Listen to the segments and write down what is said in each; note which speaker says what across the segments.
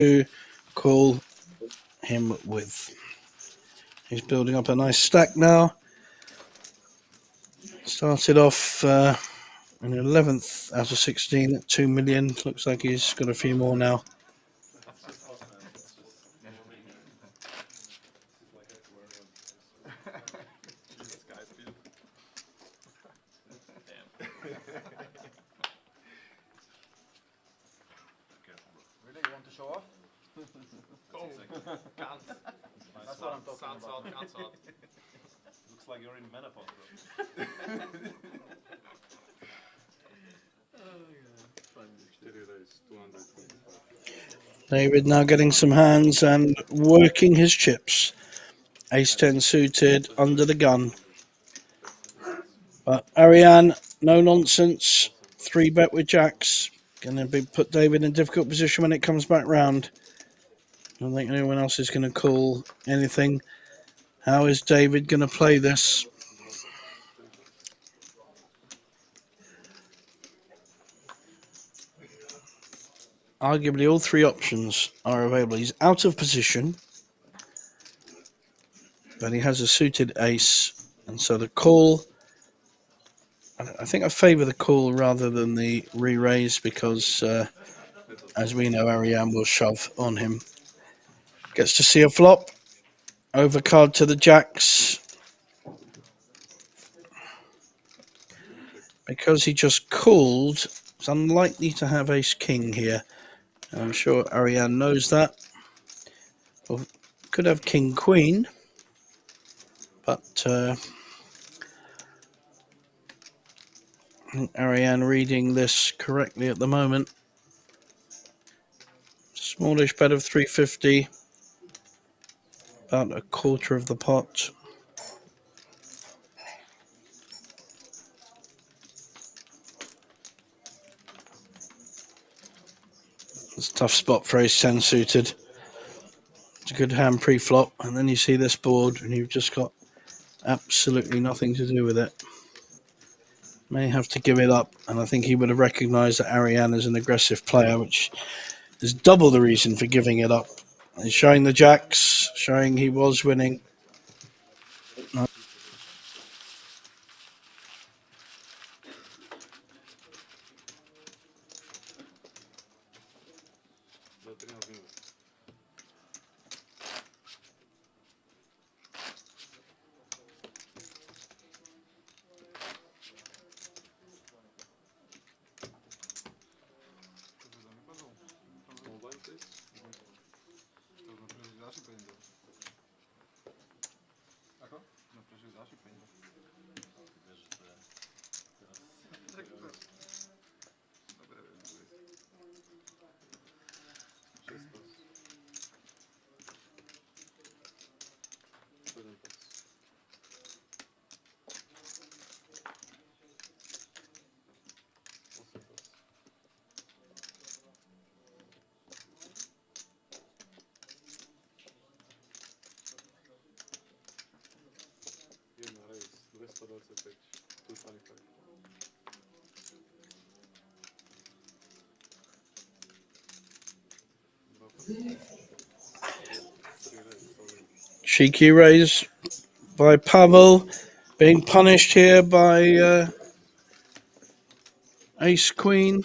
Speaker 1: to call him with. He's building up a nice stack now. Started off in 11th out of 16 at 2 million. Looks like he's got a few more now.
Speaker 2: Really, you want to show off? That's what I'm talking about.
Speaker 3: Looks like you're in menopause, bro.
Speaker 1: David now getting some hands and working his chips. Ace 10 suited under the gun. But Ariane, no nonsense. 3-bet with jacks. Going to put David in a difficult position when it comes back round. I don't think anyone else is going to call anything. How is David going to play this? Arguably all three options are available. He's out of position, but he has a suited ace, and so the call, I think I favour the call rather than the re-raise because as we know, Ariane will shove on him. Gets to see a flop. Overcard to the jacks. Because he just called, it's unlikely to have ace-king here. I'm sure Ariane knows that. Well, could have king-queen, but I think Ariane reading this correctly at the moment. Smallish bet of 350, about a quarter of the pot. It's a tough spot for ace 10 suited. It's a good hand pre-flop, and then you see this board and you've just got absolutely nothing to do with it. May have to give it up, and I think he would have recognised that Ariane is an aggressive player, which is double the reason for giving it up. He's showing the jacks, showing he was winning. Cheeky raise by Pavel, being punished here by ace queen,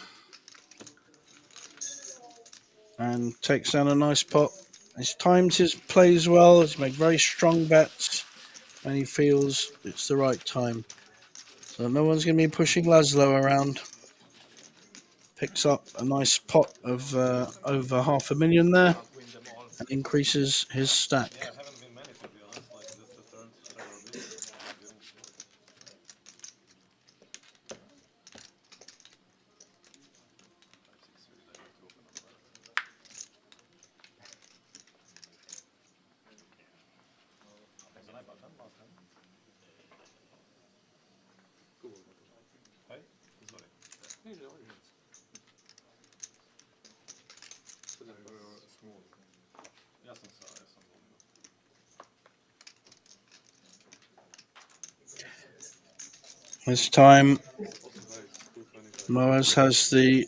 Speaker 1: and takes down a nice pot. He's timed his plays well. He's made very strong bets, and he feels it's the right time. So no one's going to be pushing Laszlo around. Picks up a nice pot of over 500,000 there, and increases his stack. This time, Moaz has the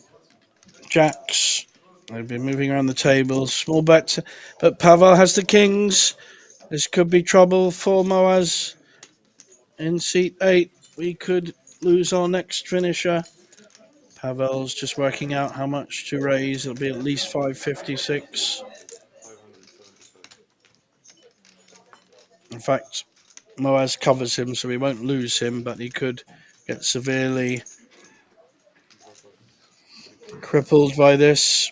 Speaker 1: jacks, They've been moving around the table. Small bet, but Pavel has the kings. This could be trouble for Moaz in seat 8. We could lose our next finisher. Pavel's just working out how much to raise. It'll be at least 556.
Speaker 3: 575.
Speaker 1: In fact, Moaz covers him, so he won't lose him, but he could get severely crippled by this.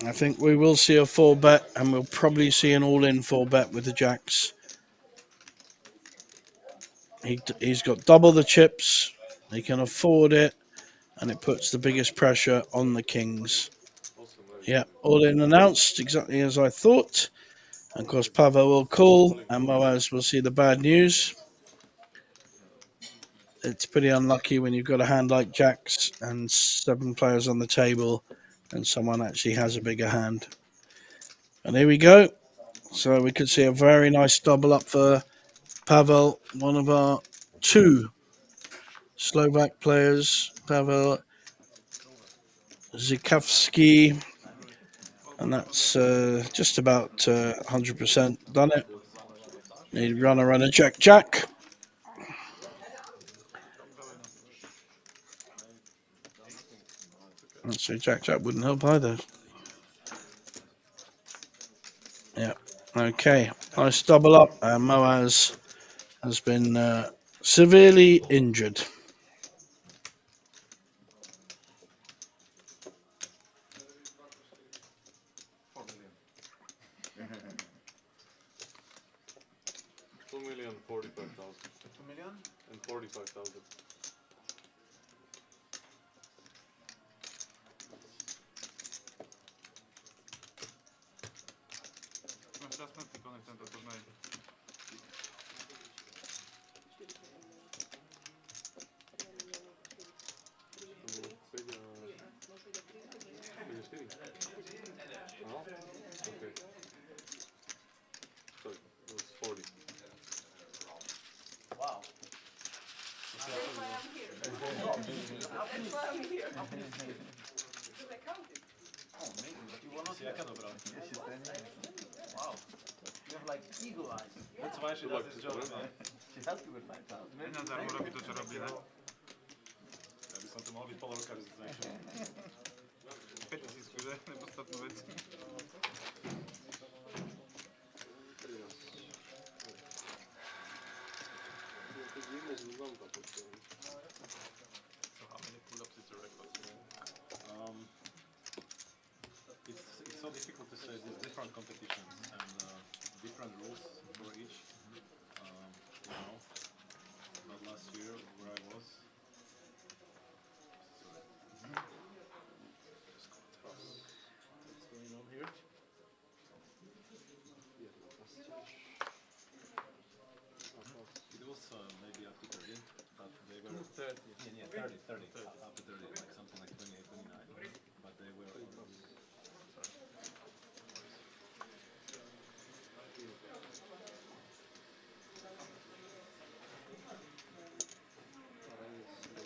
Speaker 1: I think we will see a 4-bet, and we'll probably see an all-in 4-bet with the jacks. He's got double the chips. He can afford it, and it puts the biggest pressure on the kings.
Speaker 3: Also nice.
Speaker 1: Yeah, all-in announced, exactly as I thought. And of course, Pavel will call, and Moaz will see the bad news. It's pretty unlucky when you've got a hand like jacks and 7 players on the table, and someone actually has a bigger hand. And here we go. So we could see a very nice double up for Pavel, one of our 2 Slovak players, Pavel Zikavsky, and that's just about 100% done it. Need runner, jack, jack. So jack, jack wouldn't help either. Yeah. Okay. Nice double up. And Moaz has been severely injured.
Speaker 3: $2 million 45,000
Speaker 2: 2 million?
Speaker 3: and 45,000.
Speaker 2: Máš teraz smrtný konec tento turnaj.
Speaker 3: Oh, okay. So it was 40.
Speaker 2: Wow.
Speaker 4: That's why I'm here. That's why I'm here. Because I counted.
Speaker 2: Oh, amazing. But you were not
Speaker 3: Jaka dobra.
Speaker 2: Wow. You have like eagle eyes.
Speaker 3: That's why she does this job.
Speaker 2: She helped you with 5,000. Na darmo robi to, čo robí, ne?
Speaker 3: Ja by som to mal byť pol roka, aby som to nešiel.
Speaker 2: 5,000, že? Nepodstatnú vec. So how many pull-ups is the record?
Speaker 3: It's so difficult to say. There's different competitions and different rules for each. You know, but last year where I was. What's going on here? It was maybe up to 30, but they were 30. Yeah, 30, up to 30, like something like 28, 29. But they were.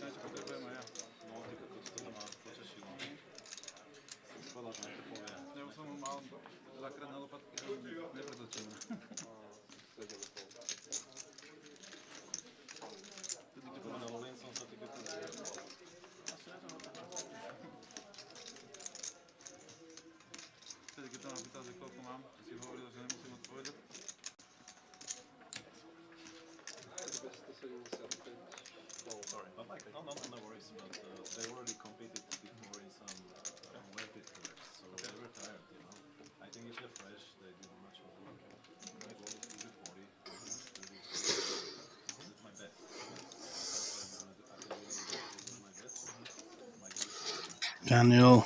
Speaker 2: Čo potrebujem aj ja.
Speaker 3: No, ty kokos, to ma potešilo. Som spadal, že to povie.
Speaker 2: Ja už som ho mal dvakrát na lopatky, ale nepretočil.
Speaker 3: Na Lolin som sa týka to
Speaker 2: Vtedy, keď som ma pýtal, že koľko mám, si hovoril, že nemusím odpovedať.
Speaker 3: But like, no worries. But they already competed before in some well-paid tours, so they were tired. You know, I think if they're fresh, they do much more. My goal is to do 40. That's my best. My best. My goal is
Speaker 1: Daniel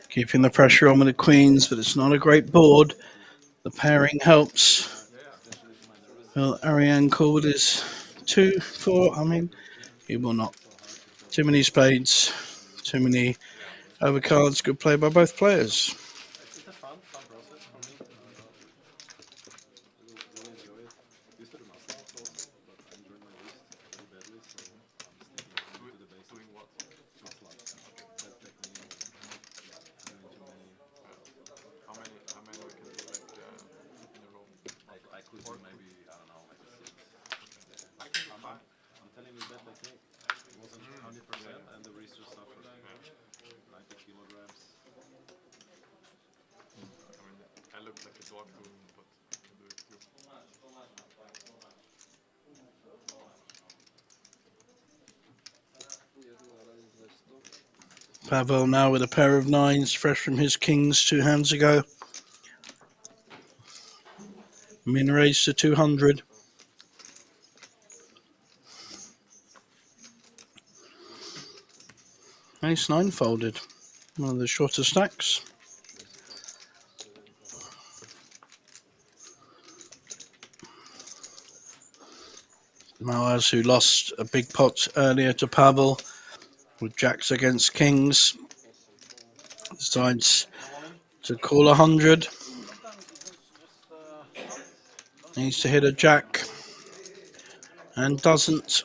Speaker 1: keeping the pressure on with the queens, but it's not a great board. The pairing helps. Will Ariane call with his 2, 4? I mean, he will not. Too many spades, too many overcards. Good play by both players.
Speaker 3: It's a fun process for me. Really enjoy it. Used to do master also, but I enjoyed my wrist very badly, so I'm sticking to the basics.
Speaker 2: Doing what? talk to him, but I do it too.
Speaker 1: Pavel now with a pair of nines, fresh from his kings 2 hands ago. Min raised to 200. Ace 9 folded. One of the shorter stacks. Mawaz, who lost a big pot earlier to Pavel with jacks against kings, decides to call 100. Needs to hit a jack and doesn't.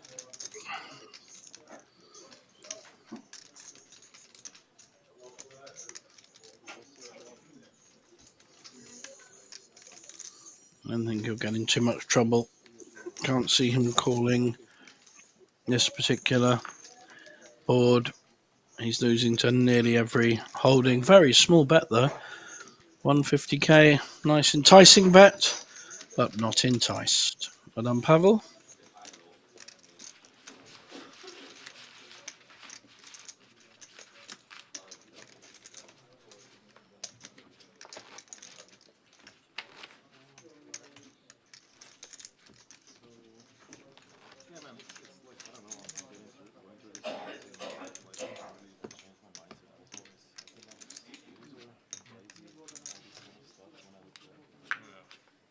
Speaker 1: I don't think he'll get in too much trouble. Can't see him calling this particular board. He's losing to nearly every holding. Very small bet though. 150k. Nice enticing bet, but not enticed. Well done, Pavel.
Speaker 3: Yeah, man, it's like, I don't know, I'm getting through, going through this phase, you know, like, I really changed my mindset. I was always, I think I was loser, lazy, all this kind of stuff when I look back, you know.
Speaker 2: Yeah.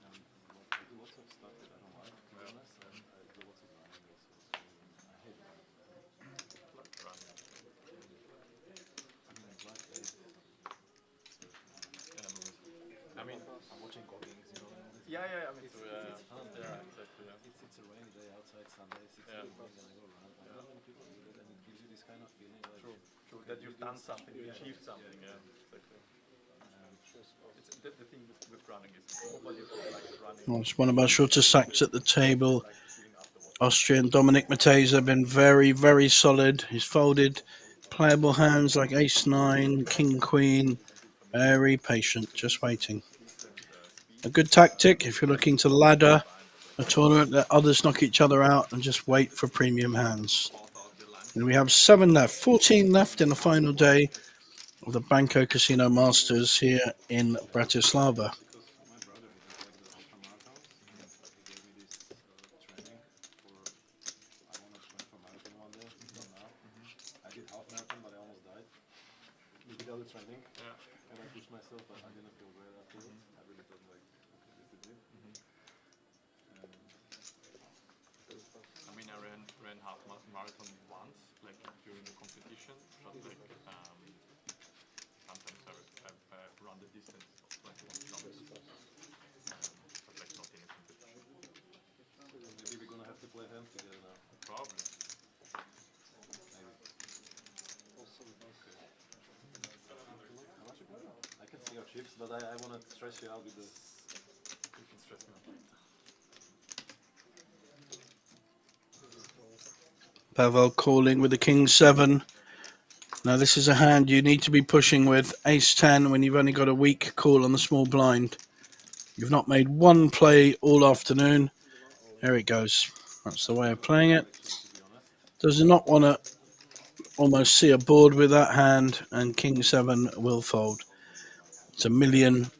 Speaker 3: And like, I do lots of stuff that I don't like, to be honest, and I do lots of running also, so I hate running.
Speaker 2: Like running.
Speaker 3: I mean, black eight,
Speaker 2: Yeah, no, I mean,
Speaker 3: I'm watching goggings, you know, and all this.
Speaker 2: yeah, me
Speaker 3: It's,
Speaker 2: too.
Speaker 3: it's
Speaker 2: Yeah,
Speaker 3: fun,
Speaker 2: yeah, exactly. Yeah.
Speaker 3: it's a rainy day outside, Sunday, 6
Speaker 2: Yeah.
Speaker 3: in the evening, and I go run. Like, not many people do that, and it gives you this kind of feeling like,
Speaker 2: True.
Speaker 3: okay,
Speaker 2: That you've done something, you
Speaker 3: yeah,
Speaker 2: achieved something. Yeah, exactly.
Speaker 3: and
Speaker 2: It's the thing with running is nobody likes running.
Speaker 1: Well, it's one of our shorter stacks at the table.
Speaker 2: Like the feeling afterwards.
Speaker 1: Austrian Dominic Mateza been very, very solid. He's folded playable hands like ace 9, king queen. Very patient, just waiting. A good tactic if you're looking to ladder a tournament, let others knock each other out and just wait for premium hands. And we have 7 left, 14 left in the final day of the Banco Casino Masters here in Bratislava.
Speaker 3: because my brother, he does like the ultra marathons, and he gave me this training for, I want to train for marathon one day, not now. I did half marathon, but I almost died. Without the training,
Speaker 2: Yeah.
Speaker 3: and I pushed myself, but I didn't feel great afterwards. I really thought like, okay, this is it. And
Speaker 2: I mean, I ran half marathon once, like during the competition, but like sometimes I run the distance of 21 kilometers, but like not in a competition.
Speaker 3: maybe we're gonna have to play hands together now.
Speaker 2: Probably.
Speaker 3: Maybe. Okay. How much you got? I can see your chips, but I want to stress you out with the.
Speaker 2: You can stress me out.
Speaker 1: Pavel calling with the king 7. Now this is a hand you need to be pushing with ace 10 when you've only got a weak call on the small blind. You've not made one play all afternoon. There it goes. That's the way of playing it.
Speaker 3: Actually, to be honest.
Speaker 1: Does not want to almost see a board with that hand, and king 7 will fold. It's a million.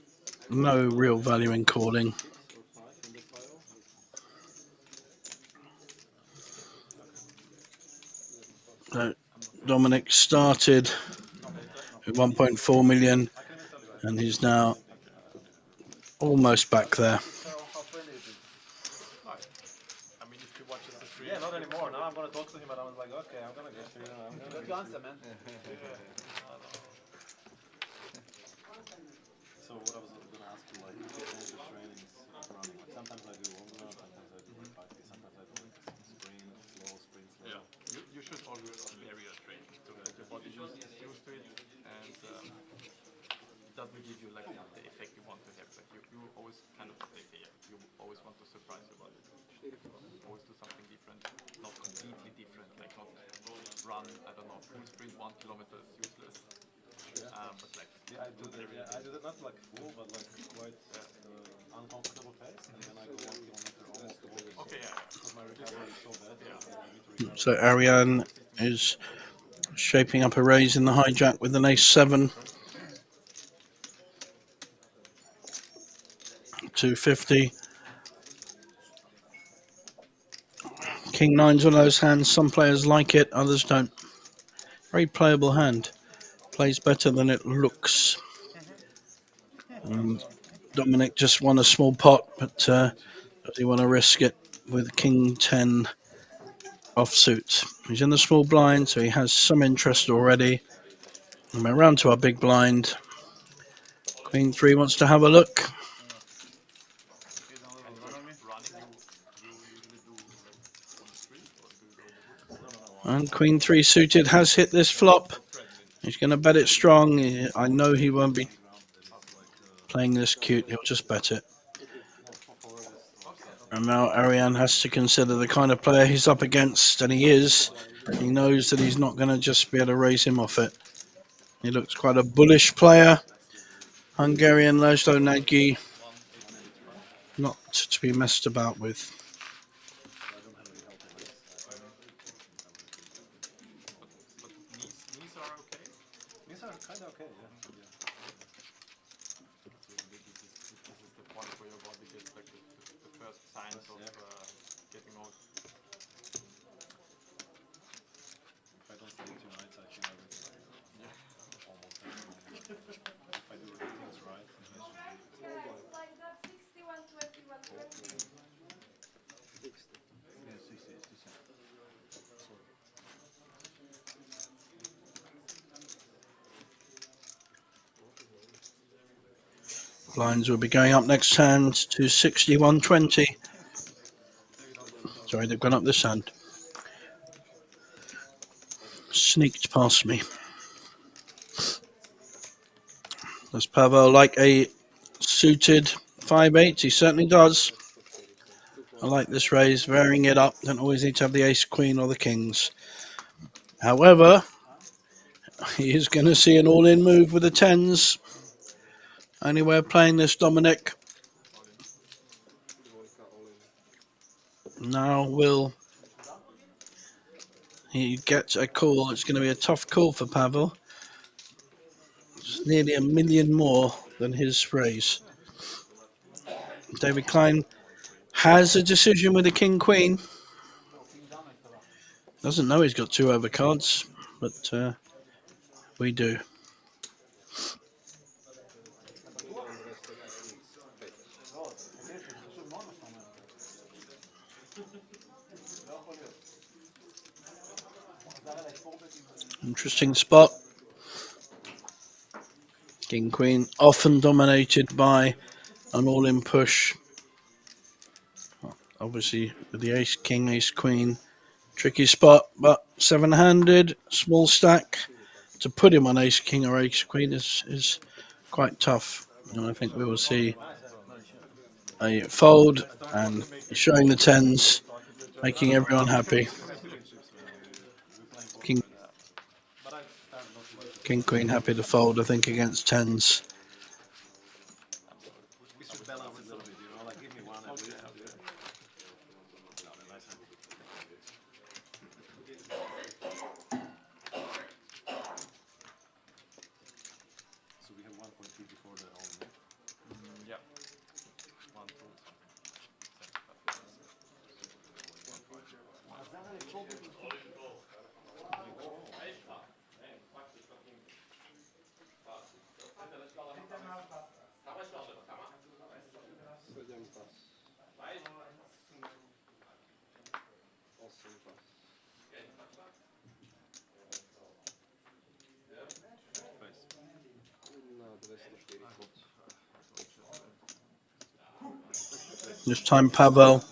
Speaker 1: No real value in calling.
Speaker 3: 6 or 5 in the pile.
Speaker 1: So Dominic started at 1.4 million and he's now almost back there.
Speaker 3: How friendly it is.
Speaker 2: I mean, if he watches the stream.
Speaker 3: Yeah, not anymore. Now I'm gonna talk to him, and I was like, okay, I'm gonna get you. I'm gonna get you.
Speaker 4: answer, man.
Speaker 3: So what I was gonna ask you, like, if you change the trainings of running, like sometimes I do long run, sometimes I do like 5K, sometimes I do like sprint, slow,
Speaker 2: Yeah, you should always vary your training so that your body is used to it, and it doesn't give you like the effect you want to have. Like you always kind of you always want to surprise your body. Always do something different, not completely different. Like not run, I don't know, full sprint 1 kilometer is useless. But like,
Speaker 3: Yeah, I do that not like full, but like quite uncomfortable pace, and then I go 1 kilometer almost always.
Speaker 2: okay, yeah,
Speaker 3: Because my recovery is so bad that I need to recover.
Speaker 1: So Ariane is shaping up a raise in the hijack with an ace-7. 250. King nine's one of those hands. Some players like it, others don't. Very playable hand. Plays better than it looks. Dominic just won a small pot, but does he want to risk it with King 10 offsuit? He's in the small blind, so he has some interest already. And we're round to our big blind. Queen 3 wants to have a look.
Speaker 2: running, you usually do like on the street, or do you go?
Speaker 1: And Queen 3 suited has hit this flop. He's going to bet it strong. I know he won't be playing this cute. He'll just bet it. And now Ariane has to consider the kind of player he's up against, and he is. He knows that he's not going to just be able to raise him off it. He looks quite a bullish player. Hungarian Lajdo Nagy, not to be messed about with.
Speaker 2: Knees are okay.
Speaker 3: These are kind of okay, yeah.
Speaker 2: This is the point where your body gets like the first signs of getting old.
Speaker 3: If I don't sleep tonight, I feel everything almost everything. If I do things right, I should be.
Speaker 4: It's like that 61, 21, 20.
Speaker 1: Blinds will be going up next hand to 61-20. Sorry, they've gone up this hand. Sneaked past me. Does Pavel like a suited 5-8? He certainly does. I like this raise, varying it up. Don't always need to have the ace, queen, or the kings. However, he is going to see an all-in move with the 10s. Only way of playing this, Dominic. Now will he get a call? It's going to be a tough call for Pavel. It's nearly a million more than his raise. David Klein has a decision with the king-queen. Doesn't know he's got 2 overcards, but we do. Interesting spot. King Queen often dominated by an all-in push. Obviously with the ace king, ace queen, tricky spot, but 7-handed, small stack. To put him on ace king or ace queen is quite tough. And I think we will see a fold and showing the 10s, making everyone happy. King Queen happy to fold, I think, against 10s.
Speaker 3: We should balance it a little bit, like give me one at least. So we have 1.3 before the all-in.
Speaker 2: Yeah. 1, 2,
Speaker 1: This time Pavel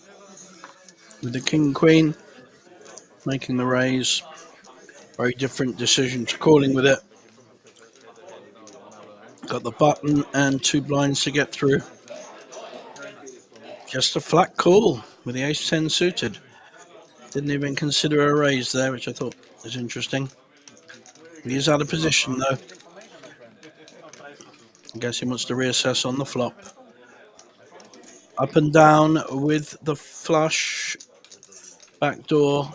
Speaker 1: with the king queen making the raise. Very different decision to calling with it. Got the button and 2 blinds to get through. Just a flat call with the ace-10 suited. Didn't even consider a raise there, which I thought was interesting. He is out of position though. I guess he wants to reassess on the flop. Up and down with the flush. Backdoor.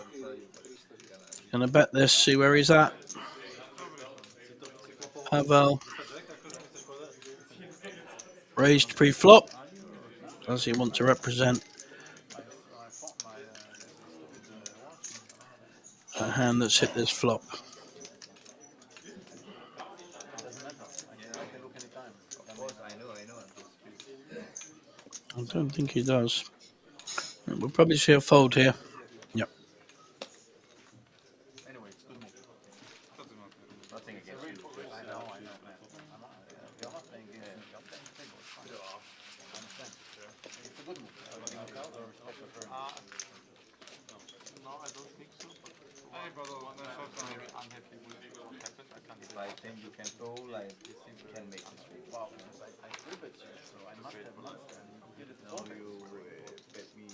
Speaker 1: Gonna bet this, see where he's at. Pavel. Raised pre-flop. Does he want to represent a hand that's hit this flop? I don't think he does. We'll probably see a fold here. Yep.
Speaker 2: No, I don't think so. But maybe unhappy with what happened. I can't
Speaker 5: If I think you can go, like, you can make this read.
Speaker 2: Wow, because I three bet you, so I must have lost. And you did it
Speaker 5: No, you bet me,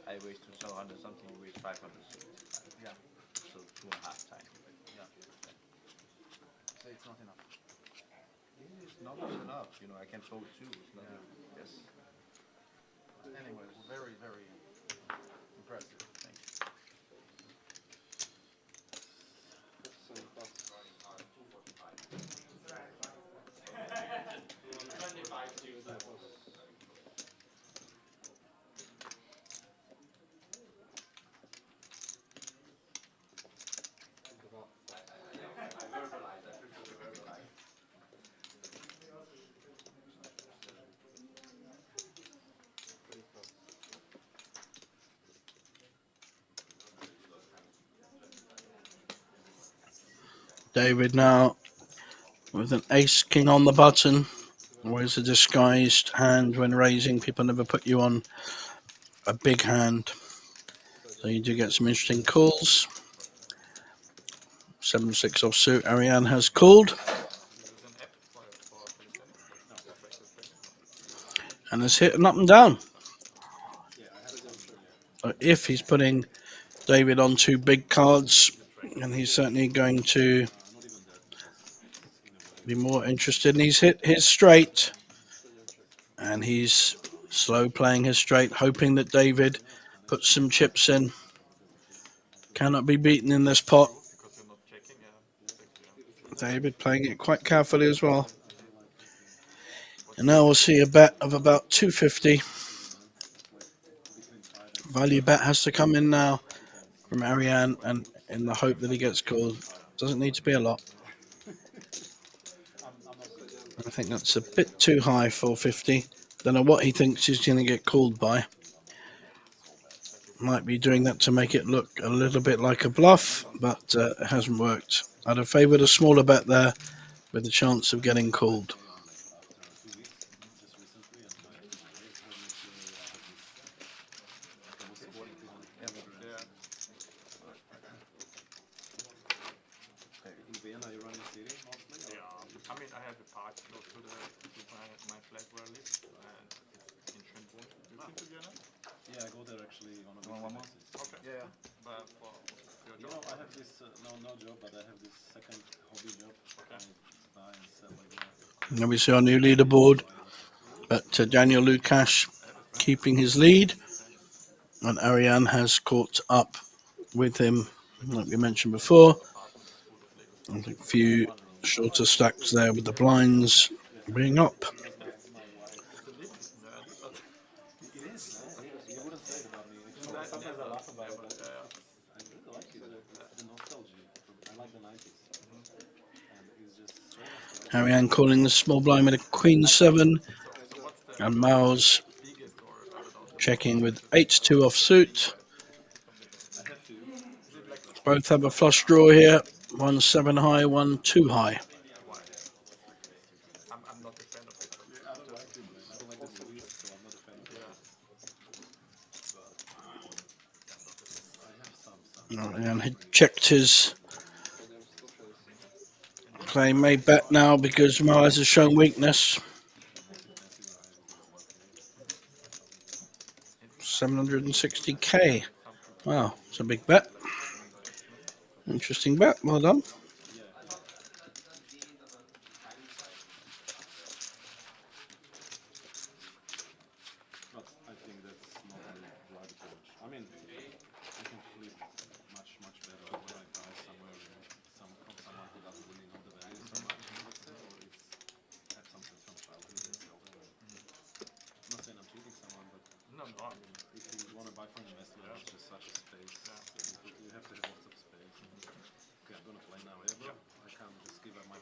Speaker 5: I raised to 700 something, you raised 575.
Speaker 2: Yeah.
Speaker 5: So 2.5 times.
Speaker 2: Yeah. So it's not enough.
Speaker 5: It's not good enough, you know, I can fold too, it's not, yes.
Speaker 2: Anyway, very, very impressive. Thanks.
Speaker 1: David now with an ace king on the button. Always a disguised hand when raising. People never put you on a big hand. So you do get some interesting calls. 7-6 offsuit. Ariane has called. And has hit an up and down. So if he's putting David on two big cards, and he's certainly going to be more interested. And he's hit his straight, and he's slow playing his straight, hoping that David puts some chips in. Cannot be beaten in this pot. David playing it quite carefully as well. And now we'll see a bet of about 250. Value bet has to come in now from Ariane, and in the hope that he gets called. Doesn't need to be a lot. I think that's a bit too high, 450. Don't know what he thinks he's going to get called by. Might be doing that to make it look a little bit like a bluff, but it hasn't worked. I'd have favoured a smaller bet there with the chance of getting called.
Speaker 2: I mean, I have a park close to my flat where I live, and it's in Schönbrunn. You been to Vienna?
Speaker 3: Yeah, I go there actually on a
Speaker 5: One more?
Speaker 3: basis.
Speaker 2: Okay.
Speaker 5: Yeah.
Speaker 2: But for your
Speaker 3: You
Speaker 2: job?
Speaker 3: know, I have this, no job, but I have this second hobby job.
Speaker 2: Okay.
Speaker 3: I buy and sell like that.
Speaker 1: And we see our new leaderboard, but Daniel Lukash keeping his lead, and Ariane has caught up with him, like we mentioned before. I think a few shorter stacks there with the blinds being up.
Speaker 2: It's a little bit nerdy, but
Speaker 3: It is, you wouldn't say it about me. Actually. Sometimes I laugh about it, but I really like it. It's the nostalgia. I like the 90s. And it's just so nostalgic.
Speaker 1: Ariane calling the small blind with a queen 7, and Miles
Speaker 2: biggest or I don't know.
Speaker 1: checking with 8-2 offsuit. Both have a flush draw here. 1 7 high, 1 2 high.
Speaker 2: I'm not a fan of it.
Speaker 3: I don't like it. I don't like the movies, so I'm not a fan of it. But I have some.
Speaker 1: And he checked his play. May bet now because Miles has shown weakness. 760k. Wow, it's a big bet. Interesting bet. Well done.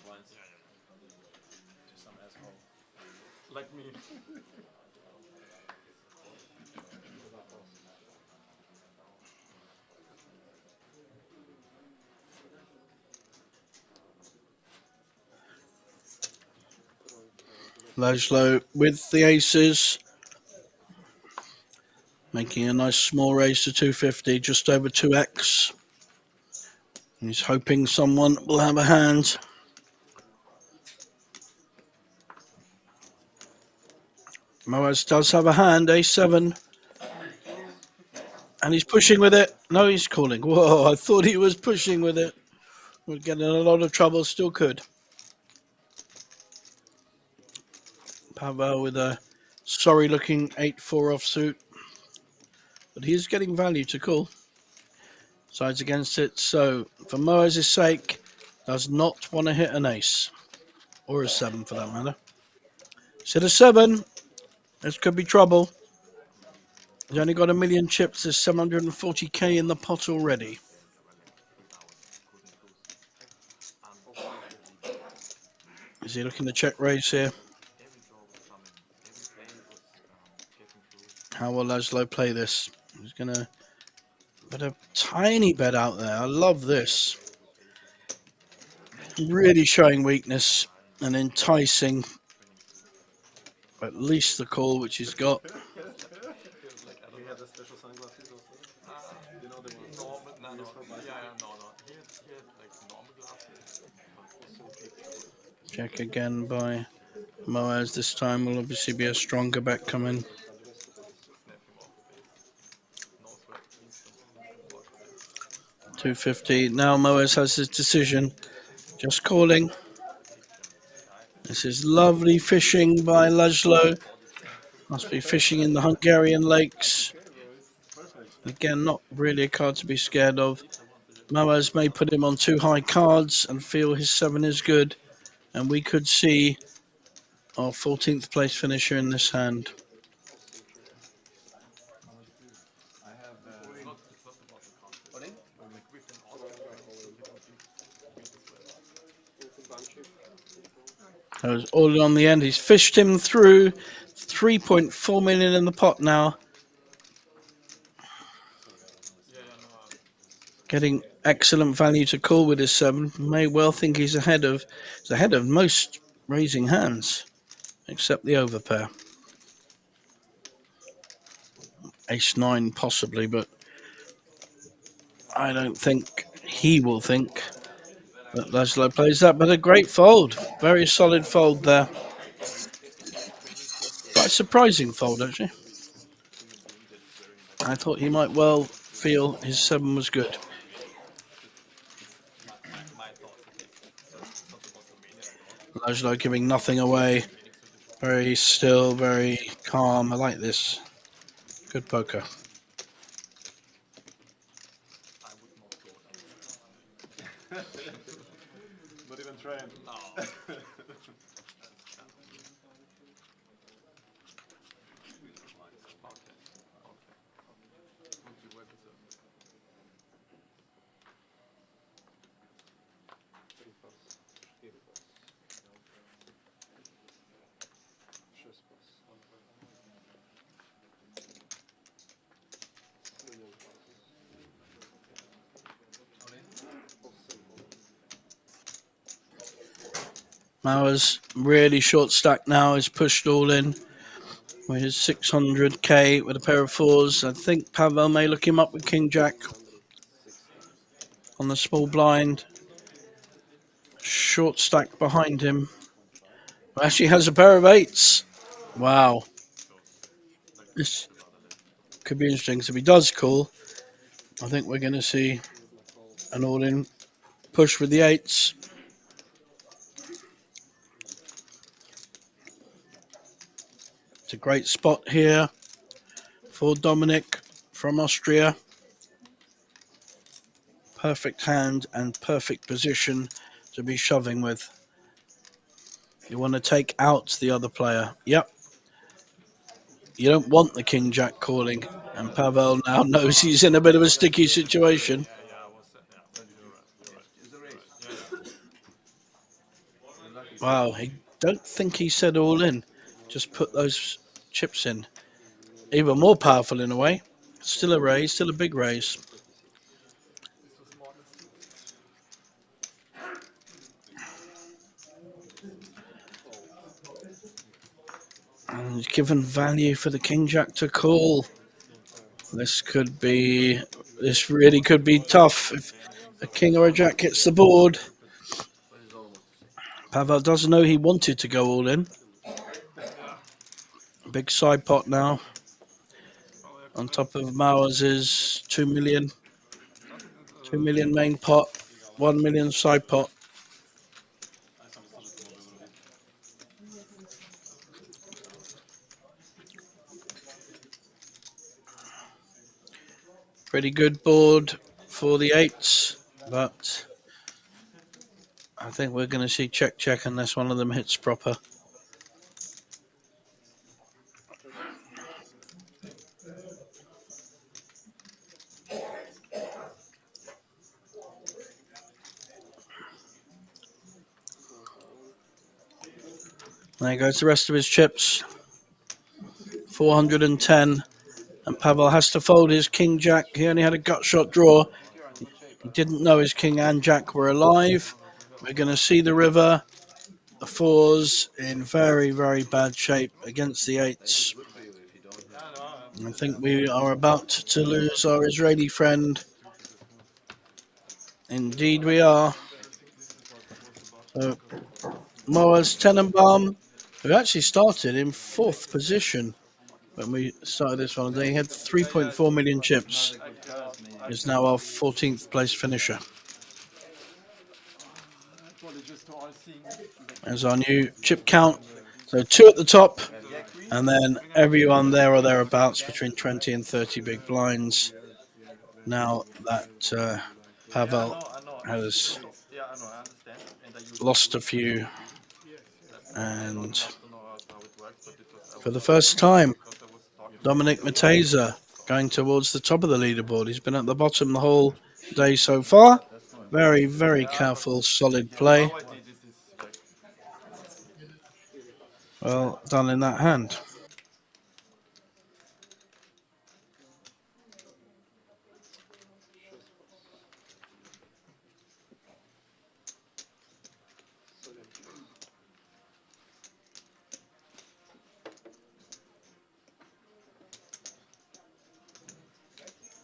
Speaker 3: blinds. Just some asshole.
Speaker 2: Like me.
Speaker 1: Laszlo with the aces, making a nice small raise to 250, just over 2x. He's hoping someone will have a hand. Moaz does have a hand, A7. And he's pushing with it. No, he's calling. Whoa, I thought he was pushing with it. We're getting in a lot of trouble, still could. Pavel with a sorry-looking 8-4 offsuit. But he is getting value to call. Sides against it. So, for Moaz's sake, does not want to hit an ace. Or a 7 for that matter. He's hit a 7. This could be trouble. He's only got 1 million chips. There's 740k in the pot already. Is he looking to check raise here? How will Laszlo play this? He's going to put a tiny bet out there. I love this. Really showing weakness and enticing at least the call, which he's got.
Speaker 3: We had the special sunglasses also. You know the ones
Speaker 2: Normal, no,
Speaker 3: used for bicycle?
Speaker 2: no. He had like normal glasses.
Speaker 1: Check again by Moaz. This time will obviously be a stronger bet coming.
Speaker 2: Snap him off the base.
Speaker 1: 250. Now Moaz has his decision. Just calling. This is lovely fishing by Laszlo. Must be fishing in the Hungarian lakes. Again, not really a card to be scared of. Moaz may put him on too high cards and feel his 7 is good. And we could see our 14th place finisher in this hand.
Speaker 3: I have
Speaker 1: That was all on the end. He's fished him through. 3.4 million in the pot now. Getting excellent value to call with his 7. May well think he's ahead of most raising hands, except the overpair. Ace-9 possibly, but I don't think he will think that Laszlo plays that. But a great fold, very solid fold there. Quite a surprising fold actually. I thought he might well feel his 7 was good. Laszlo giving nothing away. Very still, very calm. I like this. Good poker.
Speaker 3: not even trying.
Speaker 1: Mauer's really short stack now. He's pushed all in with his 600k with a pair of 4s. I think Pavel may look him up with King Jack on the small blind. Short stack behind him. Actually has a pair of 8s. Wow. This could be interesting. So if he does call, I think we're going to see an all-in push with the 8s. It's a great spot here for Dominic from Austria. Perfect hand and perfect position to be shoving with. You want to take out the other player. Yep. You don't want the King Jack calling. And Pavel now knows he's in a bit of a sticky situation. Wow, I don't think he said all in. Just put those chips in. Even more powerful in a way. Still a raise, still a big raise. And he's given value for the King Jack to call. This really could be tough if a King or a Jack hits the board. Pavel doesn't know he wanted to go all in. Big side pot now. On top of Mauer's 2 million. 2 million main pot. 1 million side pot. Pretty good board for the eights, but I think we're going to see check unless one of them hits proper. There goes the rest of his chips. 410. And Pavel has to fold his King Jack. He only had a gut shot draw. He didn't know his King and Jack were alive. We're going to see the river. The fours in very, very bad shape against the eights. I think we are about to lose our Israeli friend. Indeed we are. So, Moaz Tenenbaum, who actually started in 4th position when we started this one. He had 3.4 million chips. Is now our 14th place finisher. There's our new chip count. So 2 at the top, and then everyone there or thereabouts between 20 and 30 big blinds. Now that Pavel has lost a few, and for the first time, Dominic Mateza going towards the top of the leaderboard. He's been at the bottom the whole day so far. Very, very careful, solid play. Well done in that hand.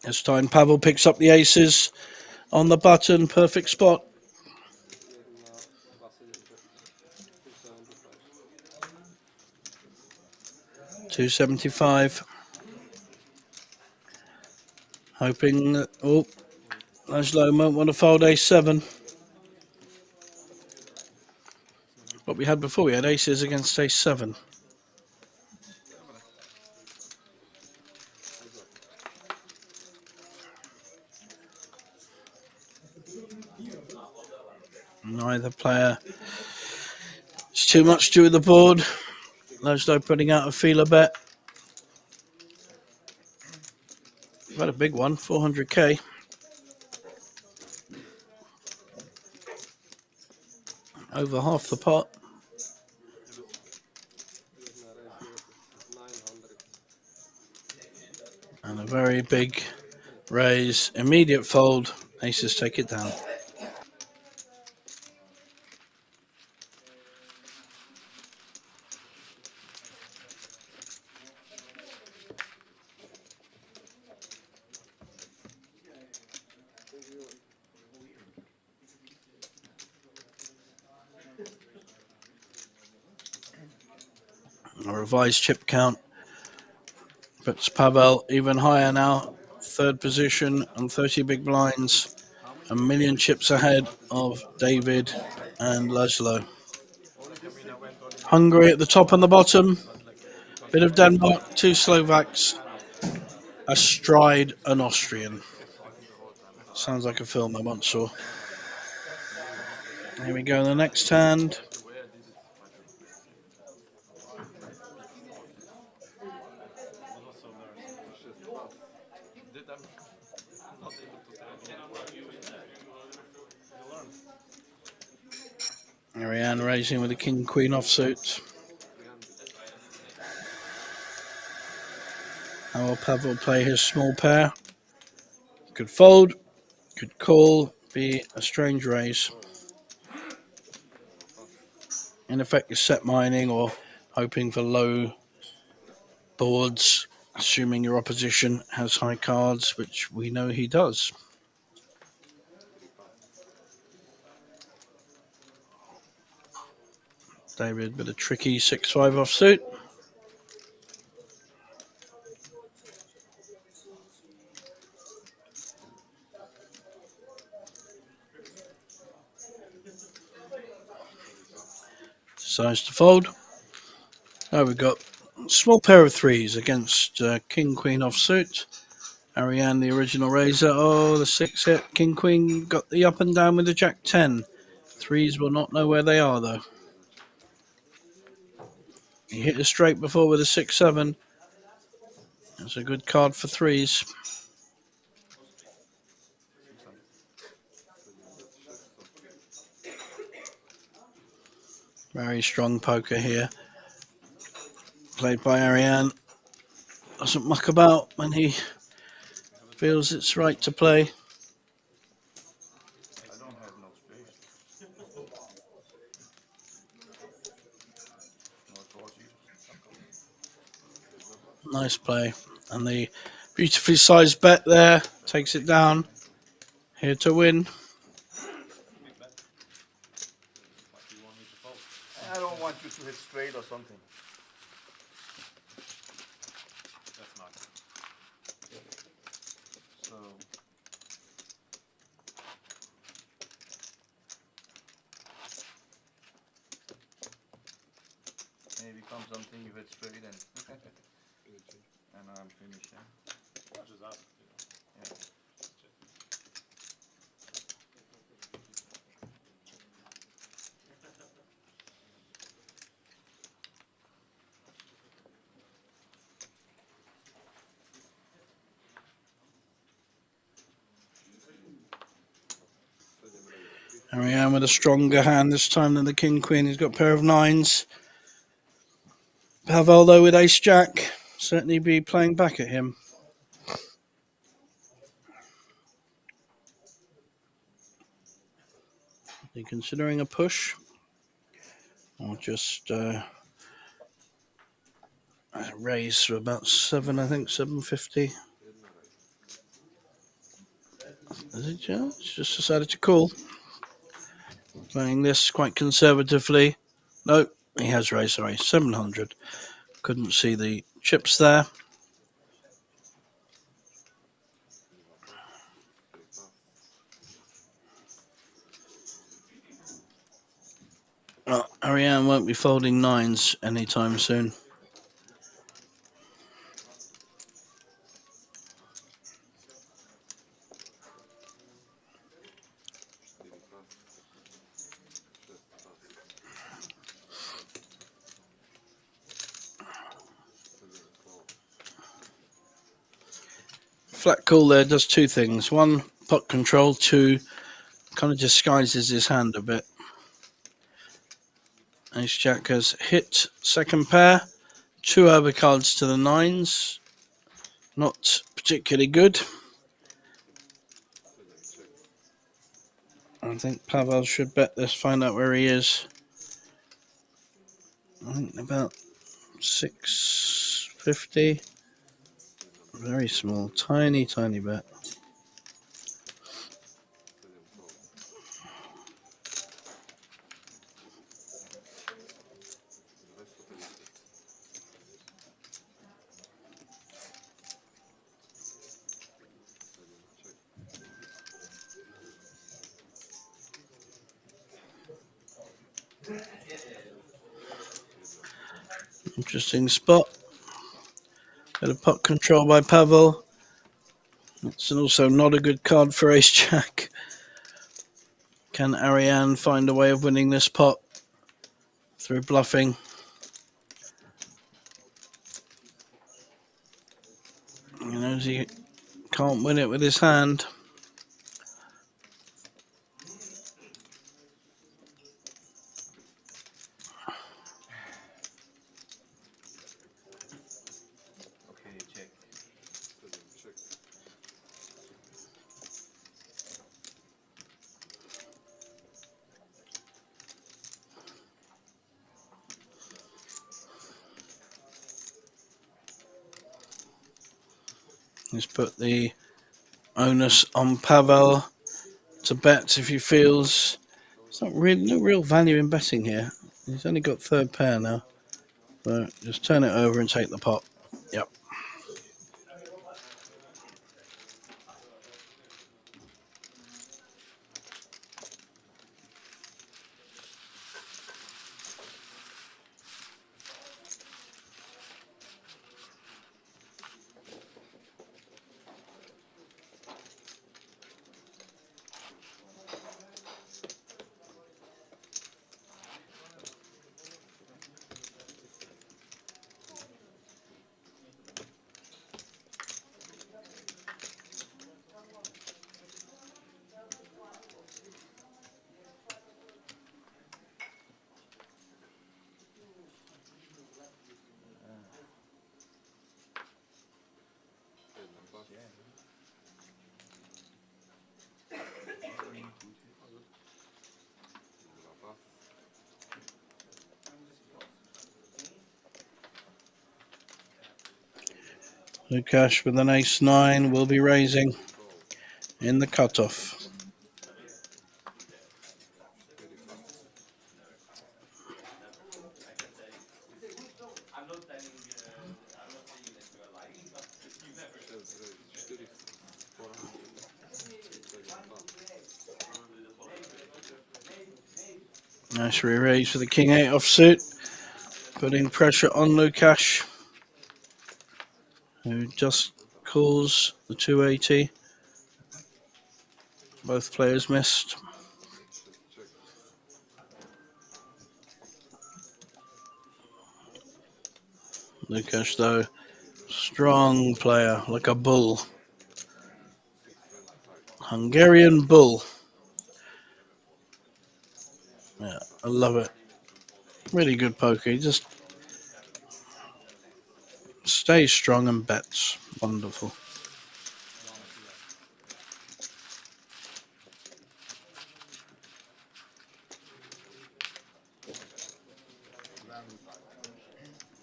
Speaker 1: This time Pavel picks up the aces on the button, perfect spot. $275. Hoping that, Laszlo won't want to fold ace-7. What we had before, we had aces against ace-7. Neither player. It's too much to do with the board. Laszlo putting out a feeler bet. We've had a big one, 400k. Over half the pot. And a very big raise. Immediate fold. Aces take it down. A revised chip count puts Pavel even higher now. 3rd position and 30 big blinds. A million chips ahead of David and Laszlo. Hungary at the top and the bottom. Bit of Denmark, 2 Slovaks. Astride an Austrian. Sounds like a film I once saw. Here we go, the next hand. Ariane raising with a king queen offsuit. How will Pavel play his small pair? Could fold, could call, be a strange raise. In effect, you're set mining or hoping for low boards, assuming your opposition has high cards, which we know he does. David with a tricky 6-5 offsuit. Decides to fold. Now we've got a small pair of threes against king queen offsuit. Ariane, the original raiser. Oh, the 6 hit. King queen got the up and down with the jack 10. Threes will not know where they are though. He hit a straight before with a 6-7. That's a good card for threes. Very strong poker here. Played by Ariane. Doesn't muck about when he feels it's right to play.
Speaker 5: I don't have no space. No force either.
Speaker 1: Nice play. And the beautifully sized bet there takes it down. Here to win.
Speaker 3: Big bet. What do you want me to fold?
Speaker 5: I don't want you to hit straight or something.
Speaker 3: That's not. So
Speaker 5: Maybe come something you hit straight and I'm finished. Yeah?
Speaker 3: I just asked,
Speaker 5: Yeah.
Speaker 1: Ariane with a stronger hand this time than the king queen. He's got a pair of nines. Pavel though with ace jack. Certainly be playing back at him. Are you considering a push? Or just raise for about 7, I think, 750. Is it just decided to call? Playing this quite conservatively. No, he has raised, sorry, 700. Couldn't see the chips there. Ariane won't be folding nines anytime soon. Flat call there does two things. One, pot control. Two, kind of disguises his hand a bit. Ace Jack has hit second pair. 2 overcards to the nines. Not particularly good. I think Pavel should bet this, find out where he is. I think about 650. Very small, tiny bet. Interesting spot. Bit of pot control by Pavel. It's also not a good card for Ace Jack. Can Ariane find a way of winning this pot through bluffing? He knows he can't win it with his hand. He's put the onus on Pavel to bet if he feels it's not really no real value in betting here. He's only got third pair now, so just turn it over and take the pot. Yep. Lukash with an ace-9 will be raising in the cutoff. Nice re-raise for the King-8 offsuit, putting pressure on Lukash, who just calls the 280. Both players missed. Lukash, though, strong player, like a bull. Hungarian bull. Yeah, I love it. Really good poker. He just stays strong and bets. Wonderful.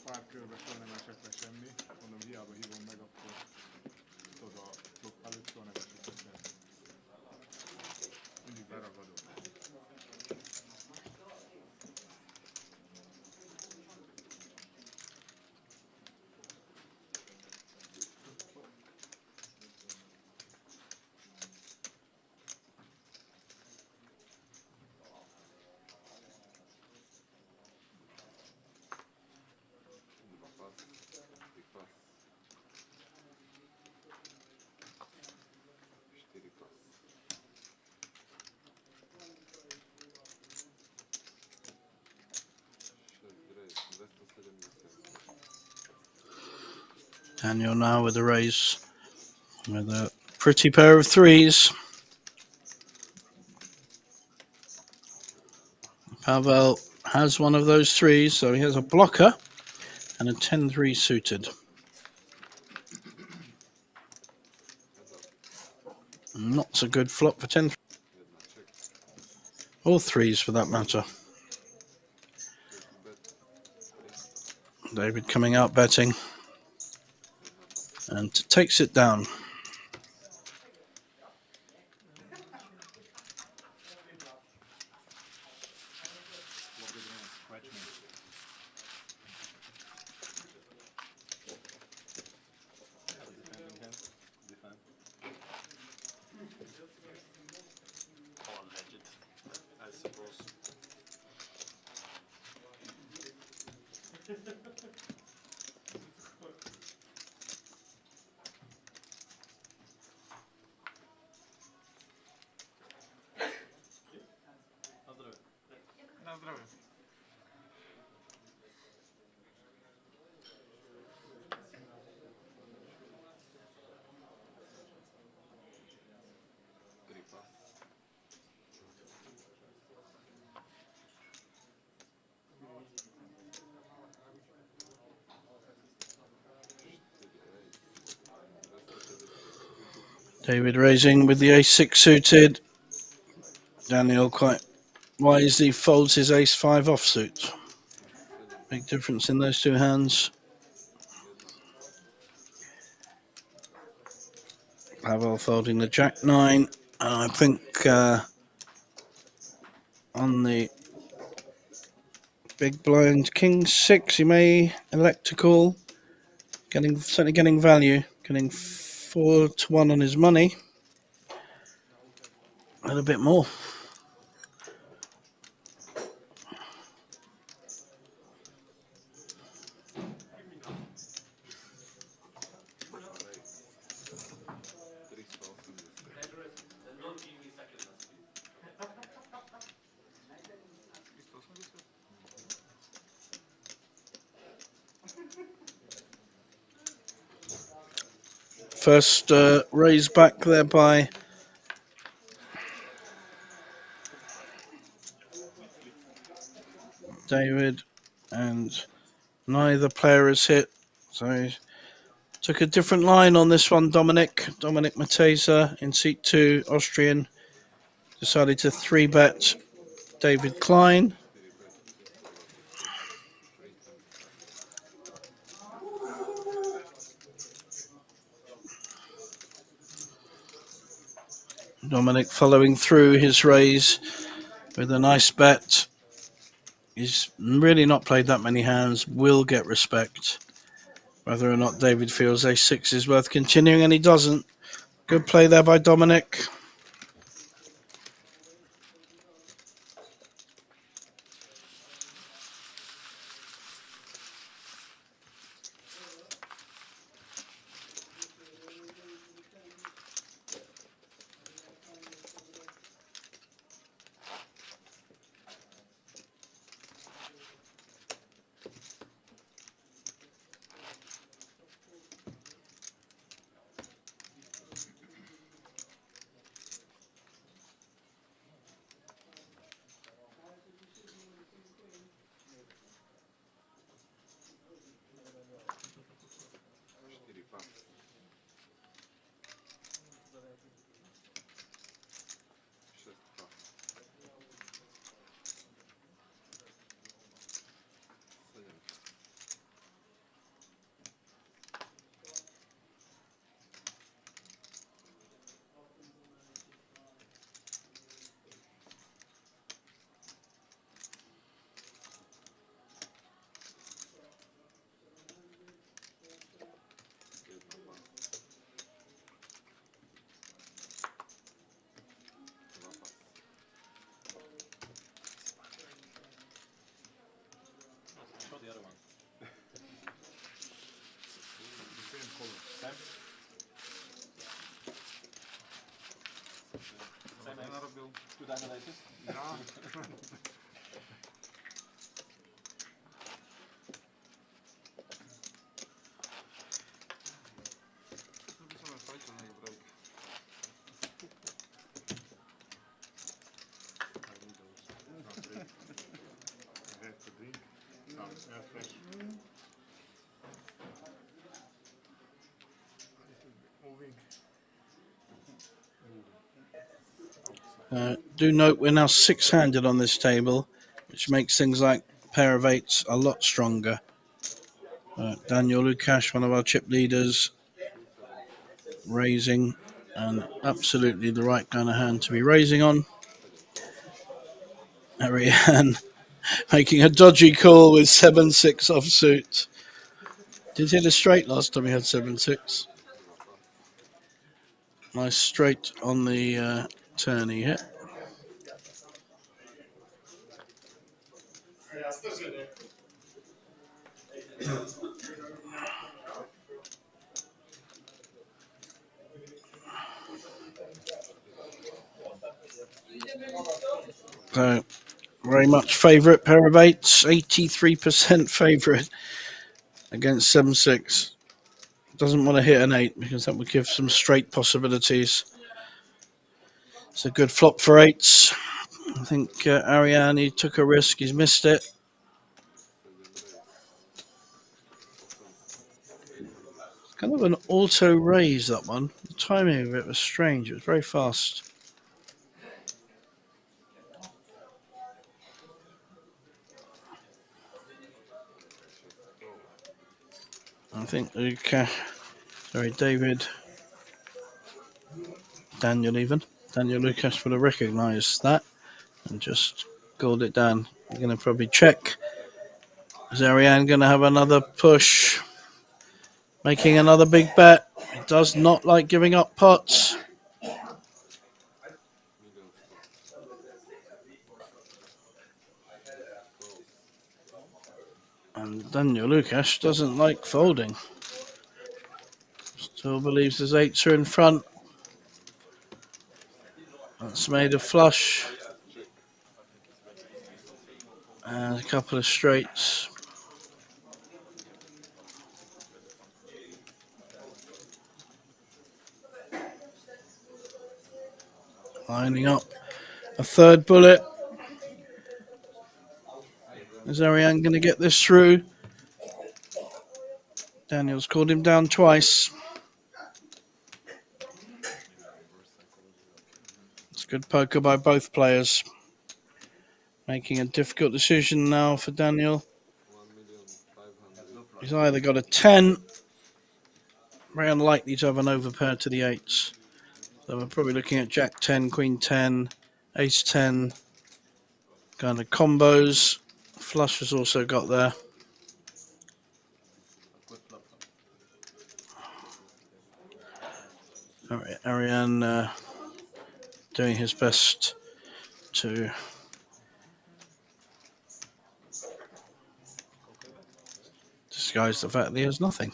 Speaker 6: Pár körbe soha nem esett le semmi, mondom, hiába hívom meg, akkor tudod, a flop előtt soha nem esett le semmi. Mindig beragadok.
Speaker 1: Daniel now with a raise with a pretty pair of threes. Pavel has one of those threes, so he has a blocker and a 10-3 suited. Not so good flop for 10-3. All threes for that matter. David coming out betting and takes it down.
Speaker 2: Or legit, I suppose. Na zdrowie.
Speaker 1: David raising with the ace-6 suited. Daniel quite wisely folds his ace-5 offsuit. Big difference in those two hands. Pavel folding the Jack 9. And I think on the big blind King 6, he may elect to call. Certainly getting value. Getting 4-1 on his money. A little bit more. First raise back there by David, and neither player has hit. So he took a different line on this one, Dominic. Dominic Matesa in seat 2, Austrian, decided to 3-bet David Klein. Dominic following through his raise with a nice bet. He's really not played that many hands, will get respect. Whether or not David feels A6 is worth continuing, and he doesn't. Good play there by Dominic.
Speaker 3: Show the other one.
Speaker 6: Same color. Same.
Speaker 3: Same
Speaker 2: Ja
Speaker 3: as
Speaker 2: narobił.
Speaker 3: two diamond aces.
Speaker 2: Ja. Zrobimy fajkę na break.
Speaker 6: I need those. Not drink. I have to drink. Some air fresh. Moving.
Speaker 1: Do note we're now 6-handed on this table, which makes things like pair of 8s a lot stronger. Daniel Lukash, one of our chip leaders, raising, and absolutely the right kind of hand to be raising on. Ariane making a dodgy call with 7-6 offsuit. Did hit a straight last time he had 7-6. Nice straight on the turn he hit. So very much favourite pair of 8s, 83% favourite against 7-6. Doesn't want to hit an 8 because that would give some straight possibilities. It's a good flop for 8s. I think Ariane took a risk, he's missed it. Kind of an auto raise, that one. The timing of it was strange, it was very fast. I think David Daniel even. Daniel Lucas would have recognised that and just called it down. You're going to probably check. Is Ariane going to have another push? Making another big bet. He does not like giving up pots. And Daniel Lucas doesn't like folding. Still believes his eights are in front. That's made a flush. And a couple of straights. Lining up a third bullet. Is Ariane going to get this through? Daniel's called him down twice. It's good poker by both players. Making a difficult decision now for Daniel. He's either got a 10. Very unlikely to have an overpair to the 8s. So we're probably looking at Jack 10, Queen 10, Ace 10 kind of combos. Flush has also got there. Ariane doing his best to disguise the fact that he has nothing.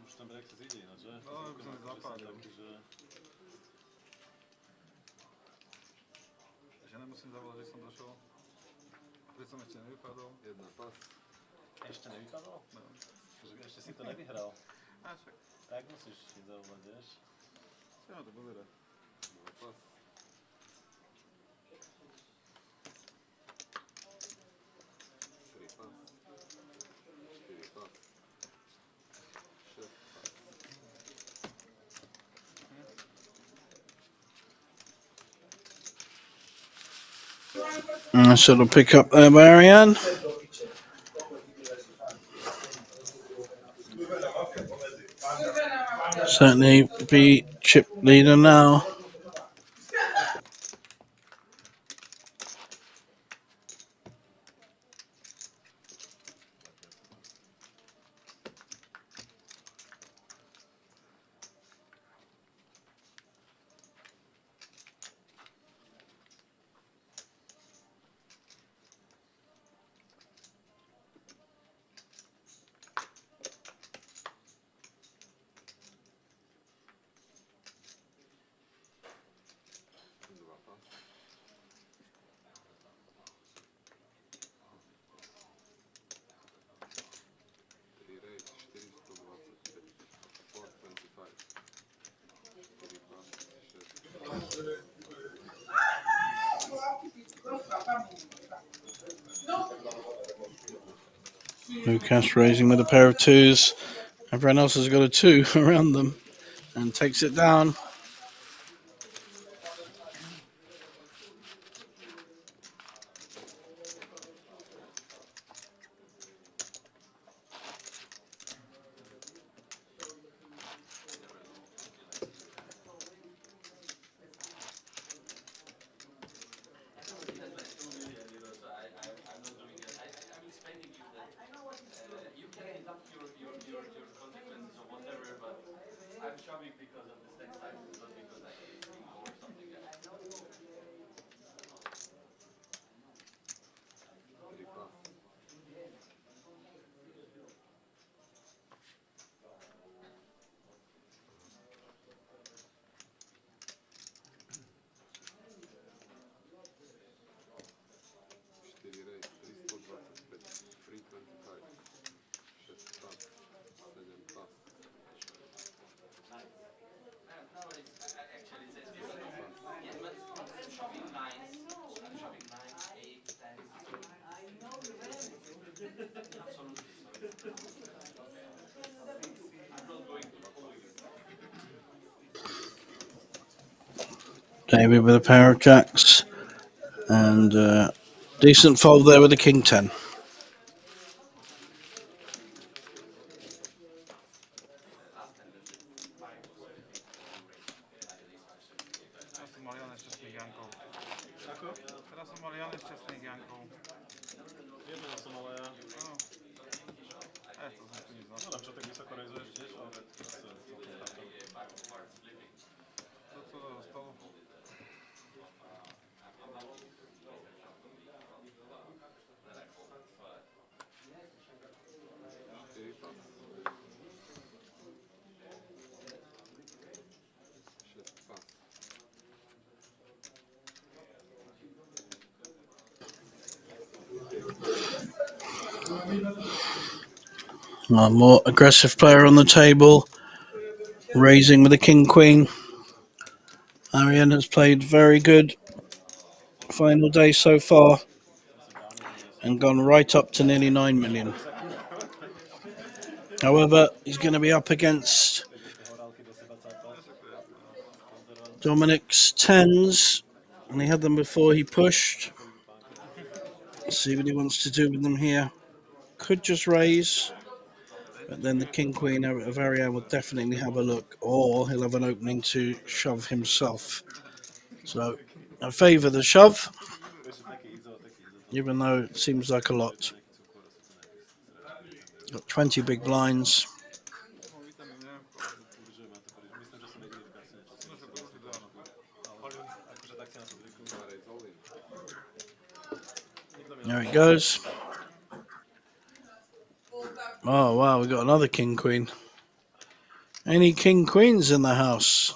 Speaker 3: Już ten break idzie inaczej.
Speaker 6: No, już ten zapadł.
Speaker 3: Taki, że...
Speaker 6: Ja się musím zavolat, že som došel. Keď som ešte nevypadol.
Speaker 3: Jedna pas. Ešte nevypadol? No. Že ešte si to nevyhral.
Speaker 6: A však.
Speaker 3: Tak musíš si zavolať, vieš.
Speaker 6: Ja to pozerať.
Speaker 3: Dva pas. Tri pas. Čtyri pas. Šest pas.
Speaker 1: Nice little pick up there by Ariane. Certainly be chip leader now. Lucas raising with a pair of twos. Everyone else has got a two around them and takes it down. David with a pair of jacks and decent fold there with the king 10.
Speaker 6: Marian jeszcze z Janką. Teraz są Marian jeszcze z Janką.
Speaker 3: Jednego są, ale...
Speaker 6: No. To znaczy nic.
Speaker 3: No dobrze, tak wysoko rejzujesz gdzieś, ale...
Speaker 6: Co do stołu?
Speaker 1: A more aggressive player on the table, raising with a king queen. Ariane has played very good final day so far and gone right up to nearly 9 million. However, he's going to be up against Dominic's 10s, and he had them before he pushed. Let's see what he wants to do with them here. Could just raise, but then the king queen of Ariane will definitely have a look, or he'll have an opening to shove himself. So I favour the shove, even though it seems like a lot. Got 20 big blinds. There he goes. Oh wow, we got another king queen. Any king queens in the house?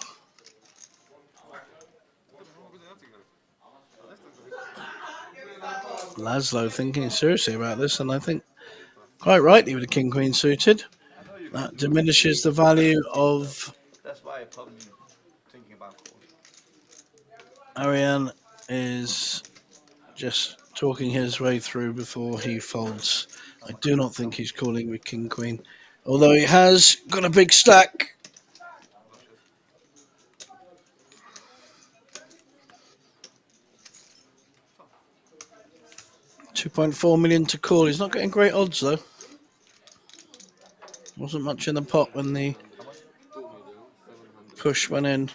Speaker 1: Laszlo thinking seriously about this, and I think quite rightly with the king queen suited. That diminishes the value of
Speaker 5: That's why I'm probably thinking about calling.
Speaker 1: Ariane is just talking his way through before he folds. I do not think he's calling with king queen, although he has got a big stack. 2.4 million to call. He's not getting great odds though. Wasn't much in the pot when the push went in.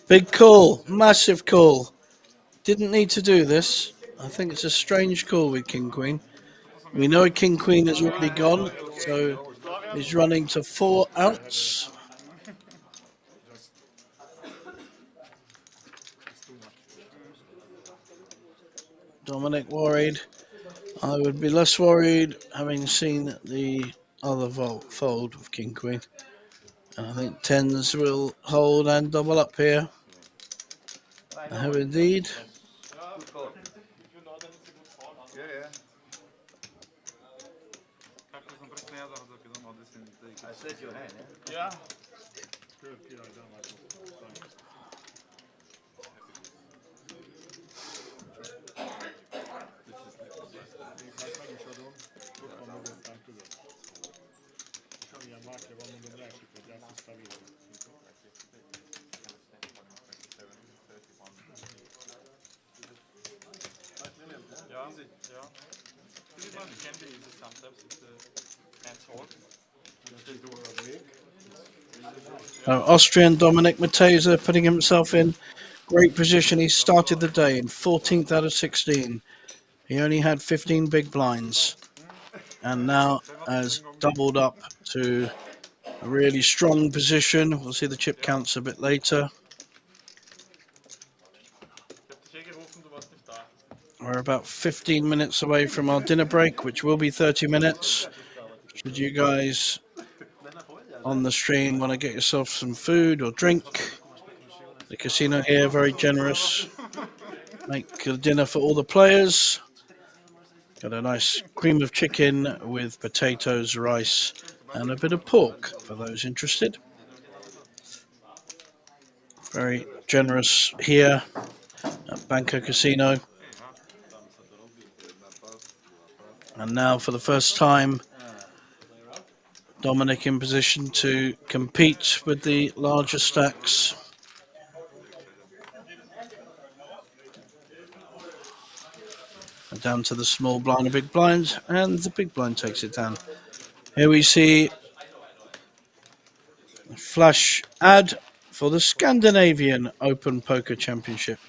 Speaker 1: Big call, massive call. Didn't need to do this. I think it's a strange call with king queen. We know king queen has already gone, so he's running to 4 outs. Dominic worried. I would be less worried having seen the other fold of king queen. And I think 10s will hold and double up here. I have indeed.
Speaker 5: Good call. Yeah, yeah.
Speaker 6: Kako sam presne ja zahodzę, kiedy on odyssey tej
Speaker 5: I said your hand, yeah?
Speaker 2: Yeah.
Speaker 6: Kör király, de már fogtam. Még ha ezt meg is adom, ott van mögöttem, tudod. És amilyen mártja van, mondom, leesik, hogy lesz, és felírod.
Speaker 2: Yeah. Yeah. It can be easy sometimes. It's hands hold. Still do
Speaker 6: A break.
Speaker 1: Austrian Dominic Mateza putting himself in great position. He started the day in 14th out of 16. He only had 15 big blinds and now has doubled up to a really strong position. We'll see the chip counts a bit later.
Speaker 2: Ich hab dich eh gerufen, du warst nicht da.
Speaker 1: We're about 15 minutes away from our dinner break, which will be 30 minutes. Should you guys on the stream want to get yourself some food or drink, the casino here very generous. Make a dinner for all the players. Got a nice cream of chicken with potatoes, rice, and a bit of pork for those interested. Very generous here at Banco Casino. And now for the first time, Dominic in position to compete with the larger stacks. And down to the small blind and big blind, and the big blind takes it down. Here we see a flash ad for the Scandinavian Open Poker Championship.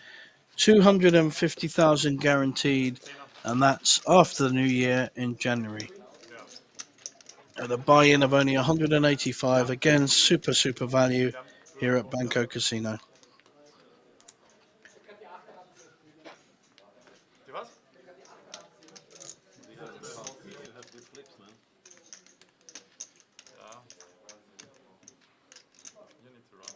Speaker 1: 250,000 guaranteed, and that's after the new year in January. At a buy-in of only 185, again super value here at Banco Casino.
Speaker 2: Die was?
Speaker 3: You have good flips, man.
Speaker 2: Yeah. You need to run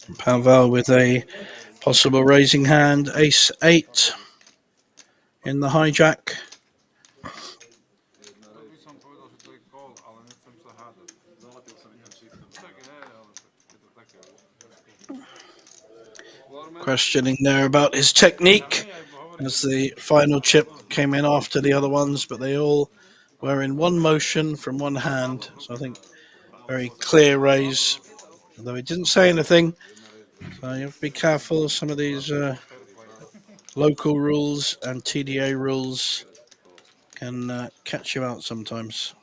Speaker 2: it.
Speaker 1: Pavel with a possible raising hand, ace 8 in the hijack.
Speaker 6: By som povedal, že to je call, ale nechcem sa hádať.
Speaker 3: Zalatil som jeden shiftom.
Speaker 6: Tak hej, ale je to také.
Speaker 1: Questioning there about his technique as the final chip came in after the other ones, but they all were in one motion from one hand. So I think very clear raise, although he didn't say anything. So you have to be careful. Some of these local rules and TDA rules can catch you out sometimes.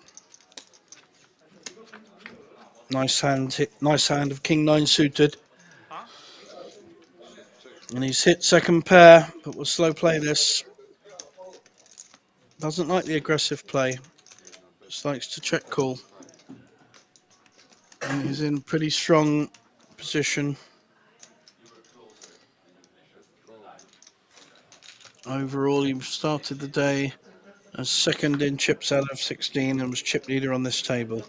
Speaker 1: Nice hand of King 9 suited. And he's hit second pair, but will slow play this. Doesn't like the aggressive play. Just likes to check call. And he's in pretty strong position. Overall, he started the day as second in chips out of 16 and was chip leader on this table.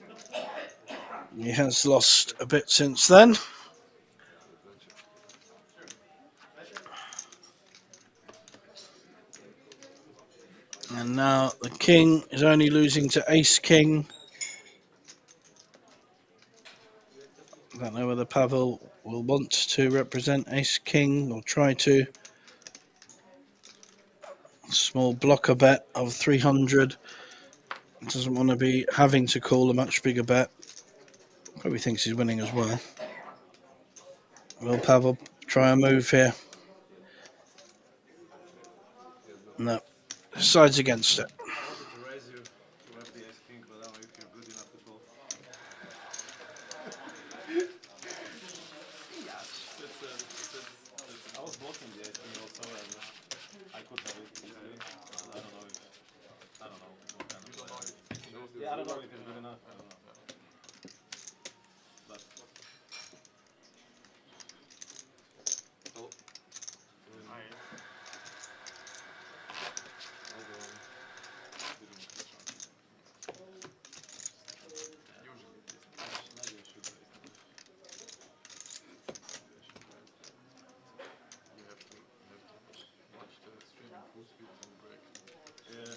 Speaker 1: He has lost a bit since then. And now the king is only losing to ace king. I don't know whether Pavel will want to represent ace king or try to. Small blocker bet of 300. Doesn't want to be having to call a much bigger bet. Probably thinks he's winning as well. Will Pavel try a move here? No. Decides against it.
Speaker 3: I wanted to raise you to have the ace king, but I don't know if you're good enough to call. I was blocking the ace king also, and I could have it easily. I don't know what kind of. Yeah, I don't know if it's good enough. I don't know. But maybe I should raise.
Speaker 2: You have to watch the stream in full speed and break.
Speaker 3: Yeah.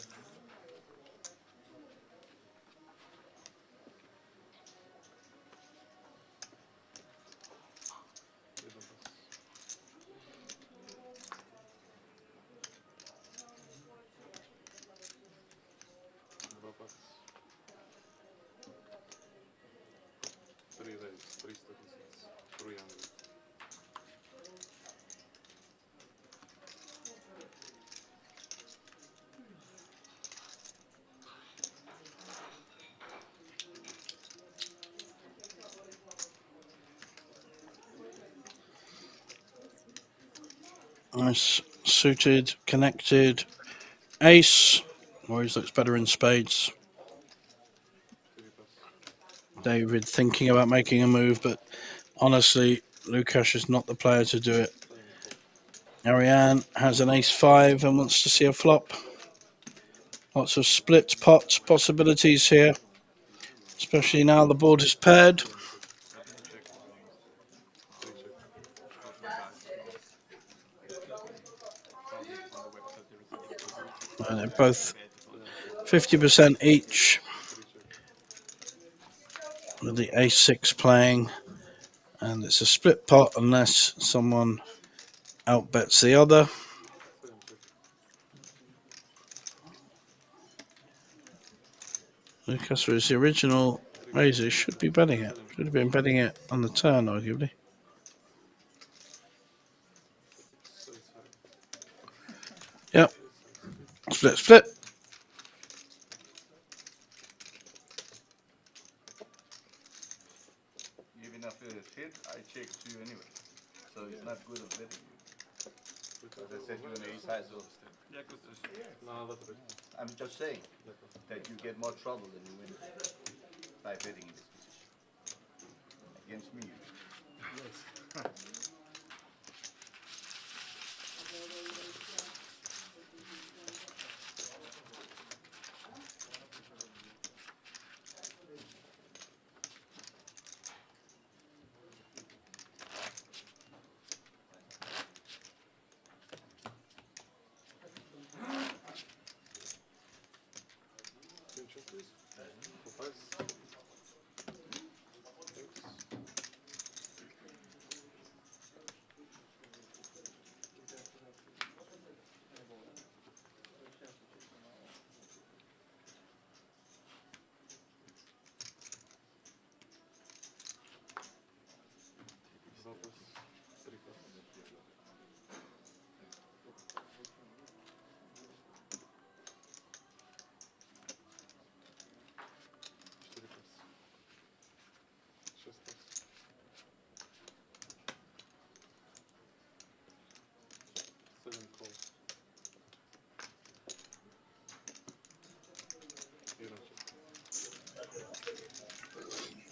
Speaker 1: Nice suited, connected, ace. Always looks better in spades. David thinking about making a move, but honestly, Lukasz is not the player to do it. Ariane has an ace-5 and wants to see a flop. Lots of split pot possibilities here, especially now the board is paired. And they're both 50% each, with the ace-6 playing. And it's a split pot unless someone outbets the other. Lukasz is the original raiser, should be betting it. Should have been betting it on the turn, arguably. Yep. Split, split.
Speaker 5: Even if it's hit, I check to you anyway. So it's not good of betting you. Because I said you an ace high, so I'm just saying that you get more trouble than you win by betting in this position. Against me.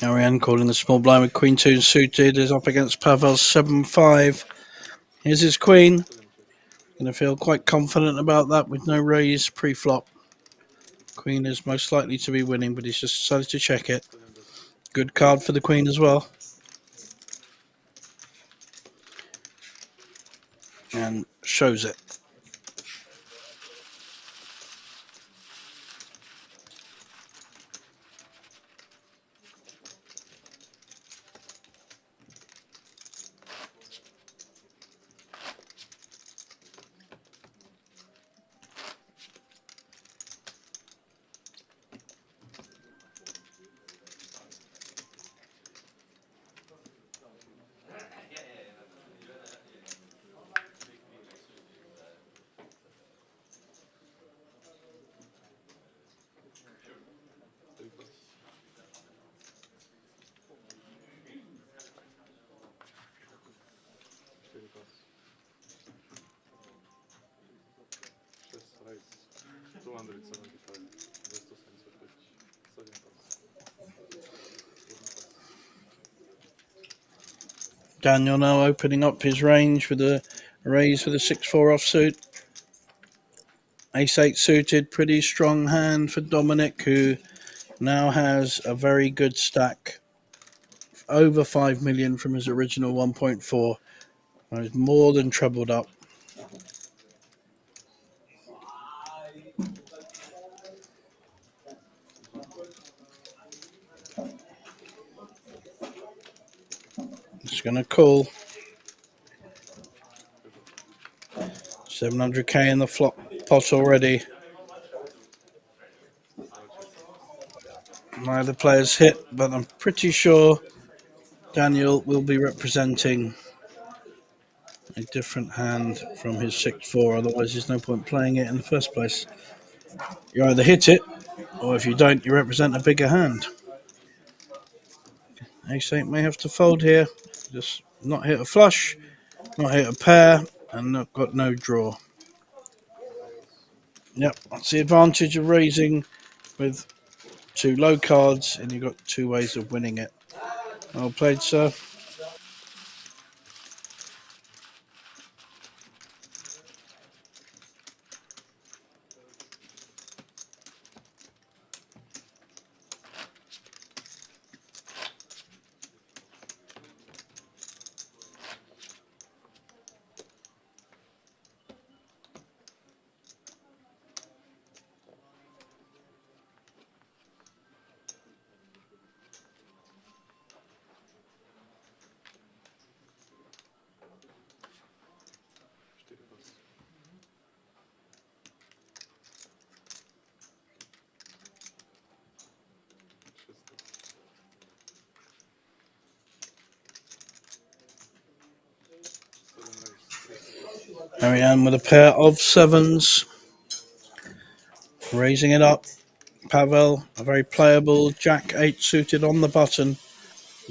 Speaker 1: Ariane calling the small blind with queen 2 suited is up against Pavel's 7-5. Here's his queen. Going to feel quite confident about that with no raise pre-flop. Queen is most likely to be winning, but he's just decided to check it. Good card for the queen as well. And shows it. Daniel now opening up his range with a raise with a 6-4 offsuit. Ace-8 suited, pretty strong hand for Dominic, who now has a very good stack. Over 5 million from his original 1.4. He's more than trebled up. Just going to call. 700k in the flop pot already. Neither player's hit, but I'm pretty sure Daniel will be representing a different hand from his 6-4. Otherwise, there's no point playing it in the first place. You either hit it, or if you don't, you represent a bigger hand. Ace-8 may have to fold here. Just not hit a flush, not hit a pair, and got no draw. Yep, that's the advantage of raising with 2 low cards, and you've got 2 ways of winning it. Well played, sir. Marianne with a pair of 7s, raising it up. Pavel, a very playable Jack 8 suited on the button.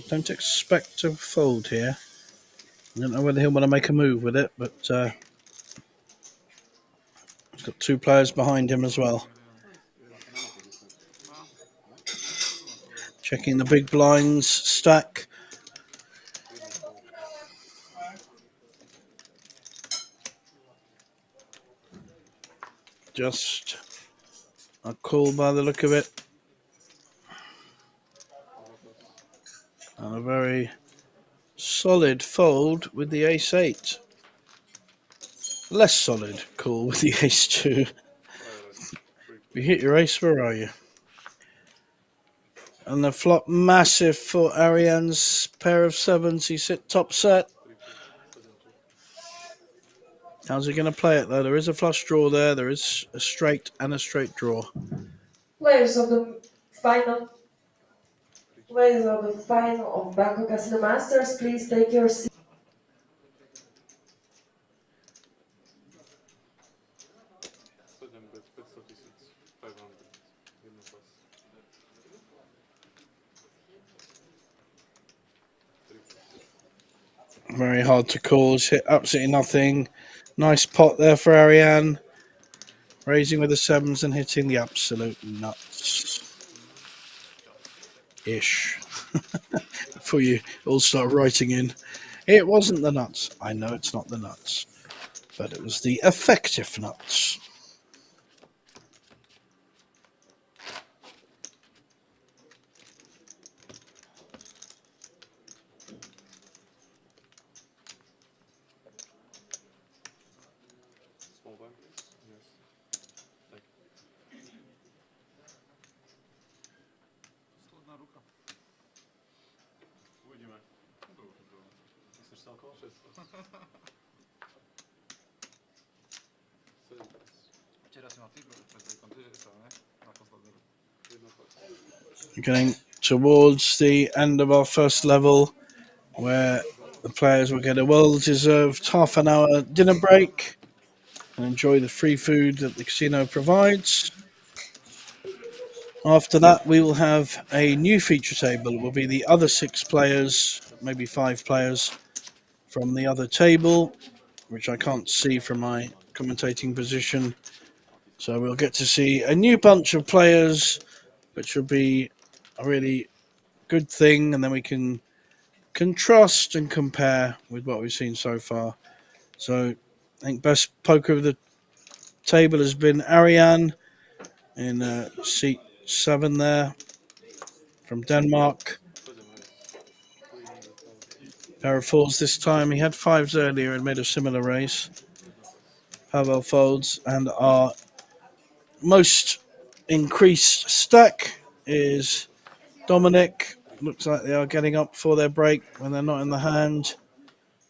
Speaker 1: Don't expect to fold here. I don't know whether he'll want to make a move with it, but he's got 2 players behind him as well. Checking the big blinds stack. Just a call by the look of it. And a very solid fold with the ace 8. Less solid call with the ace 2. You hit your ace, where are you? And the flop massive for Ariane's pair of 7s. He's hit top set. How's he going to play it though? There is a flush draw there. There is a straight and a straight draw.
Speaker 4: Players of the final of Banco Casino Masters, please take your seat.
Speaker 1: Very hard to call. He's hit absolutely nothing. Nice pot there for Ariane. Raising with the 7s and hitting the absolute nuts. Ish. Before you all start writing in. It wasn't the nuts. I know it's not the nuts. But it was the effective nuts. Getting towards the end of our first level, where the players will get a well-deserved half an hour dinner break and enjoy the free food that the casino provides. After that, we will have a new feature table. It will be the other 6 players, maybe 5 players from the other table, which I can't see from my commentating position. So we'll get to see a new bunch of players, which will be a really good thing, and then we can contrast and compare with what we've seen so far. So I think best poker of the table has been Ariane in seat 7 there from Denmark. Pair of 4s this time. He had 5s earlier and made a similar raise. Pavel folds, and our most increased stack is Dominic. Looks like they are getting up for their break when they're not in the hand.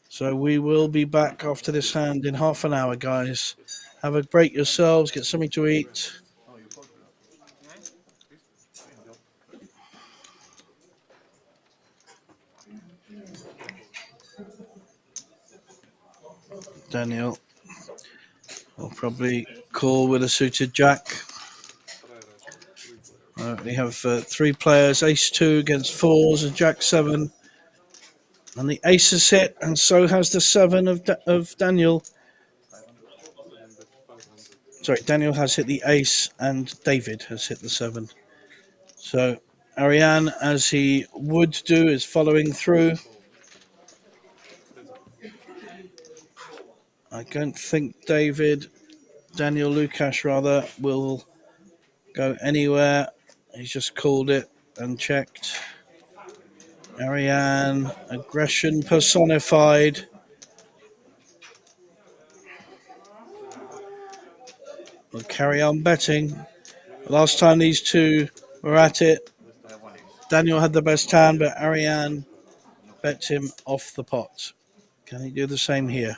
Speaker 1: So we will be back after this hand in half an hour, guys. Have a break yourselves, get something to eat. Daniel will probably call with a suited jack. We have 3 players, ace 2 against 4s and jack 7. And the ace is hit, and so has the 7 of Daniel. Sorry, Daniel has hit the ace and David has hit the 7. So Ariane, as he would do, is following through. I don't think Daniel Lukash rather, will go anywhere. He's just called it and checked. Ariane, aggression personified. Will carry on betting. Last time these two were at it, Daniel had the best hand, but Ariane bet him off the pot. Can he do the same here?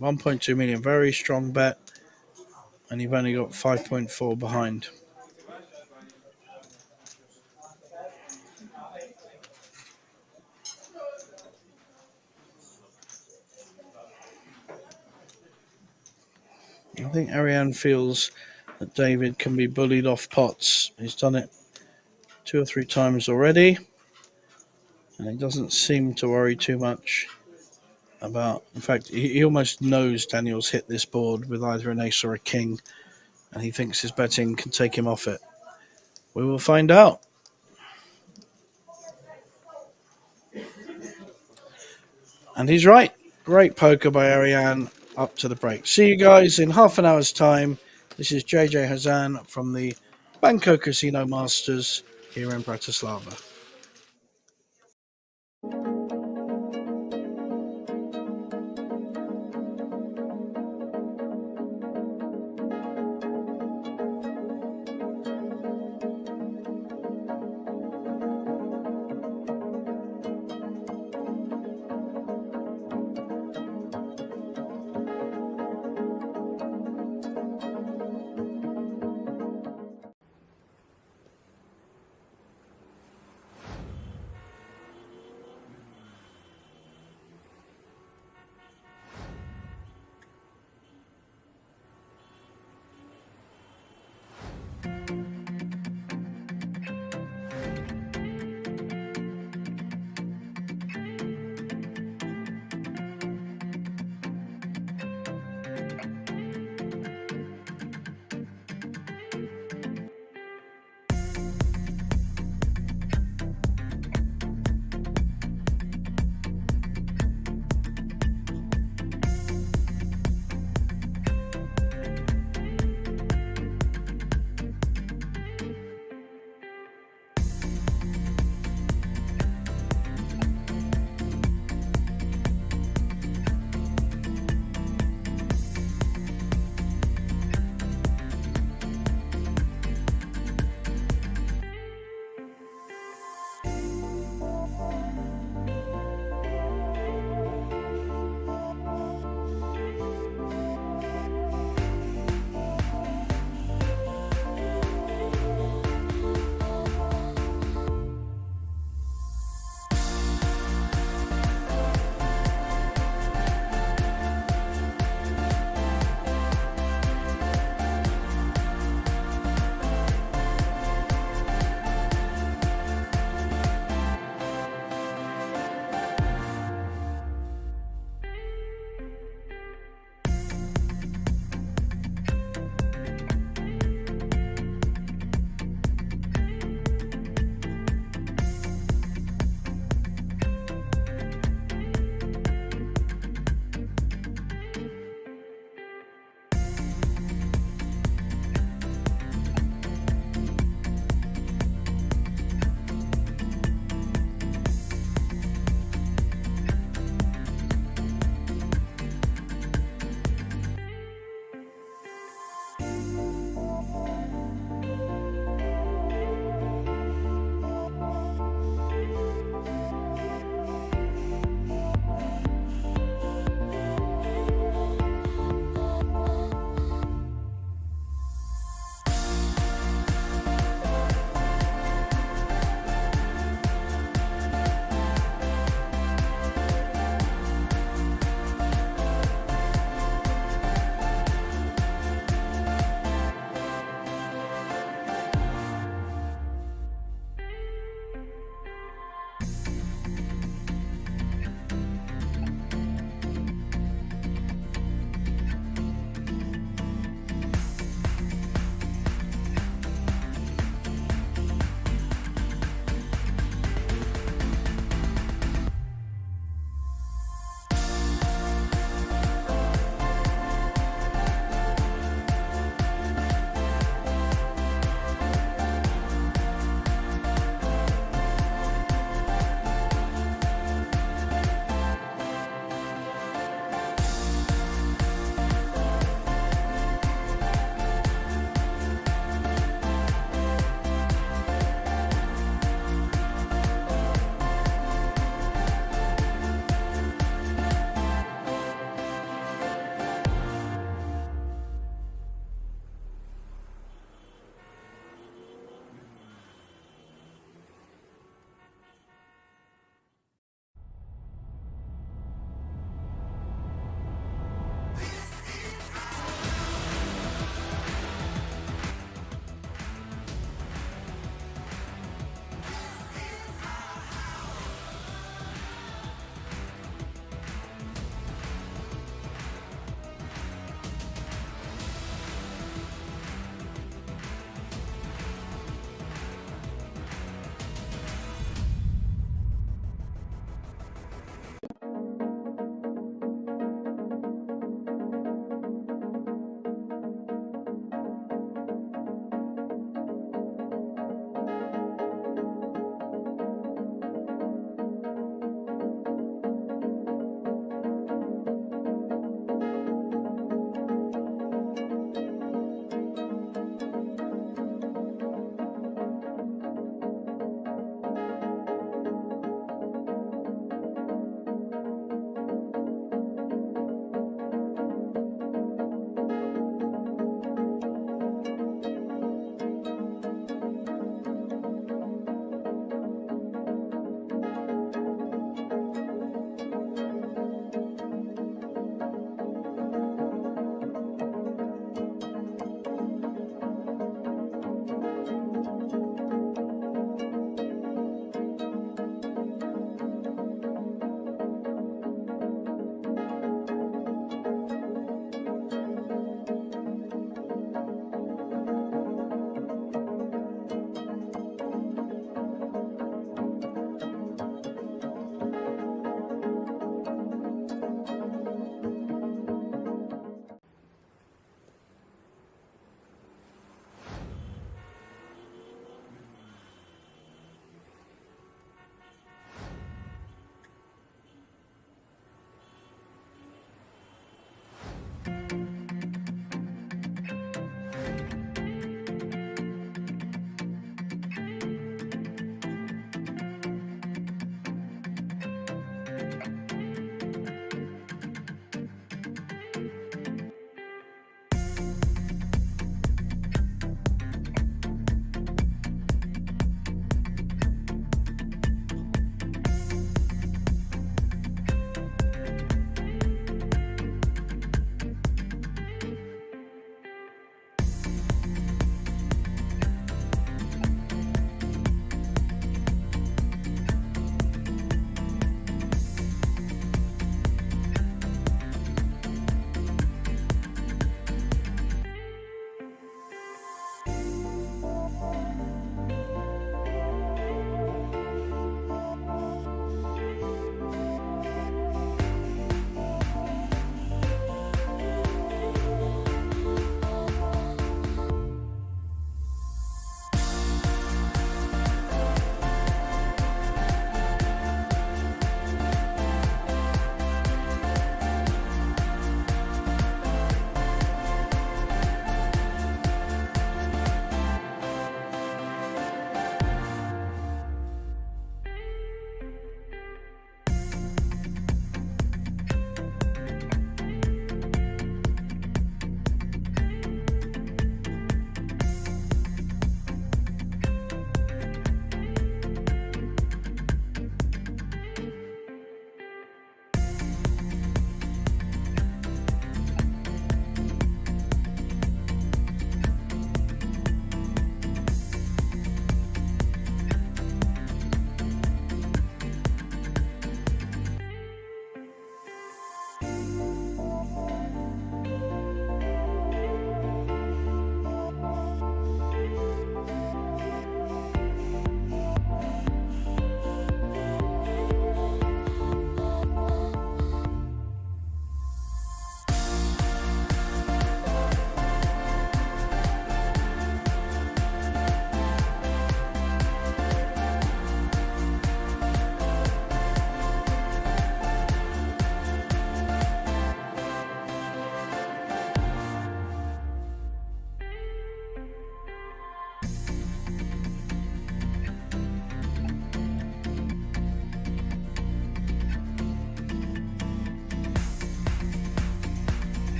Speaker 1: 1.2 million, very strong bet, and you've only got 5.4 behind. I think Ariane feels that David can be bullied off pots. He's done it 2 or 3 times already, and he doesn't seem to worry too much about. In fact, he almost knows Daniel's hit this board with either an ace or a king, and he thinks his betting can take him off it. We will find out. And he's right. Great poker by Ariane up to the break. See you guys in half an hour's time. This is JJ Hazan from the Banco Casino Masters here in Bratislava.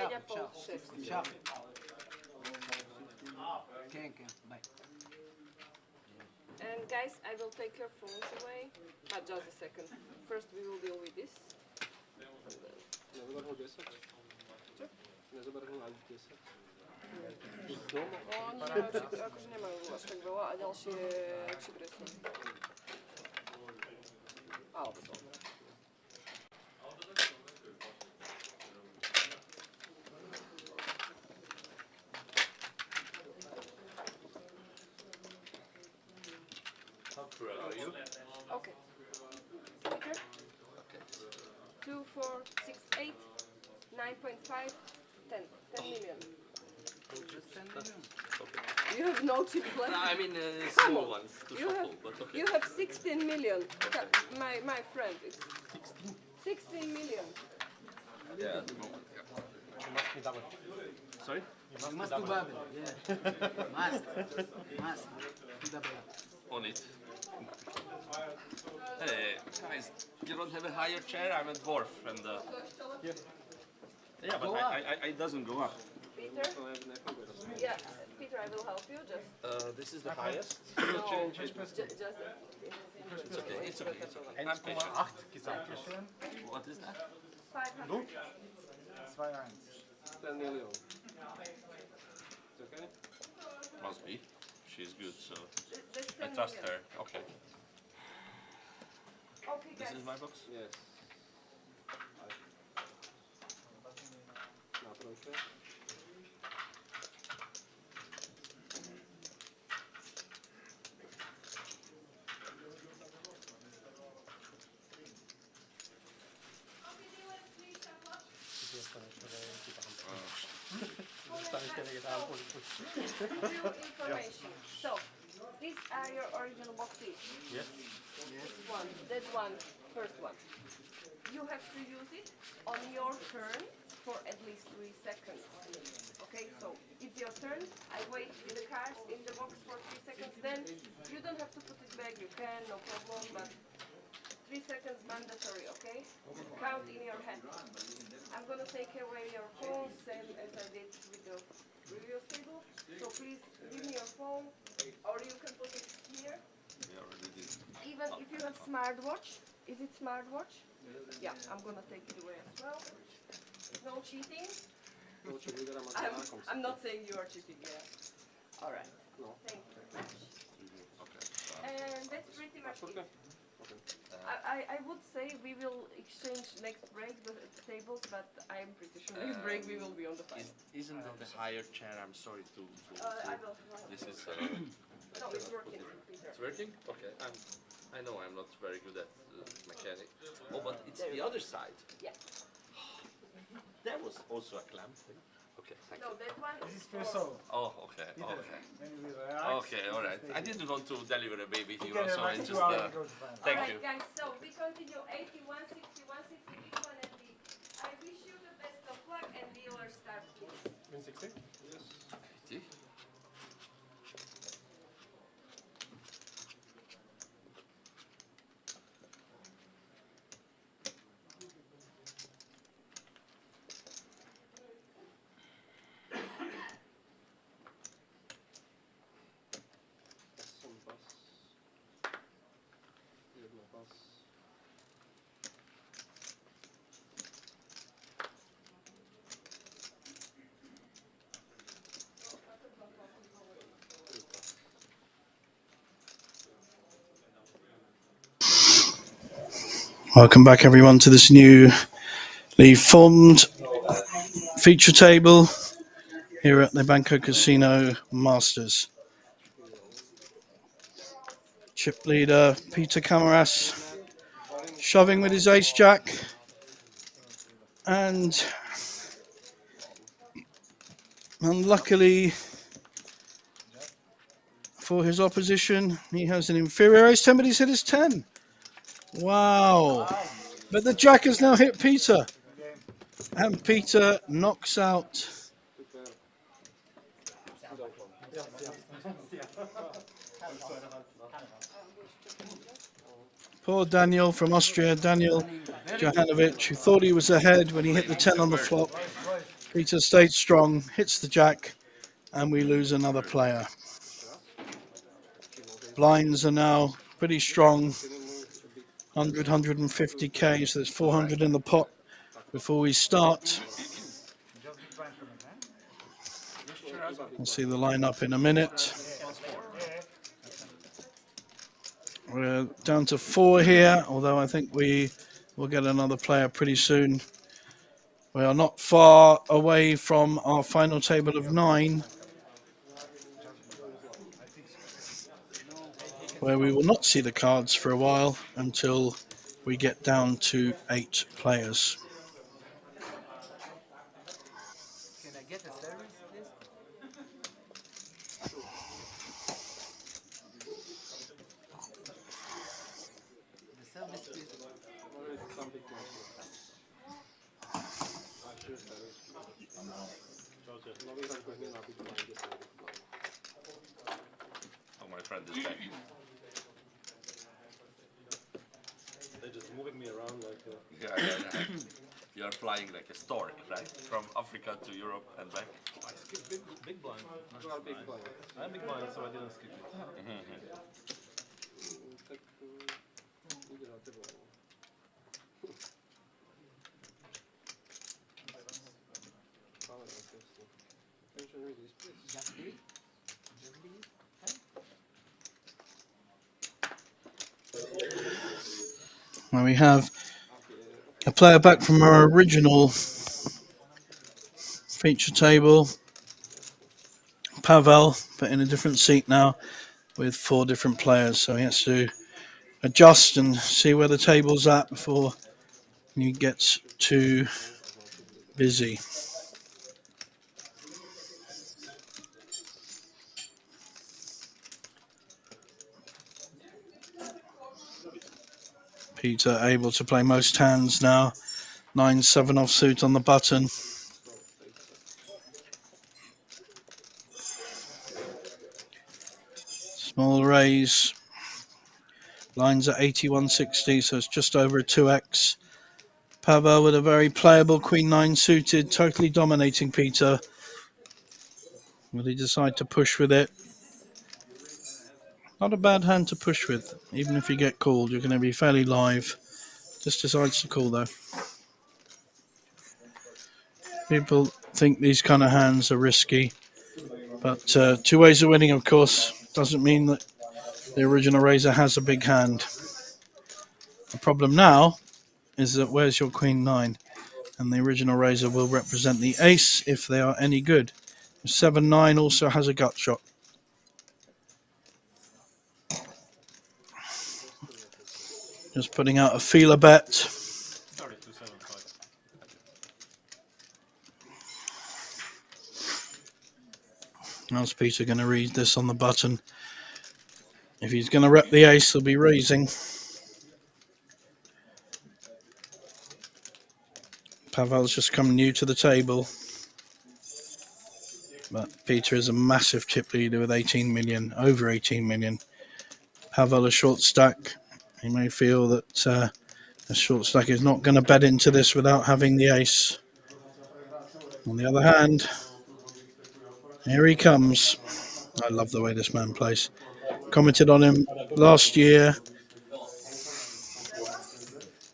Speaker 4: 5,5, 6. And guys, I will take your phones away, but just a second. First we will deal with this. Akože nemajú až tak veľa a ďalšie presne. Alebo to.
Speaker 5: How cruel are you?
Speaker 4: Okay. Okay. 2, 4, 6, 8, 9.5, 10. 10 million. You have no chips left?
Speaker 2: I mean,
Speaker 4: Come
Speaker 2: small
Speaker 4: on.
Speaker 2: ones to
Speaker 4: You
Speaker 2: shuffle,
Speaker 4: have,
Speaker 2: but okay.
Speaker 4: you have 16 million. My friend, it's 16 million.
Speaker 5: Yeah, at the moment, yeah. Sorry?
Speaker 7: You must do double, yeah. Must. Do double.
Speaker 2: On it. Hey, guys, you don't have a higher chair? I'm a dwarf and
Speaker 5: Yeah, but it doesn't go up.
Speaker 4: Peter? Yeah, Peter, I will help you. Just
Speaker 2: this is the highest.
Speaker 4: no,
Speaker 2: Change it.
Speaker 4: just
Speaker 2: It's okay, it's okay, it's okay. I'm patient. What is that?
Speaker 4: 500.
Speaker 3: 10 million. It's okay?
Speaker 2: Must be. She's good, so
Speaker 4: That's
Speaker 2: I
Speaker 4: 10
Speaker 2: trust
Speaker 4: million.
Speaker 2: her. Okay.
Speaker 4: Okay,
Speaker 2: This
Speaker 4: guys.
Speaker 2: is my box?
Speaker 3: Yes. Na trojke.
Speaker 4: Few information. So, these are your original boxes.
Speaker 3: Yes.
Speaker 4: This one, that one, first one. You have to use it on your turn for at least 3 seconds. Okay, so it's your turn. I wait in the cards in the box for 3 seconds. Then you don't have to put it back. You can, no problem. But 3 seconds mandatory. Okay? Count in your head. I'm gonna take away your phone, same as I did with the previous table. So please give me your phone, or you can put it here.
Speaker 5: We already did.
Speaker 4: Even if you have smartwatch, is it smartwatch? Yeah, I'm gonna take it away as well. No cheating. I'm not saying you are cheating, yeah. Alright.
Speaker 3: No.
Speaker 4: Thank you very much.
Speaker 5: Okay.
Speaker 4: And that's pretty much it.
Speaker 3: Okay.
Speaker 4: I would say we will exchange next break the tables, but I'm pretty sure next break we will be on the fight.
Speaker 2: Isn't that the higher chair? I'm sorry to
Speaker 4: I will.
Speaker 2: This is
Speaker 4: No, it's working, Peter.
Speaker 2: it's working? Okay. I know I'm not very good at mechanic. Oh, but it's the other side.
Speaker 4: Yeah.
Speaker 2: There was also a clamp thing. Okay, thank
Speaker 4: No,
Speaker 2: you.
Speaker 4: that one is for...
Speaker 2: Oh, okay, okay.
Speaker 6: When you will relax.
Speaker 2: Okay, all right. I didn't want to deliver a baby
Speaker 6: You
Speaker 2: hero,
Speaker 6: can
Speaker 2: so I
Speaker 6: relax
Speaker 2: just
Speaker 6: 2 hours and go to fine.
Speaker 2: thank
Speaker 4: Alright,
Speaker 2: you.
Speaker 4: guys, so we continue 81, 60, 160, this one, and the... I wish you the best of luck, and dealer start, please.
Speaker 2: 80.
Speaker 3: Osm pas. Jedna pas.
Speaker 1: Welcome back, everyone, to this newly formed feature table here at the Banco Casino Masters. Chip leader Peter Camaras shoving with his ace jack, and unluckily for his opposition, he has an inferior ace 10, but he's hit his 10. Wow. But the jack has now hit Peter, and Peter knocks out
Speaker 3: Super.
Speaker 1: poor Daniel from Austria, Daniel Johanovic, who thought he was ahead when he hit the 10 on the flop. Peter stayed strong, hits the jack, and we lose another player. Blinds are now pretty strong. 100, 150k, so there's 400 in the pot before we start. We'll see the lineup in a minute. We're down to 4 here, although I think we will get another player pretty soon. We are not far away from our final table of 9, where we will not see the cards for a while until we get down to 8 players.
Speaker 7: Can I get a service, please? The service, please.
Speaker 5: Oh, my friend is back.
Speaker 3: They're just moving me around like
Speaker 5: Yeah. You are flying like a stork, right? From Africa to Europe and back.
Speaker 3: I skipped big blind. Not big blind. I'm big blind, so I didn't skip it.
Speaker 7: Just be. Just be.
Speaker 1: Now we have a player back from our original feature table, Pavel, but in a different seat now with 4 different players. So he has to adjust and see where the table's at before he gets too busy. Peter able to play most hands now. 9-7 offsuit on the button. Small raise. Lines at 8160, so it's just over a 2x. Pavel with a very playable Queen 9 suited, totally dominating Peter. Will he decide to push with it? Not a bad hand to push with. Even if you get called, you're going to be fairly live. Just decides to call though. People think these kind of hands are risky, but 2 ways of winning, of course, doesn't mean that the original raiser has a big hand. The problem now is that where's your Queen 9? And the original raiser will represent the ace if they are any good. 7-9 also has a gut shot. Just putting out a feeler bet.
Speaker 3: Sorry, 275.
Speaker 1: How's Peter going to read this on the button? If he's going to rep the ace, he'll be raising. Pavel's just come new to the table. But Peter is a massive chip leader with 18 million, over 18 million. Pavel a short stack. He may feel that a short stack is not going to bet into this without having the ace. On the other hand, here he comes. I love the way this man plays. Commented on him last year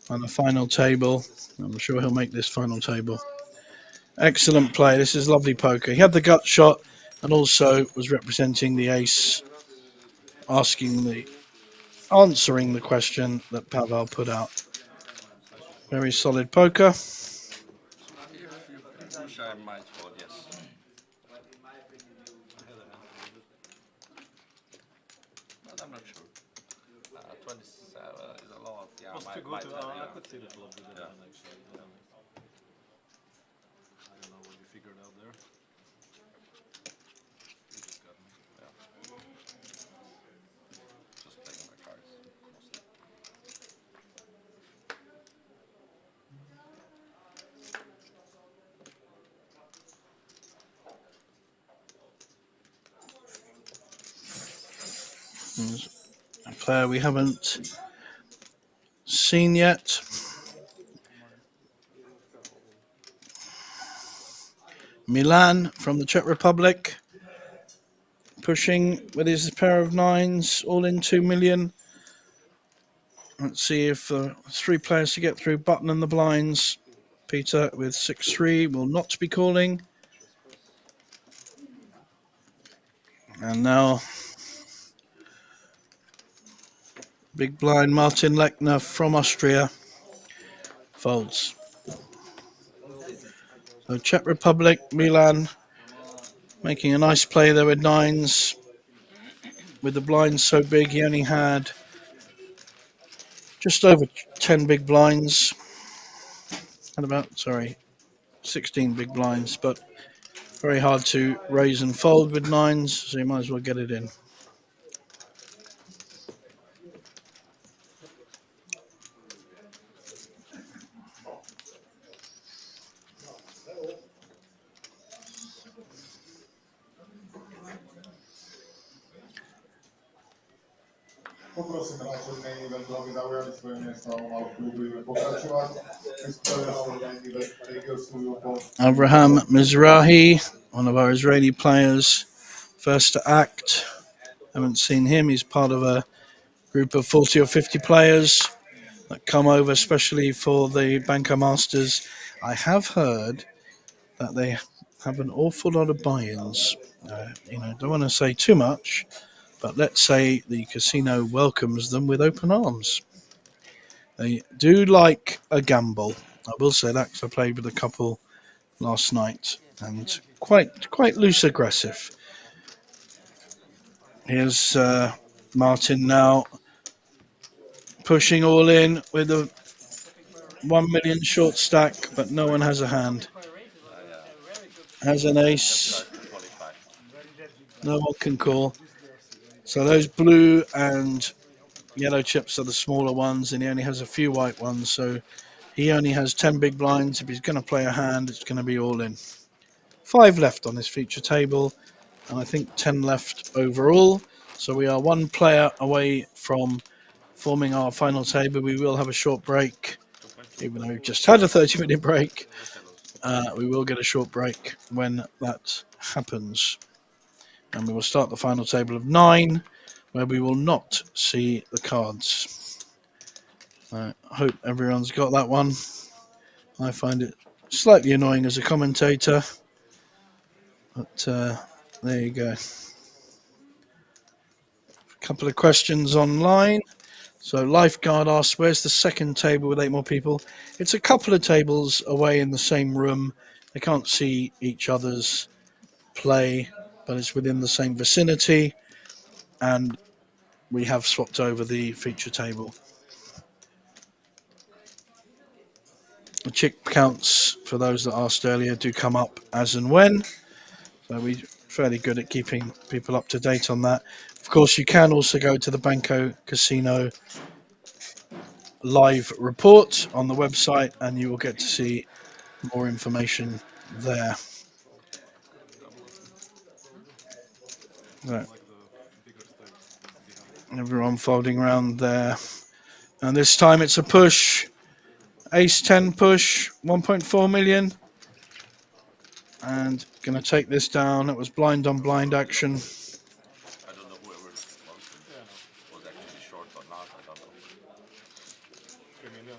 Speaker 1: on the final table. I'm sure he'll make this final table. Excellent play. This is lovely poker. He had the gut shot and also was representing the ace, answering the question that Pavel put out. Very solid poker.
Speaker 5: If you can push, I might fold, yes. But I'm not sure. 27 is a lot. Yeah,
Speaker 3: Was too good to, I could see the flop with the hand actually. Yeah. I don't know what you figured out there. You just got me.
Speaker 5: Just playing my cards. Mostly.
Speaker 1: A player we haven't seen yet. Milan from the Czech Republic, pushing with his pair of nines, all in 2 million. Let's see if 3 players to get through. Button and the blinds. Peter with 6-3 will not be calling. And now big blind Martin Lechner from Austria folds. So Czech Republic, Milan making a nice play there with nines. With the blinds so big, he only had just over 10 big blinds. And about, 16 big blinds, but very hard to raise and fold with nines, so you might as well get it in.
Speaker 6: Poprosím hráče z main eventu, aby zaujali svoje miesta a v klubu budeme pokračovať.
Speaker 1: Avraham Mizrahi, one of our Israeli players, first to act. Haven't seen him. He's part of a group of 40 or 50 players that come over especially for the Banco Masters. I have heard that they have an awful lot of buy-ins. Don't want to say too much, but let's say the casino welcomes them with open arms. They do like a gamble. I will say that because I played with a couple last night, and quite loose aggressive. Here's Martin now pushing all in with a 1 million short stack, but no one has a hand. Has an ace. No one can call. So those blue and yellow chips are the smaller ones, and he only has a few white ones. So he only has 10 big blinds. If he's going to play a hand, it's going to be all in. 5 left on this feature table, and I think 10 left overall. So we are 1 player away from forming our final table. We will have a short break, even though we've just had a 30-minute break. We will get a short break when that happens. And we will start the final table of 9, where we will not see the cards. I hope everyone's got that one. I find it slightly annoying as a commentator, but there you go. A couple of questions online. So Lifeguard asks, where's the second table with 8 more people? It's a couple of tables away in the same room. They can't see each other's play, but it's within the same vicinity, and we have swapped over the feature table. The chick counts, for those that asked earlier, do come up as and when, so we're fairly good at keeping people up to date on that. Of course, you can also go to the Banco Casino live report on the website, and you will get to see more information there. Right. Everyone folding around there, and this time it's a push. Ace 10 push, 1.4 million, and going to take this down. It was blind on blind action.
Speaker 5: I don't know whoever was actually short or not. I don't know.
Speaker 6: 3 million.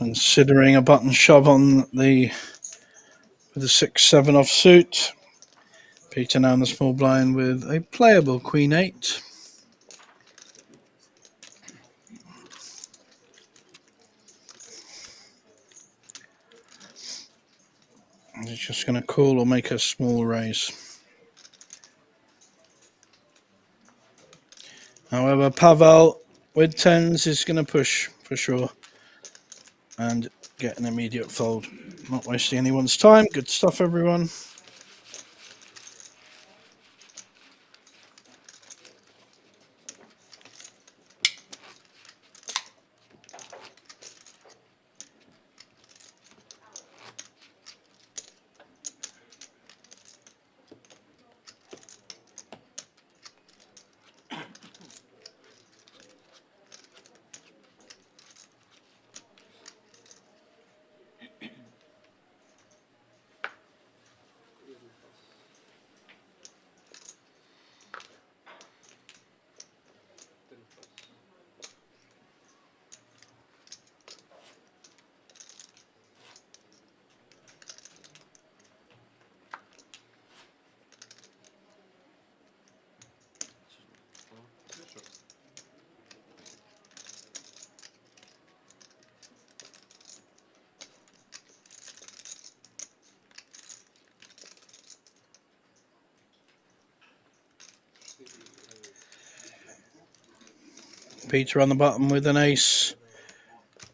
Speaker 1: Considering a button shove on the with the 6-7 offsuit. Peter now in the small blind with a playable Queen 8. He's just going to call or make a small raise. However, Pavel with 10s is going to push for sure and get an immediate fold. Not wasting anyone's time. Good stuff, everyone. Peter on the bottom with an ace.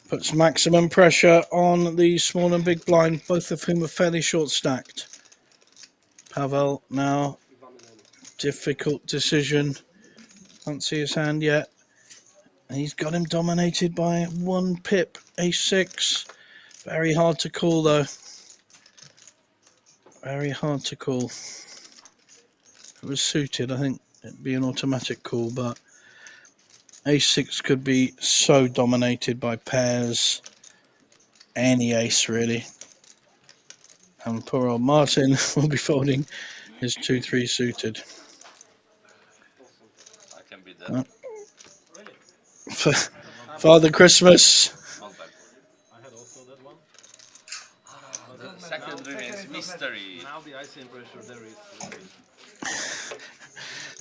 Speaker 1: Puts maximum pressure on the small and big blind, both of whom are fairly short stacked. Pavel now, difficult decision. Can't see his hand yet. He's got him dominated by 1 pip, ace 6. Very hard to call though. Very hard to call. If it was suited, I think it'd be an automatic call, but ace 6 could be so dominated by pairs. Any ace really. And poor old Martin will be folding his 2-3 suited.
Speaker 5: I can be that.
Speaker 1: Father Christmas.
Speaker 3: I had also that one.
Speaker 5: The second remains mystery.
Speaker 3: Now the ICM pressure there is.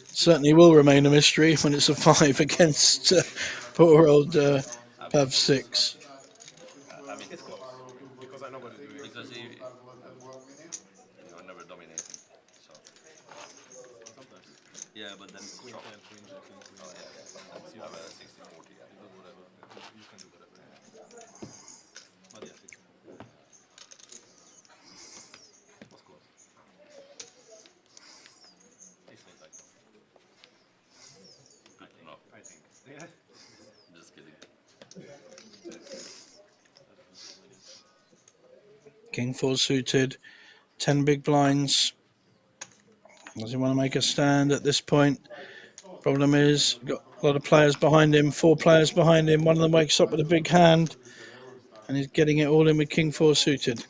Speaker 1: Certainly will remain a mystery when it's a 5 against poor old Pav 6.
Speaker 5: I mean,
Speaker 3: It's close. Because I know what to do.
Speaker 5: because you were never dominating. So
Speaker 3: Sometimes.
Speaker 5: yeah, but then
Speaker 3: Queen
Speaker 5: chop.
Speaker 3: 10, Queen Jack, King Queen.
Speaker 5: Oh yeah. Sometimes you have a 60-40.
Speaker 3: You do whatever. You can do whatever. But yes, it was close. Ace eight, I thought.
Speaker 5: Good to know.
Speaker 3: I think. Yeah.
Speaker 5: Just kidding.
Speaker 1: King 4 suited, 10 big blinds. Does he want to make a stand at this point? Problem is, got a lot of players behind him, 4 players behind him. One of them wakes up with a big hand, and he's getting it all in with King 4 suited.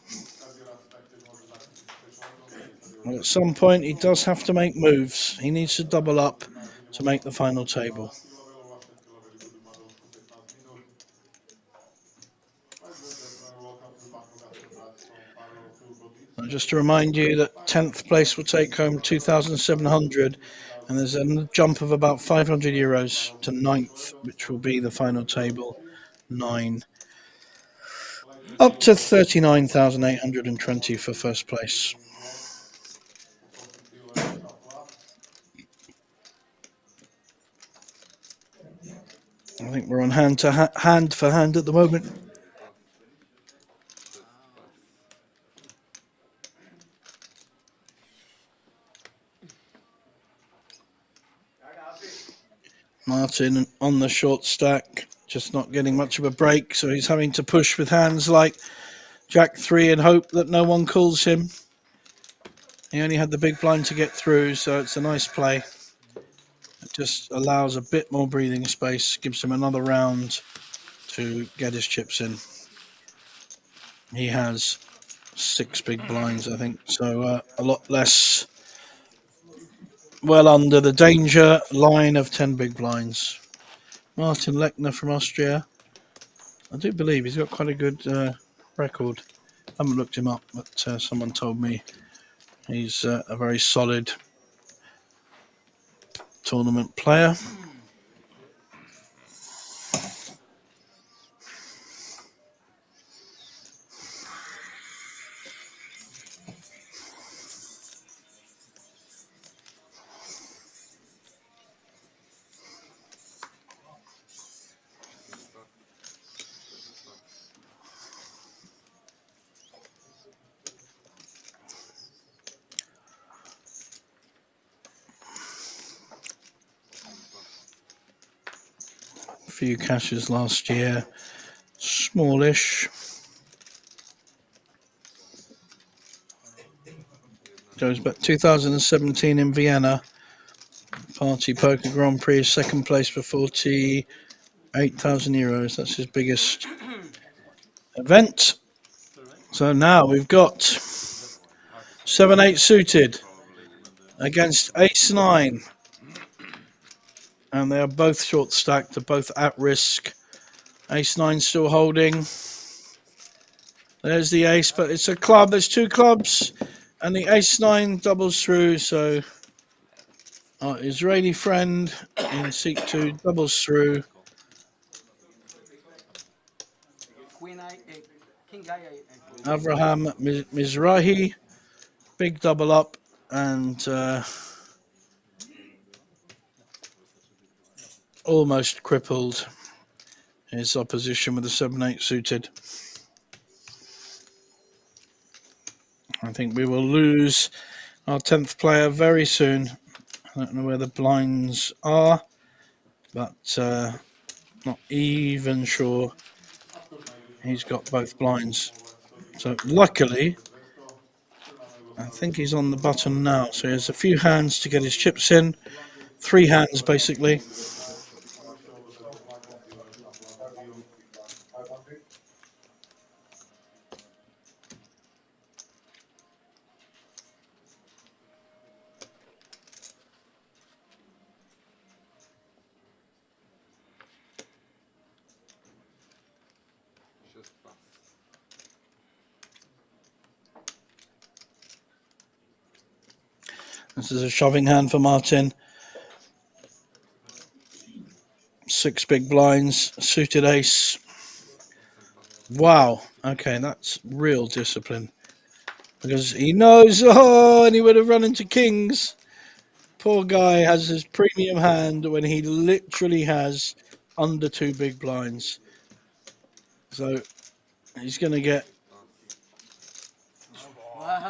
Speaker 1: And at some point, he does have to make moves. He needs to double up to make the final table. And just to remind you that 10th place will take home 2,700, and there's a jump of about 500 euros to 9th, which will be the final table, 9. Up to 39,820 for first place. I think we're on hand to hand for hand at the moment. Martin on the short stack, just not getting much of a break, so he's having to push with hands like Jack 3 and hope that no one calls him. He only had the big blind to get through, so it's a nice play. It just allows a bit more breathing space, gives him another round to get his chips in. He has 6 big blinds, I think, so a lot less, well under the danger line of 10 big blinds. Martin Lechner from Austria I do believe he's got quite a good record. I haven't looked him up, but someone told me he's a very solid tournament player. A few cashes last year, smallish. Goes back 2017 in Vienna, Party Poker Grand Prix, second place for 48,000 euros. That's his biggest event. So now we've got 7-8 suited against Ace-9. And they are both short stacked, they're both at risk. Ace-9 still holding. There's the ace, but it's a club. There's two clubs. And the Ace-9 doubles through, so our Israeli friend in seat 2 doubles through.
Speaker 7: King guy.
Speaker 1: Avraham Mizrahi, big double up, and almost crippled his opposition with a 7-8 suited. I think we will lose our 10th player very soon. I don't know where the blinds are, but not even sure he's got both blinds. So luckily, I think he's on the button now. So he has a few hands to get his chips in. 3 hands basically. This is a shoving hand for Martin. 6 big blinds, suited ace. Wow. Okay, that's real discipline. Because he knows, and he would have run into kings. Poor guy has his premium hand when he literally has under 2 big blinds. So he's going to get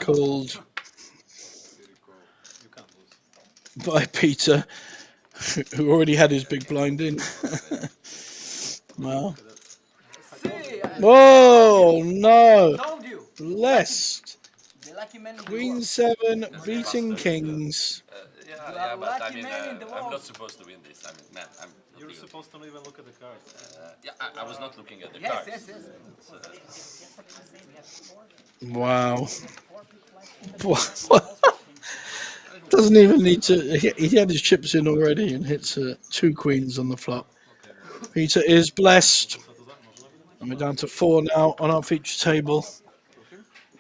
Speaker 1: called by Peter, who already had his big blind in. Wow. Whoa, no. Blessed. Queen 7 beating kings.
Speaker 5: Yeah, but I mean, I'm not supposed to win this. I mean, man, I'm.
Speaker 3: You're supposed to even look at the cards.
Speaker 5: Yeah, I was not looking at the cards.
Speaker 1: Wow. Doesn't even need to. He had his chips in already and hits 2 queens on the flop. Peter is blessed. And we're down to 4 now on our feature table.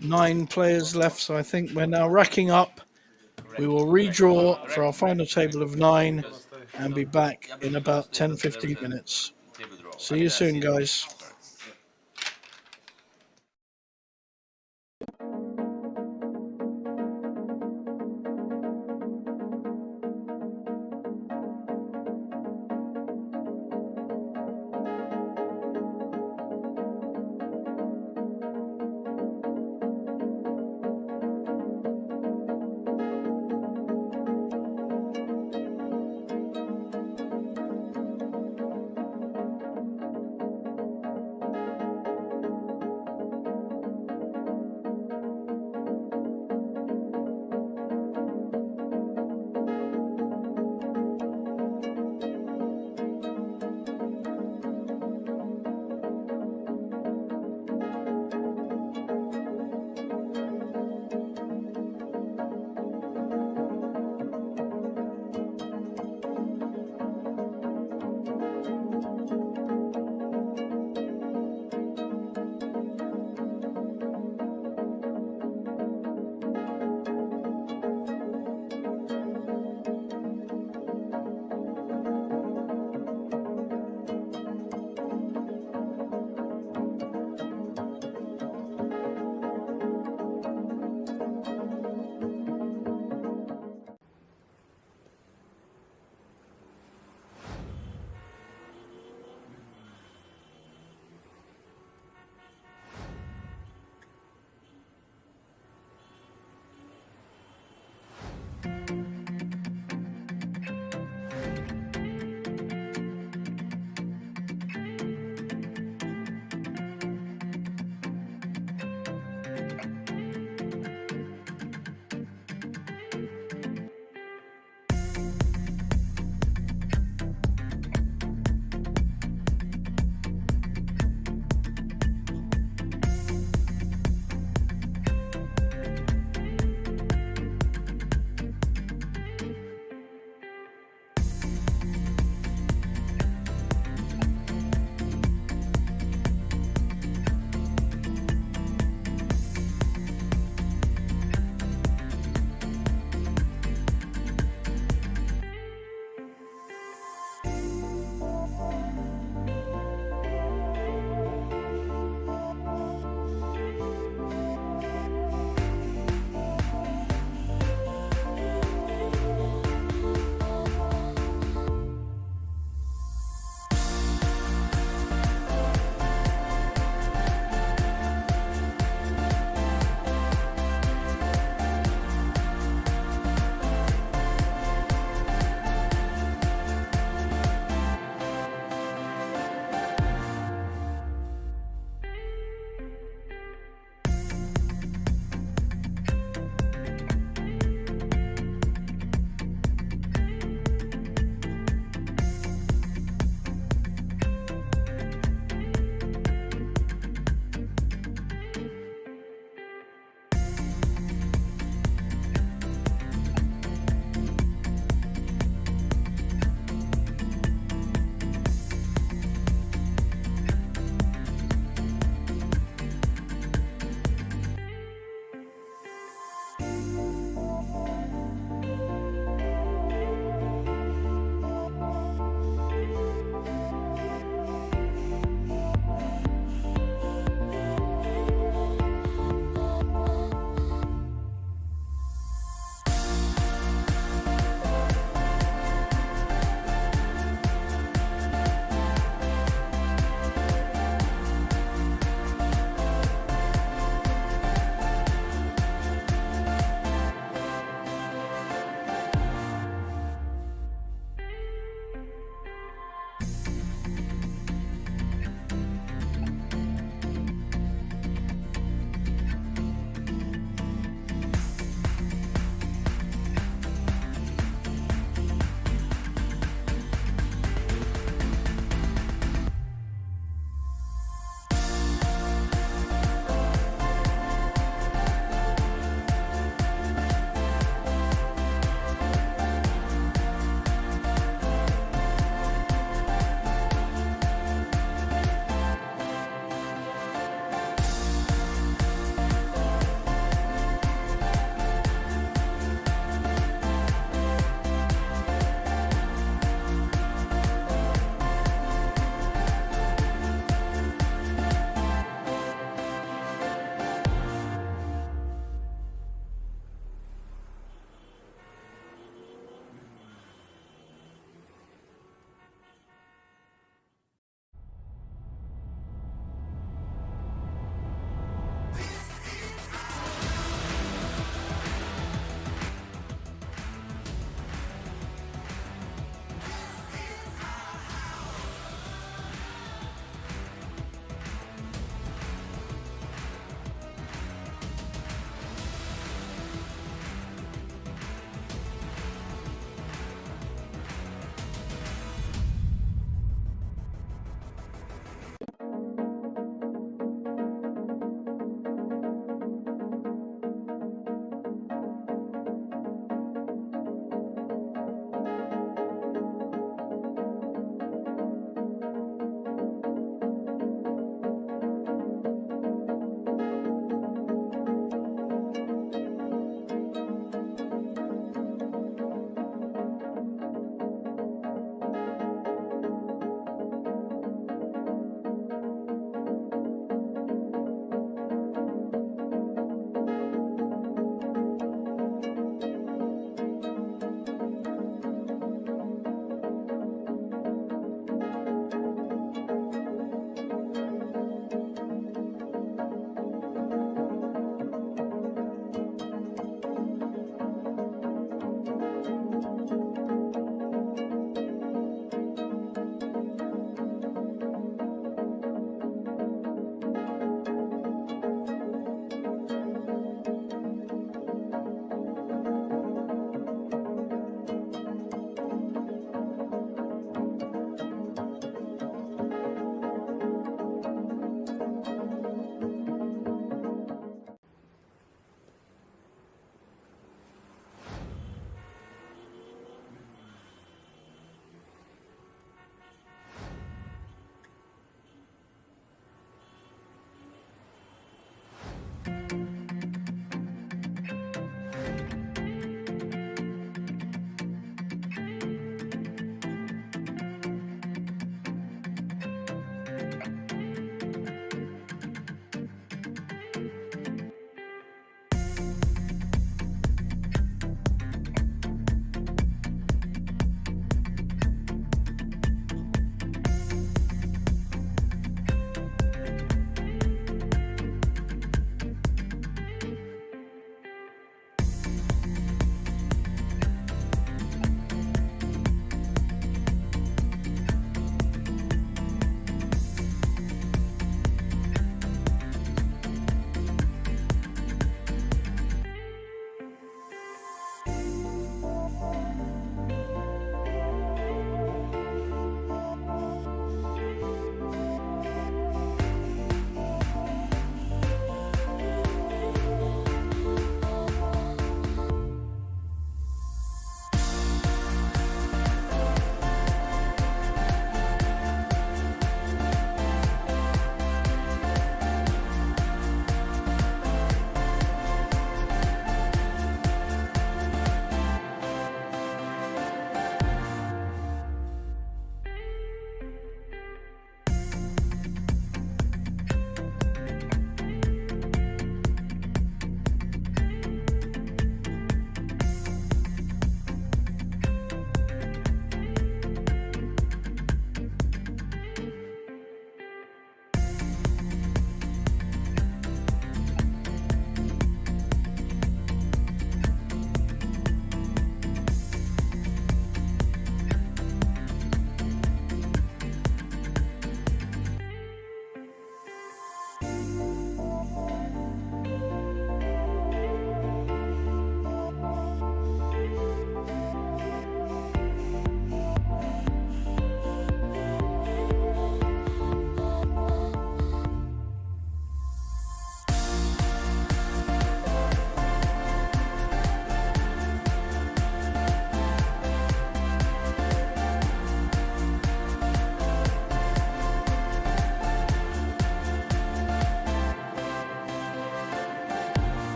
Speaker 1: 9 players left, so I think we're now racking up. We will redraw for our final table of 9 and be back in about 10-15 minutes. See you soon, guys.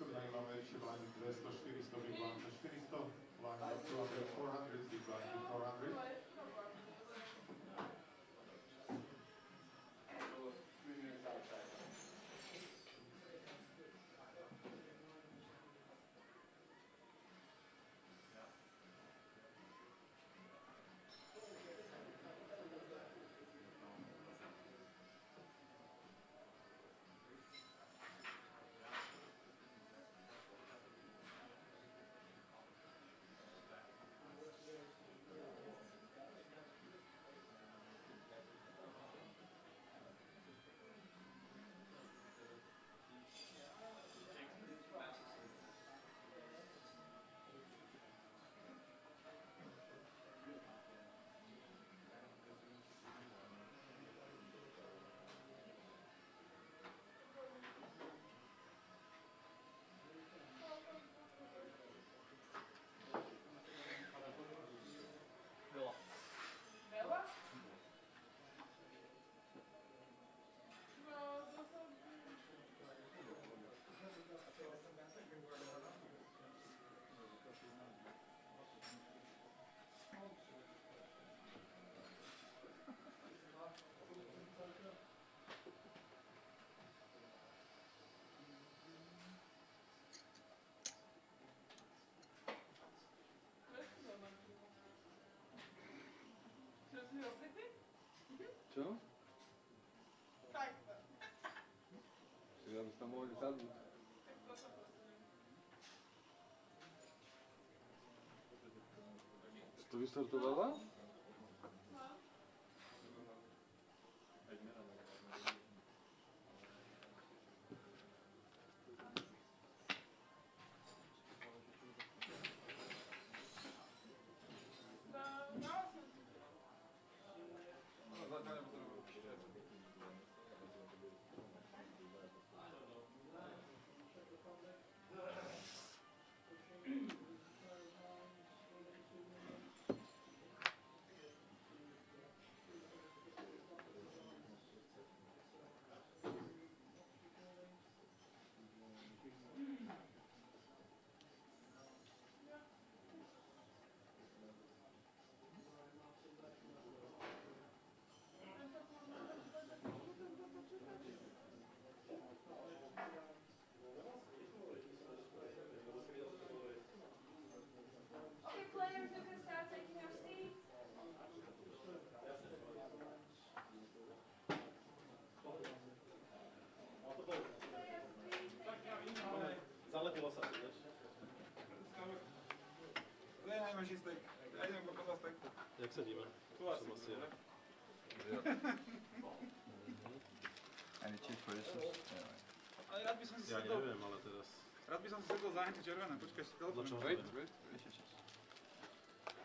Speaker 8: Turnaji máme ešte blind 200, 400, big blind 400, blind 200, 400, big blind 400.
Speaker 9: Co? Сега да ставamo sadło. To wystartowała?
Speaker 4: Okay, players, you can start taking your seats. Players, please take your seats.
Speaker 3: Zalepilo sa, vieš?
Speaker 6: To je najmenší steak. Ja idem kokos za steak.
Speaker 3: Jak sedíme?
Speaker 6: Tu asi.
Speaker 5: Any cheap for this one?
Speaker 6: Ale rád by som si
Speaker 3: Ja
Speaker 6: sedol...
Speaker 3: neviem, ale teraz...
Speaker 6: Rád by som si sedol záhenču červené. Počkaj, ešte telefón.
Speaker 3: Wait.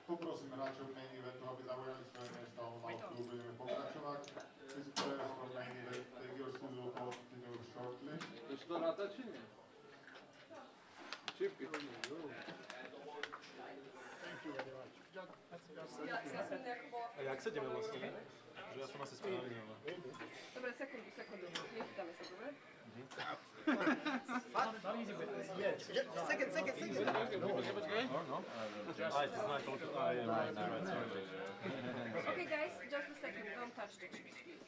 Speaker 8: Poprosím hráčov main eventu, aby zaujali svoje miesta, tu budeme pokračovať. Please players from main event, take your seats, will continue shortly.
Speaker 9: To się to lata czy nie? Szybkie.
Speaker 3: jak sa ideme vlastne? Že ja som asi správny, ale...
Speaker 4: Dobre, sekundu. Nechytáme sa, dobre?
Speaker 7: Second.
Speaker 3: No? Aj, ty znaj toľko. Aj, sorry.
Speaker 4: Okay, guys, just a second. Don't touch the chips, please.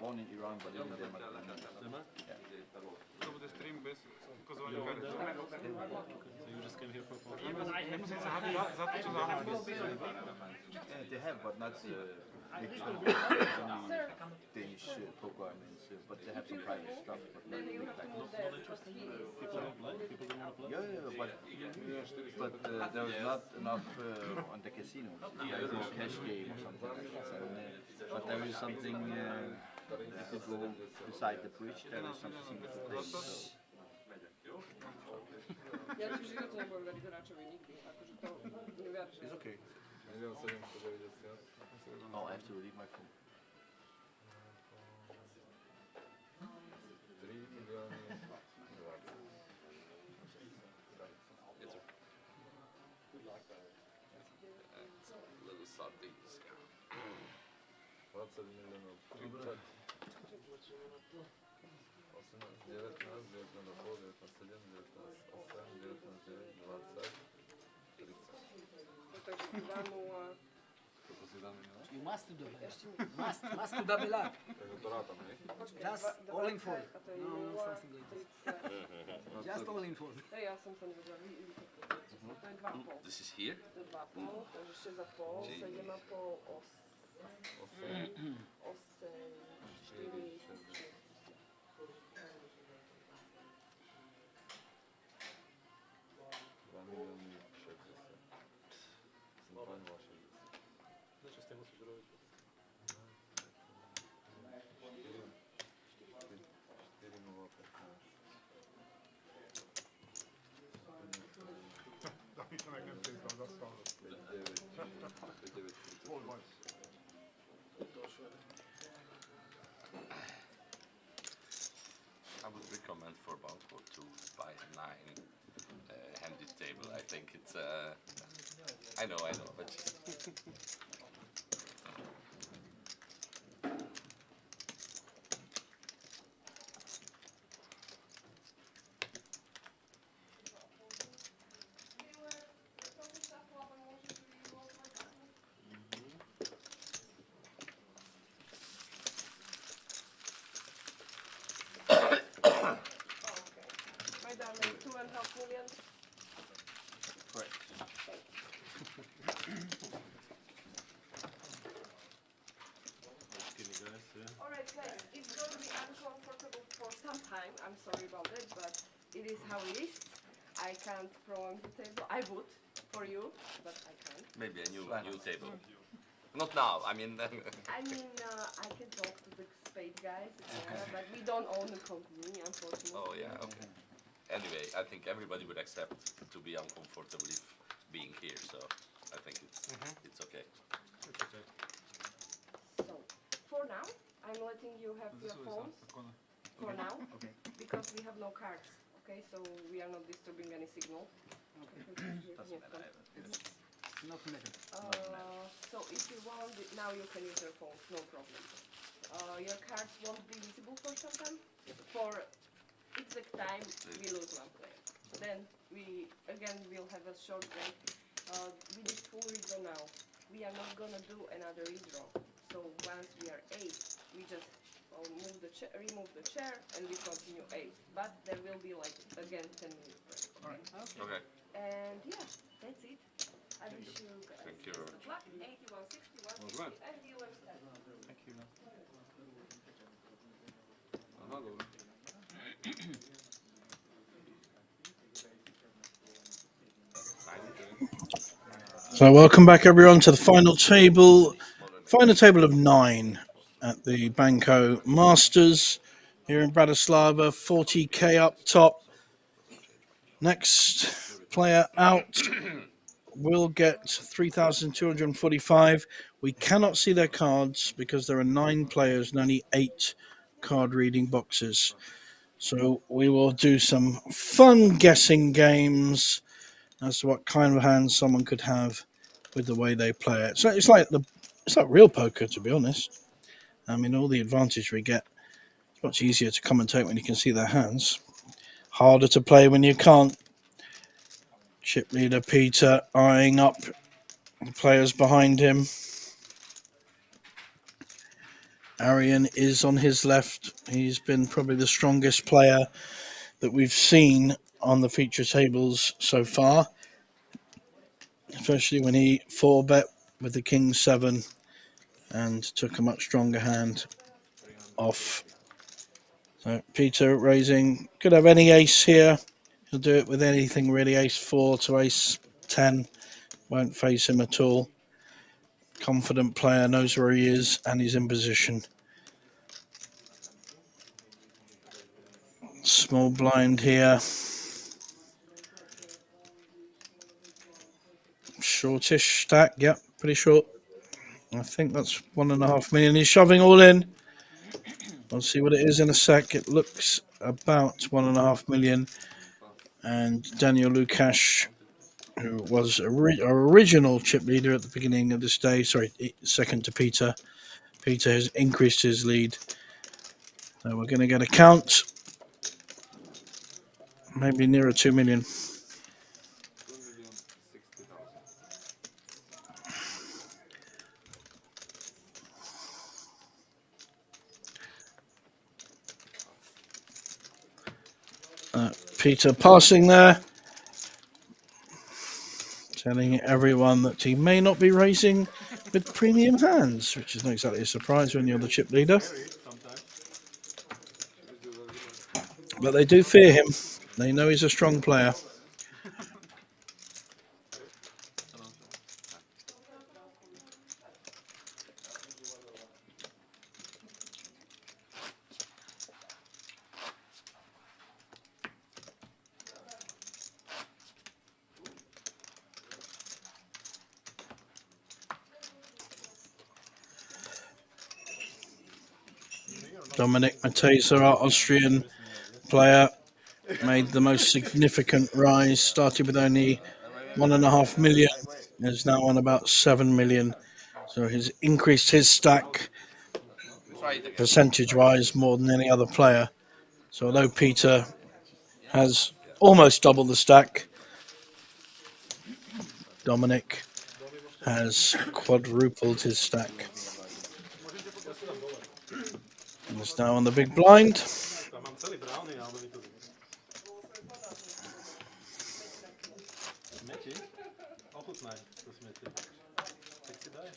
Speaker 5: Born in Iran, but living in Denmark.
Speaker 2: To bude stream bez ukazovania karet.
Speaker 3: So you just came here for poker?
Speaker 2: Nemusím sa hábiť za to, čo zahrám.
Speaker 5: Yeah, they have, but not big stuff.
Speaker 4: Sir,
Speaker 5: Danish poker, I mean, but they have some private stuff, but not
Speaker 4: then you
Speaker 5: big
Speaker 4: have to
Speaker 5: like
Speaker 4: move there because he is...
Speaker 3: People don't play? People don't want to play?
Speaker 5: Yeah, but there was not enough on the casino. There is no cash game or something like this. But there is something, if you go beside the bridge, there is some casino to play. So.
Speaker 4: Ja ti v živote nebudem veriť hráčovi nikdy, akože to neviac, že...
Speaker 5: It's okay.
Speaker 9: 1 790.
Speaker 5: Oh, I have to leave my phone.
Speaker 9: 3 milióny 20.
Speaker 10: Little sardines.
Speaker 9: 20 miliónov 30. 18, 19, 19 pol, 19, 7, 19, 8, 19, 9, 20, 30.
Speaker 4: Takže 2-0...
Speaker 9: Koľko si dám minulé?
Speaker 7: You must do double. Must do double up.
Speaker 9: Takže to rátam, hej?
Speaker 4: Počkaj,
Speaker 7: Just all in fold.
Speaker 4: A to je
Speaker 7: No,
Speaker 4: 0,
Speaker 7: something like this.
Speaker 4: 30...
Speaker 7: Just all in fold.
Speaker 4: Ja som to nevedela, to je 2,5.
Speaker 10: This is here.
Speaker 4: To je 2,5, takže 6,5, 7,5, 8, 4, 6.
Speaker 9: 2 milióny 60. Som 2 0 60.
Speaker 3: Čo ste musíš robiť?
Speaker 9: 4 0 15.
Speaker 6: Dámy to meg nem pénzben az asztalra.
Speaker 9: 5 9 30.
Speaker 6: Hol vagy?
Speaker 10: I would recommend for Banco to buy a 9-handed table. I think it's I know, but
Speaker 4: My darling, 2.5 million.
Speaker 5: Correct.
Speaker 3: Skinny guys, yeah.
Speaker 4: Alright guys, it's gonna be uncomfortable for some time. I'm sorry about it, but it is how it is. I can't prolong the table. I would for you, but I can't.
Speaker 10: maybe a new table. Not now. I mean,
Speaker 4: I can talk to the Spade guys, but we don't own the company, unfortunately.
Speaker 10: oh yeah, okay. Anyway, I think everybody would accept to be uncomfortable if being here. So I think it's okay.
Speaker 3: It's okay.
Speaker 4: So, for now, I'm letting you have your phones. For now, because we have no cards. Okay, so we are not disturbing any signal.
Speaker 5: Doesn't matter.
Speaker 7: It's not matter.
Speaker 4: So if you want, now you can use your phone, no problem. Your cards won't be visible for some time. For exact time, we lose one player. Then we again will have a short break. We did full redraw now. We are not gonna do another redraw. So once we are 8, we just remove the chair and we continue 8. But there will be like again 10 minutes break.
Speaker 10: Okay.
Speaker 4: And yeah, that's it. I wish you guys
Speaker 10: Thank you.
Speaker 4: best of luck. 81, 61, 60,
Speaker 9: Alright.
Speaker 4: and you will stand.
Speaker 5: Thank you.
Speaker 9: Aha, dobro.
Speaker 1: So welcome back everyone to the final table of 9 at the Banco Masters here in Bratislava. 40k up top. Next player out will get 3,245. We cannot see their cards because there are 9 players and only 8 card reading boxes. So we will do some fun guessing games as to what kind of hand someone could have with the way they play it. So it's like real poker, to be honest. I mean, all the advantage we get. It's much easier to commentate when you can see their hands. Harder to play when you can't. Chip leader Peter eyeing up the players behind him. Arian is on his left. He's been probably the strongest player that we've seen on the feature tables so far, especially when he 4-bet with the King 7 and took a much stronger hand off. So Peter raising, could have any ace here. He'll do it with anything really, ace 4 to ace 10. Won't face him at all. Confident player, knows where he is and he's in position. Small blind here. Shortish stack, yep, pretty short. I think that's 1.5 million. He's shoving all in. I'll see what it is in a sec. It looks about 1.5 million. And Daniel Lukash, who was our original chip leader at the beginning of this day, sorry, second to Peter. Peter has increased his lead. So we're going to get a count. Maybe nearer 2 million.
Speaker 9: 2,060,000.
Speaker 1: Peter passing there. Telling everyone that he may not be raising with premium hands, which is not exactly a surprise when you're the chip leader. But they do fear him. They know he's a strong player. Dominic Matesa, our Austrian player, made the most significant rise, started with only 1.5 million, is now on about 7 million. So he's increased his stack percentage-wise more than any other player. So although Peter has almost doubled the stack, Dominic has quadrupled his stack. He's now on the big blind.
Speaker 3: Ochutnaj to smiety. Tak ci daje.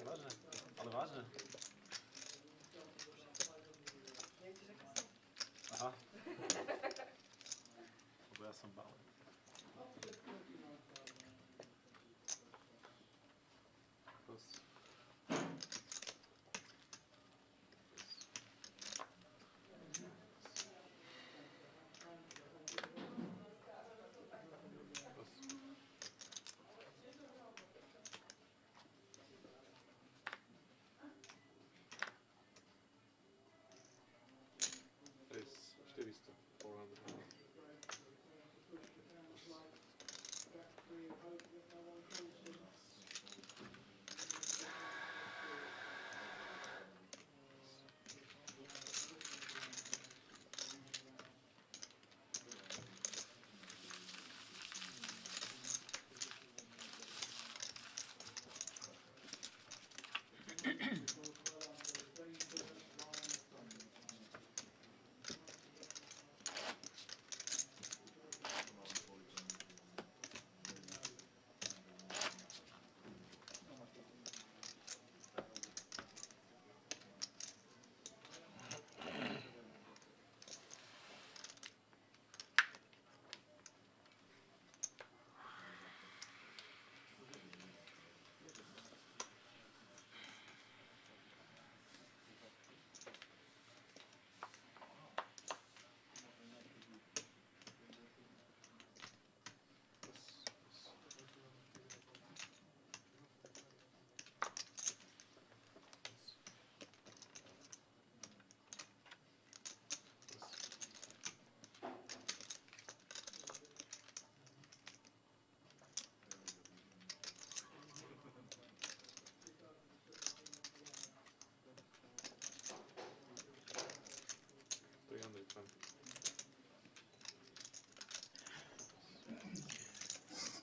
Speaker 3: Ważne. Ale ważne. Aha. Bo ja sam bałem. To jest 400. 400.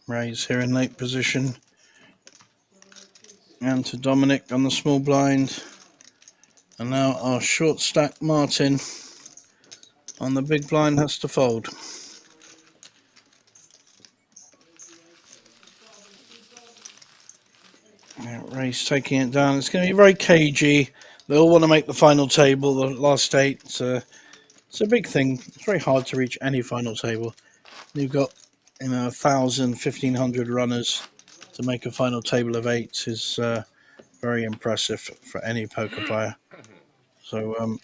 Speaker 1: Raise here in late position. And to Dominic on the small blind. And now our short stack Martin on the big blind has to fold. Yeah, Ray's taking it down. It's going to be very cagey. They all want to make the final table, the last 8. It's a big thing. It's very hard to reach any final table. You've got 1,000, 1,500 runners to make a final table of 8 is very impressive for any poker player. So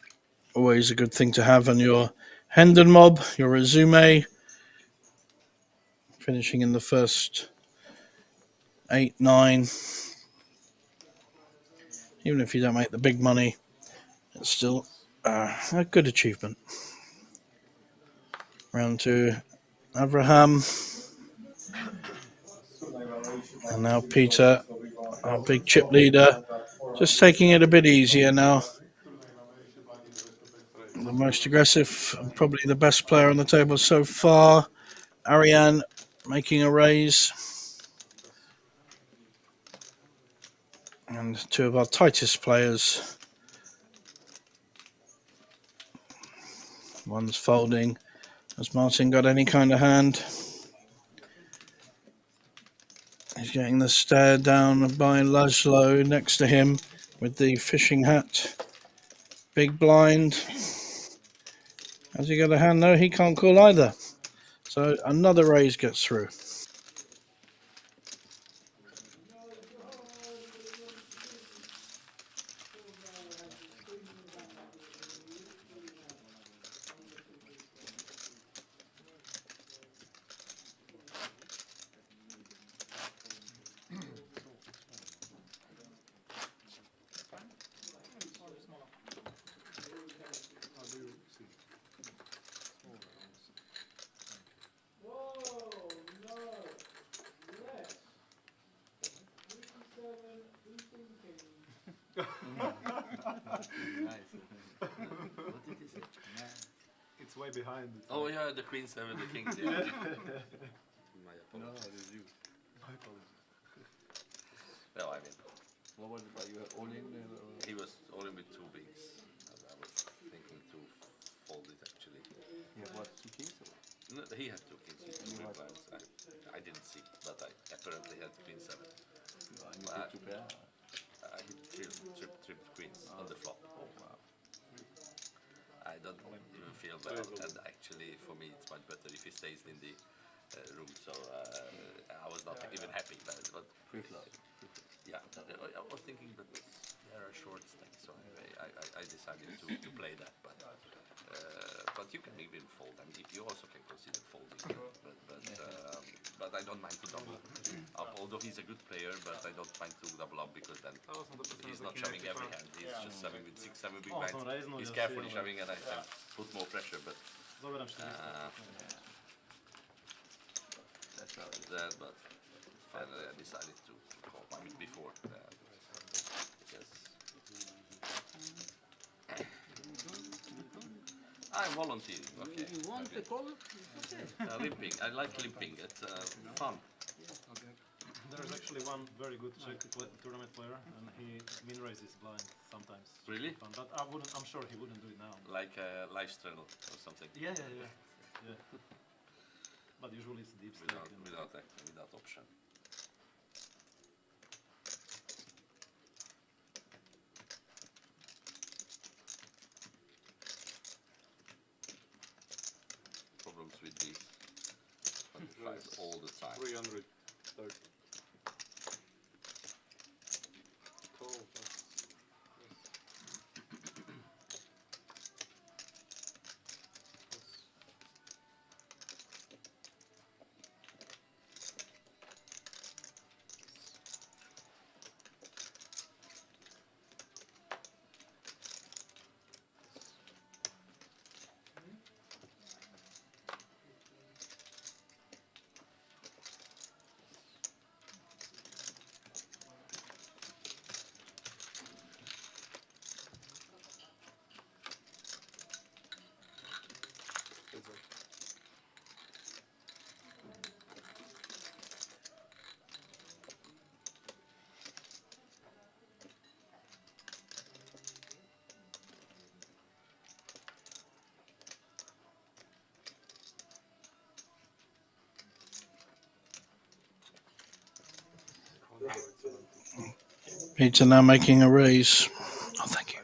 Speaker 1: always a good thing to have on your Hendon mob, your resume. Finishing in the first 8, 9. Even if you don't make the big money, it's still a good achievement. Round to Abraham. And now Peter, our big chip leader, just taking it a bit easier now. The most aggressive and probably the best player on the table so far. Ariane making a raise. And 2 of our tightest players. One's folding. Has Martin got any kind of hand? He's getting the stare down by Laszlo next to him with the fishing hat. Big blind. Has he got a hand? No, he can't call either. So another raise gets through.
Speaker 3: It's way behind.
Speaker 10: Oh yeah, the queen 7, the king. Yeah. My
Speaker 5: No,
Speaker 10: apologies.
Speaker 5: it is you.
Speaker 3: My apologies.
Speaker 10: No, I mean,
Speaker 5: What was it? Like you were all in?
Speaker 10: he was only with 2 bigs. And I was thinking to fold it actually.
Speaker 5: Yeah, what? 2 kings? Or?
Speaker 10: No, he had 2 kings, he had 2 big blinds. I didn't see, but I apparently had queen 7.
Speaker 5: No, and you did 2 pair?
Speaker 10: I hit tripped queens on the flop.
Speaker 5: Oh, wow.
Speaker 10: I don't even feel bad, and actually for me it's much better if he stays in the room, so I was not even happy about it, but
Speaker 5: Pre-flop.
Speaker 10: yeah, I was thinking that there are short stacks, so anyway I decided to play that, but you can even fold, I mean you also can consider folding, but I don't mind to double up, although he's a good player, but I don't mind to double up because then he's not shoving every hand, he's just shoving with 6, 7 big blinds, he's carefully shoving and I can put more pressure, but
Speaker 5: That's how it is.
Speaker 10: but finally I decided to call, I mean before, because I'm volunteering, okay.
Speaker 7: You want the call? It's okay.
Speaker 10: Limping, I like limping, it's fun.
Speaker 3: There's actually one very good Czech tournament player, and he min raises blind sometimes.
Speaker 10: Really?
Speaker 3: But I'm sure he wouldn't do it now.
Speaker 10: Like a lifestyle or something.
Speaker 3: Yeah. But usually it's deep stack.
Speaker 10: Without option. Problems with these 25 all the time.
Speaker 9: 330.
Speaker 1: Peter now making a raise. Oh, thank you.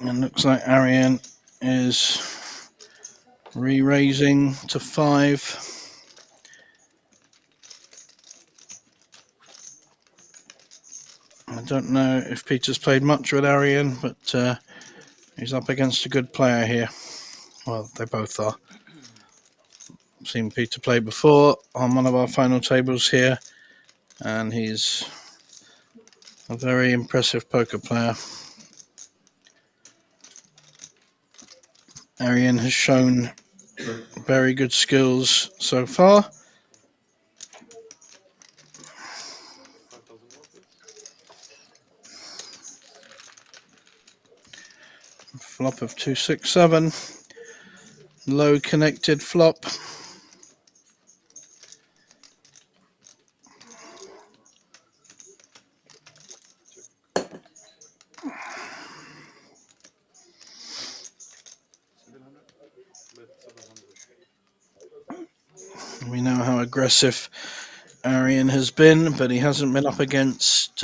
Speaker 1: And looks like Arian is re-raising to 5. I don't know if Peter's played much with Arian, but he's up against a good player here. Well, they both are. I've seen Peter play before on one of our final tables here, and he's a very impressive poker player. Arian has shown very good skills so far. Flop of 267. Low connected flop. We know how aggressive Arian has been, but he hasn't been up against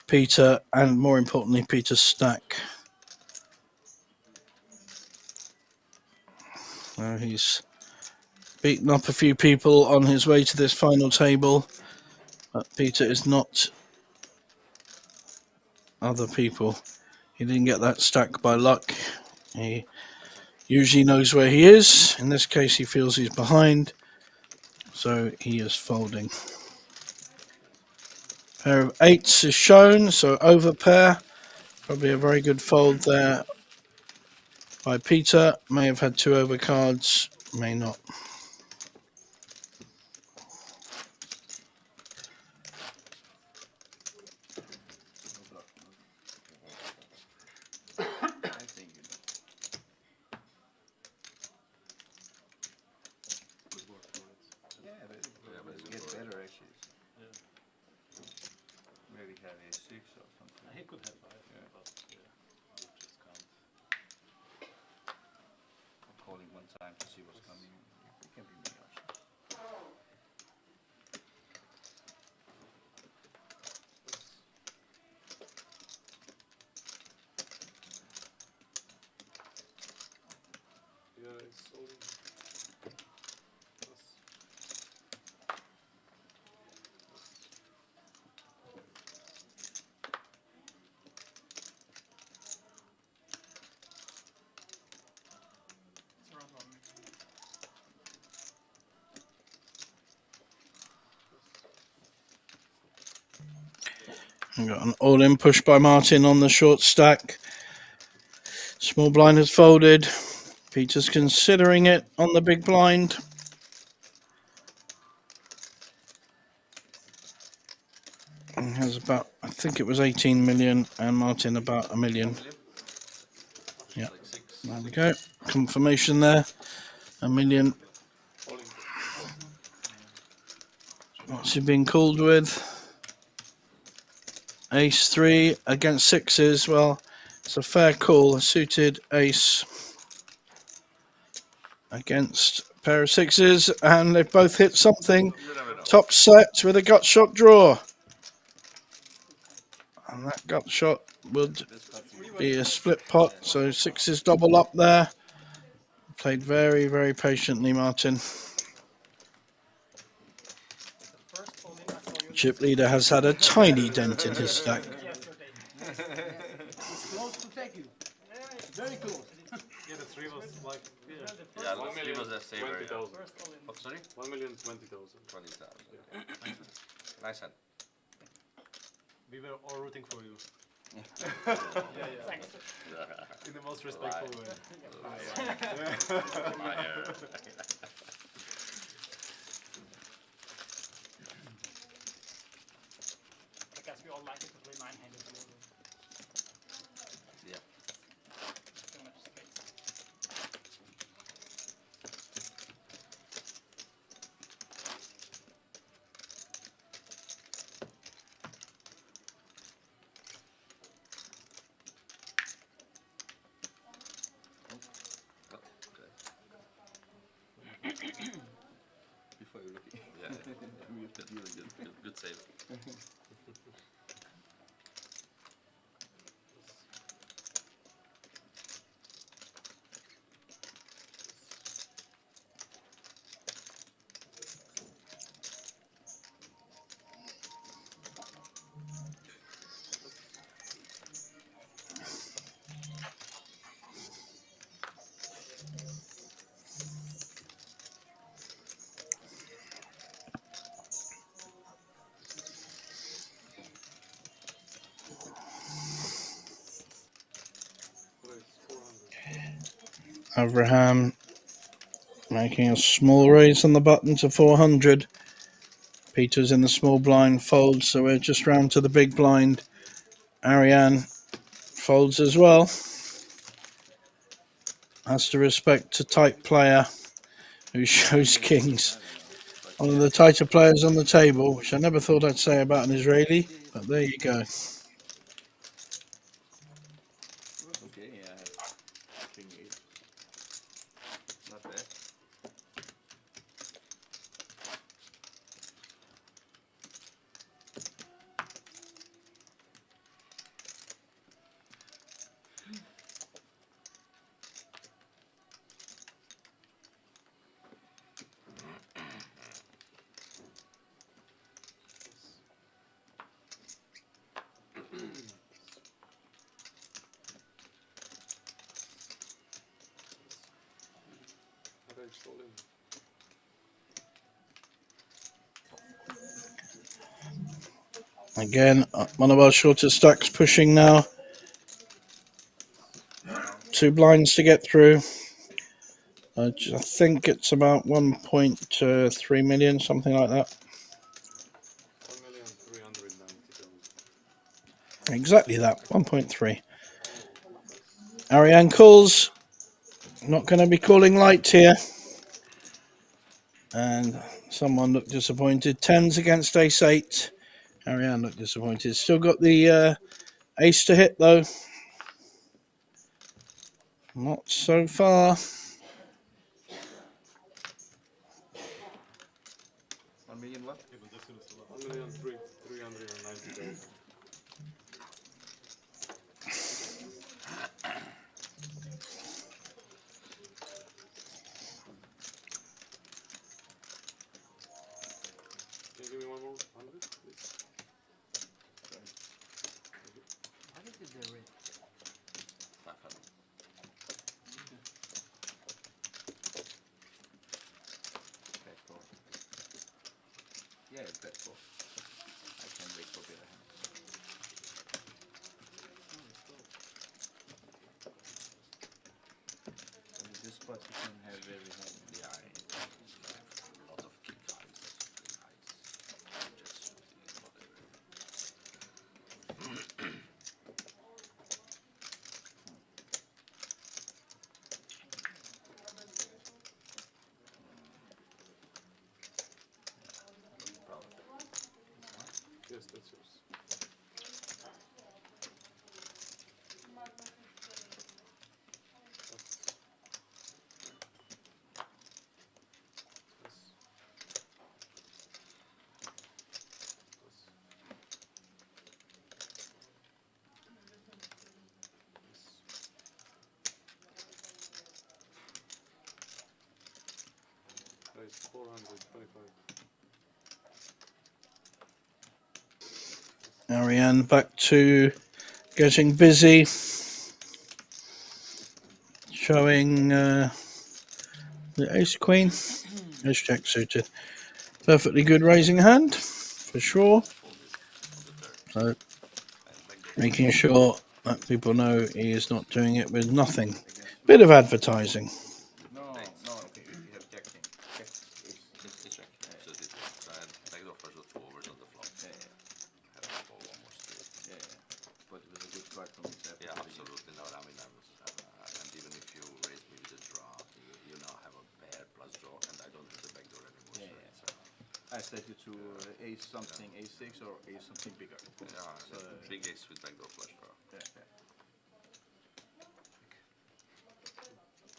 Speaker 1: Peter, and more importantly, Peter's stack. He's beaten up a few people on his way to this final table, but Peter is not other people. He didn't get that stack by luck. He usually knows where he is. In this case, he feels he's behind, so he is folding. Pair of 8s is shown, so over pair. Probably a very good fold there by Peter. May have had 2 over cards, may not.
Speaker 3: He could have 5, but yeah, you just can't.
Speaker 10: Calling one time to see what's coming. It can be many options.
Speaker 3: Yeah, it's all.
Speaker 1: We've got an all-in push by Martin on the short stack. Small blind has folded. Peter's considering it on the big blind. And has about, I think it was 18 million, and Martin about 1 million. Yeah, there we go. Confirmation there. 1 million. What's he been called with? Ace 3 against 6s. Well, it's a fair call. A suited ace against a pair of 6s, and they've both hit something. Top set with a gut shot draw. And that gut shot would be a split pot, so 6s double up there. Played very, very patiently, Martin. Chip leader has had a tiny dent in his stack.
Speaker 7: It's close to take you. Very close.
Speaker 3: Yeah, the 3 was like.
Speaker 10: Yeah, 3 was a saver.
Speaker 3: 20,000.
Speaker 10: Oh, sorry?
Speaker 3: 1,020,000.
Speaker 10: 20,000. Okay. Nice hand.
Speaker 3: We were all rooting for you.
Speaker 10: Yeah.
Speaker 3: In the most respectful way.
Speaker 11: I guess we all like it to play 9-handed.
Speaker 10: Yeah.
Speaker 11: So much space.
Speaker 10: Okay.
Speaker 1: Abraham making a small raise on the button to 400. Peter's in the small blind, folds, so we're just round to the big blind. Ariane folds as well. Has to respect a tight player who shows kings. One of the tighter players on the table, which I never thought I'd say about an Israeli, but there you go.
Speaker 5: Okay, yeah. King 8. Not bad.
Speaker 9: Arranged all in.
Speaker 1: Again, one of our shorter stacks pushing now. 2 blinds to get through. I think it's about 1.3 million, something like that.
Speaker 9: 1,390,000.
Speaker 1: Exactly that, 1.3. Ariane calls. Not going to be calling light here. And someone looked disappointed. 10s against ace 8. Ariane looked disappointed. Still got the ace to hit though. Not so far.
Speaker 5: 1 million what?
Speaker 9: 1,390,000. Can you give me one more 100, please?
Speaker 7: What is it the rate?
Speaker 10: 500.
Speaker 5: Bet 4. Yeah, bet 4. I can wait for better hand. In this spot you can have very hand.
Speaker 10: Yeah, a lot of king highs, queen highs, just shooting, whatever.
Speaker 9: Yes, that's yours. Raise 425.
Speaker 1: Ariane back to getting busy. Showing the ace queen. Ace jack suited. Perfectly good raising hand, for sure. So making sure that people know he is not doing it with nothing. Bit of advertising.
Speaker 5: No, no, okay, you have jack king. Jack is
Speaker 10: It's check. So this backdoor flush got 2 overs on the flop.
Speaker 5: yeah,
Speaker 10: Have to call one more straight.
Speaker 5: yeah. But it was a good card from his side.
Speaker 10: Yeah, absolutely. No, I mean, I was, and even if you raise me with a draw, you now have a pair plus draw, and I don't have the backdoor anymore.
Speaker 5: Yeah,
Speaker 10: So
Speaker 5: yeah. I set you to ace something, ace 6 or ace something bigger.
Speaker 10: yeah,
Speaker 5: So,
Speaker 10: big ace with backdoor flush draw.
Speaker 5: yeah, yeah.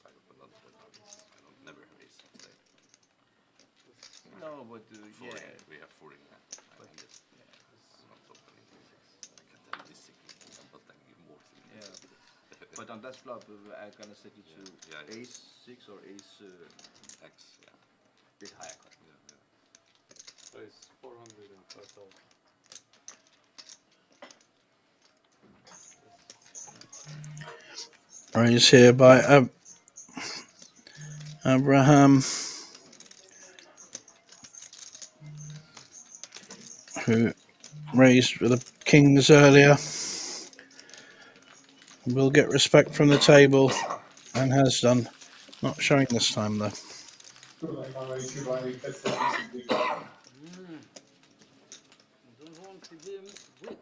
Speaker 10: I don't never have ace today.
Speaker 5: No, but
Speaker 10: Four
Speaker 5: yeah.
Speaker 10: we have 4 in hand.
Speaker 5: But,
Speaker 10: I'm just,
Speaker 5: yeah.
Speaker 10: I'm not opening aces. I can tell this secret, but I give more things.
Speaker 5: Yeah. But on that flop, I'm gonna set you to
Speaker 10: Yeah.
Speaker 5: ace 6 or ace
Speaker 10: X, yeah.
Speaker 5: bit higher card.
Speaker 9: Raise 405,000.
Speaker 1: Raise here by Abraham, who raised with the kings earlier. Will get respect from the table and has done. Not showing this time though.
Speaker 8: Mamy chyba i SPTV.
Speaker 7: Don't want to be weak.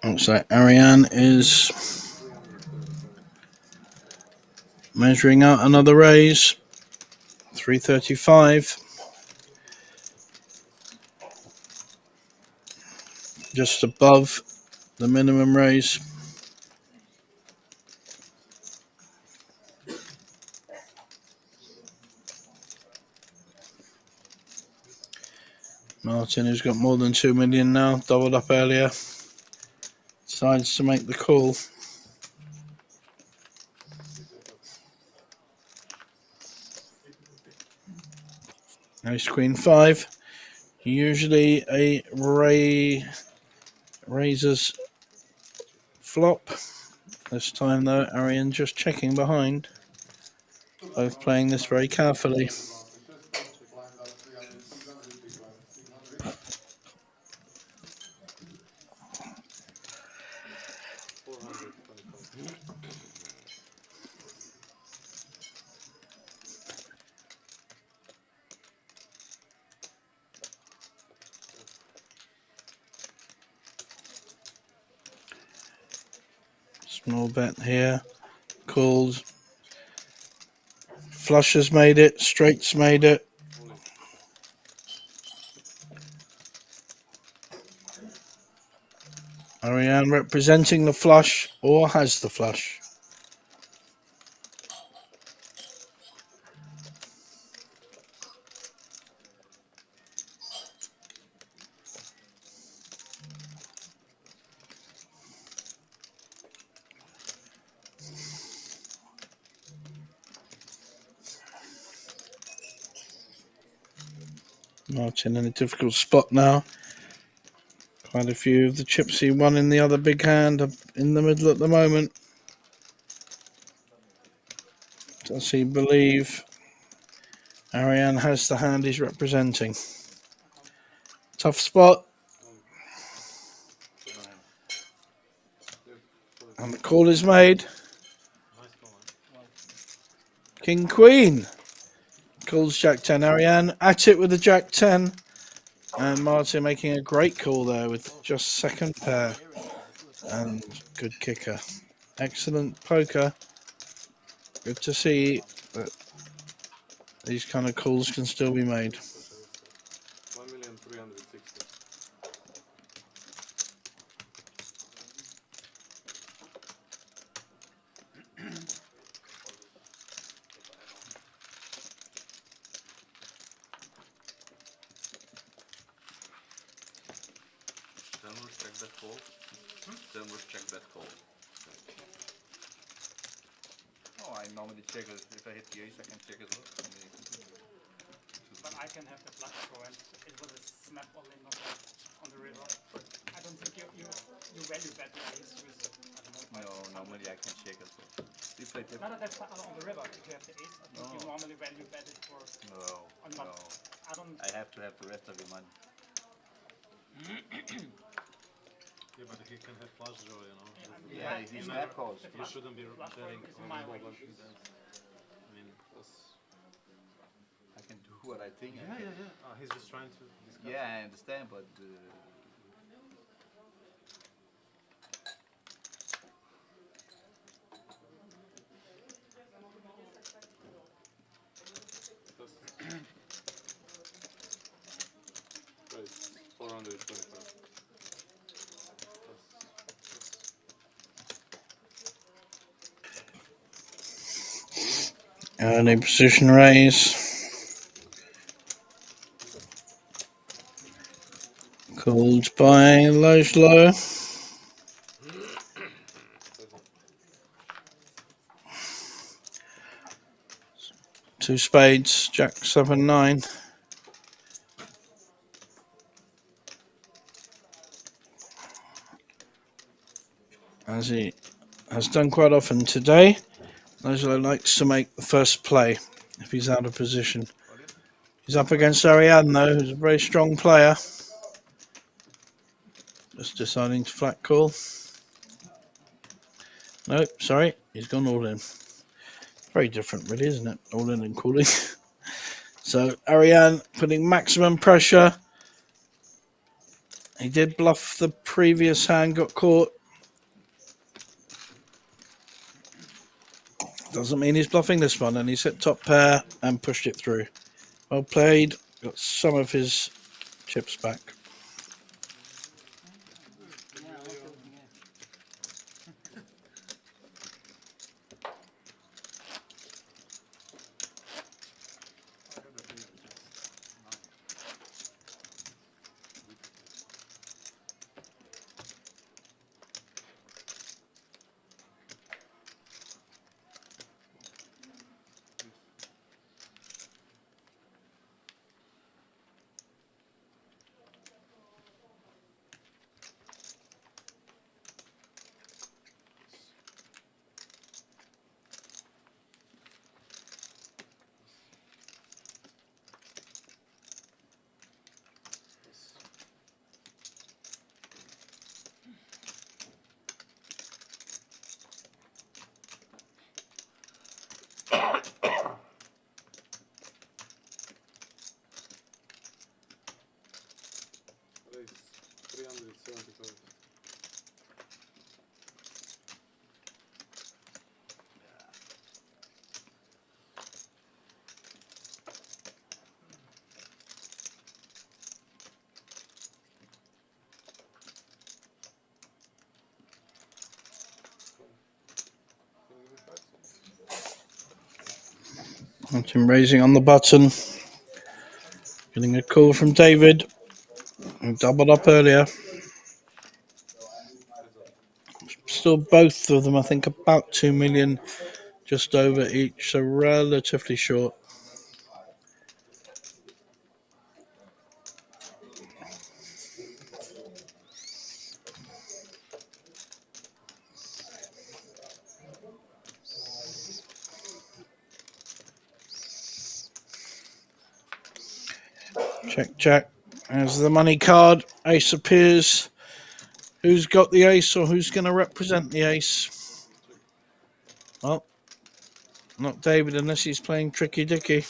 Speaker 1: Looks like Ariane is measuring out another raise. 335. Just above the minimum raise. Martin, who's got more than 2 million now, doubled up earlier, decides to make the call. Ace Queen 5. Usually a raiser's flop. This time though, Ariane just checking behind. Both playing this very carefully.
Speaker 8: Declined at 300, 600, declined 600.
Speaker 1: Small bet here. Calls. Flush has made it. Straights made it. Ariane representing the flush or has the flush. Martin in a difficult spot now. Quite a few of the chips he won in the other big hand are in the middle at the moment. Does he believe Ariane has the hand he's representing? Tough spot. And the call is made. King Queen. Calls Jack 10. Ariane at it with the Jack 10. And Martin making a great call there with just second pair. And good kicker. Excellent poker. Good to see that these kind of calls can still be made.
Speaker 9: 1,360,000.
Speaker 10: Then we'll check that call. Then we'll check that call. Oh, I normally check it. If I hit the ace, I can check as well.
Speaker 11: But I can have the flush draw and it was a snap only not on the river. I don't think you value bet the ace with, I don't know.
Speaker 5: No, normally I can check as well. If I did,
Speaker 11: No, that's on the river. If you have the ace, I think you normally value bet it for.
Speaker 5: no,
Speaker 11: Or
Speaker 5: no.
Speaker 11: not. I don't.
Speaker 5: I have to have the rest of your money.
Speaker 3: Yeah, but he can have flush draw, you know.
Speaker 5: Yeah, he's snap calls.
Speaker 3: You shouldn't be betting
Speaker 11: is
Speaker 3: on
Speaker 11: my
Speaker 3: small
Speaker 11: range.
Speaker 3: blinds. I mean,
Speaker 5: I can do what I think. I can.
Speaker 3: yeah. He's just trying to discuss.
Speaker 5: Yeah, I understand, but
Speaker 9: Price 425.
Speaker 1: Early position raise. Called by Low. Two spades, Jack 7-9. As he has done quite often today, Low likes to make the first play if he's out of position. He's up against Ariane though, who's a very strong player. Just deciding to flat call. Nope, sorry, he's gone all in. Very different really, isn't it? All in and calling. So Ariane putting maximum pressure. He did bluff the previous hand, got caught. Doesn't mean he's bluffing this one, and he's hit top pair and pushed it through. Well played, got some of his chips back.
Speaker 6: Raise 375.
Speaker 1: Him raising on the button. Getting a call from David, who doubled up earlier. Still both of them, I think, about 2 million, just over each, so relatively short. Check. As the money card, ace appears. Who's got the ace or who's going to represent the ace? Well, not David unless he's playing Tricky Dicky.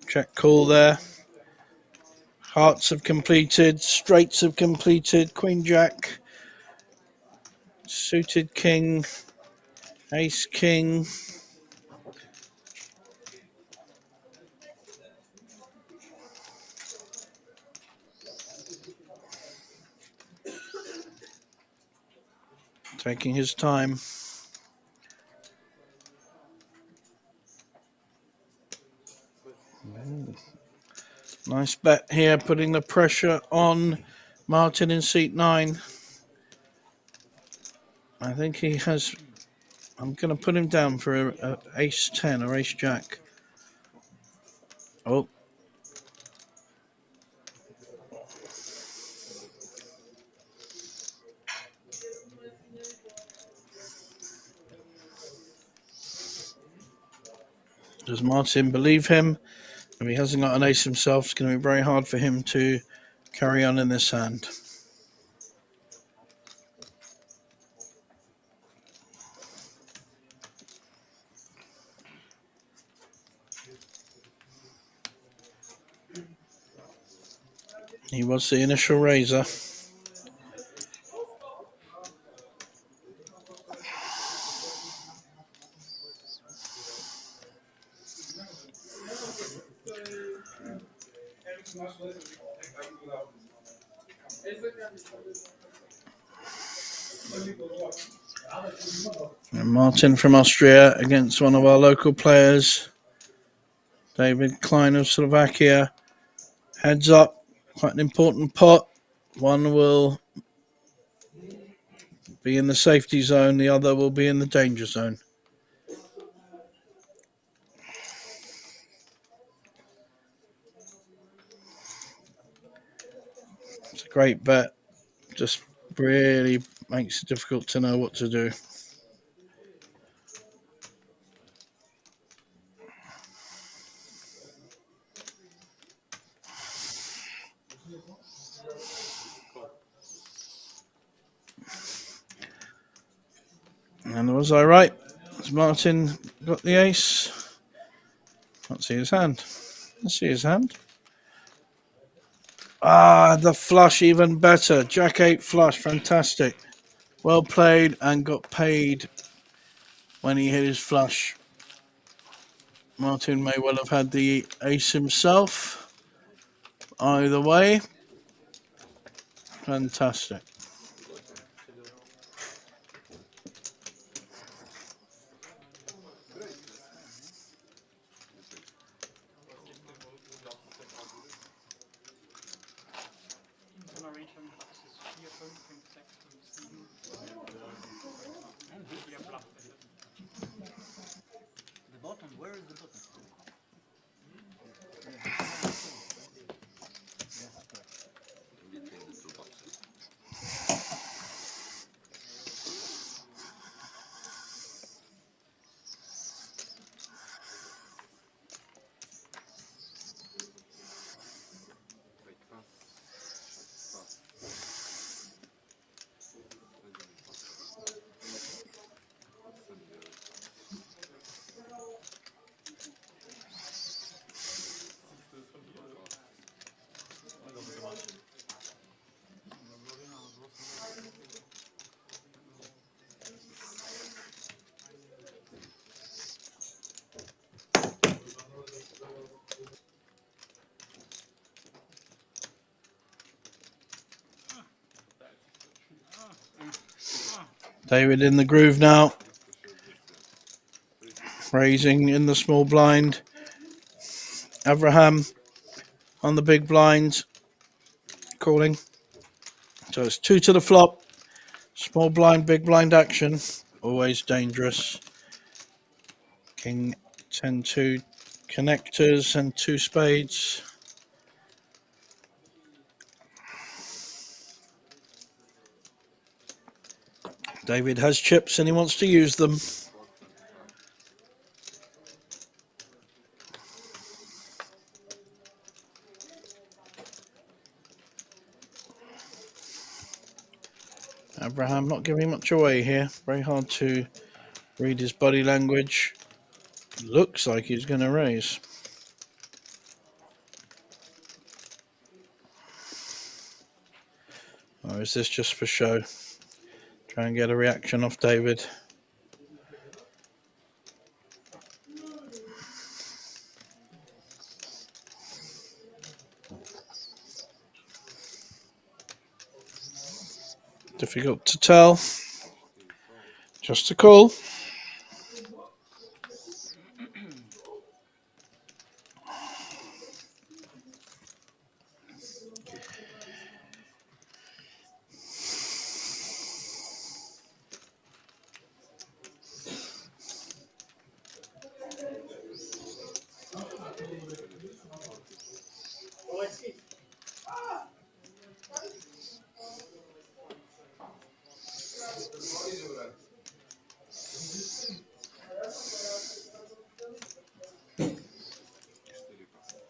Speaker 1: Check call there. Hearts have completed, straights have completed, Queen Jack, suited King, Ace King. Taking his time. Nice bet here, putting the pressure on Martin in seat 9. I think he has. I'm going to put him down for a ace 10 or ace jack. Oh. Does Martin believe him? If he hasn't got an ace himself, it's going to be very hard for him to carry on in this hand. He was the initial raiser. And Martin from Austria against one of our local players, David Klein of Slovakia. Heads up, quite an important pot. One will be in the safety zone, the other will be in the danger zone. It's a great bet, just really makes it difficult to know what to do. And was I right? Has Martin got the ace? Can't see his hand. Let's see his hand. Ah, the flush even better. Jack 8 flush, fantastic. Well played and got paid when he hit his flush. Martin may well have had the ace himself. Either way, fantastic.
Speaker 11: Norwegian Platz ist 4, 5, 5, 6, 5, 7. Hier flach bitte.
Speaker 7: The bottom, where is the bottom?
Speaker 10: Between the two boxes.
Speaker 1: David in the groove now. Raising in the small blind. Abraham on the big blind. Calling. So it's 2 to the flop. Small blind, big blind action. Always dangerous. King 10-2 connectors and 2 spades. David has chips and he wants to use them. Abraham not giving much away here. Very hard to read his body language. Looks like he's going to raise. Or is this just for show? Try and get a reaction off David. Difficult to tell. Just a call.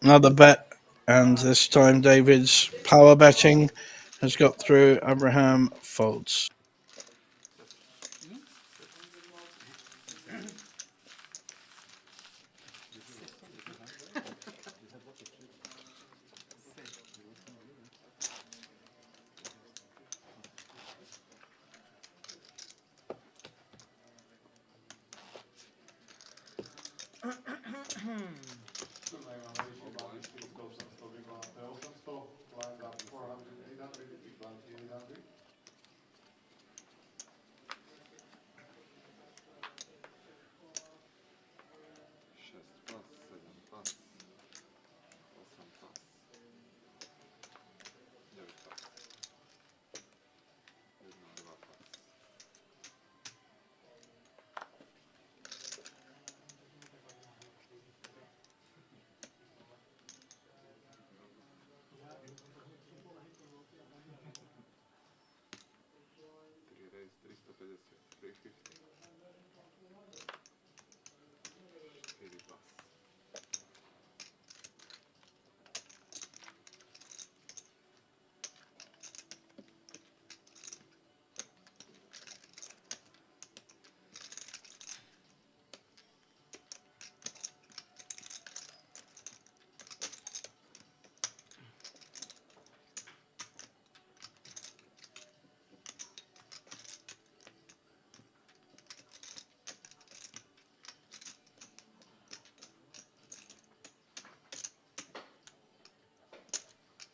Speaker 1: Another bet, and this time David's power betting has got through. Abraham folds.
Speaker 9: 350. 80 plus.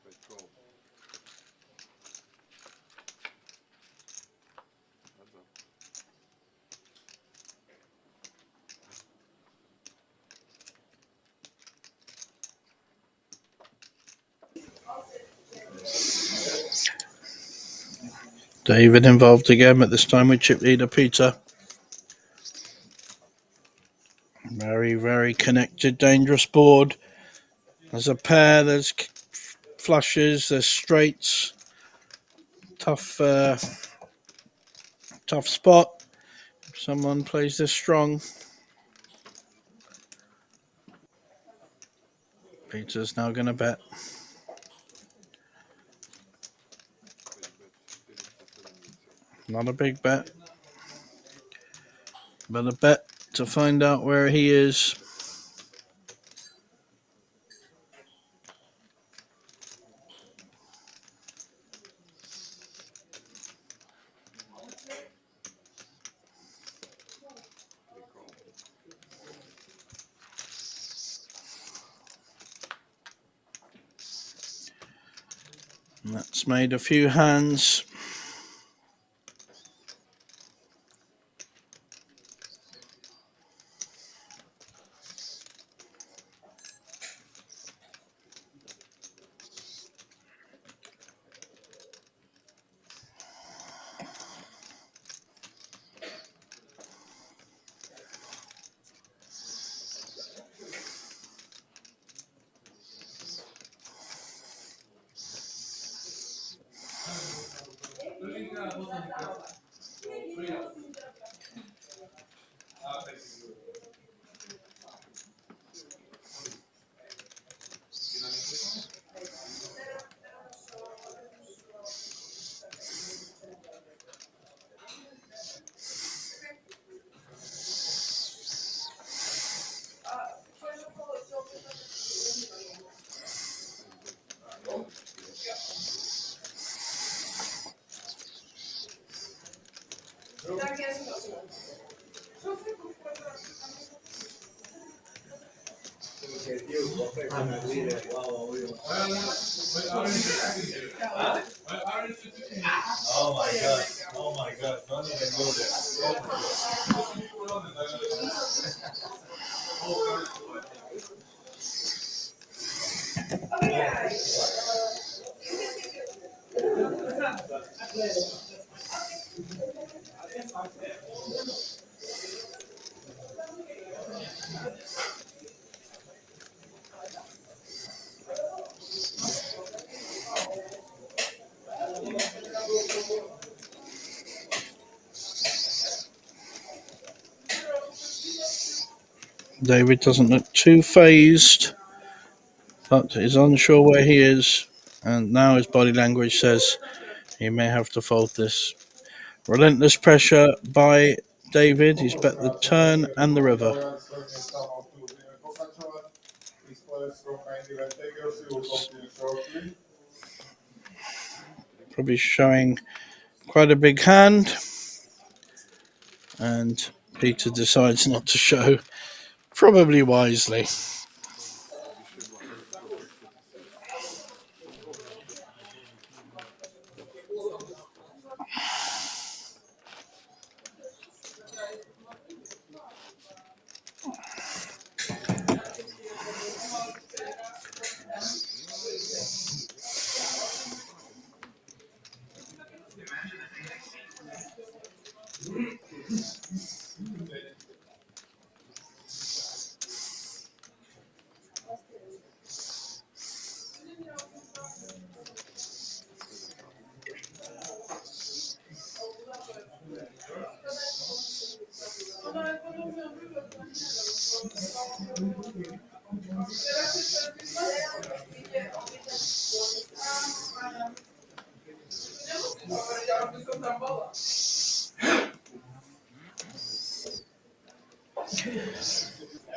Speaker 9: Petrol. That's up.
Speaker 1: David involved again, but this time with chip leader Peter. Very, very connected, dangerous board. There's a pair, there's flushes, there's straights. Tough spot. If someone plays this strong. Peter's now going to bet. Not a big bet, but a bet to find out where he is. And that's made a few hands.
Speaker 8: Oh my God, don't even go
Speaker 1: David doesn't look too phased, but is unsure where he is. And now his body language says he may have to fold this. Relentless pressure by David. He's bet the turn and the river. Probably showing quite a big hand. And Peter decides not to show, probably wisely.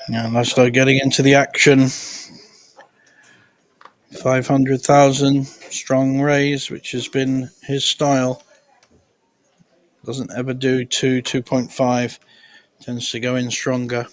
Speaker 1: Now Laszlo getting into the action. 500,000 strong raise, which has been his style. Doesn't ever do 2.5. Tends to go in stronger.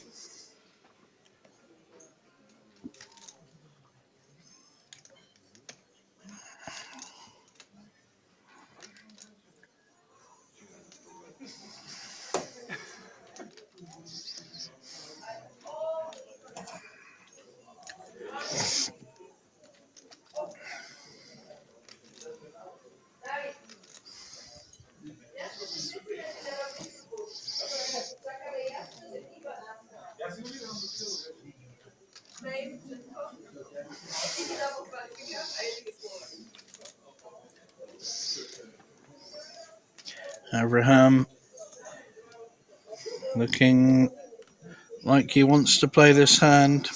Speaker 1: Abraham looking like he wants to play this hand.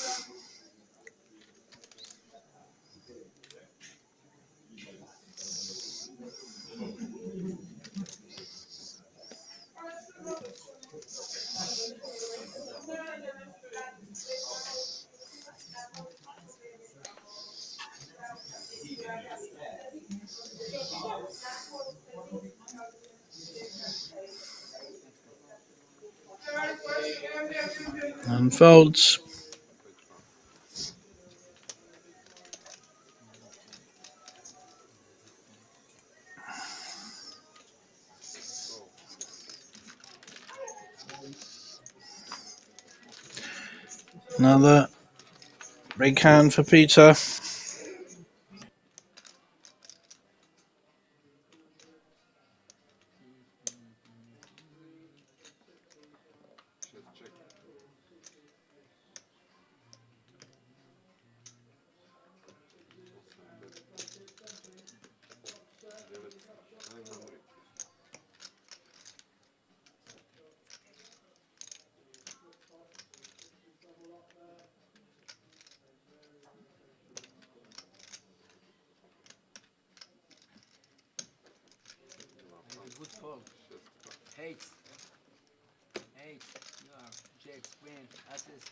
Speaker 1: And folds. Another big hand for Peter.
Speaker 7: Good call. Eight. Eight. No. Jacks, queen, aces.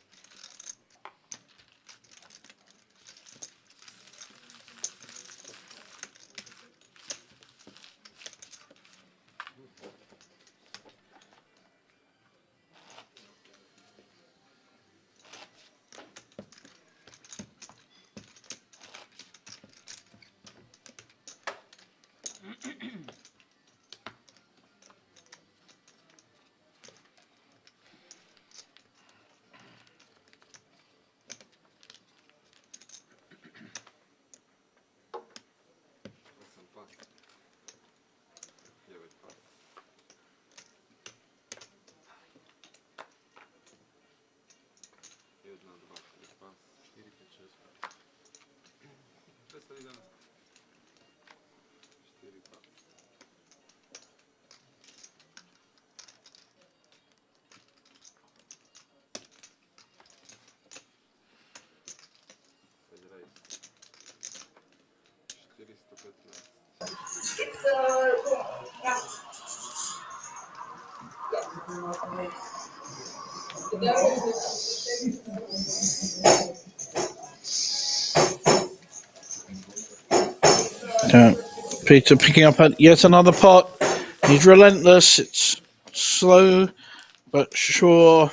Speaker 7: Peter picking up at yet another pot. He's relentless. It's slow but sure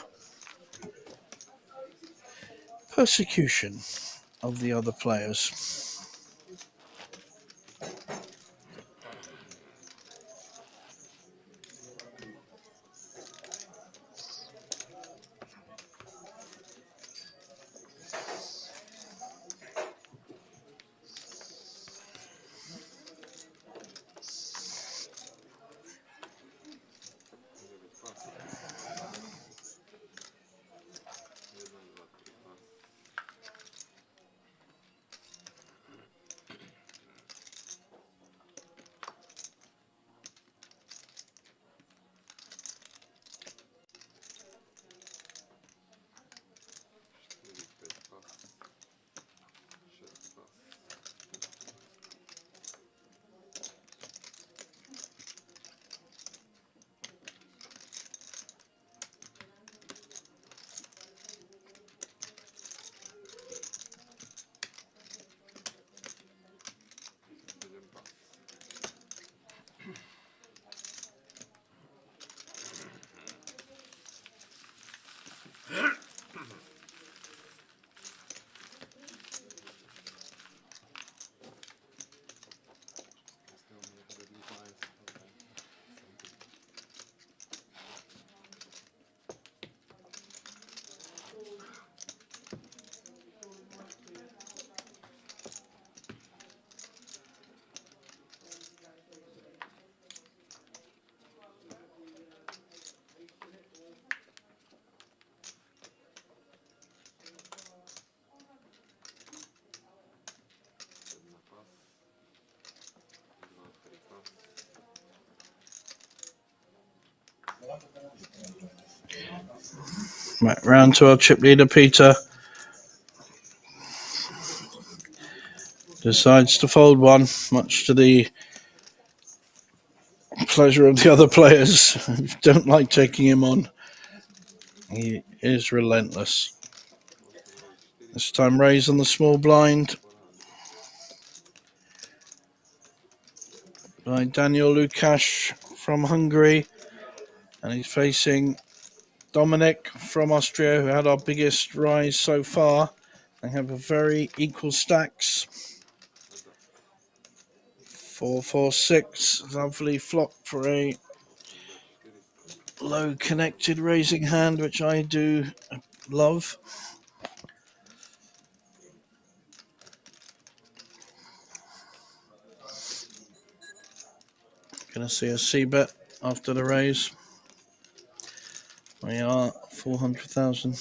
Speaker 7: persecution of the other players. Back round to our chip leader, Peter. Decides to fold one, much to the pleasure of the other players who don't like taking him on. He is relentless. This time raise on the small blind by Daniel Lukasz from Hungary. And he's facing Dominic from Austria, who had our biggest rise so far. They have a very equal stacks. 4, 4, 6. Lovely flop for a low connected raising hand, which I do love. Gonna see a C bet after the raise. We are 400,000.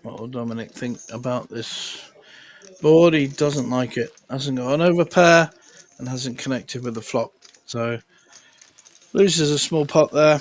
Speaker 7: What will Dominic think about this board? He doesn't like it. Hasn't got an overpair and hasn't connected with the flop. So loses a small pot there.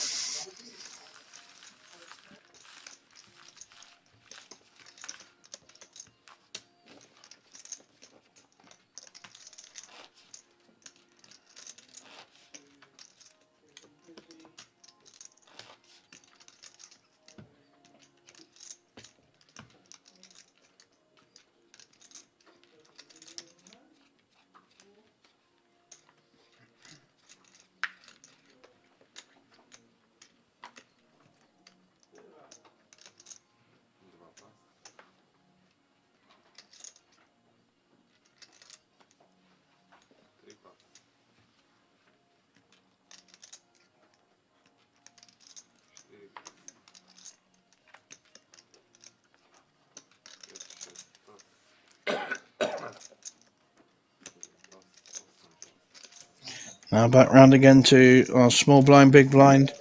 Speaker 7: Now back round again to our small blind, big blind.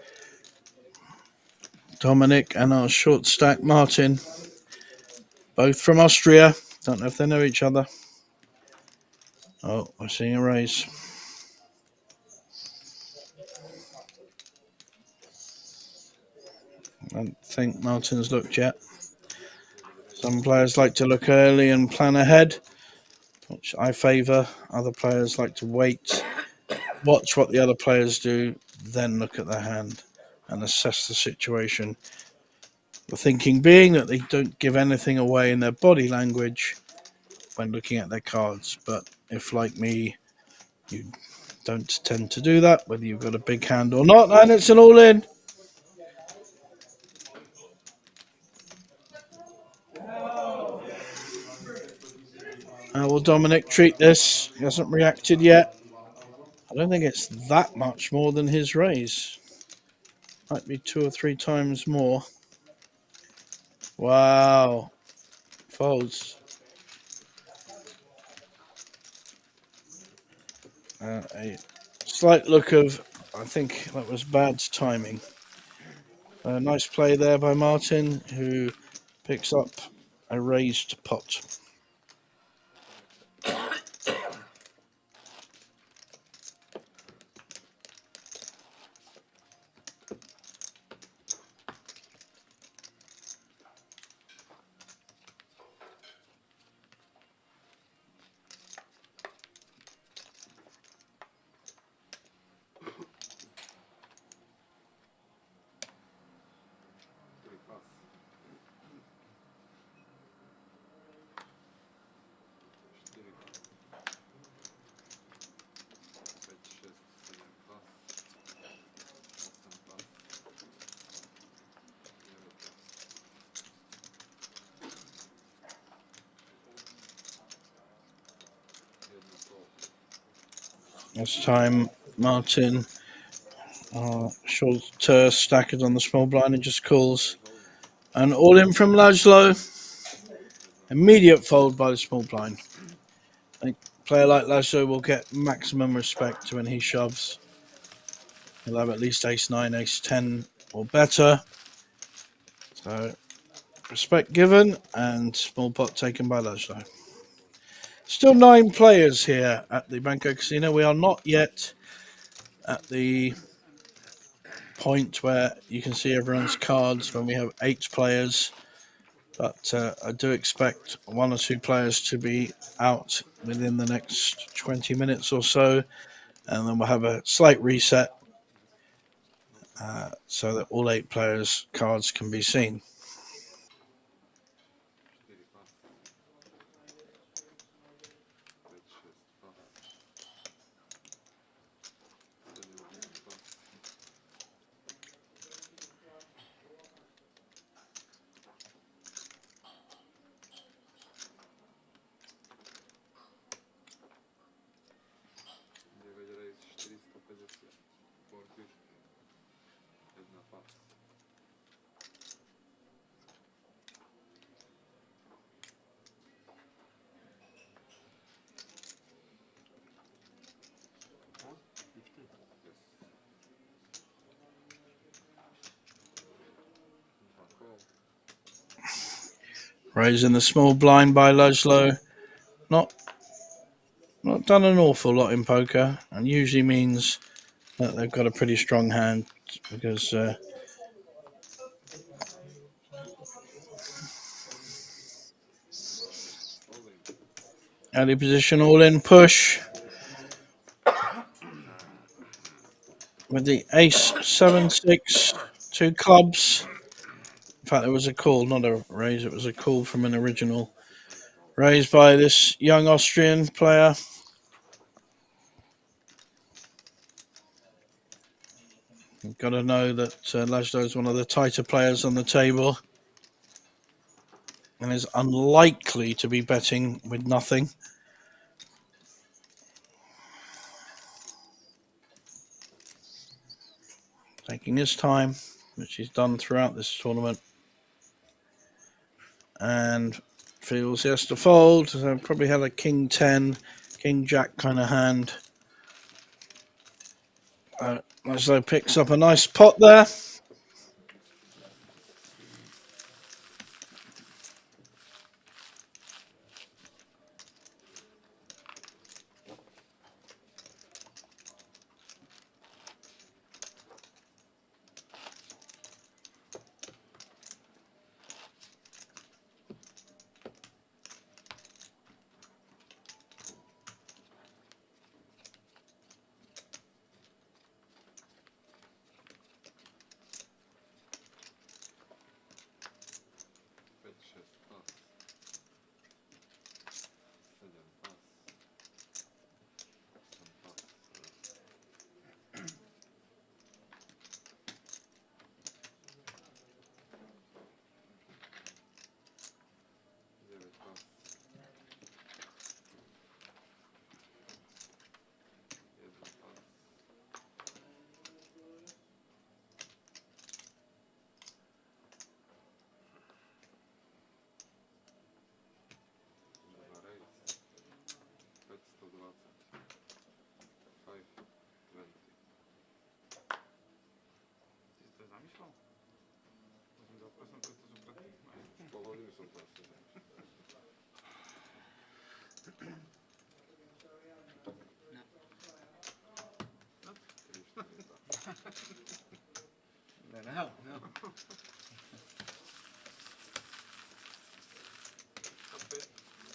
Speaker 7: Dominic and our short stack, Martin. Both from Austria. Don't know if they know each other. Oh, we're seeing a raise. I don't think Martin's looked yet. Some players like to look early and plan ahead, which I favour. Other players like to wait, watch what the other players do, then look at their hand and assess the situation. The thinking being that they don't give anything away in their body language when looking at their cards. But if, like me, you don't tend to do that, whether you've got a big hand or not, and it's an all-in. How will Dominic treat this? He hasn't reacted yet. I don't think it's that much more than his raise. Might be 2 or 3 times more. Wow. Folds. A slight look of, I think that was bad timing. A nice play there by Martin, who picks up a raised pot. This time, Martin, shorter stackers on the small blind and just calls. And all in from Laszlo. Immediate fold by the small blind. I think a player like Laszlo will get maximum respect when he shoves. He'll have at least ace-9, ace-10 or better. So, respect given and small pot taken by Laszlo. Still 9 players here at the Banco Casino. We are not yet at the point where you can see everyone's cards when we have 8 players. But I do expect 1 or 2 players to be out within the next 20 minutes or so. And then we'll have a slight reset so that all 8 players' cards can be seen.
Speaker 9: 4 pas. 5, 6 pas. 7, 8 pas. Девять рейс 450. 450. 1 pas. Yes. 1 call.
Speaker 7: Raising the small blind by Laszlo. Not done an awful lot in poker, and usually means that they've got a pretty strong hand because
Speaker 9: Folding.
Speaker 7: early position all in push with the ace 7-6 2 clubs. In fact, it was a call, not a raise. It was a call from an original raise by this young Austrian player. You've got to know that Laszlo is one of the tighter players on the table and is unlikely to be betting with nothing. Taking his time, which he's done throughout this tournament. And feels he has to fold. So probably had a king 10, king jack kind of hand. Laszlo picks up a nice pot there.
Speaker 9: Пять, 6 pas. 7 pas. 8 pas. Девять pas. 1 pas. 2 race. 520. 520.
Speaker 2: Ty si to zamýšľal? Ja som to predtým.
Speaker 9: Pol hodiny som tam sedel.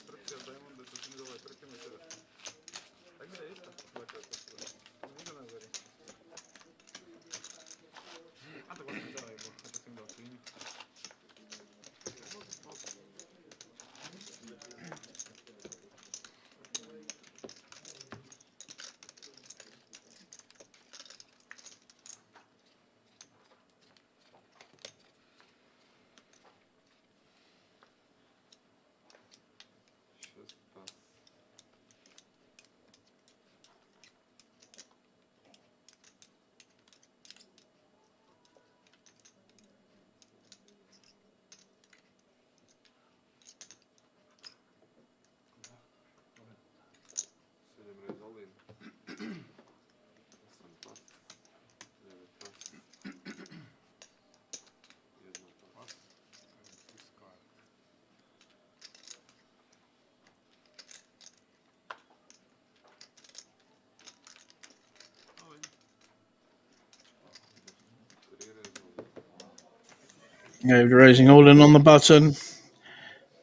Speaker 2: Prečo Diamond, to si mi dole, prečo mi teda? Tak mi daj isto. To nikto neverí. A to vlastne dávaj, bo to si mi dal klíň.
Speaker 7: They're raising all in on the button,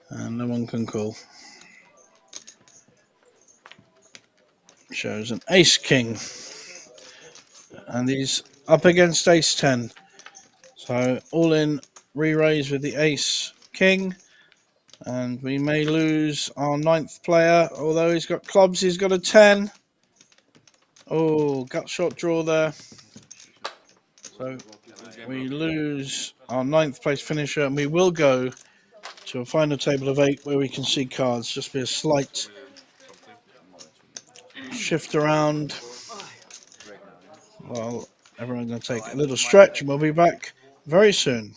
Speaker 7: and no one can call. Shows an ace king, and he's up against ace 10. So all in, re-raise with the ace king, and we may lose our 9th player. Although he's got clubs, he's got a 10. Oh, gut shot draw there. So we lose our 9th place finisher, and we will go to a final table of 8 where we can see cards. Just be a slight shift around. Well, everyone's going to take a little stretch, and we'll be back very soon.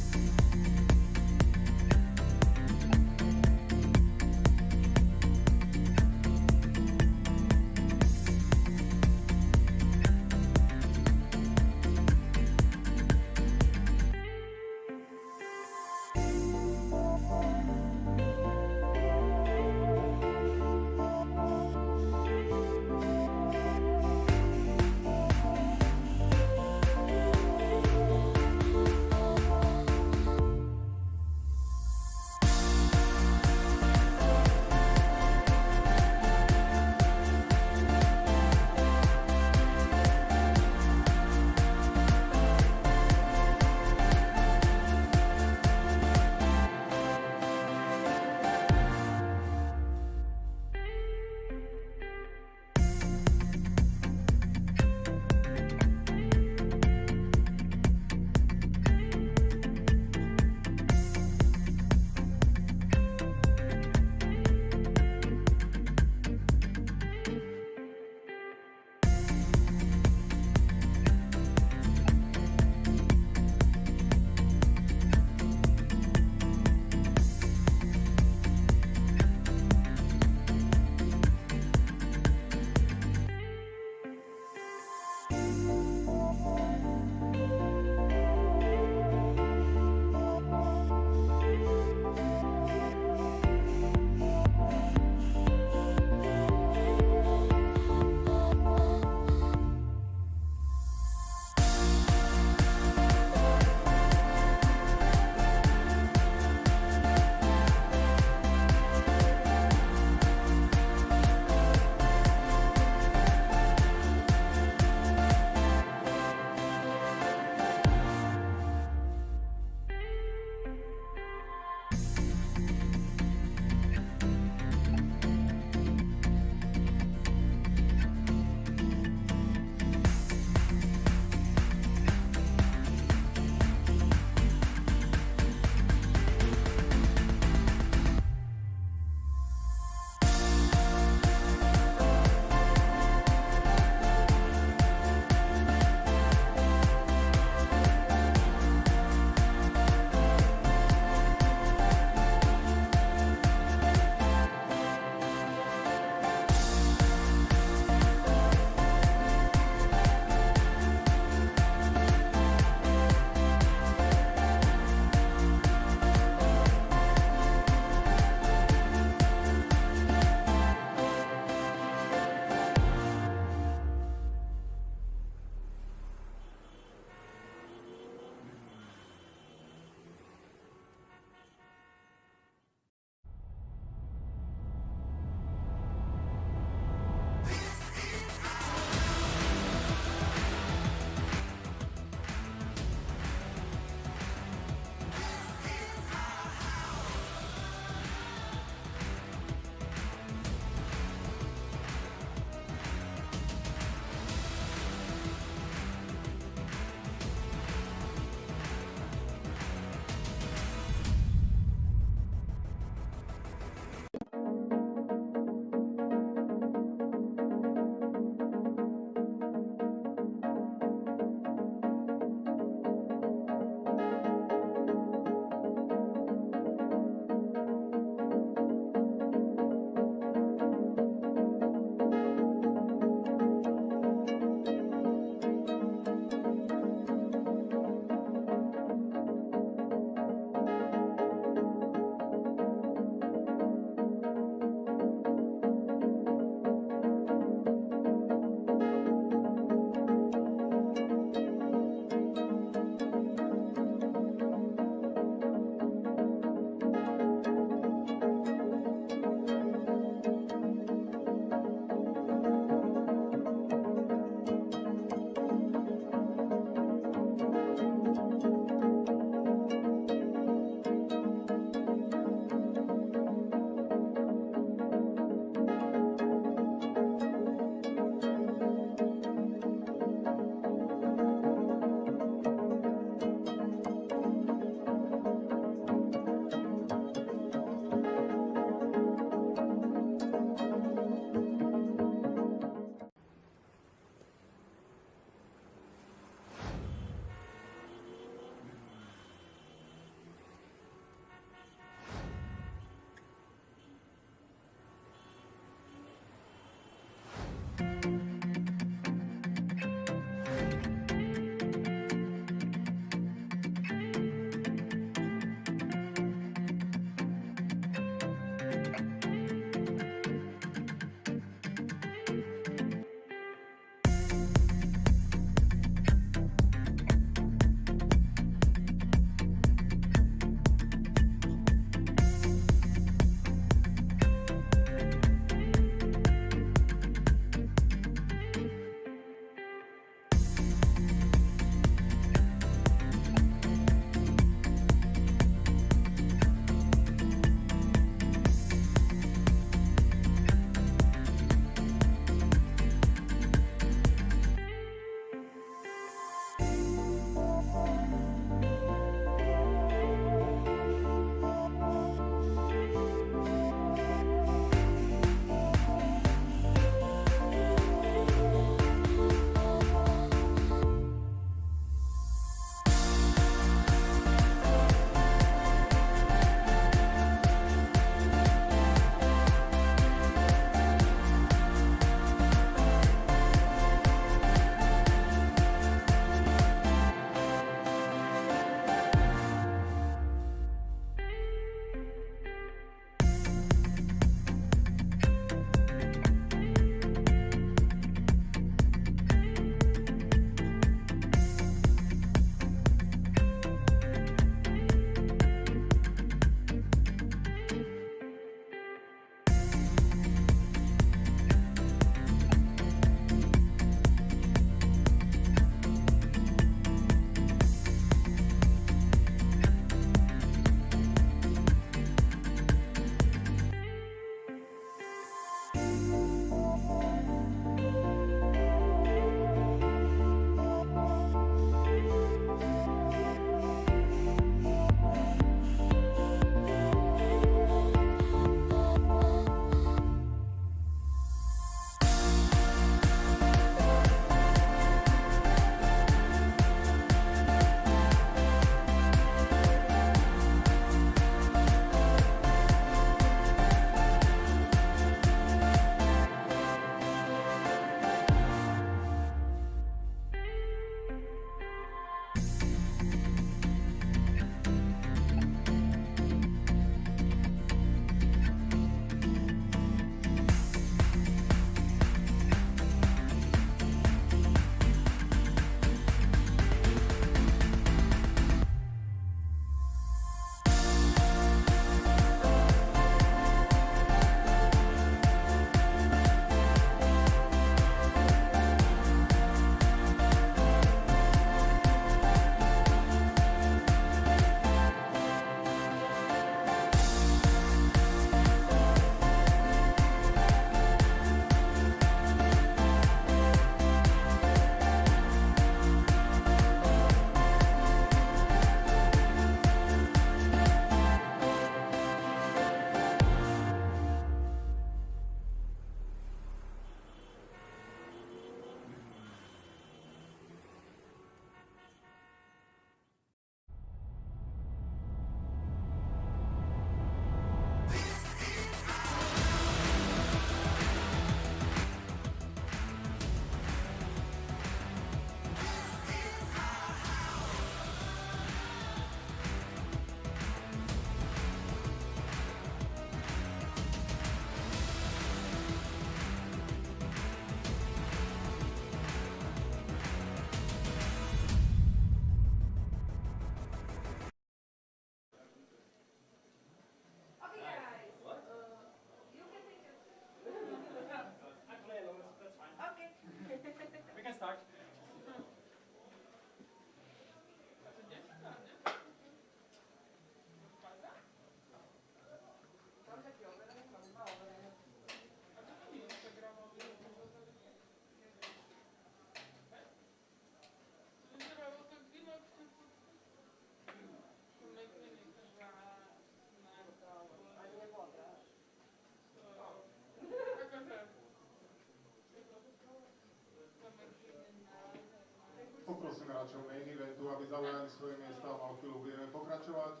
Speaker 8: poslucháčov main eventu, aby zaujali svoje miesta a mal chvíľu budeme pokračovať.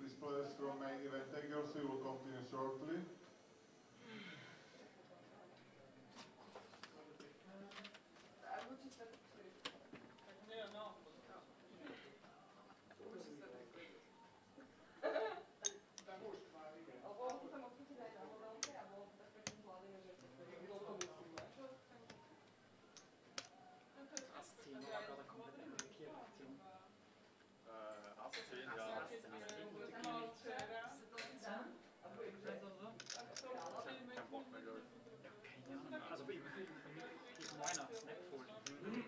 Speaker 8: Please players from main event take your seat, will continue shortly.
Speaker 11: Also für mich meiner Snap-Folding.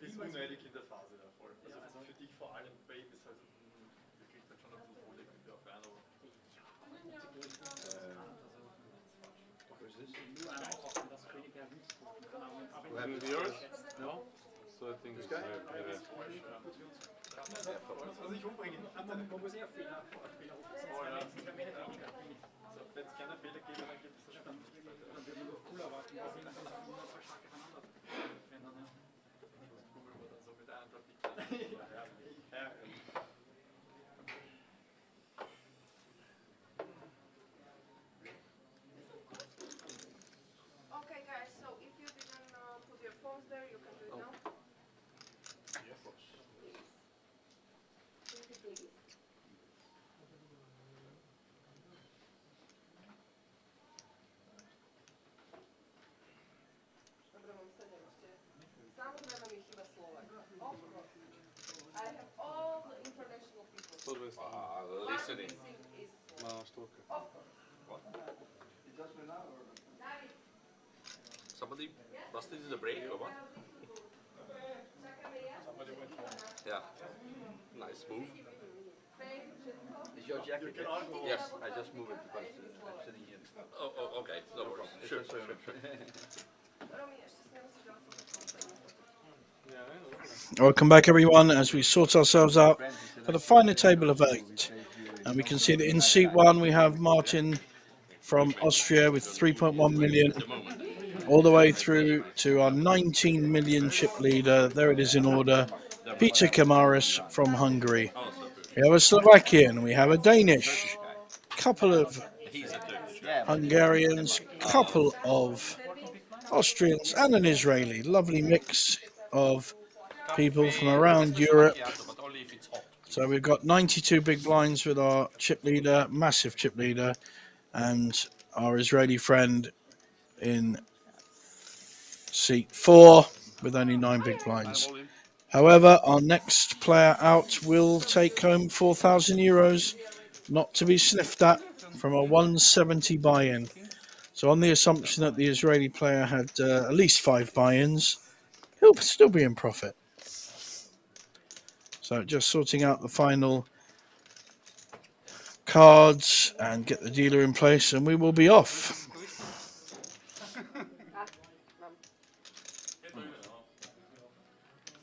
Speaker 2: Ist unnötig in der Phase da voll. Also für dich vor allem Babe ist halt, du kriegst dann schon ein bisschen Folie, könnte auch rein, aber.
Speaker 11: Nur einer aufpassen, dass König der Wüste kann auch mit
Speaker 9: Have yours? No? So I think it's
Speaker 2: Also ich umbringen.
Speaker 11: Man muss eher Fehler aufpassen, sonst wäre mehr weniger.
Speaker 2: Wenn es keine Fehler gibt, dann gibt es das
Speaker 11: Dann wird man noch cooler warten, dass jemand so stark gehandelt hat. Wenn dann, ja.
Speaker 2: Google war dann so mit einem Traffic.
Speaker 4: Okay, guys, so if you didn't put your phones there, you can do it now.
Speaker 2: Yes, of course.
Speaker 4: Please. Dobre, mám 7 ešte. Samozrejme mi chýba Slovak. Of course. I have all the international people.
Speaker 10: Listening.
Speaker 4: Missing is
Speaker 9: Ma
Speaker 4: Slovak.
Speaker 9: štoka.
Speaker 4: Of course. David,
Speaker 10: Somebody busted in the break or what?
Speaker 4: čakáme ja?
Speaker 10: Yeah. Nice move.
Speaker 5: Is your jacket?
Speaker 10: Yes.
Speaker 5: I just move it because I'm sitting here.
Speaker 10: Oh, okay. No problem.
Speaker 5: It's
Speaker 10: Sure,
Speaker 5: just so-
Speaker 10: sure.
Speaker 4: Romy, ešte si nemusíš dať
Speaker 7: Welcome back, everyone, as we sort ourselves out for the final table of 8. And we can see that in seat 1 we have Martin from Austria with 3.1 million, all the way through to our 19 million chip leader. There it is in order, Peter Kamaris from Hungary. We have a Slovakian, we have a Danish, couple of Hungarians, couple of Austrians, and an Israeli. Lovely mix of people from around Europe.
Speaker 10: But only if it's hot.
Speaker 7: So we've got 92 big blinds with our chip leader, massive chip leader, and our Israeli friend in seat 4 with only 9 big blinds. However, our next player out will take home €4,000, not to be sniffed at, from a 170 buy-in. So on the assumption that the Israeli player had at least 5 buy-ins, he'll still be in profit. So just sorting out the final cards and get the dealer in place, and we will be off.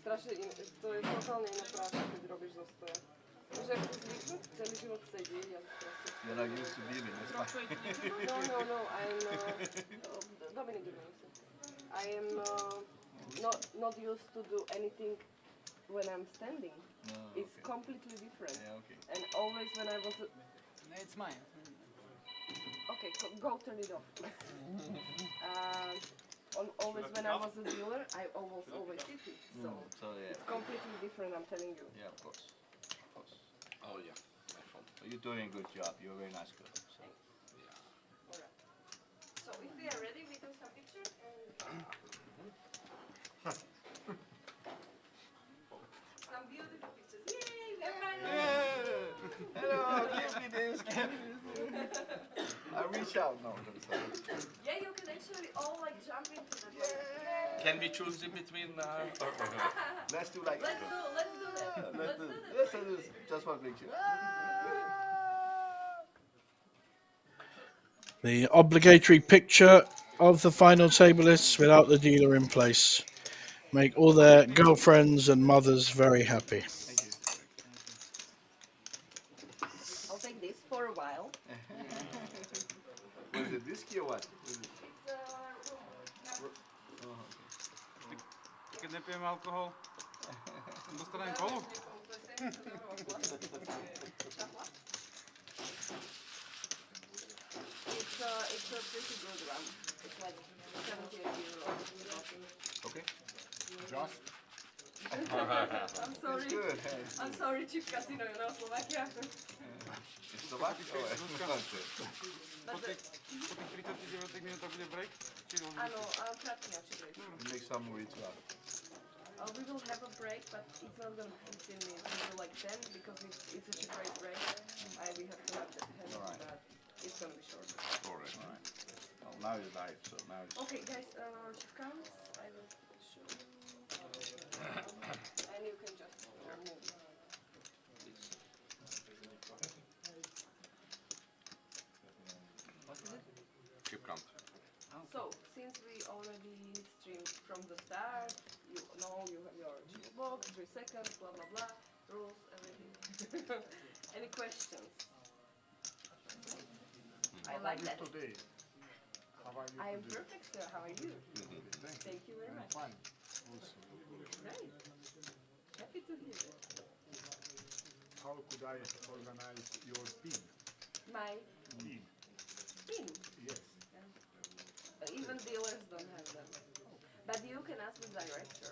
Speaker 4: Strašne iné, to je totálne iná práca, keď robíš zo stoja. Takže ak si zvyknúť celý život sedieť a proste...
Speaker 5: You're not used to being that's fine.
Speaker 4: No, I'm... Dominic, I am not used to do anything when I'm standing. It's completely different.
Speaker 5: Yeah, okay.
Speaker 4: And always when I was...
Speaker 11: It's mine.
Speaker 4: Okay, go turn it off. Always when I was a dealer, I was always sitting. So
Speaker 5: So yeah.
Speaker 4: it's completely different, I'm telling you.
Speaker 5: Yeah, of course. Of course.
Speaker 10: Oh, yeah. My fault.
Speaker 5: So you're doing a good job. You're a very nice girl. So.
Speaker 4: Alright. So if we are ready, we do some pictures. Some beautiful pictures. Yay! We are finally.
Speaker 5: Hello, give me this. I reach out now.
Speaker 4: Yeah, you can actually all like jump into the boat.
Speaker 10: Can we choose in between?
Speaker 5: Let's do like
Speaker 4: Let's do that.
Speaker 5: Let's do this. Just one picture.
Speaker 7: The obligatory picture of the final table lists without the dealer in place. Make all their girlfriends and mothers very happy.
Speaker 4: I'll take this for a while.
Speaker 5: Was it whiskey or what?
Speaker 11: Keď nepijem alkohol,
Speaker 6: Dostaneme kolo?
Speaker 4: It's a pretty good one. It's like 78 euros.
Speaker 10: Okay.
Speaker 6: Just.
Speaker 4: I'm sorry. I'm sorry, cheap casino, you know, Slovakia.
Speaker 10: It's Slovakia?
Speaker 4: But
Speaker 6: Po tých 39 minútach bude break? Či on...
Speaker 4: áno, krátky break.
Speaker 5: Make some more ritual.
Speaker 4: We will have a break, but it's not gonna be 15 minutes. We will like 10 because it's a cheap rate break. We have to have that. But it's gonna be short.
Speaker 10: Alright.
Speaker 5: Well, now it's live, so now it's...
Speaker 4: Okay, guys, cheap counts. I will show you. And you can just move.
Speaker 10: What is it? Chip count.
Speaker 4: So, since we already streamed from the start, you know you have your chip box, 3 seconds, blah blah blah, rules, everything. Any questions? I like that.
Speaker 6: Today. How are you
Speaker 4: I am
Speaker 6: today?
Speaker 4: perfect, sir. How are you? Thank you very much.
Speaker 6: Fine. Also.
Speaker 4: Great. Happy to hear it.
Speaker 6: How could I organize your team?
Speaker 4: My
Speaker 6: Team.
Speaker 4: team.
Speaker 6: Yes.
Speaker 4: Even dealers don't have them. But you can ask the director.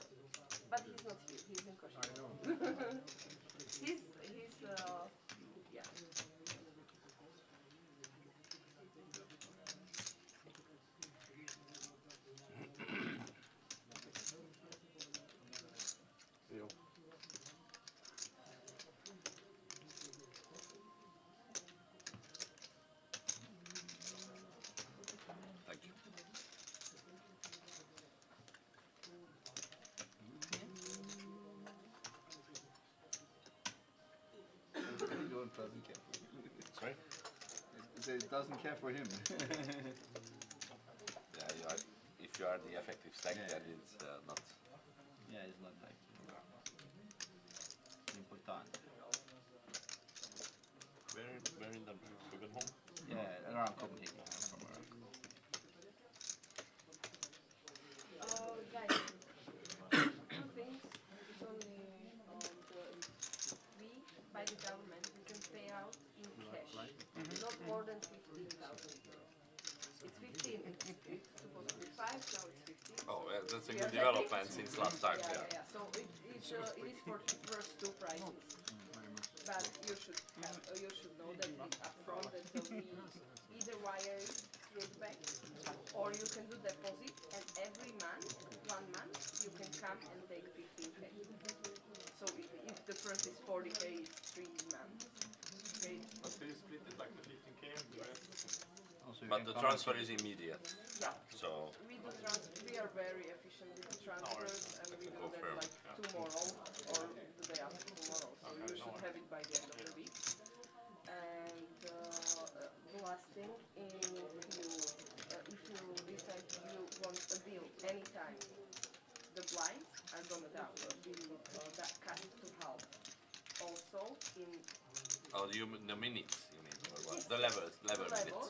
Speaker 4: But he's not here. He's in Košice.
Speaker 6: I know.
Speaker 4: he's yeah.
Speaker 10: Thank you.
Speaker 5: It doesn't care for him.
Speaker 6: Sorry?
Speaker 5: It doesn't care for him.
Speaker 10: Yeah, if you are the effective stack, then it's not.
Speaker 5: Yeah, it's not like important.
Speaker 3: Where in Denmark? Copenhagen?
Speaker 5: Yeah, around Copenhagen. From around.
Speaker 4: Guys, two things. It's only we, by the government, we can pay out in cash. Not more than 15,000 euros. It's 15. It's supposed to be 5, now it's 15.
Speaker 10: Oh, yeah, that's a
Speaker 4: We
Speaker 10: good
Speaker 4: are
Speaker 10: development
Speaker 4: happy.
Speaker 10: since last time.
Speaker 4: Yeah. So it is for the first 2 prizes. But you should know that upfront that will be either wire straight back, or you can do deposit, and every month, 1 month, you can come and take 15k. So if the first is 40k, it's 3 months. Okay.
Speaker 2: But can you split it like the 15k and the rest?
Speaker 5: Also, you
Speaker 10: But
Speaker 5: can
Speaker 10: the
Speaker 5: come
Speaker 10: transfer
Speaker 5: and-
Speaker 10: is immediate.
Speaker 4: Yeah.
Speaker 10: So
Speaker 4: We are very efficient with the transfers, and we do that
Speaker 10: Confirm.
Speaker 4: like tomorrow or the day after tomorrow. So you should have it by the end of the week. And the last thing, if you decide you want a deal anytime, the blinds are gonna be cut to half. Also in
Speaker 10: oh, the minutes you mean, or what? The level minutes.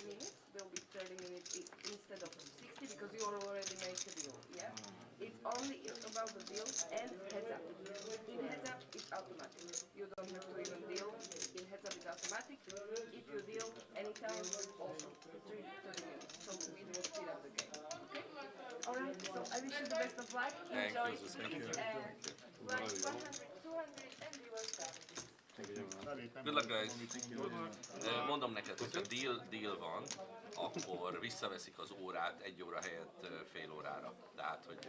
Speaker 4: minutes will be 30 minutes instead of 60 because you already make a deal. Yeah, it's only about the deal and heads up. In heads up, it's automatic. You don't have to even deal. In heads up, it's automatic. If you deal anytime, also 30 minutes. So we will speed up the game. Okay. All right. So I wish you the best of luck.
Speaker 10: Thank
Speaker 4: Enjoy,
Speaker 10: you, Susan.
Speaker 4: please, and like 100, 200, and we will start.
Speaker 10: Good luck, guys. Mondom neked, hogyha deal van, akkor visszaveszik az órát 1 óra helyett fél órára. Tehát, hogy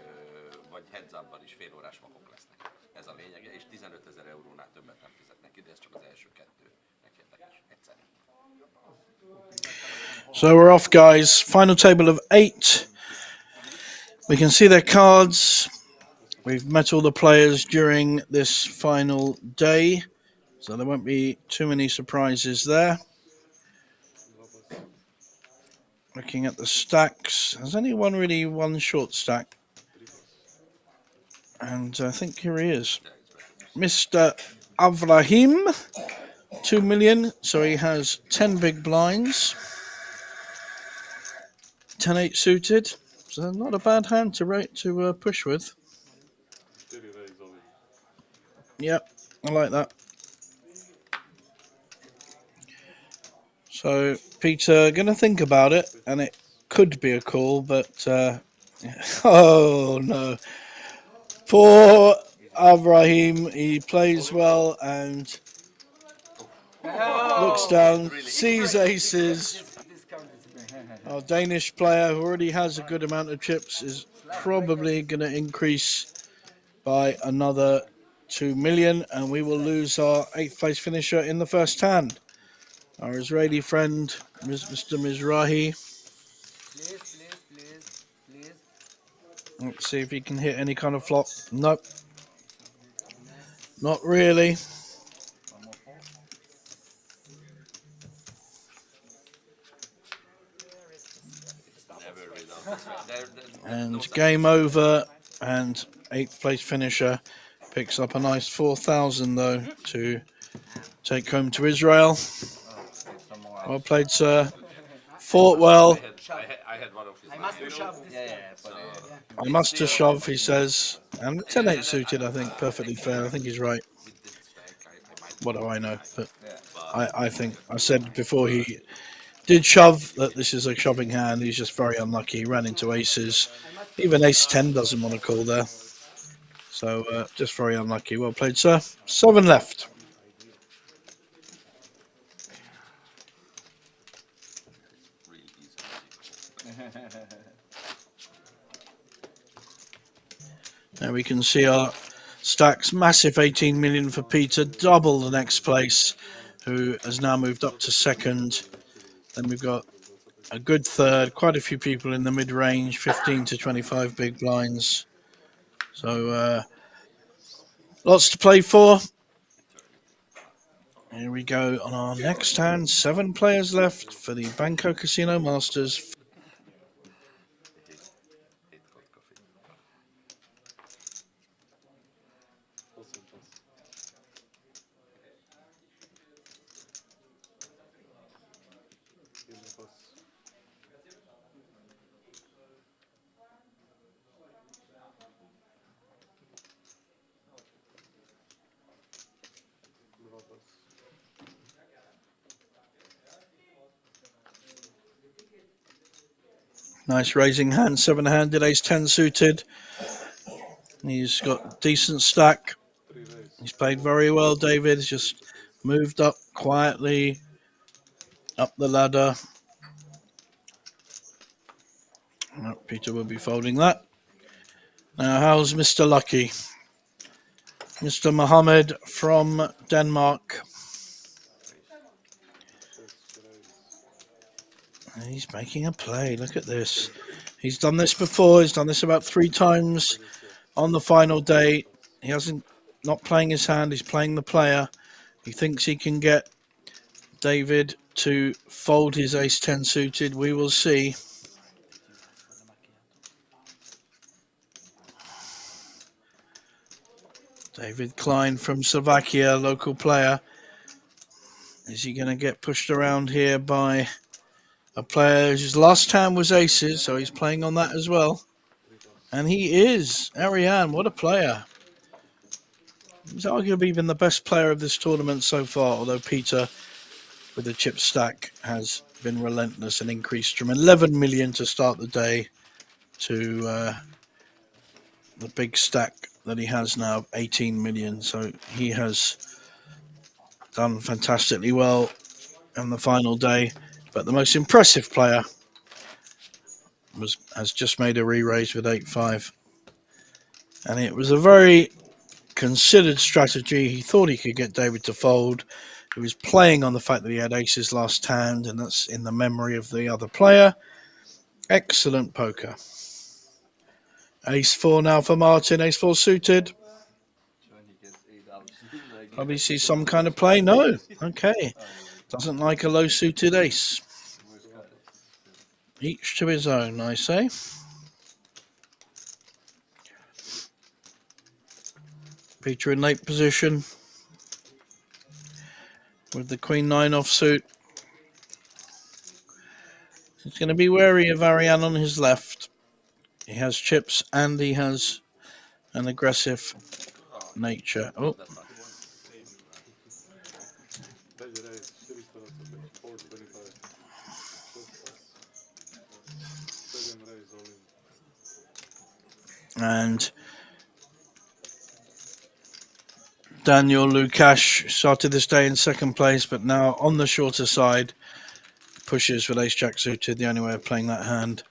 Speaker 10: vagy heads up-ban is fél órás vakok lesznek. Ez a lényege, és 15 000 eurónál többet nem fizetnek ide, ez csak az első 2. Érdekes, egyszerű.
Speaker 7: So we're off, guys. Final table of 8. We can see their cards. We've met all the players during this final day, so there won't be too many surprises there. Looking at the stacks, has anyone really won short stack? And I think here he is. Mr. Avrahim, 2 million, so he has 10 big blinds. 10-8 suited, so not a bad hand to push with.
Speaker 3: 4
Speaker 7: Yep, I like that. So, Peter, going to think about it, and it could be a call, but oh no. Poor Abraham, he plays well and looks down, sees aces. Our Danish player, who already has a good amount of chips, is probably going to increase by another 2 million, and we will lose our 8th place finisher in the first hand. Our Israeli friend, Mr. Mizrahi. Let's see if he can hit any kind of flop. Nope. Not really. And game over, and 8th place finisher picks up a nice 4,000 though to take home to Israel. Well played, sir. Fought well.
Speaker 10: I had one of his.
Speaker 7: I must have shove, he says. And 10-8 suited, I think, perfectly fair. I think he's right. What do I know? But I think I said before he did shove that this is a shoving hand. He's just very unlucky. He ran into aces. Even ace-10 doesn't want to call there. So just very unlucky. Well played, sir. 7 left. Now we can see our stacks. Massive 18 million for Peter. Double the next place, who has now moved up to second. Then we've got a good third. Quite a few people in the mid-range. 15 to 25 big blinds. So lots to play for. Here we go on our next hand. 7 players left for the Banco Casino Masters. Nice raising hand, 7-handed, ace-10 suited. He's got decent stack. He's played very well, David. He's just moved up quietly up the ladder. Oh, Peter will be folding that. Now, how's Mr. Lucky? Mr. Mohammed from Denmark. He's making a play. Look at this. He's done this before. He's done this about 3 times on the final day. He hasn't not playing his hand. He's playing the player. He thinks he can get David to fold his ace-10 suited. We will see. David Klein from Slovakia, local player. Is he going to get pushed around here by a player whose last hand was aces, so he's playing on that as well? And he is. Ariane, what a player. He's arguably been the best player of this tournament so far, although Peter, with the chip stack, has been relentless and increased from 11 million to start the day to the big stack that he has now, 18 million. So he has done fantastically well on the final day. But the most impressive player has just made a re-raise with 8-5. And it was a very considered strategy. He thought he could get David to fold. He was playing on the fact that he had aces last hand, and that's in the memory of the other player. Excellent poker. Ace-4 now for Martin. Ace-4 suited. Probably see some kind of play. No. Okay. Doesn't like a low-suited ace. Each to his own, I say. Peter in late position with the Queen-9 offsuit. He's going to be wary of Ariane on his left. He has chips and he has an aggressive nature. Oh,
Speaker 3: raise 425. Just pass. Second raise all in.
Speaker 7: And Daniel Lukash started this day in second place, but now on the shorter side, pushes with ace-jack suited, the only way of playing that hand,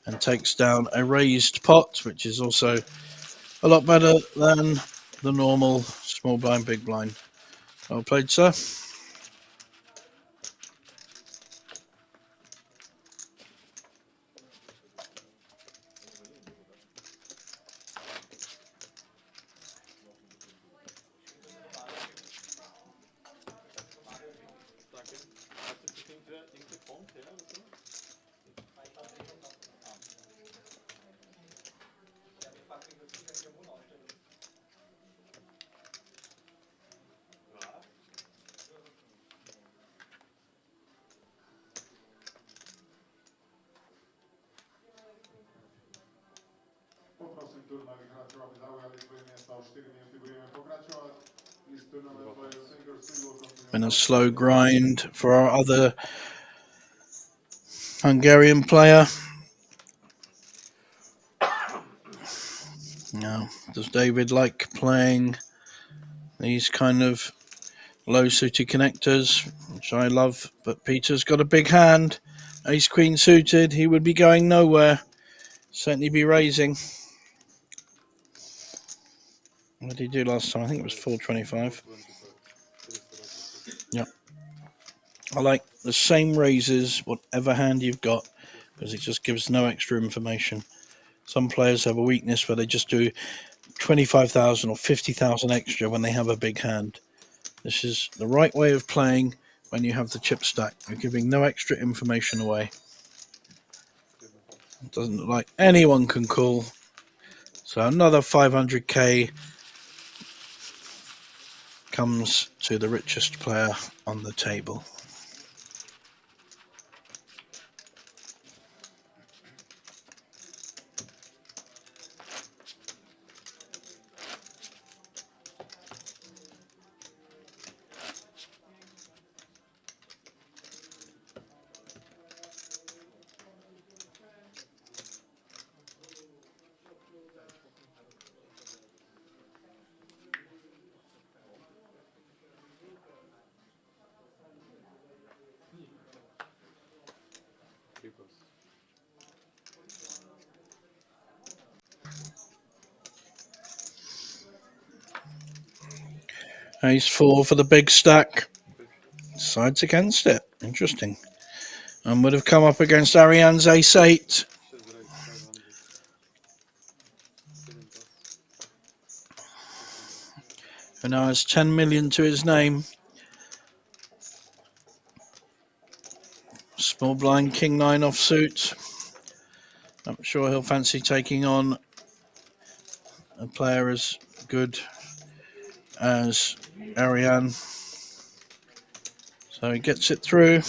Speaker 7: and takes down a raised pot, which is also a lot better than the normal small blind, big blind. Well played, sir.
Speaker 8: Poprosím turnajových hráčov, aby zaujali svoje miesta, o 4 minúty budeme pokračovať. This tournament players fingers will continue.
Speaker 7: Been a slow grind for our other Hungarian player. Now, does David like playing these kind of low suited connectors, which I love, but Peter's got a big hand. Ace queen suited, he would be going nowhere. Certainly be raising. What did he do last time? I think it was 425. Yeah. I like the same raises, whatever hand you've got, because it just gives no extra information. Some players have a weakness where they just do 25,000 or 50,000 extra when they have a big hand. This is the right way of playing when you have the chip stack. You're giving no extra information away. It doesn't look like anyone can call. So another 500k comes to the richest player on the table. Ace 4 for the big stack. Decides against it. Interesting. And would have come up against Ariane's ace 8. Who now has 10 million to his name. Small blind king 9 offsuit. I'm sure he'll fancy taking on a player as good as Ariane. So he gets it through.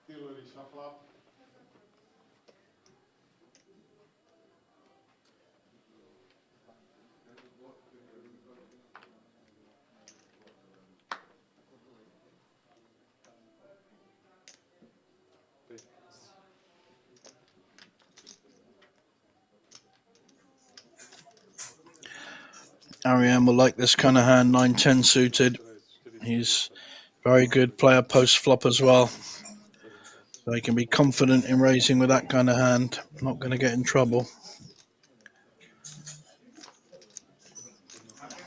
Speaker 8: Tillery shuffle up.
Speaker 7: Ariane will like this kind of hand, 9-10 suited. He's very good player post flop as well. So he can be confident in raising with that kind of hand. Not going to get in trouble.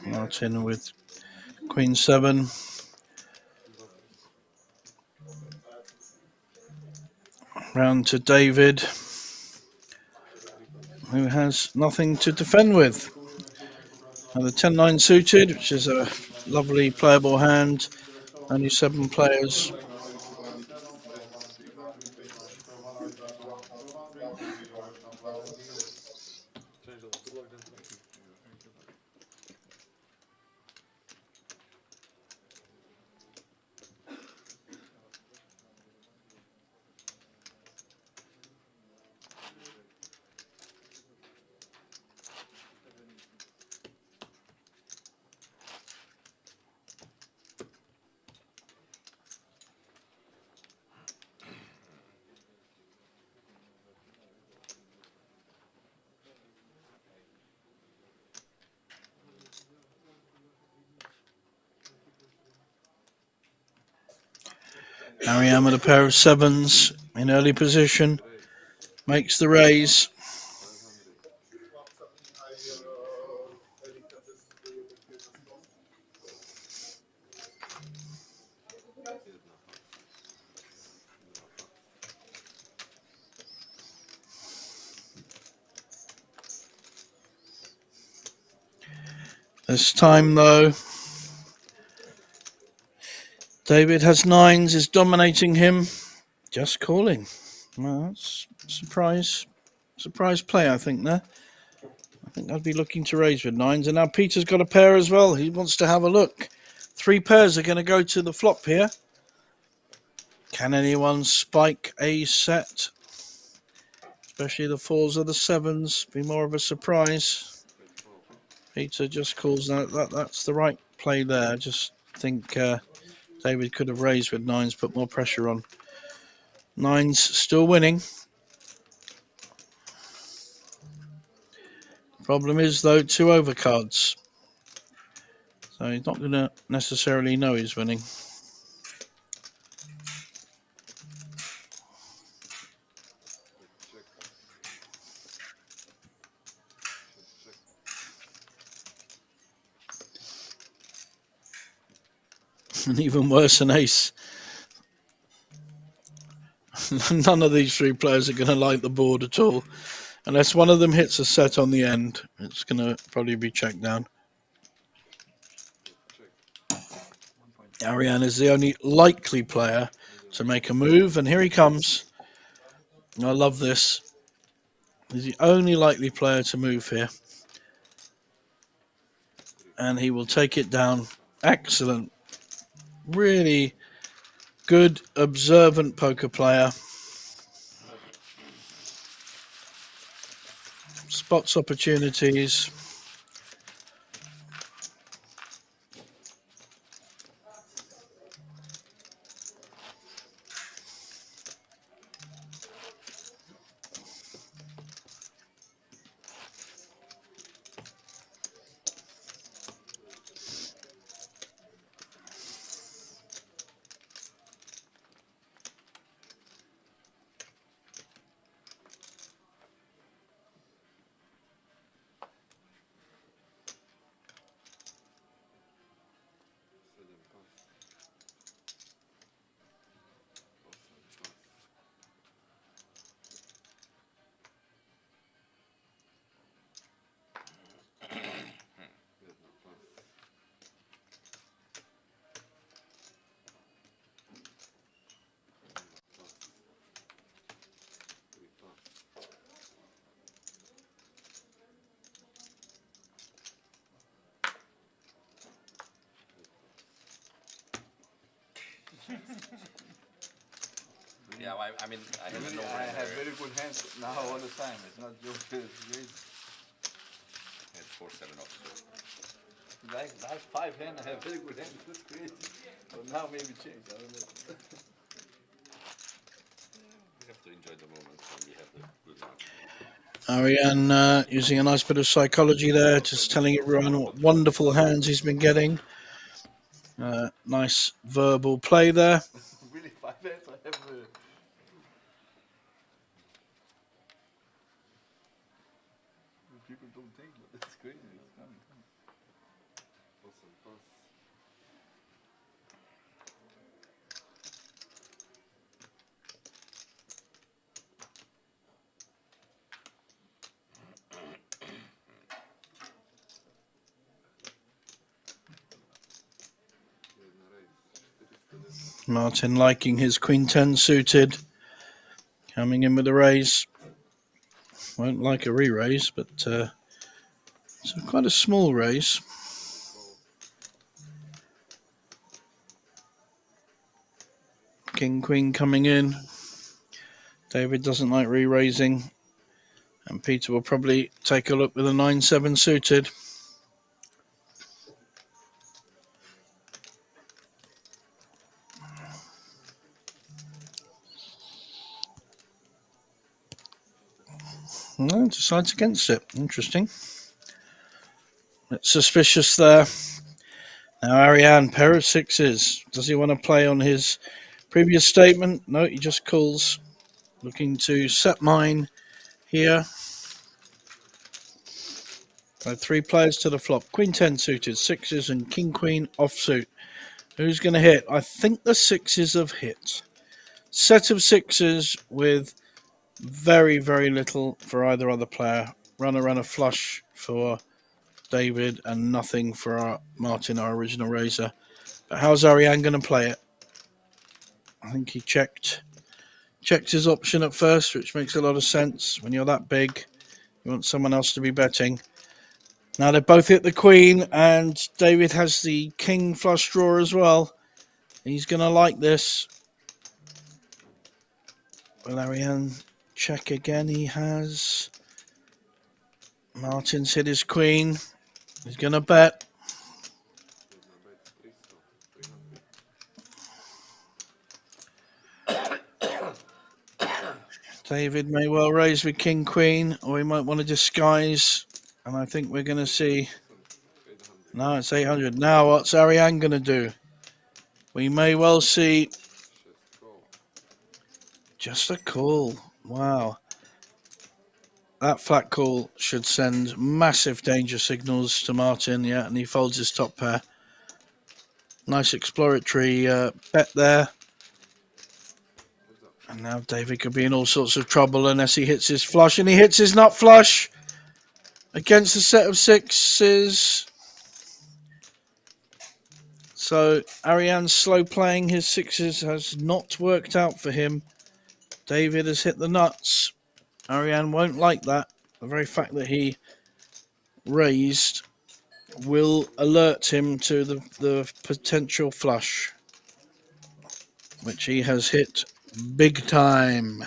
Speaker 7: Martin with Queen 7. Round to David, who has nothing to defend with. And the 10-9 suited, which is a lovely playable hand. Only 7 players.
Speaker 9: Change the good luck, gentlemen.
Speaker 7: Ariane with a pair of 7s in early position. Makes the raise.
Speaker 9: 500. Jedna fac. Dwa fac.
Speaker 7: This time though, David has 9s, is dominating him. Just calling. Well, that's surprise play, I think there. I think I'd be looking to raise with 9s. And now Peter's got a pair as well. He wants to have a look. 3 pairs are going to go to the flop here. Can anyone spike a set? Especially the 4s or the 7s. Be more of a surprise.
Speaker 9: Straight fold.
Speaker 7: Peter just calls that. That's the right play there. I just think David could have raised with 9s, put more pressure on. 9s still winning. Problem is, though, 2 overcards. So he's not going to necessarily know he's winning.
Speaker 9: Check. Check.
Speaker 7: And even worse, an ace. None of these 3 players are going to like the board at all. Unless one of them hits a set on the end, it's going to probably be checked down.
Speaker 9: Check.
Speaker 7: Ariane is the only likely player to make a move, and here he comes. I love this. He's the only likely player to move here. And he will take it down. Excellent. Really good, observant poker player. Spots opportunities.
Speaker 9: Sedem pas. Osam pas. Jedna pas. Dva pas. 3 pas.
Speaker 10: Yeah, I mean, I have a
Speaker 5: Really,
Speaker 10: no
Speaker 5: I have
Speaker 10: brainer.
Speaker 5: very good hands now all the time. It's not just great.
Speaker 10: I had 4-7 off, so
Speaker 5: Like last 5 hands, I have very good hands. That's crazy. But now maybe change. I don't know.
Speaker 10: we have to enjoy the moment when we have the good luck.
Speaker 7: Ariane using a nice bit of psychology there, just telling everyone what wonderful hands he's been getting. Nice verbal play there.
Speaker 5: Really, 5 hands, I have. People don't think, but it's crazy. It's coming.
Speaker 9: Osam pas.
Speaker 7: Martin liking his queen 10 suited. Coming in with a raise. Won't like a re-raise, but it's quite a small raise. King queen coming in. David doesn't like re-raising. And Peter will probably take a look with a 9-7 suited. No, decides against it. Interesting. It's suspicious there. Now Ariane, pair of sixes. Does he want to play on his previous statement? No, he just calls. Looking to set mine here. So 3 players to the flop. Queen 10 suited, sixes and king queen offsuit. Who's going to hit? I think the sixes have hit. Set of sixes with very, very little for either other player. Runner flush for David and nothing for our Martin, our original raiser. But how's Ariane going to play it? I think he checked his option at first, which makes a lot of sense. When you're that big, you want someone else to be betting. Now they both hit the queen, and David has the king flush draw as well. He's going to like this. Will Ariane check again? He has. Martin's hit his queen. He's going to bet. David may well raise with king queen, or he might want to disguise. And I think we're going to see. No, it's 800. Now what's Ariane going to do? We may well see just a call. Wow. That flat call should send massive danger signals to Martin. Yeah, and he folds his top pair. Nice exploratory bet there. And now David could be in all sorts of trouble unless he hits his flush. And he hits his nut flush against a set of sixes. So Ariane's slow playing his sixes has not worked out for him. David has hit the nuts. Ariane won't like that. The very fact that he raised will alert him to the potential flush, which he has hit big time.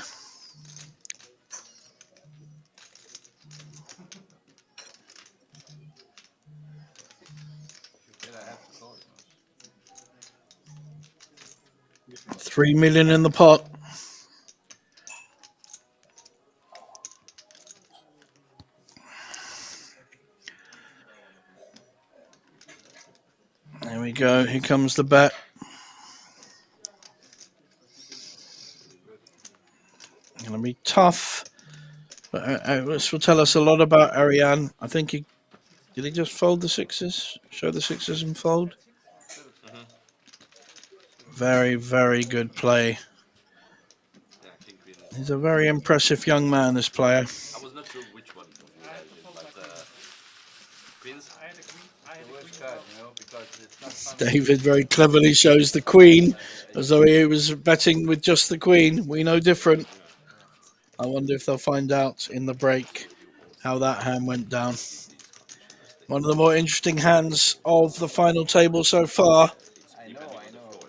Speaker 7: $3 million in the pot. There we go. Here comes the bet. Going to be tough, but this will tell us a lot about Ariane. I think did he just fold the sixes? Show the sixes and fold. Very, very good play. He's a very impressive young man, this player.
Speaker 10: I was not sure which one of you guys did, but queens.
Speaker 11: I had a queen. I had a queen.
Speaker 5: Because it's not fun.
Speaker 7: David very cleverly shows the queen, as though he was betting with just the queen. We know different. I wonder if they'll find out in the break how that hand went down. One of the more interesting hands of the final table so far.
Speaker 5: I know.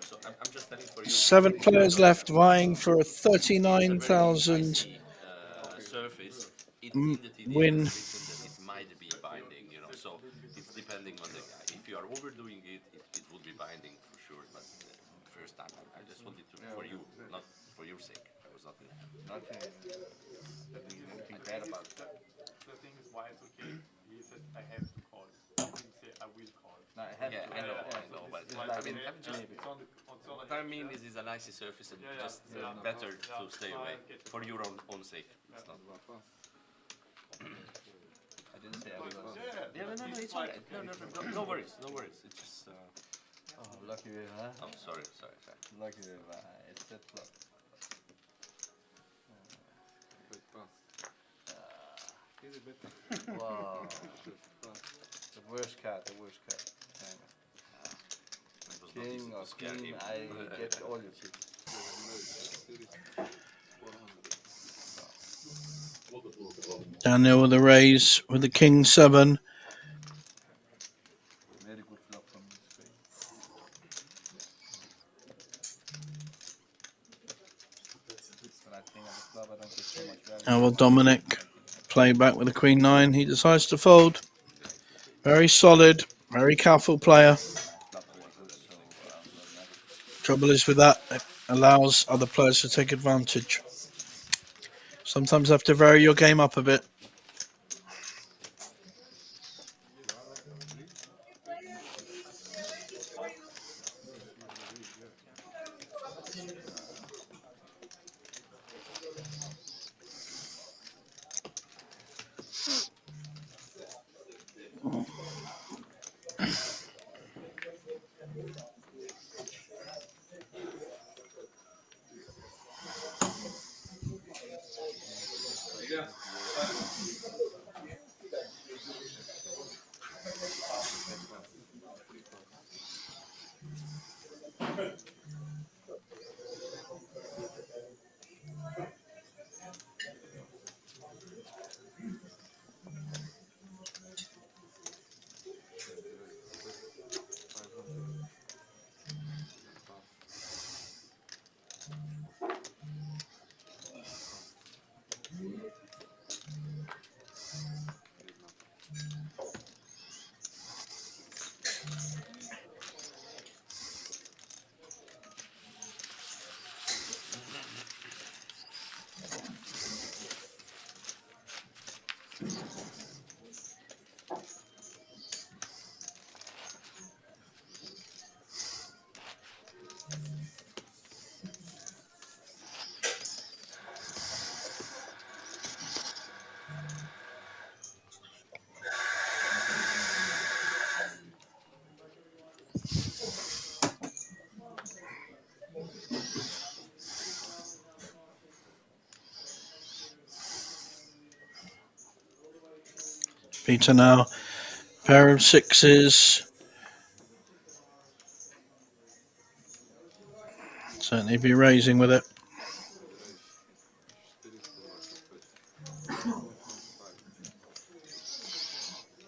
Speaker 10: So I'm just telling for you.
Speaker 7: 7 players left vying for a 39,000
Speaker 10: surface.
Speaker 7: win.
Speaker 10: It might be binding, so it's depending on the guy. If you are overdoing it, it will be binding for sure. But first time, I just wanted to for you, not for your sake. I was not.
Speaker 5: Nothing bad about it.
Speaker 2: The thing is why it's okay. He said I have to call. He didn't say I will call.
Speaker 5: No, I have
Speaker 10: Yeah,
Speaker 5: to.
Speaker 10: I know, but I mean, I'm just.
Speaker 2: It's on
Speaker 10: What I mean is, it's a nice surface and just better to stay away for your own sake. It's not.
Speaker 5: I didn't say I was.
Speaker 10: Yeah, no, it's alright. No worries. It's just.
Speaker 5: Oh, lucky we have.
Speaker 10: Oh, sorry.
Speaker 5: Lucky we have. It's that flop. Wow. The worst card.
Speaker 10: It was not
Speaker 5: king
Speaker 10: easy
Speaker 5: or
Speaker 10: to scare
Speaker 5: queen,
Speaker 10: him.
Speaker 5: I get all your chips.
Speaker 7: Daniel with the raise with the king 7.
Speaker 5: Very good flop from this queen. But I think as a flop I don't get so much value.
Speaker 7: Now will Dominic play back with the queen 9. He decides to fold. Very solid, very careful player.
Speaker 5: Flop was good, so not matter.
Speaker 7: Trouble is with that, it allows other players to take advantage. Sometimes have to vary your game up a bit. Peter now, pair of 6s. Certainly be raising with it.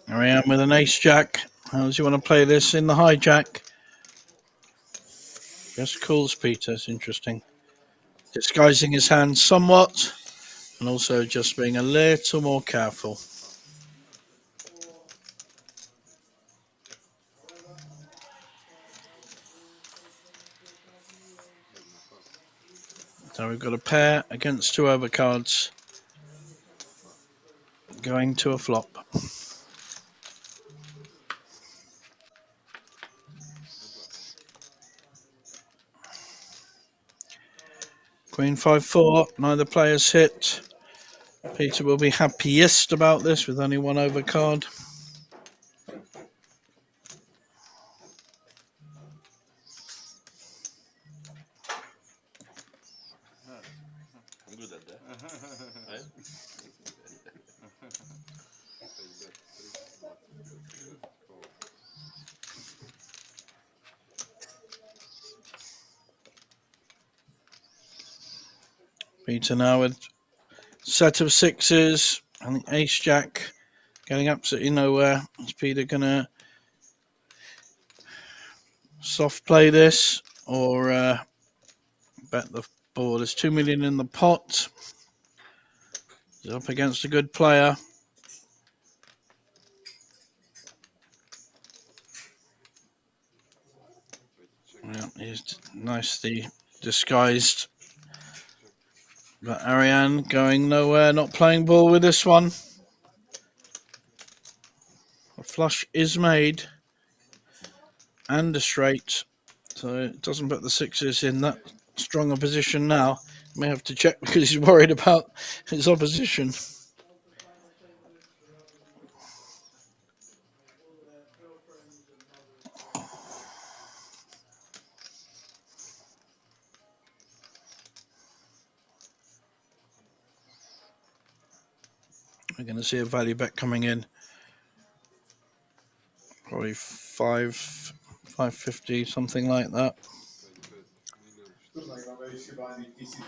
Speaker 7: Here I am with an ace jack. How does he want to play this in the hijack? Just calls Peter. It's interesting. Disguising his hand somewhat and also just being a little more careful. So we've got a pair against 2 overcards going to a flop. Queen 5-4, neither player's hit. Peter will be happiest about this with only 1 overcard.
Speaker 10: I'm good at that. Right?
Speaker 7: Peter now with set of 6s and the ace jack getting absolutely nowhere. Is Peter gonna soft play this or bet the board? There's 2 million in the pot. He's up against a good player. Yeah, he's nicely disguised. But Ariane going nowhere, not playing ball with this one. A flush is made and a straight, so it doesn't put the 6s in that strong a position now. May have to check because he's worried about his opposition. We're going to see a value bet coming in. Probably 5 550, something like that.
Speaker 8: Tu najnowejší blindy 1000,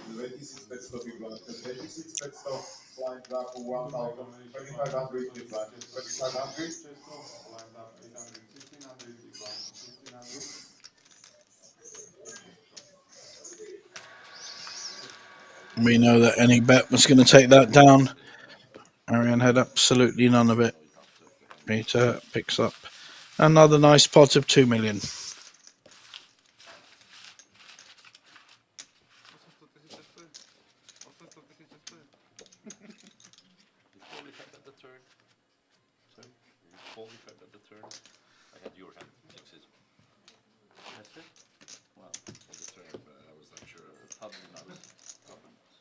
Speaker 8: 2500 big blind, 2500 blind up 1000, 2500 big blind, 2500 blind up 800, 1600 big blind, 1600.
Speaker 7: We know that any bet was going to take that down. Ariane had absolutely none of it. Peter picks up another nice pot of 2 million.
Speaker 10: I had your hand fixes.
Speaker 5: That's it? Well,
Speaker 10: For the turn, I was not sure.
Speaker 5: probably not.
Speaker 10: Probably not.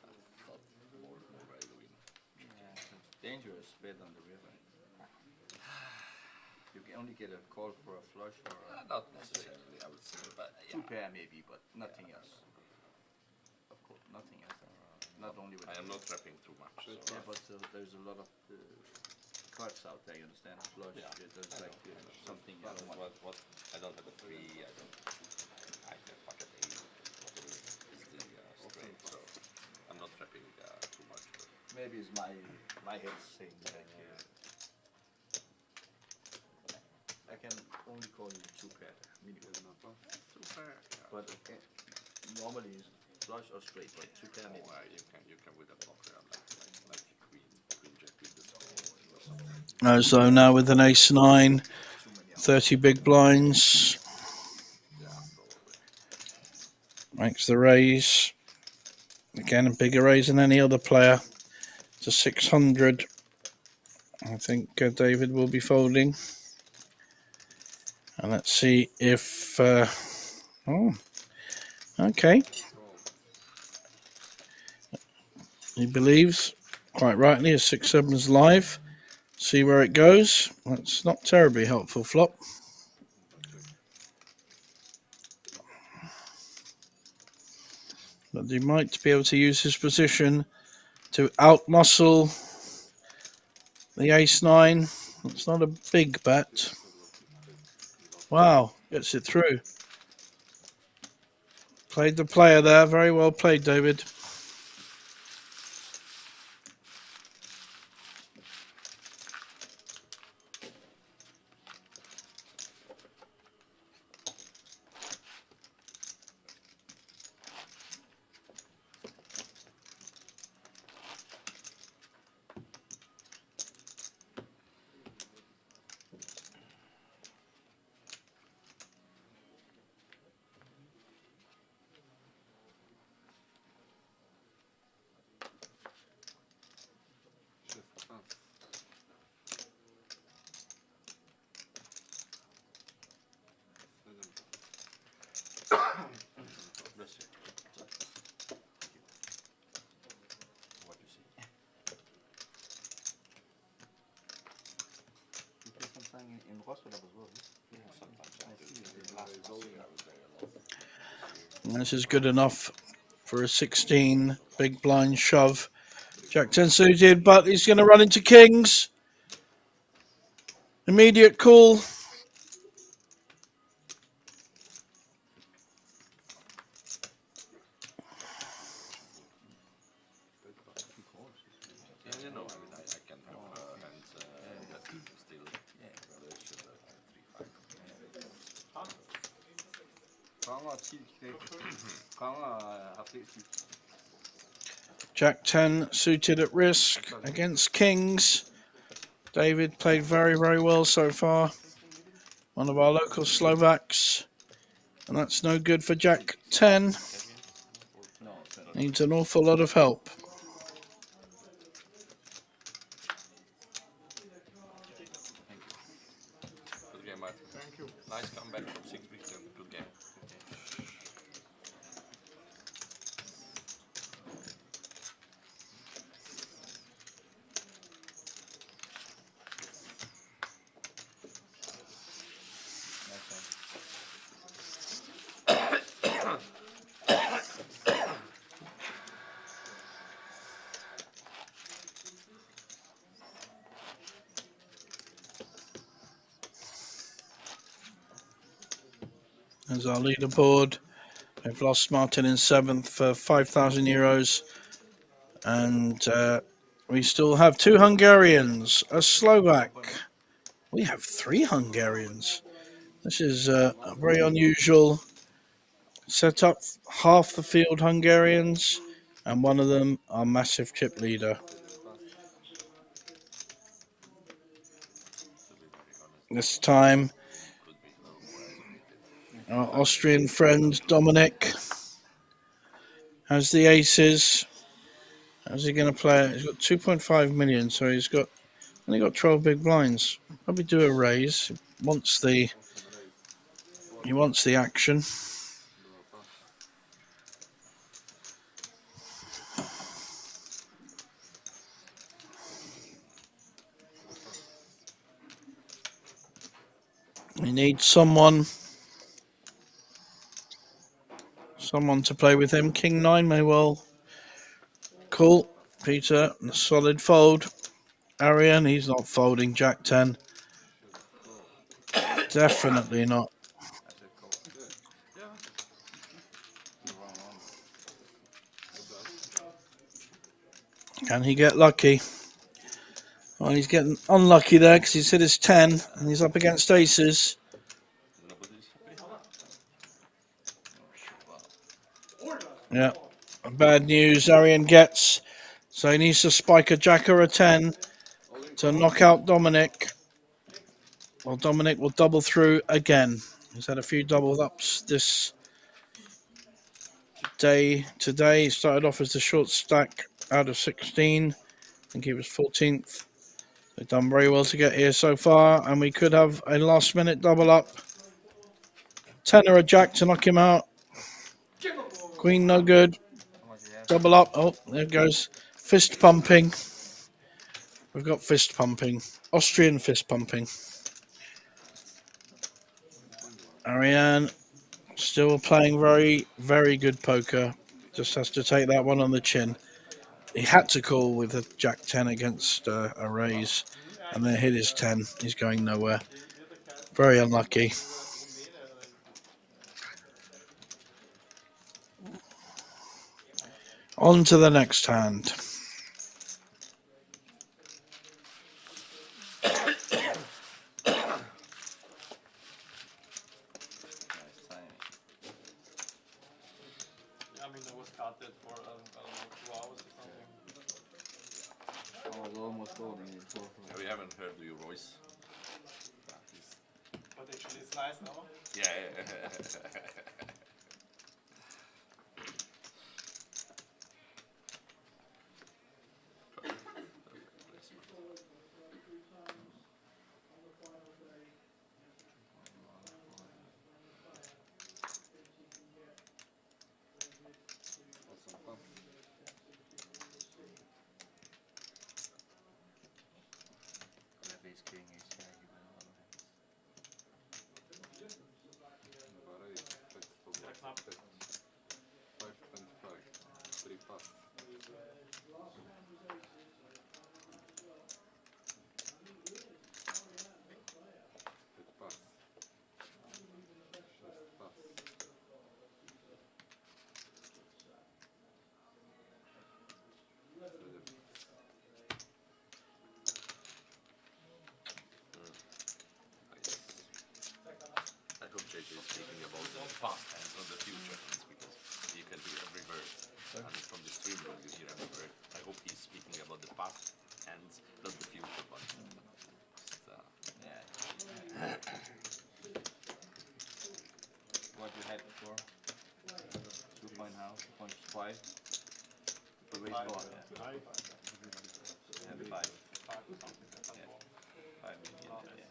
Speaker 10: I thought more right win.
Speaker 5: Yeah, it's dangerous bet on the river. You can only get a call for a flush or
Speaker 10: Not necessarily, I would say, but
Speaker 5: two pair maybe, but nothing else. Of course, nothing else. Not only with.
Speaker 10: I am not trapping too much. So
Speaker 5: Yeah, but there's a lot of cards out there. You understand? Flush.
Speaker 10: Yeah.
Speaker 5: There's like something.
Speaker 10: what, I don't have a 3, I have pocket 8, whatever is the straight, so I'm not trapping too much. But
Speaker 5: Maybe it's my head saying that I can only call you two pair minimum.
Speaker 10: two pair,
Speaker 5: But normally it's flush or straight, but two pair maybe.
Speaker 10: you can with a blocker like queen jack with the spade or something.
Speaker 7: So now with an ace 9, 30 big blinds.
Speaker 10: Yeah, probably.
Speaker 7: Makes the raise. Again, a bigger raise than any other player. To 600. I think David will be folding. And let's see if... oh, okay. He believes, quite rightly, a 6-7 is live. See where it goes. That's not terribly helpful flop. But he might be able to use his position to outmuscle the ace 9. It's not a big bet. Wow, gets it through. Played the player there. Very well played, David.
Speaker 5: What you see? You play sometime in Rostock as well.
Speaker 10: Yeah, sometimes I
Speaker 5: I
Speaker 10: do.
Speaker 5: see.
Speaker 10: Last year I was there a lot.
Speaker 7: And this is good enough for a 16 big blind shove. Jack 10 suited, but he's going to run into kings. Immediate call.
Speaker 10: Yeah, you know, I can have hands that still relation 3-5.
Speaker 5: Kanger 10 Kanger har flest skift.
Speaker 7: Jack 10 suited at risk against kings. David played very, very well so far. One of our local Slovaks. And that's no good for Jack 10.
Speaker 5: No,
Speaker 7: Needs an awful lot of help.
Speaker 10: Good game, Martin. Thank you. Nice comeback from 6 weeks. Good game.
Speaker 7: There's our leaderboard. We've lost Martin in 7th for €5,000. And we still have 2 Hungarians, a Slovak. We have 3 Hungarians. This is a very unusual setup. Half the field Hungarians, and one of them our massive chip leader. This time, our Austrian friend Dominic has the aces. How's he going to play it? He's got 2.5 million, so he's only got 12 big blinds. Probably do a raise. He wants the action. We need someone to play with him. King 9 may well call. Peter, a solid fold. Arian, he's not folding. Jack 10. Definitely not. Can he get lucky? Well, he's getting unlucky there because he's hit his 10 and he's up against aces. Yeah, bad news Arian gets. So he needs to spike a jack or a 10 to knock out Dominic. Well, Dominic will double through again. He's had a few double ups this day. Today he started off as the short stack out of 16. I think he was 14th. They've done very well to get here so far, and we could have a last minute double up. 10 or a jack to knock him out. Queen no good. Double up. Oh, there goes. Fist pumping. We've got fist pumping. Austrian fist pumping. Ariane still playing very, very good poker. Just has to take that one on the chin. He had to call with a jack 10 against a raise, and then hit his 10. He's going nowhere. Very unlucky. On to the next hand.
Speaker 2: I mean, I was started for, I don't know, 2 hours or something.
Speaker 5: I was almost holding it for.
Speaker 10: We haven't heard your voice.
Speaker 2: But actually, it's nice now.
Speaker 10: Yeah. I hope JJ is speaking about the past and not the future tense, because you can hear every word. I mean, from the stream room you hear every word. I hope he's speaking about the past and not the future, but just,
Speaker 5: Yeah. What you had before? 2 point how? 2.5? The raise ball, yeah. And 5. Yeah. 5 million, yeah.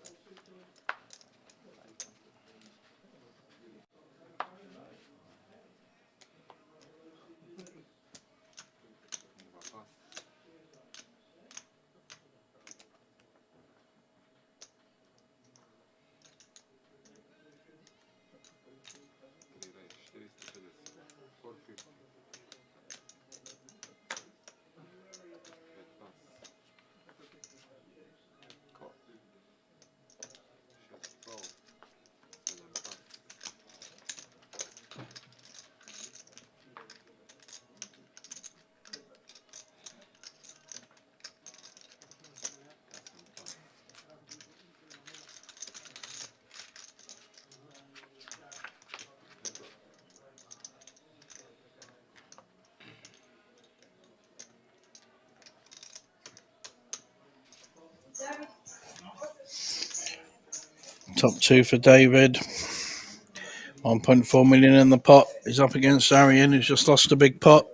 Speaker 7: Top two for David. 1.4 million in the pot. He's up against Arian, who's just lost a big pot.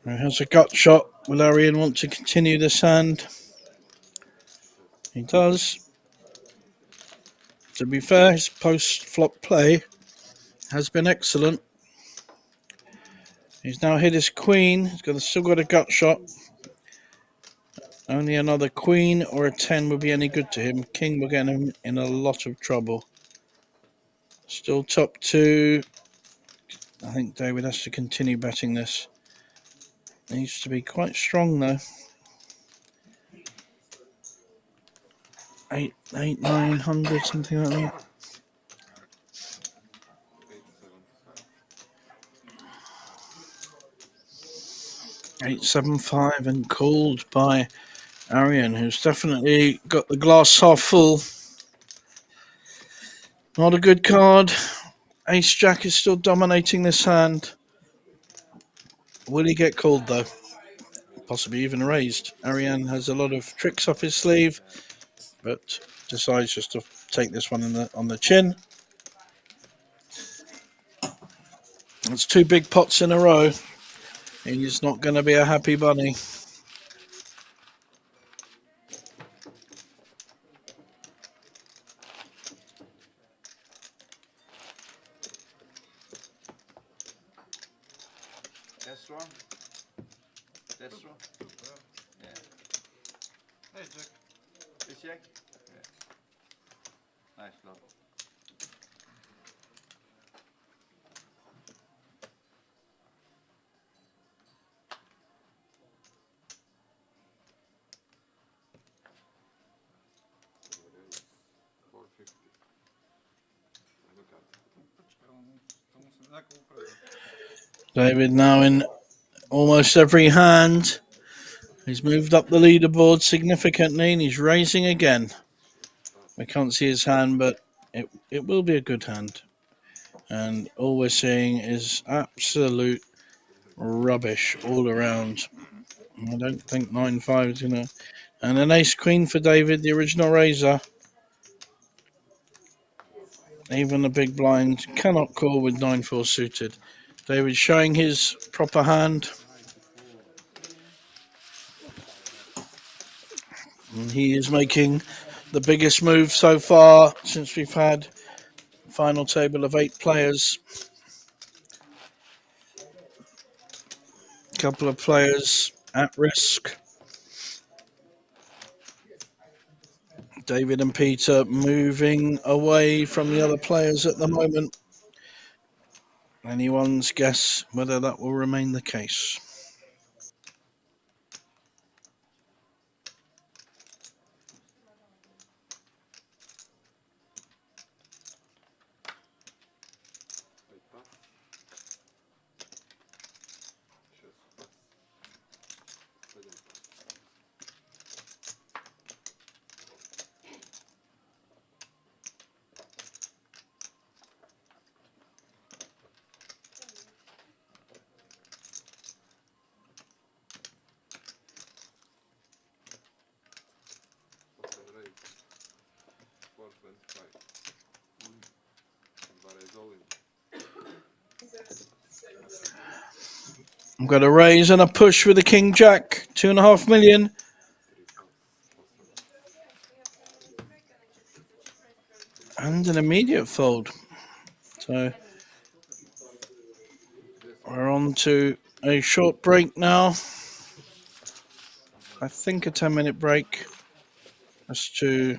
Speaker 7: He has a gut shot. Will Arian want to continue this hand? He does. To be fair, his post-flop play has been excellent. He's now hit his queen. He's still got a gut shot. Only another queen or a 10 would be any good to him. King will get him in a lot of trouble. Still top two. I think David has to continue betting this. Needs to be quite strong though. 900, something like that. 875 and called by Arian, who's definitely got the glass half full. Not a good card. Ace Jack is still dominating this hand. Will he get called though? Possibly even raised. Arian has a lot of tricks up his sleeve, but decides just to take this one on the chin. It's two big pots in a row. He's not going to be a happy bunny.
Speaker 5: That's wrong. That's wrong. Yeah.
Speaker 2: Hey, Jack.
Speaker 5: Is Jack? Yeah. Nice flop.
Speaker 7: David now in almost every hand. He's moved up the leaderboard significantly and he's raising again. We can't see his hand, but it will be a good hand. And all we're seeing is absolute rubbish all around. I don't think 9-5 is going to... And an ace queen for David, the original raiser. Even the big blind cannot call with 9-4 suited. David showing his proper hand. And he is making the biggest move so far since we've had a final table of 8 players. A couple of players at risk. David and Peter moving away from the other players at the moment. Anyone's guess whether that will remain the case. I've got a raise and a push with the King Jack, 2.5 million. And an immediate fold. So we're on to a short break now. I think a 10-minute break. Just to...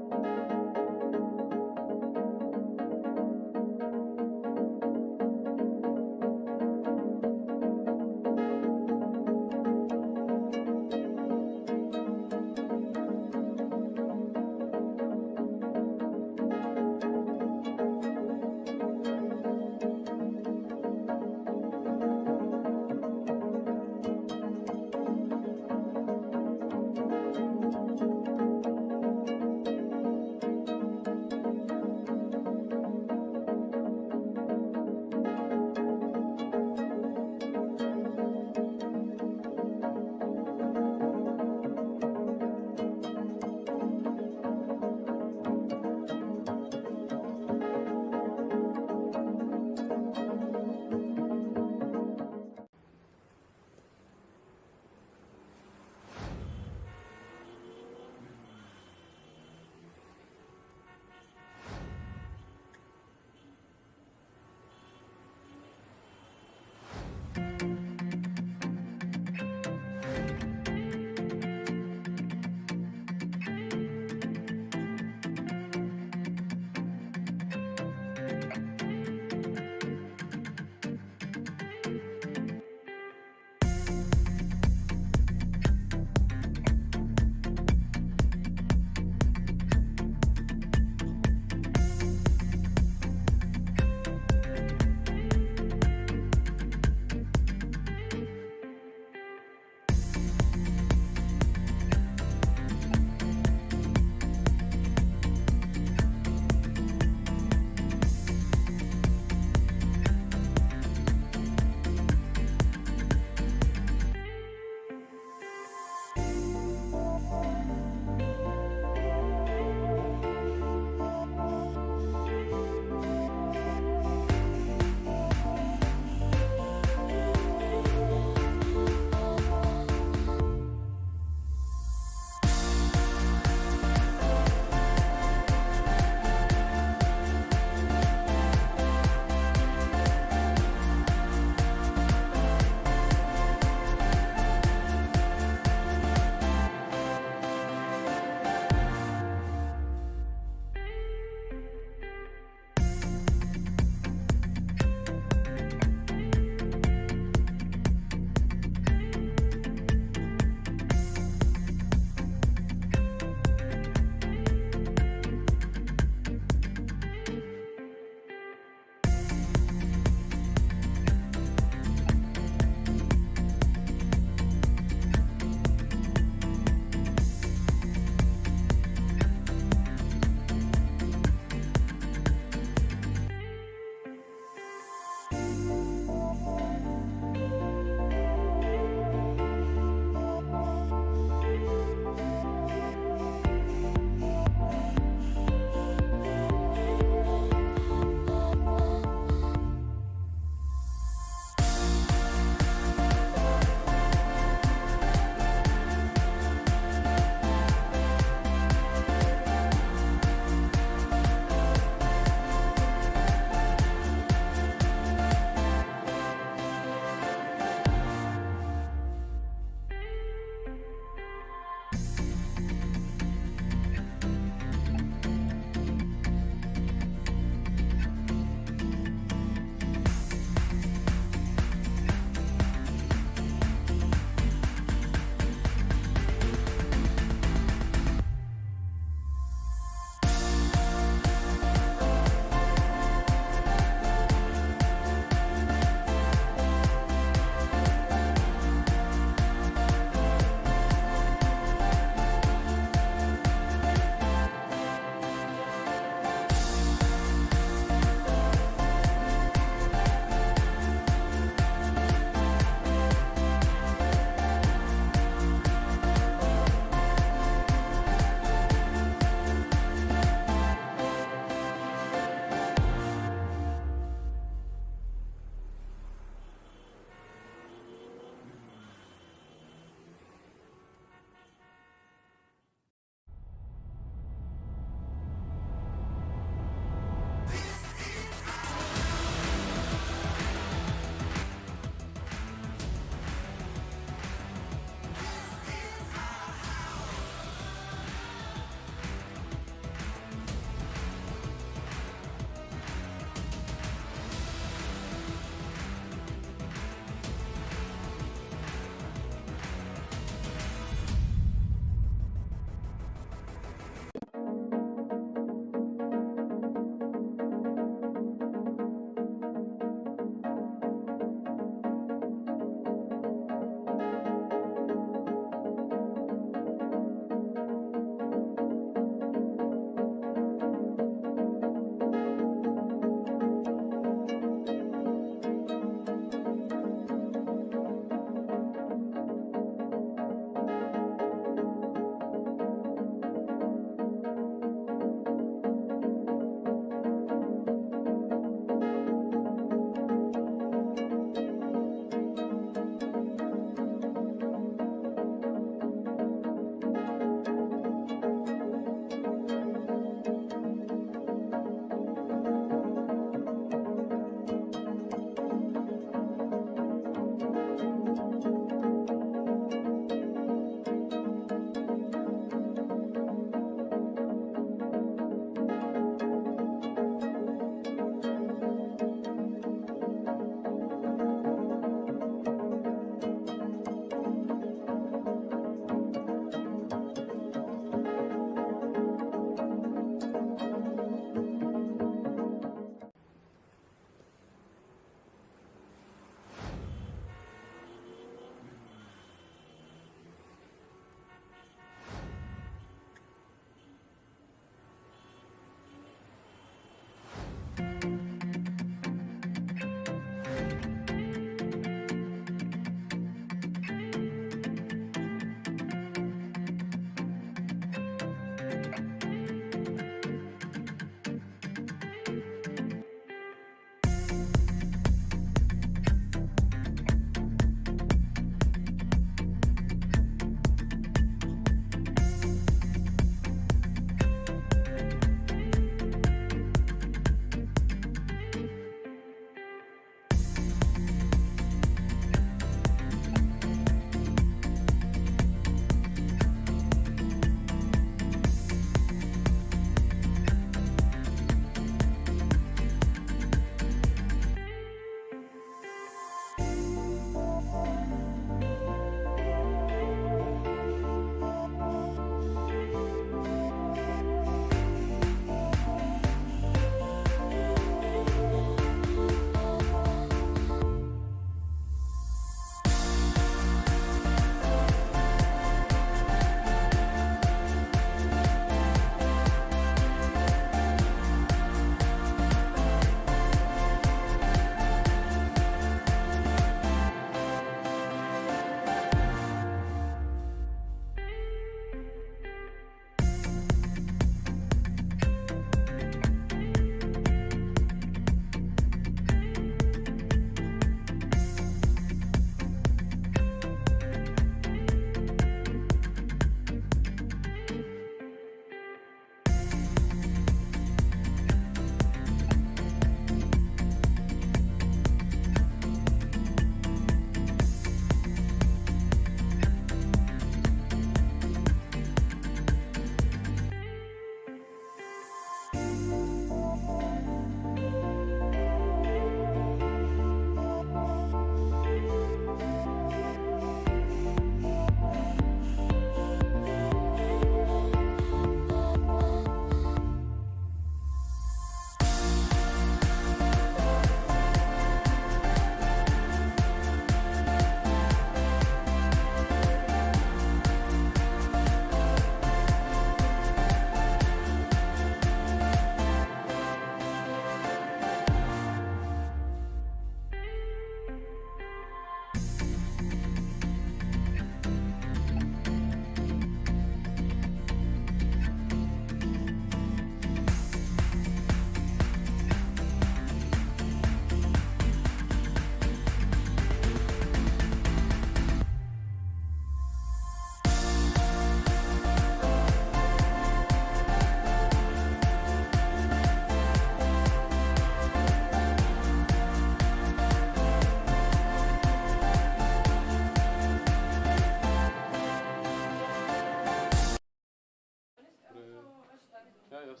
Speaker 5: Okay?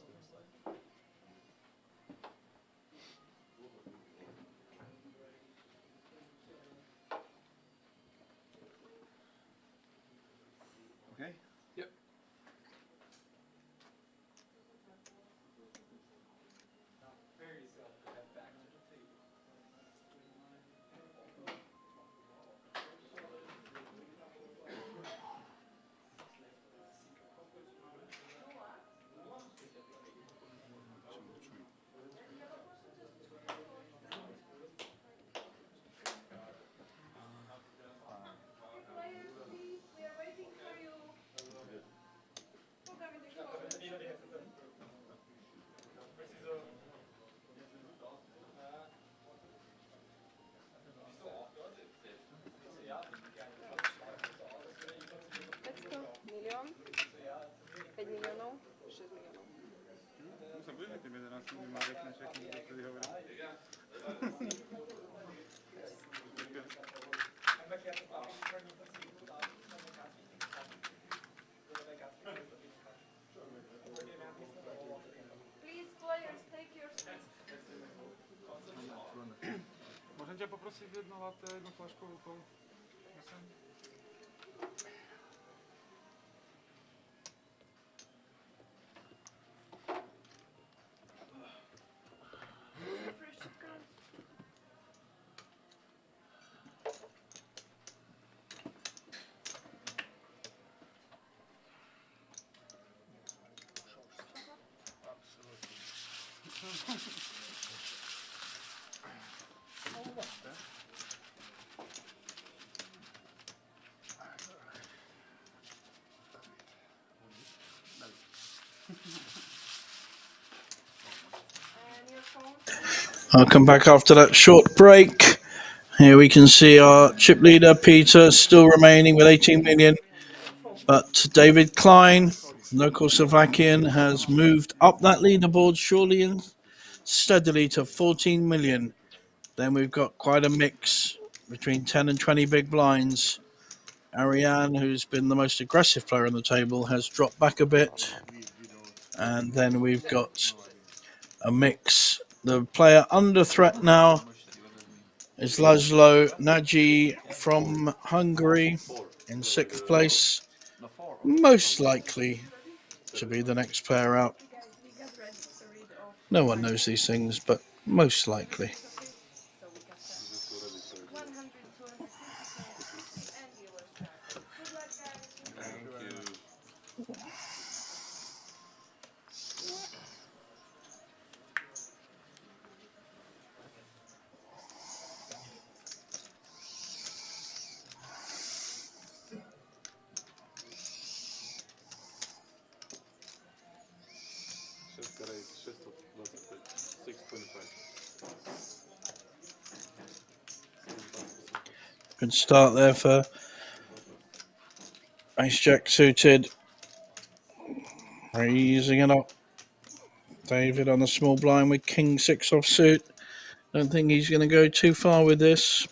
Speaker 2: Yep.
Speaker 4: Players, please, we are waiting for you. Milion, 5 milionů, 6 milionů.
Speaker 6: Musím podívat, ty 11 mi má řekneš, jak mi to tady hovorím.
Speaker 4: Please, players, take your seats.
Speaker 6: Můžem tě poprosit jednu latte, jednu flašku Lupol?
Speaker 4: And your phone.
Speaker 7: I'll come back after that short break. Here we can see our chip leader, Peter, still remaining with 18 million. But David Klein, local Slovakian, has moved up that leaderboard surely and steadily to 14 million. Then we've got quite a mix between 10 and 20 big blinds. Ariane, who's been the most aggressive player on the table, has dropped back a bit. And then we've got a mix. The player under threat now is Laszlo Nagy from Hungary in 6th place. Most likely to be the next player out.
Speaker 4: We got rid of.
Speaker 7: No one knows these things, but most likely.
Speaker 4: So we got 100, 250, and you will start. Good luck, guys.
Speaker 9: Thank you. Шестка рейс, 625, 625.
Speaker 7: Good start there for Ace Jack suited. Raising it up. David on the small blind with King 6 offsuit. Don't think he's going to go too far with this.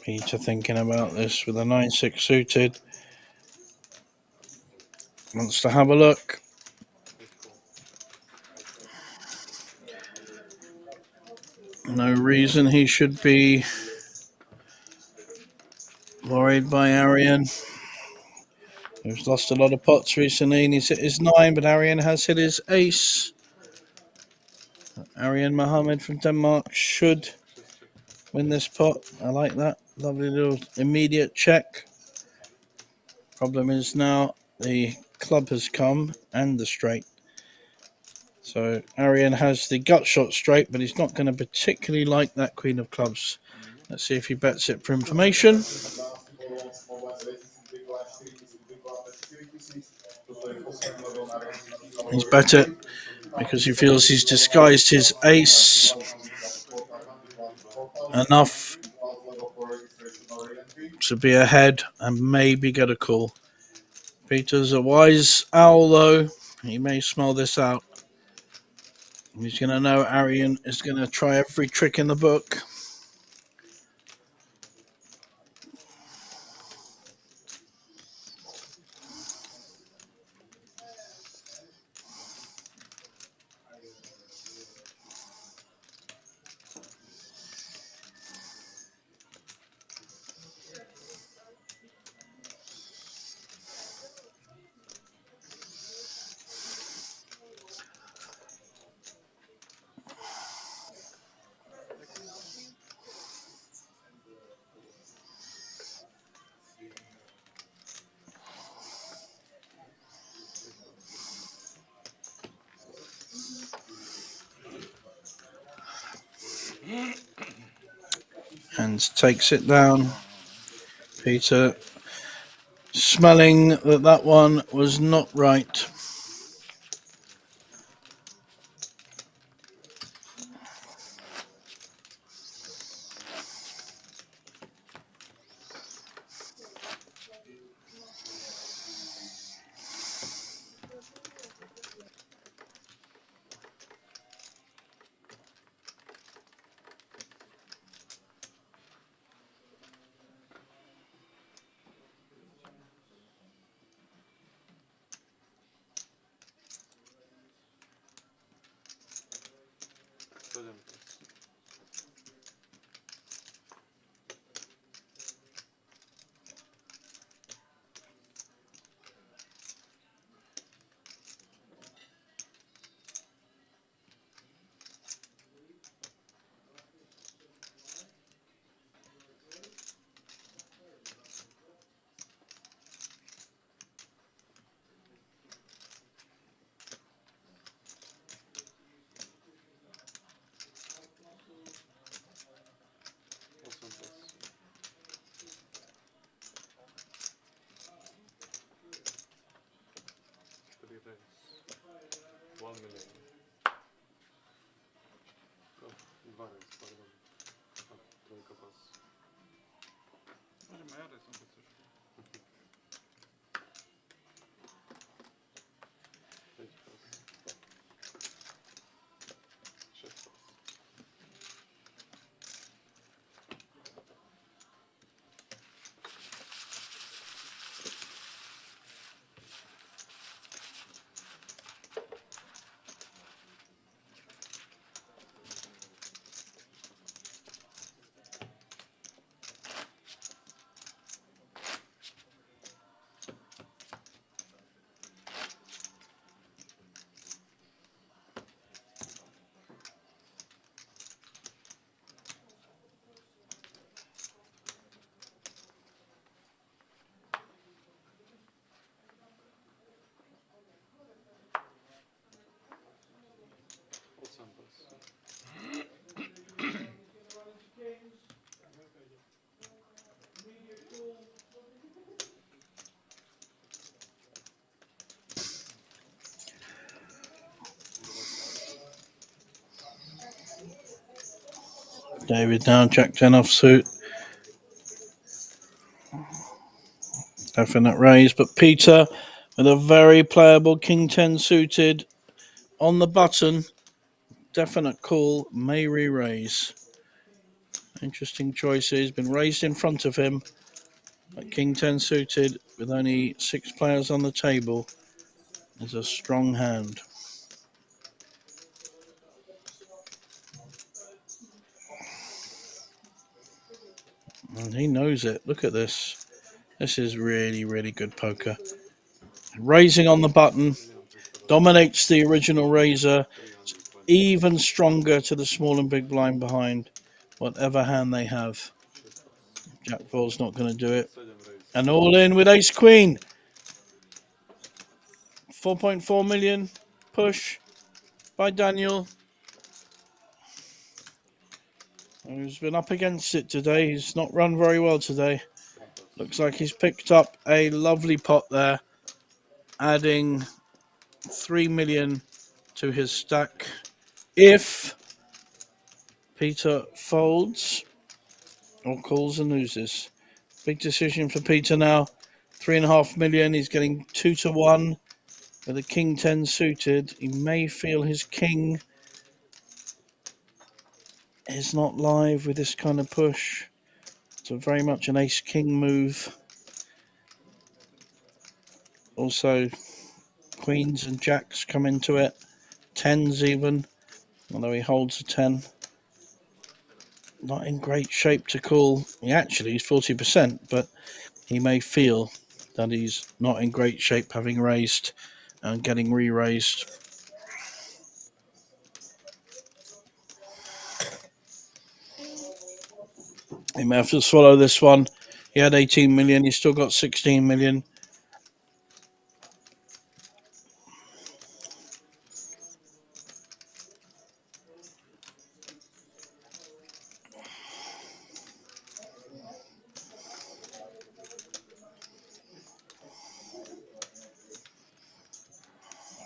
Speaker 7: Peter thinking about this with a 9-6 suited. Wants to have a look. No reason he should be worried by Arian, who's lost a lot of pots recently, and he's hit his 9, but Arian has hit his ace. Arian Mohammed from Denmark should win this pot. I like that. Lovely little immediate check. Problem is now the club has come and the straight. So Arian has the gut shot straight, but he's not going to particularly like that Queen of Clubs. Let's see if he bets it for information. He's bet it because he feels he's disguised his ace enough to be ahead and maybe get a call. Peter's a wise owl, though. He may smell this out. He's going to know Arian is going to try every trick in the book. And takes it down. Peter smelling that that one was not right. David now Jack 10 offsuit. Definite raise, but Peter with a very playable King 10 suited on the button. Definite call, may re-raise. Interesting choices. Been raised in front of him. But King 10 suited with only 6 players on the table is a strong hand. And he knows it. Look at this. This is really, really good poker. Raising on the button. Dominates the original raiser. It's even stronger to the small and big blind behind. Whatever hand they have. Jack 4's not going to do it. And all in with ace queen. 4.4 million push by Daniel. He's been up against it today. He's not run very well today. Looks like he's picked up a lovely pot there. adding 3 million to his stack if Peter folds or calls and loses. Big decision for Peter now. 3.5 million. He's getting 2 to 1 with a king 10 suited. He may feel his king is not live with this kind of push. It's very much an ace king move. Also, queens and jacks come into it. 10s even, although he holds a 10. Not in great shape to call. He actually is 40%, but he may feel that he's not in great shape, having raised and getting re-raised. He may have to swallow this one. He had 18 million. He's still got 16 million.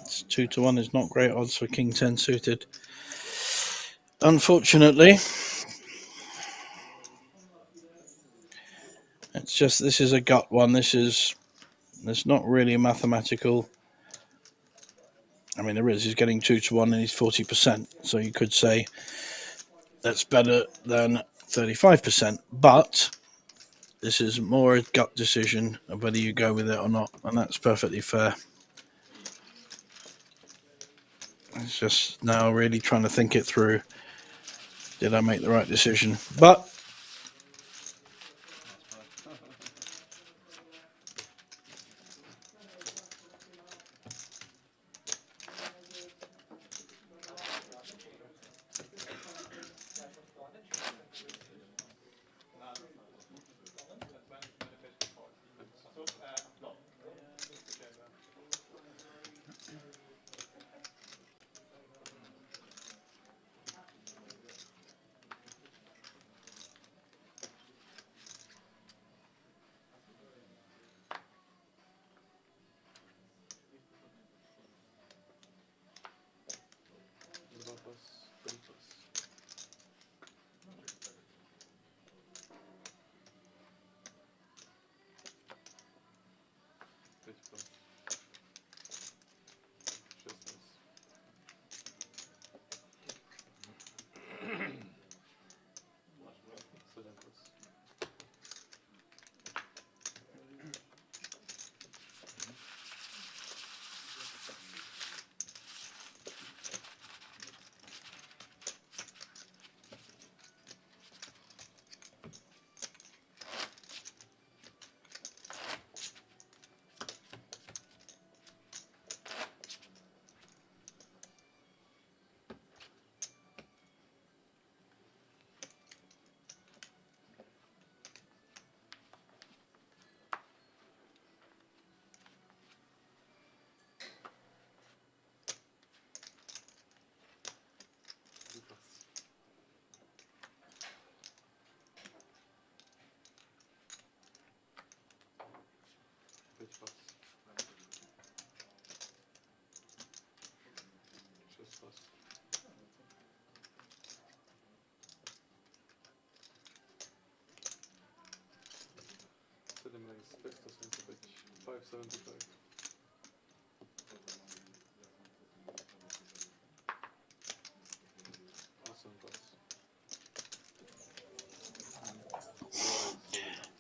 Speaker 7: It's 2 to 1 is not great odds for king 10 suited. Unfortunately, it's just, this is a gut one. It's not really mathematical. I mean, there is. He's getting 2 to 1 and he's 40%. So you could say that's better than 35%. But this is more a gut decision of whether you go with it or not. And that's perfectly fair. It's just now really trying to think it through. Did I make the right decision? But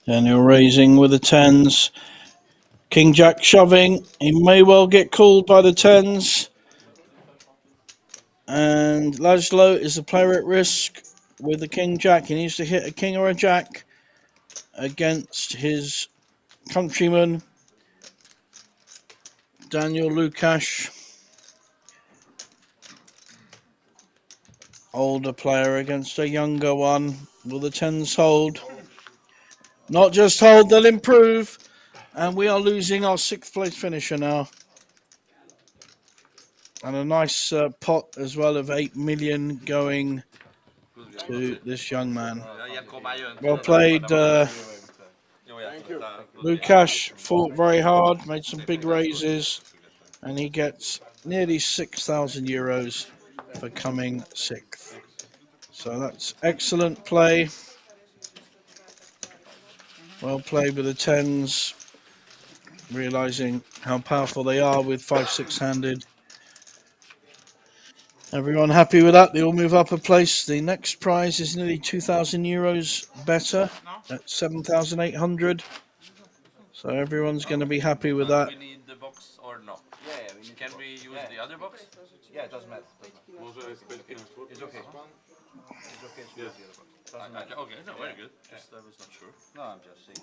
Speaker 7: Daniel raising with the 10s. King Jack shoving. He may well get called by the 10s. And Laszlo is the player at risk with the King Jack. He needs to hit a king or a jack against his countryman, Daniel Lukash. Older player against a younger one. Will the 10s hold? Not just hold, they'll improve. And we are losing our 6th place finisher now. And a nice pot as well of 8 million going to this young man. Well played, Lukasz fought very hard, made some big raises, and he gets nearly €6,000 for coming 6th. So that's excellent play. Well played with the 10s, realizing how powerful they are with 5-6 handed. Everyone happy with that? They all move up a place. The next prize is nearly €2,000 better at 7,800. So everyone's going to be happy with that.
Speaker 10: We need the box or no?
Speaker 5: Yeah, we need
Speaker 10: Can we use the other box?
Speaker 5: Yeah, it doesn't matter.
Speaker 9: Może SPTV
Speaker 5: It's okay. It's okay to use the other box. Doesn't matter.
Speaker 10: Okay, no, very good. Just I was not sure.
Speaker 5: No, I'm just saying.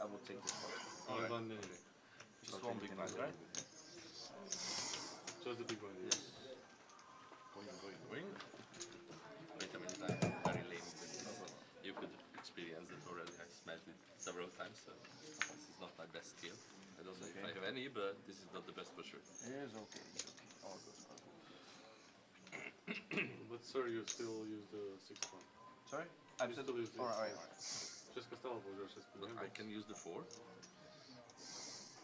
Speaker 5: I will take this one.
Speaker 10: Just one big blind, right?
Speaker 9: Just the big one. Yes.
Speaker 10: Wing. Wait a minute, I'm very lame with this. You could experience it already. I smashed it several times, so this is not my best skill. I don't know if I have any, but this is not the best for sure.
Speaker 5: It's okay. It's okay. All good.
Speaker 9: But sir, you still use the 6th one.
Speaker 5: Sorry? I'm
Speaker 9: still use the
Speaker 5: Alright.
Speaker 9: Just Costello just
Speaker 10: I can use the 4.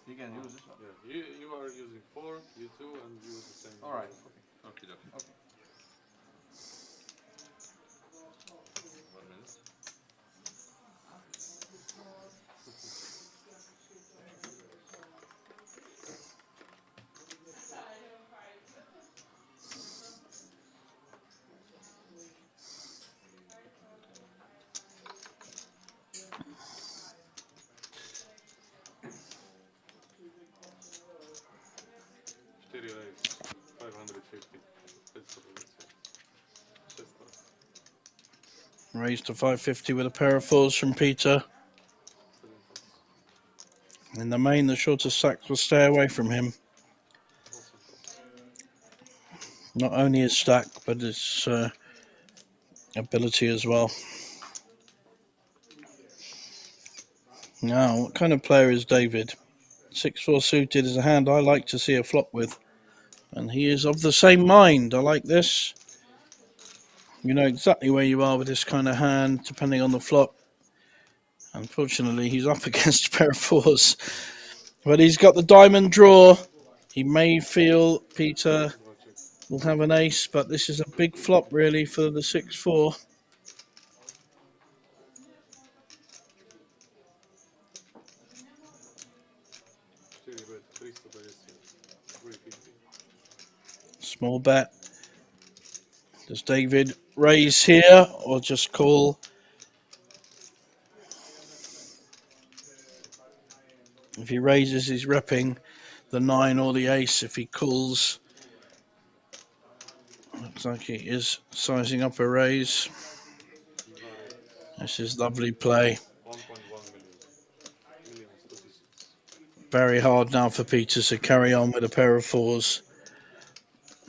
Speaker 5: You can use this one.
Speaker 9: Yeah, you are using 4, you 2, and you use the same.
Speaker 5: Alright.
Speaker 10: Okay. 1 minute.
Speaker 9: Raise, 550. That's what it is. Just
Speaker 7: Raised to 550 with a pair of 4s from Peter. In the main, the shortest stacks will stay away from him. Not only his stack, but his ability as well. Now, what kind of player is David? 6-4 suited is a hand I like to see a flop with. And he is of the same mind. I like this. You know exactly where you are with this kind of hand, depending on the flop. Unfortunately, he's up against a pair of 4s. But he's got the diamond draw. He may feel Peter will have an ace, but this is a big flop, really, for the 6-4. Small bet. Does David raise here or just call? If he raises, he's repping the 9 or the ace. If he calls, looks like he is sizing up a raise. This is lovely play.
Speaker 9: 1.1 million.
Speaker 7: Very hard now for Peter to carry on with a pair of 4s.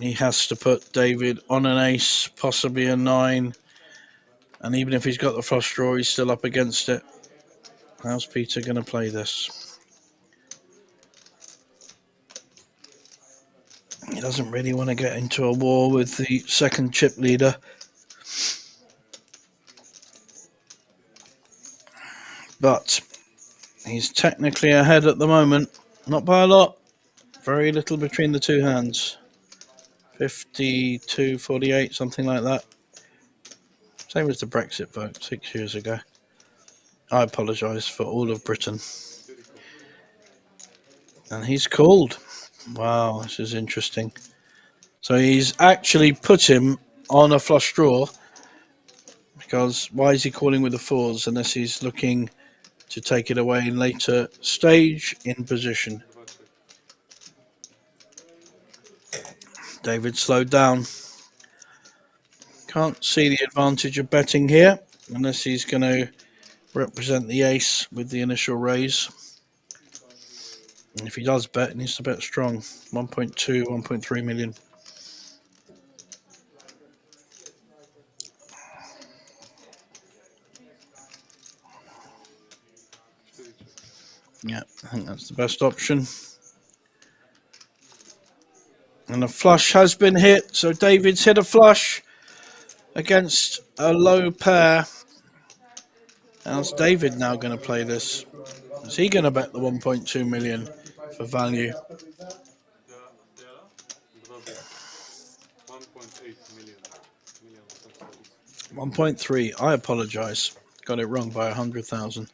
Speaker 7: He has to put David on an ace, possibly a 9. And even if he's got the flush draw, he's still up against it. How's Peter going to play this? He doesn't really want to get into a war with the second chip leader. But he's technically ahead at the moment. Not by a lot. Very little between the two hands. 52-48, something like that. Same as the Brexit vote 6 years ago. I apologise for all of Britain. And he's called. Wow, this is interesting. So he's actually put him on a flush draw. Because why is he calling with the 4s unless he's looking to take it away in later stage in position? David slowed down. Can't see the advantage of betting here unless he's going to represent the ace with the initial raise. And if he does bet, he needs to bet strong. 1.2, 1.3 million. Yeah, I think that's the best option. And a flush has been hit. So David's hit a flush against a low pair. How's David now going to play this? Is he going to bet the 1.2 million for value?
Speaker 6: Dela, 1.8 million.
Speaker 7: 1.3. I apologise. Got it wrong by 100,000.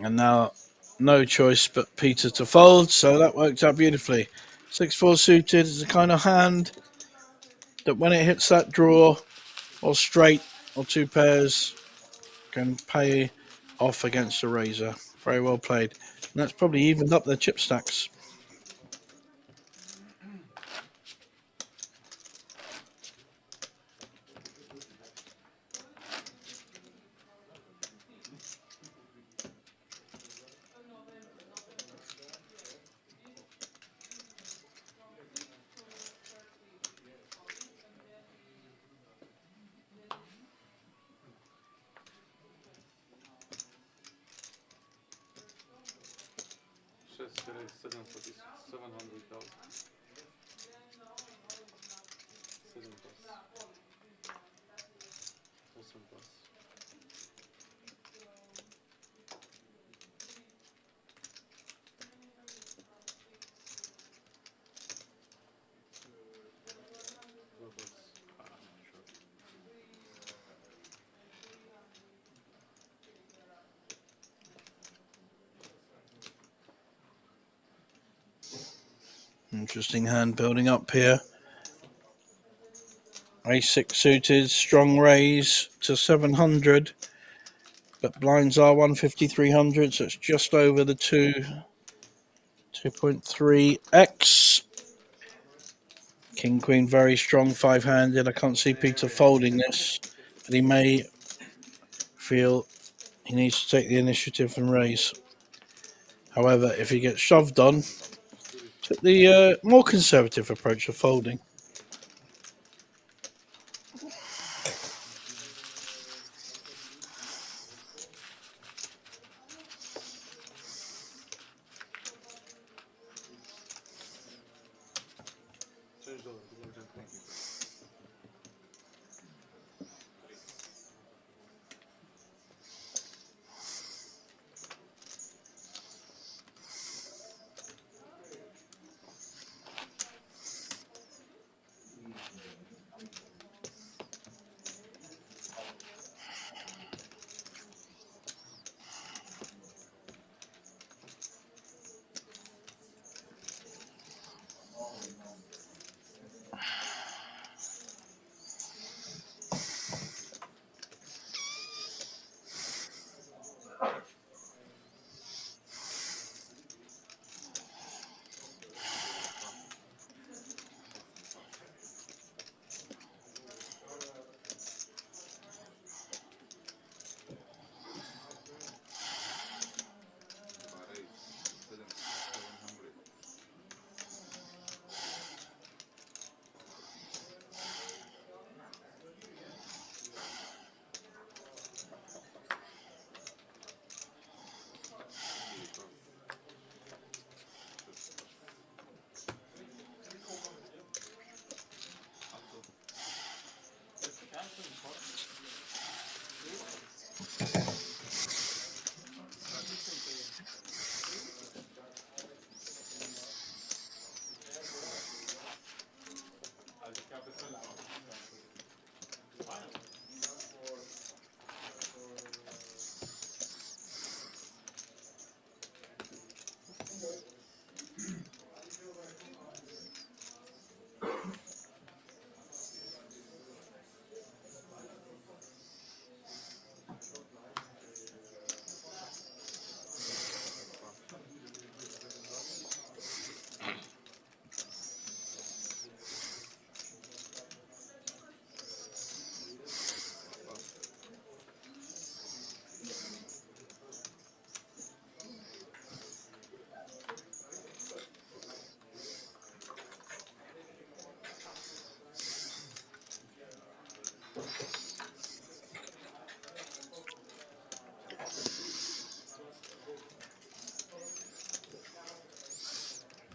Speaker 7: And now no choice but Peter to fold, so that worked out beautifully. 6-4 suited is the kind of hand that when it hits that draw or straight or two pairs can pay off against a razor. Very well played. And that's probably evened up their chip stacks. Interesting hand building up here. Ace-6 suited, strong raise to 700. But blinds are 150, 300, so it's just over the 2.3x. King, Queen, very strong five-handed. I can't see Peter folding this, but he may feel he needs to take the initiative and raise. However, if he gets shoved on, took the more conservative approach of folding.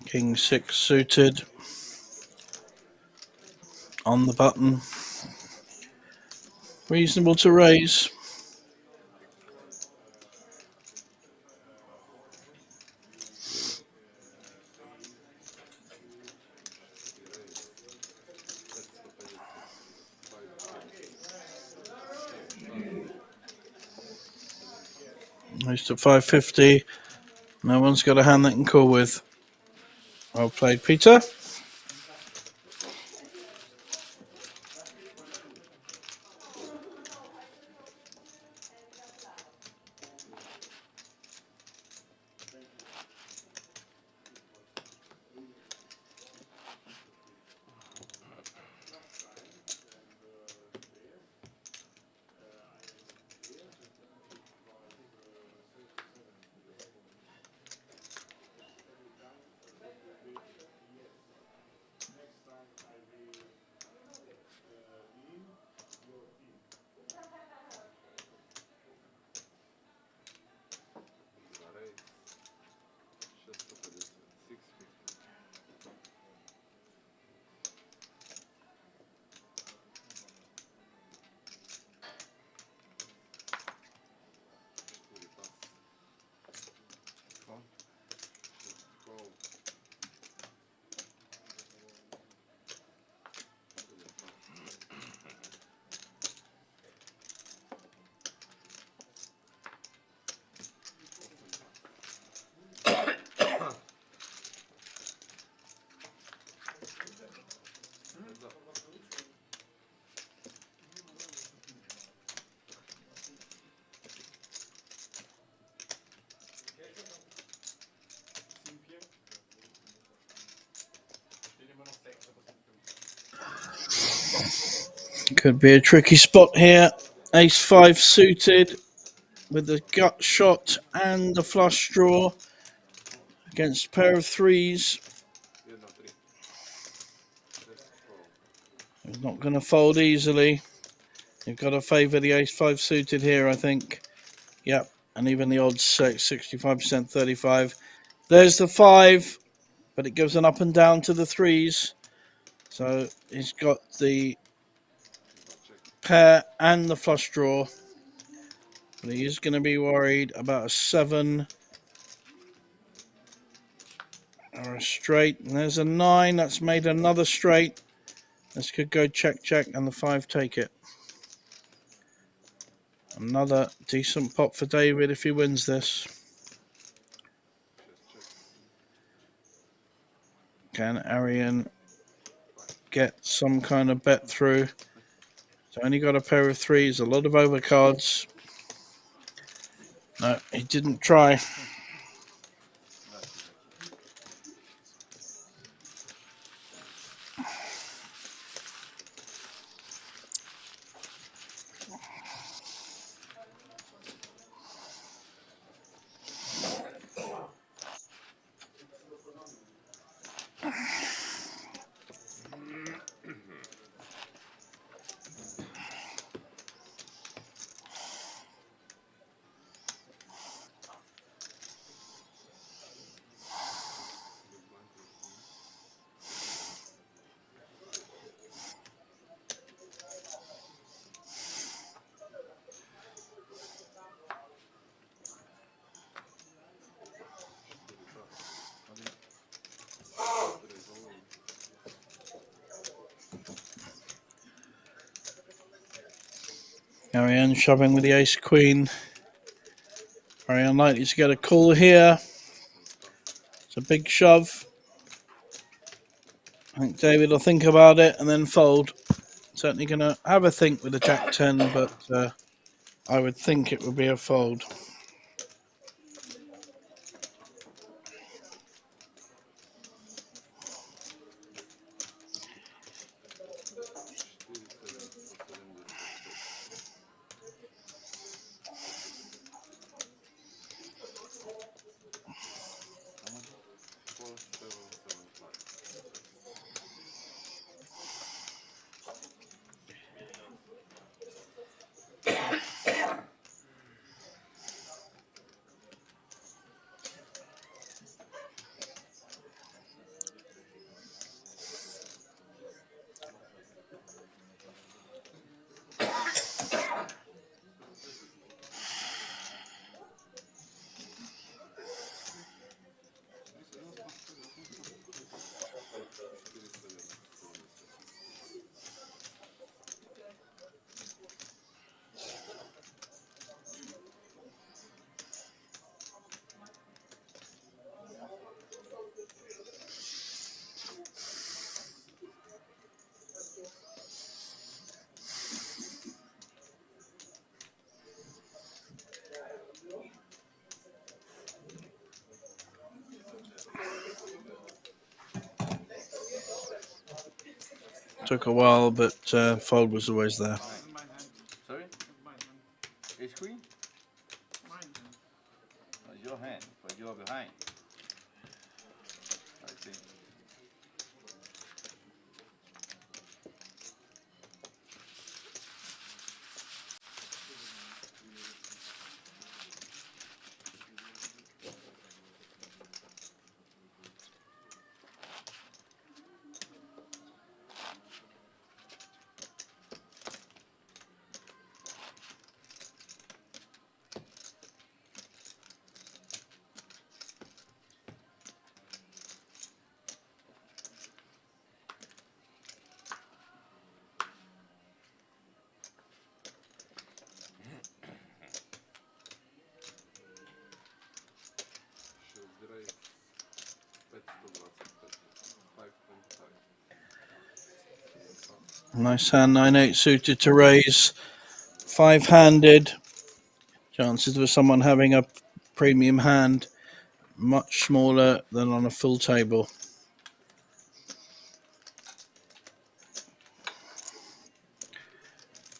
Speaker 7: King-6 suited on the button. Reasonable to raise. Moves to 550. No one's got a hand they can call with. Well played, Peter.
Speaker 9: За рейс 650, 650. 4 пас.
Speaker 5: Call.
Speaker 9: 6 кол. 7 пас.
Speaker 7: Could be a tricky spot here. Ace-5 suited with the gut shot and the flush draw against a pair of threes.
Speaker 9: 1-3. Just call.
Speaker 7: He's not going to fold easily. You've got to favour the ace-5 suited here, I think. Yep, and even the odds 65%, 35. There's the 5, but it gives an up and down to the threes. So he's got the
Speaker 9: Check.
Speaker 7: pair and the flush draw. But he is going to be worried about a 7 or a straight. And there's a 9. That's made another straight. This could go check, check, and the 5 take it. Another decent pot for David if he wins this.
Speaker 9: Just check.
Speaker 7: Can Arian get some kind of bet through? So only got a pair of threes, a lot of overcards. No, he didn't try.
Speaker 9: Big blind raising. Четыре пас. Raise all in.
Speaker 7: Arian shoving with the ace queen. Very unlikely to get a call here. It's a big shove. I think David will think about it and then fold. Certainly going to have a think with the jack 10, but I would think it would be a fold.
Speaker 9: Четыре семь. 175.
Speaker 5: How much?
Speaker 9: 4775.
Speaker 7: Took a while, but fold was always there.
Speaker 11: Mine hand.
Speaker 5: Sorry?
Speaker 11: Mine hand.
Speaker 5: Ace queen?
Speaker 11: Mine hand.
Speaker 5: It's your hand, but you're behind. I think.
Speaker 9: Разбирай 525. 5.5.
Speaker 7: Nice hand, 9-8 suited to raise. 5-handed. Chances of someone having a premium hand much smaller than on a full table.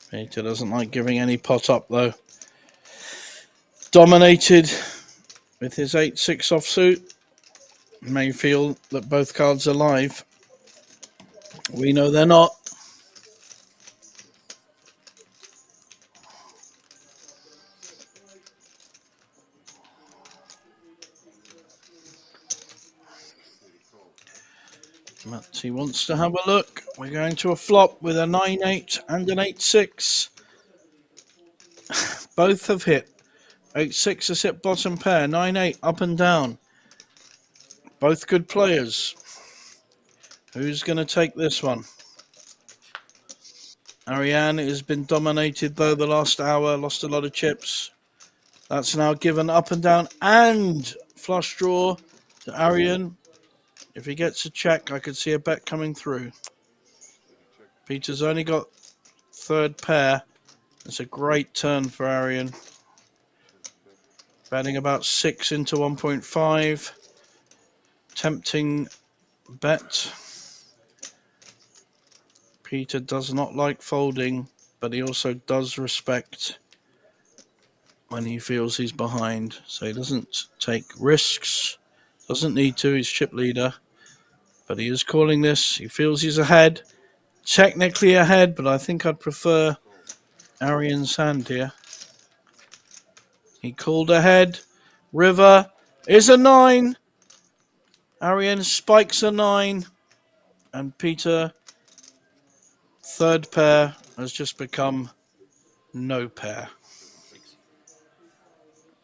Speaker 7: Peter doesn't like giving any pot up though. Dominated with his 8-6 offsuit. May feel that both cards are live. We know they're not. But he wants to have a look. We're going to a flop with a 9-8 and an 8-6. Both have hit. 8-6 has hit bottom pair. 9-8 up and down. Both good players. Who's going to take this one? Ariane has been dominated though the last hour. Lost a lot of chips. That's now given up and down and flush draw to Ariane. If he gets a check, I could see a bet coming through. Peter's only got third pair. It's a great turn for Ariane. Betting about 6 into 1.5. Tempting bet. Peter does not like folding, but he also does respect when he feels he's behind. So he doesn't take risks. Doesn't need to, he's chip leader. But he is calling this. He feels he's ahead. Technically ahead, but I think I'd prefer Ariane's hand here. He called ahead. River is a 9. Ariane spikes a 9. And Peter, third pair, has just become no pair.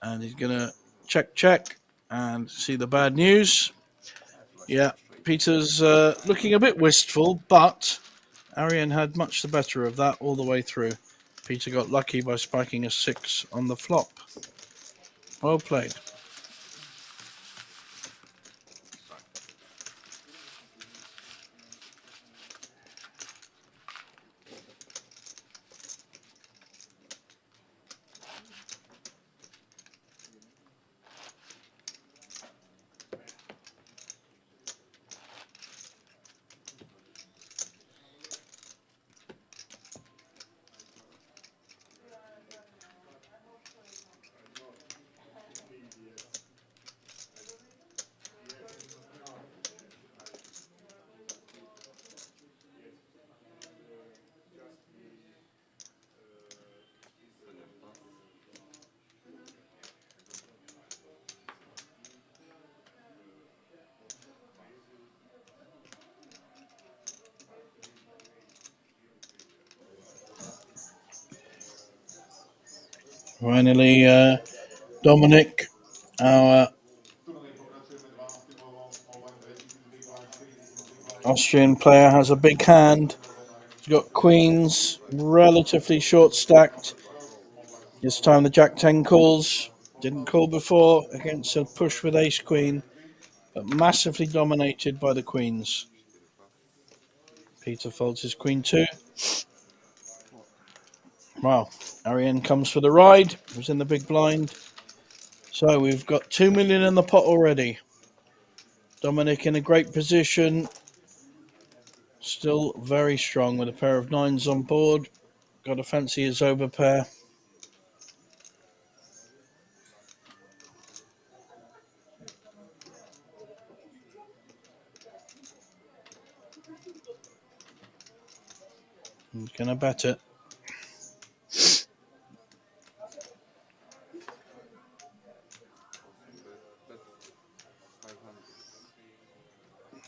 Speaker 7: And he's going to check and see the bad news. Yeah, Peter's looking a bit wistful, but Ariane had much the better of that all the way through. Peter got lucky by spiking a 6 on the flop. Well played. Finally, Dominic, our Austrian player, has a big hand. He's got queens, relatively short stacked. This time the Jack 10 calls. Didn't call before against a push with ace queen, but massively dominated by the queens. Peter folds his queen 2. Wow, Ariane comes for the ride. He was in the big blind. So we've got 2 million in the pot already. Dominic in a great position. Still very strong with a pair of 9s on board. Got to fancy his over pair. He's going to bet it.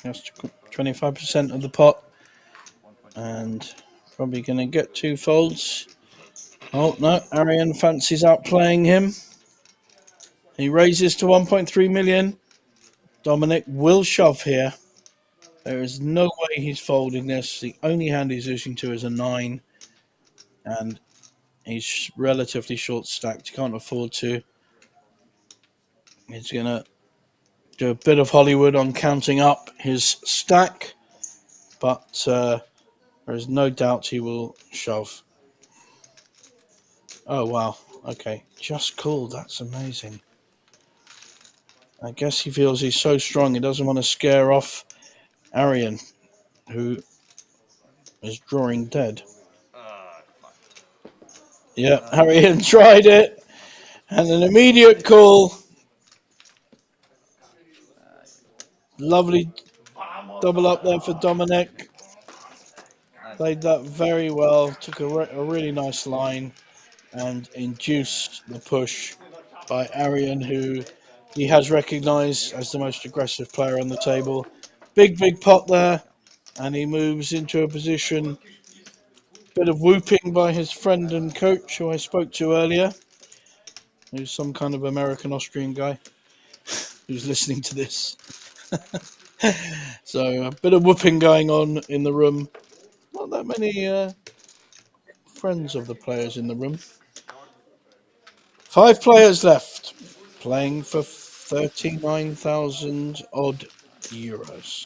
Speaker 7: That's 25% of the pot. And probably going to get 2 folds. Oh, no. Arian fancies outplaying him. He raises to 1.3 million. Dominic will shove here. There is no way he's folding this. The only hand he's losing to is a 9. And he's relatively short stacked. He can't afford to. He's going to do a bit of Hollywood on counting up his stack. But there is no doubt he will shove. Oh, wow. Okay. Just called. That's amazing. I guess he feels he's so strong he doesn't want to scare off Arian, who is drawing dead. Yeah, Arian tried it. And an immediate call. Lovely double up there for Dominic. Played that very well. Took a really nice line and induced the push by Arian, who he has recognised as the most aggressive player on the table. Big pot there, and he moves into a position. Bit of whooping by his friend and coach, who I spoke to earlier, who's some kind of American-Austrian guy who's listening to this. So a bit of whooping going on in the room. Not that many friends of the players in the room. 5 players left, playing for 39,000 odd euros.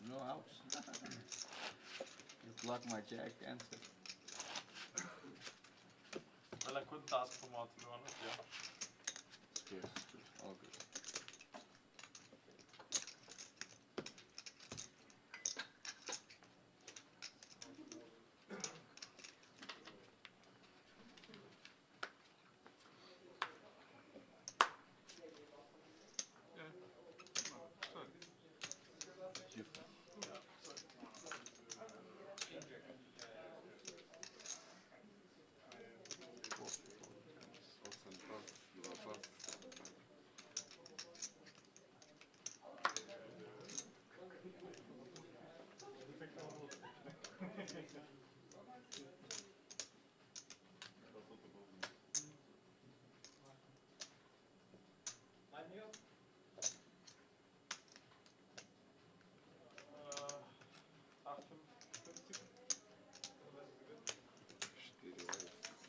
Speaker 5: No house. You block my jack answer.
Speaker 2: Well, I couldn't ask for more, to be honest, yeah.
Speaker 5: It's good. All good.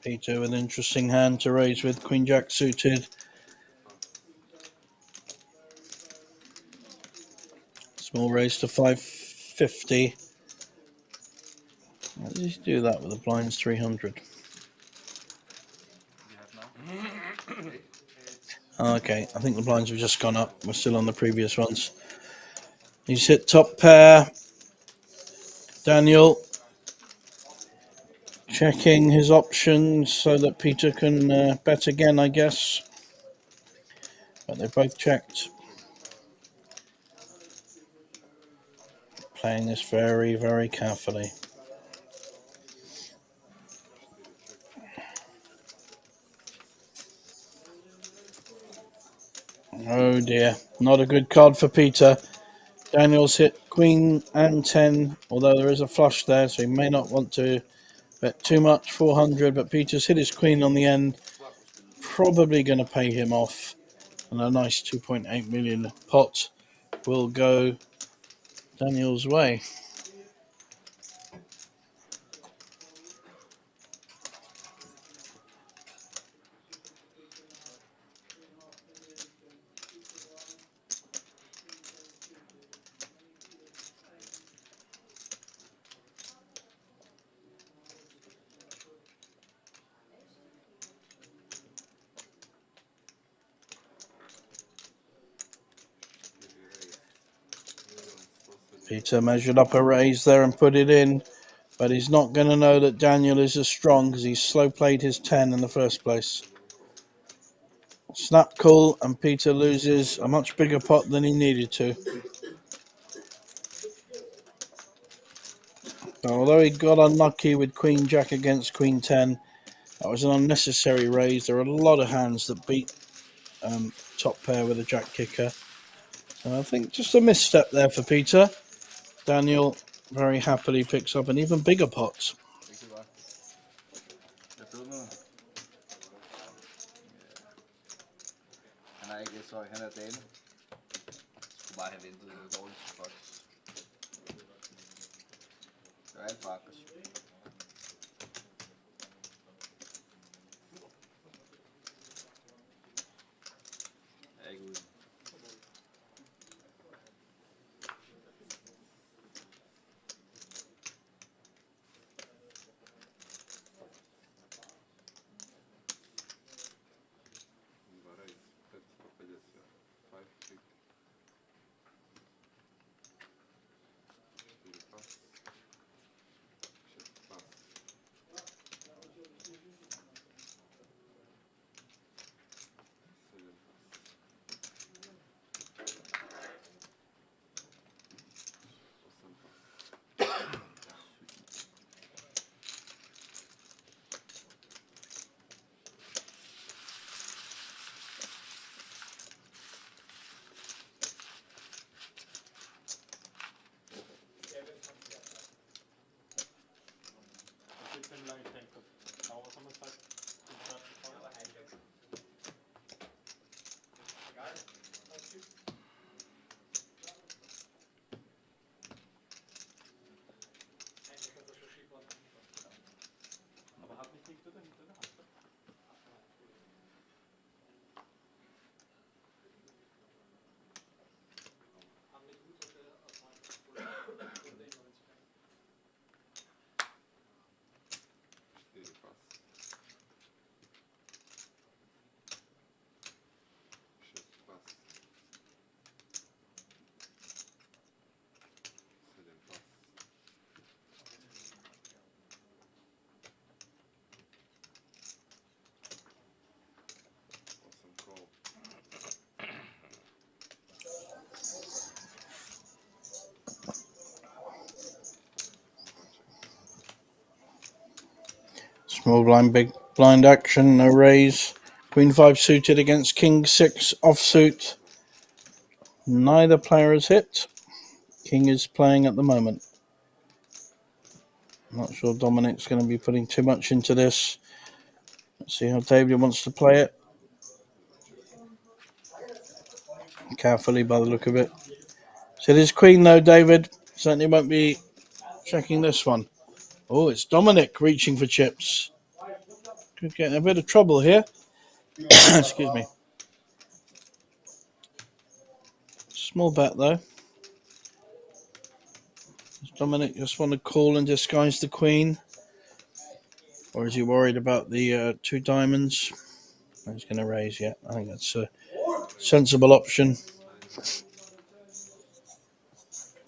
Speaker 7: Peter with an interesting hand to raise with, Queen Jack suited. Small raise to 550. How did he do that with the blinds 300? Okay, I think the blinds have just gone up. We're still on the previous ones. He's hit top pair. Daniel checking his options so that Peter can bet again, I guess. But they've both checked. Playing this very, very carefully. Oh dear, not a good card for Peter. Daniel's hit queen and 10, although there is a flush there, so he may not want to bet too much, 400, but Peter's hit his queen on the end. Probably going to pay him off, and a nice 2.8 million pot will go Daniel's way. Peter measured up a raise there and put it in, but he's not going to know that Daniel is as strong because he's slow played his 10 in the first place. Snap call, and Peter loses a much bigger pot than he needed to. Although he got unlucky with Queen Jack against Queen 10, that was an unnecessary raise. There are a lot of hands that beat top pair with a Jack kicker. So I think just a misstep there for Peter. Daniel very happily picks up an even bigger pot.
Speaker 5: Han er ikke så han er dame. Skulle bare have ventet det dårligste spot. Det er alt for aggressivt. Jeg er ikke ude.
Speaker 7: Small blind, big blind action, no raise. Queen 5 suited against King 6 offsuit. Neither player has hit. King is playing at the moment. I'm not sure Dominic's going to be putting too much into this. Let's see how David wants to play it. Carefully by the look of it. So it is Queen though, David. Certainly won't be checking this one. Oh, it's Dominic reaching for chips. Could get in a bit of trouble here. Excuse me. Small bet though. Does Dominic just want to call and disguise the Queen? Or is he worried about the 2 diamonds? He's going to raise, yeah. I think that's a sensible option.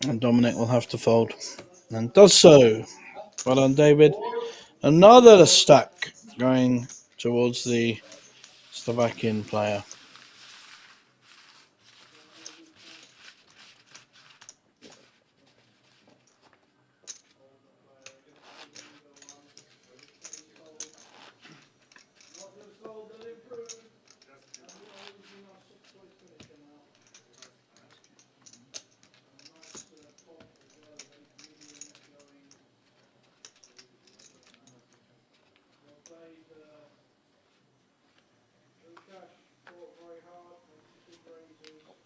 Speaker 7: And Dominic will have to fold. And does so. Well done, David. Another stack going towards the Slovakian player.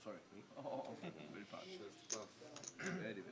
Speaker 5: Sorry. Oh, very fast. Very good.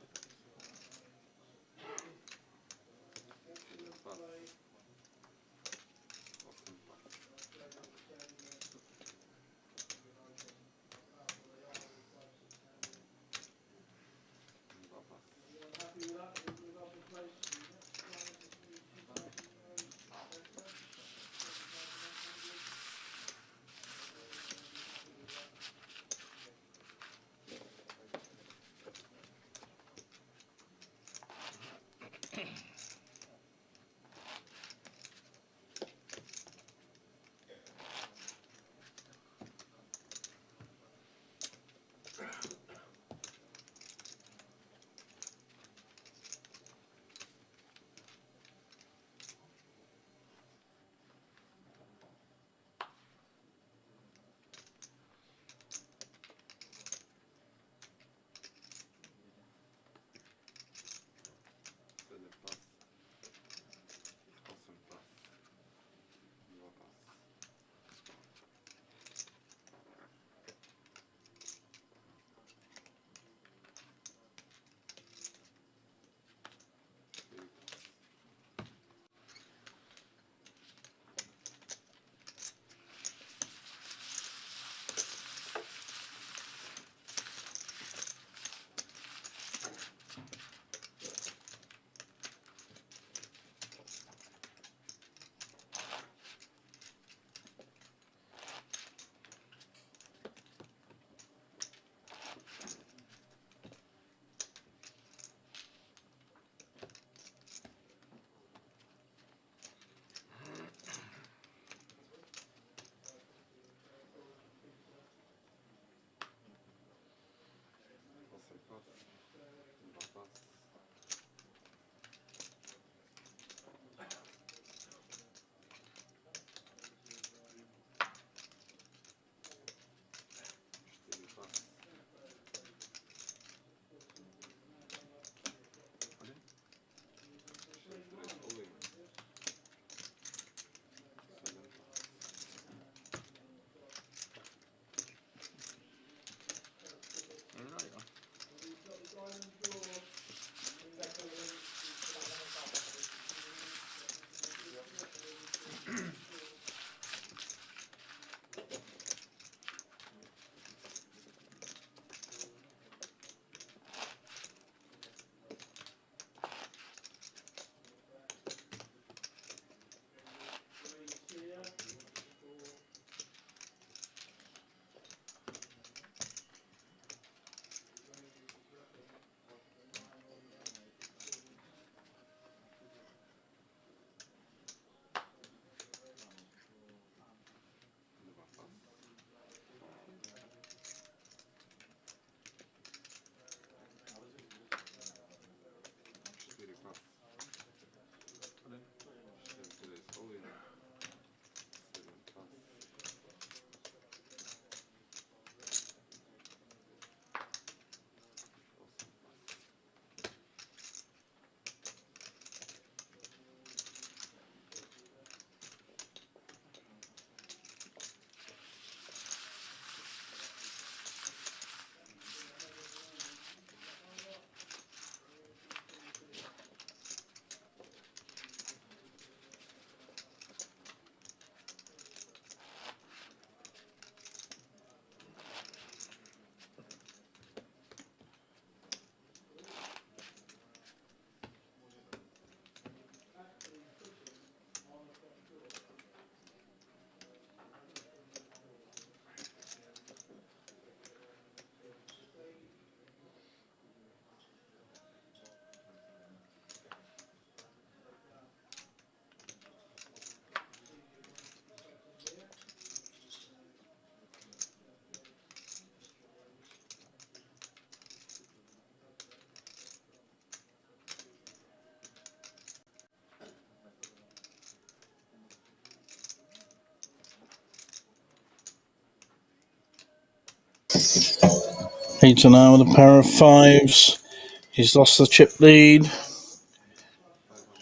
Speaker 7: Peter now with a pair of fives. He's lost the chip lead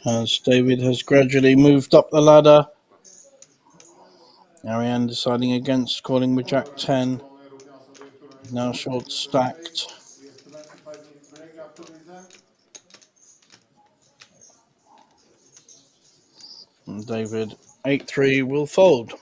Speaker 7: as David has gradually moved up the ladder. Ariane deciding against calling with Jack 10. Now short stacked. And David 8-3 will fold.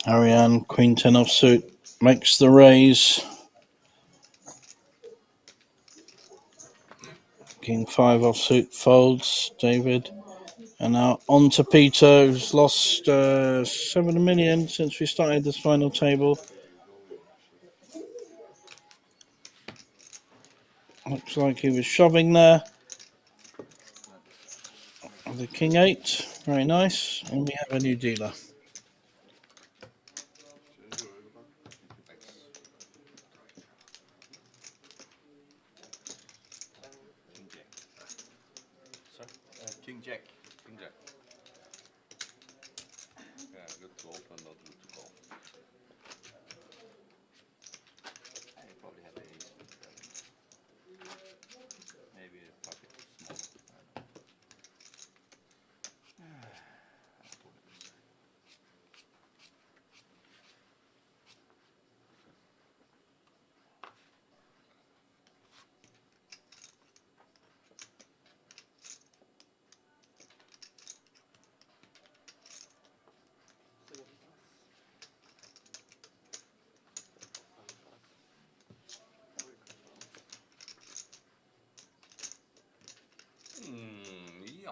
Speaker 7: Ariane, Queen 10 offsuit, makes the raise. King 5 offsuit folds, David. And now on to Peter, who's lost 7 million since we started this final table. Looks like he was shoving there. The King 8, very nice. And we have a new dealer.
Speaker 10: King Jack. King Jack. Yeah, good to open, not good to call.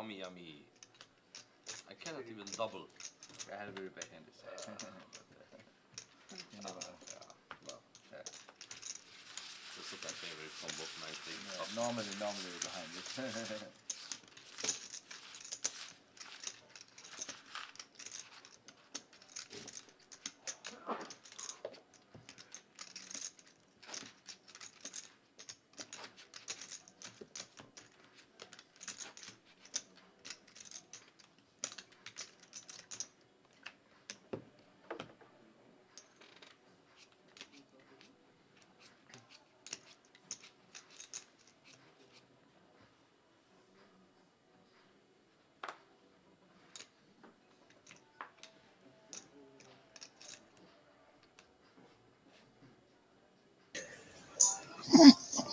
Speaker 10: yummy, yummy. I cannot even double.
Speaker 5: I had a very backhand this side. You never know.
Speaker 10: Well, this is my favorite combo. Nicely.
Speaker 5: Yeah, normally behind this.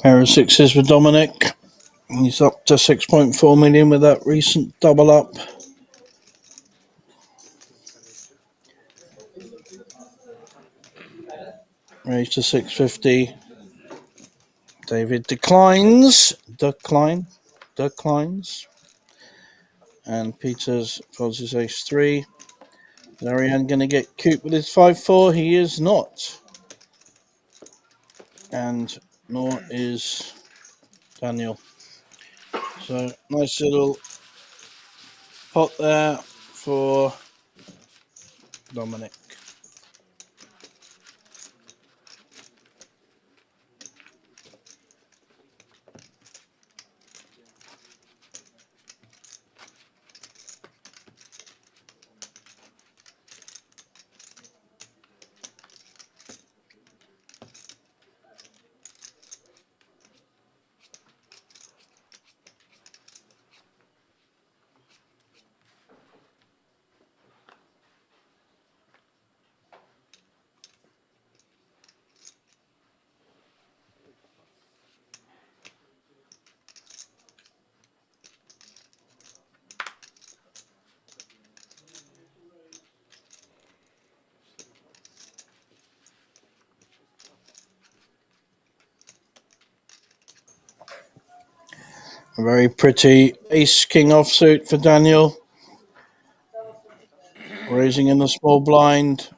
Speaker 7: Pair of sixes for Dominic. He's up to 6.4 million with that recent double up. Raised to 650. David declines. And Peters folds his ace 3. Is Ariane going to get cute with his 5-4? He is not. And nor is Daniel. So nice little pot there for Dominic. A very pretty ace-king offsuit for Daniel. Raising in the small blind.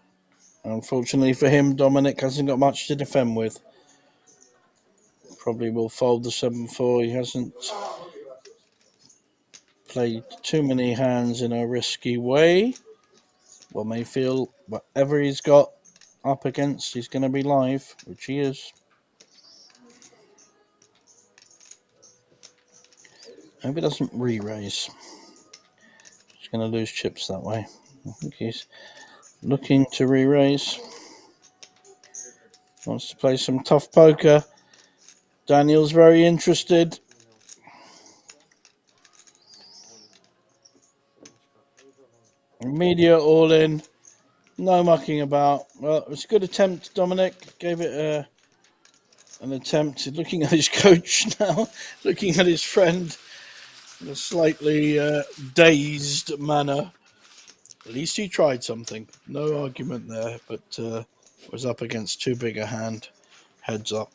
Speaker 7: Unfortunately for him, Dominic hasn't got much to defend with. Probably will fold the 7-4. He hasn't played too many hands in a risky way. Well, may feel whatever he's got up against, he's going to be live, which he is. I hope he doesn't re-raise. He's going to lose chips that way. I think he's looking to re-raise. Wants to play some tough poker. Daniel's very interested. Immediate all in. No mucking about. Well, it was a good attempt, Dominic. Gave it an attempt. Looking at his coach now. Looking at his friend in a slightly dazed manner. At least he tried something. No argument there, but was up against too big a hand. Heads up.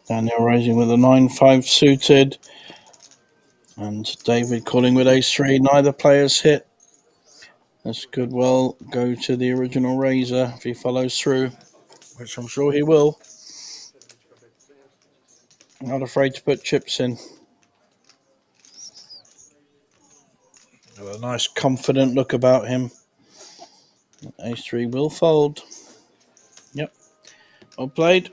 Speaker 7: Daniel raising with a 9-5 suited. And David calling with ace-3. Neither player's hit. This could well go to the original raiser if he follows through, which I'm sure he will. Not afraid to put chips in. Got a nice confident look about him. Ace-3 will fold. Yep. Well played.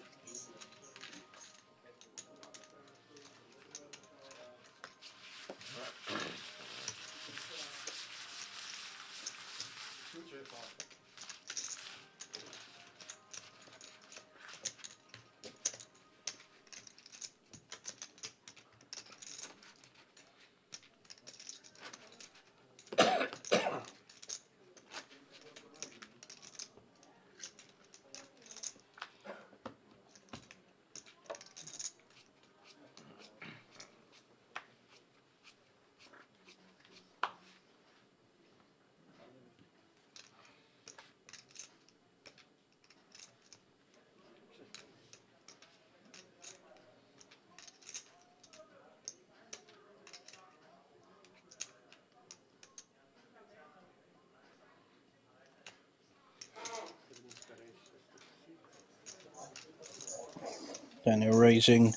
Speaker 7: Daniel raising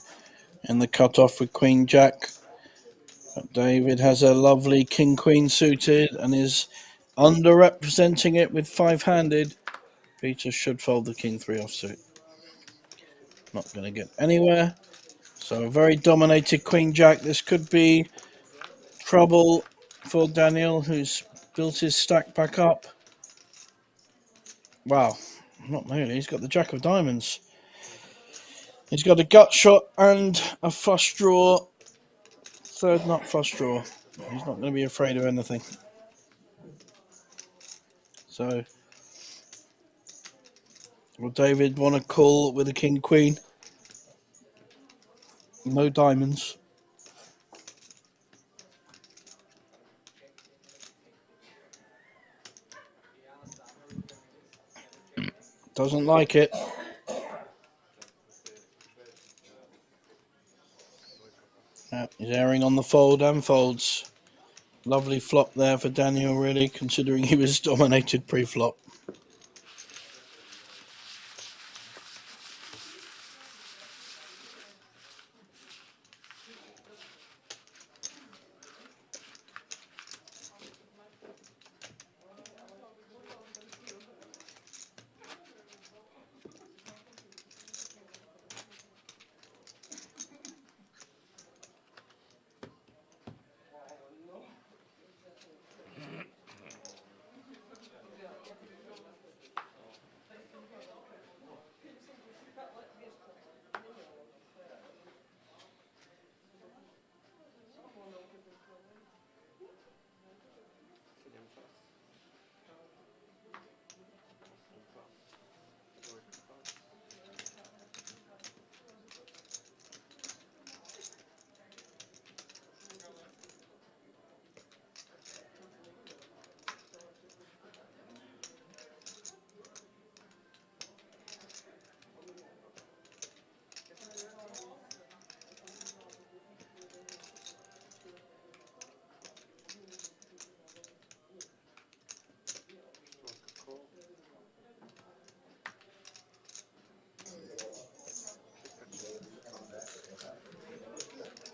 Speaker 7: in the cutoff with Queen Jack. But David has a lovely King Queen suited and is underrepresenting it with 5-handed. Peter should fold the King 3 offsuit. Not going to get anywhere. So a very dominated Queen Jack. This could be trouble for Daniel, who's built his stack back up. Wow, not really. He's got the Jack of Diamonds. He's got a gut shot and a flush draw. Third nut flush draw. He's not going to be afraid of anything. So, will David want to call with a King Queen? No diamonds. Doesn't like it. Yeah, he's erring on the fold and folds. Lovely flop there for Daniel, really, considering he was dominated pre-flop.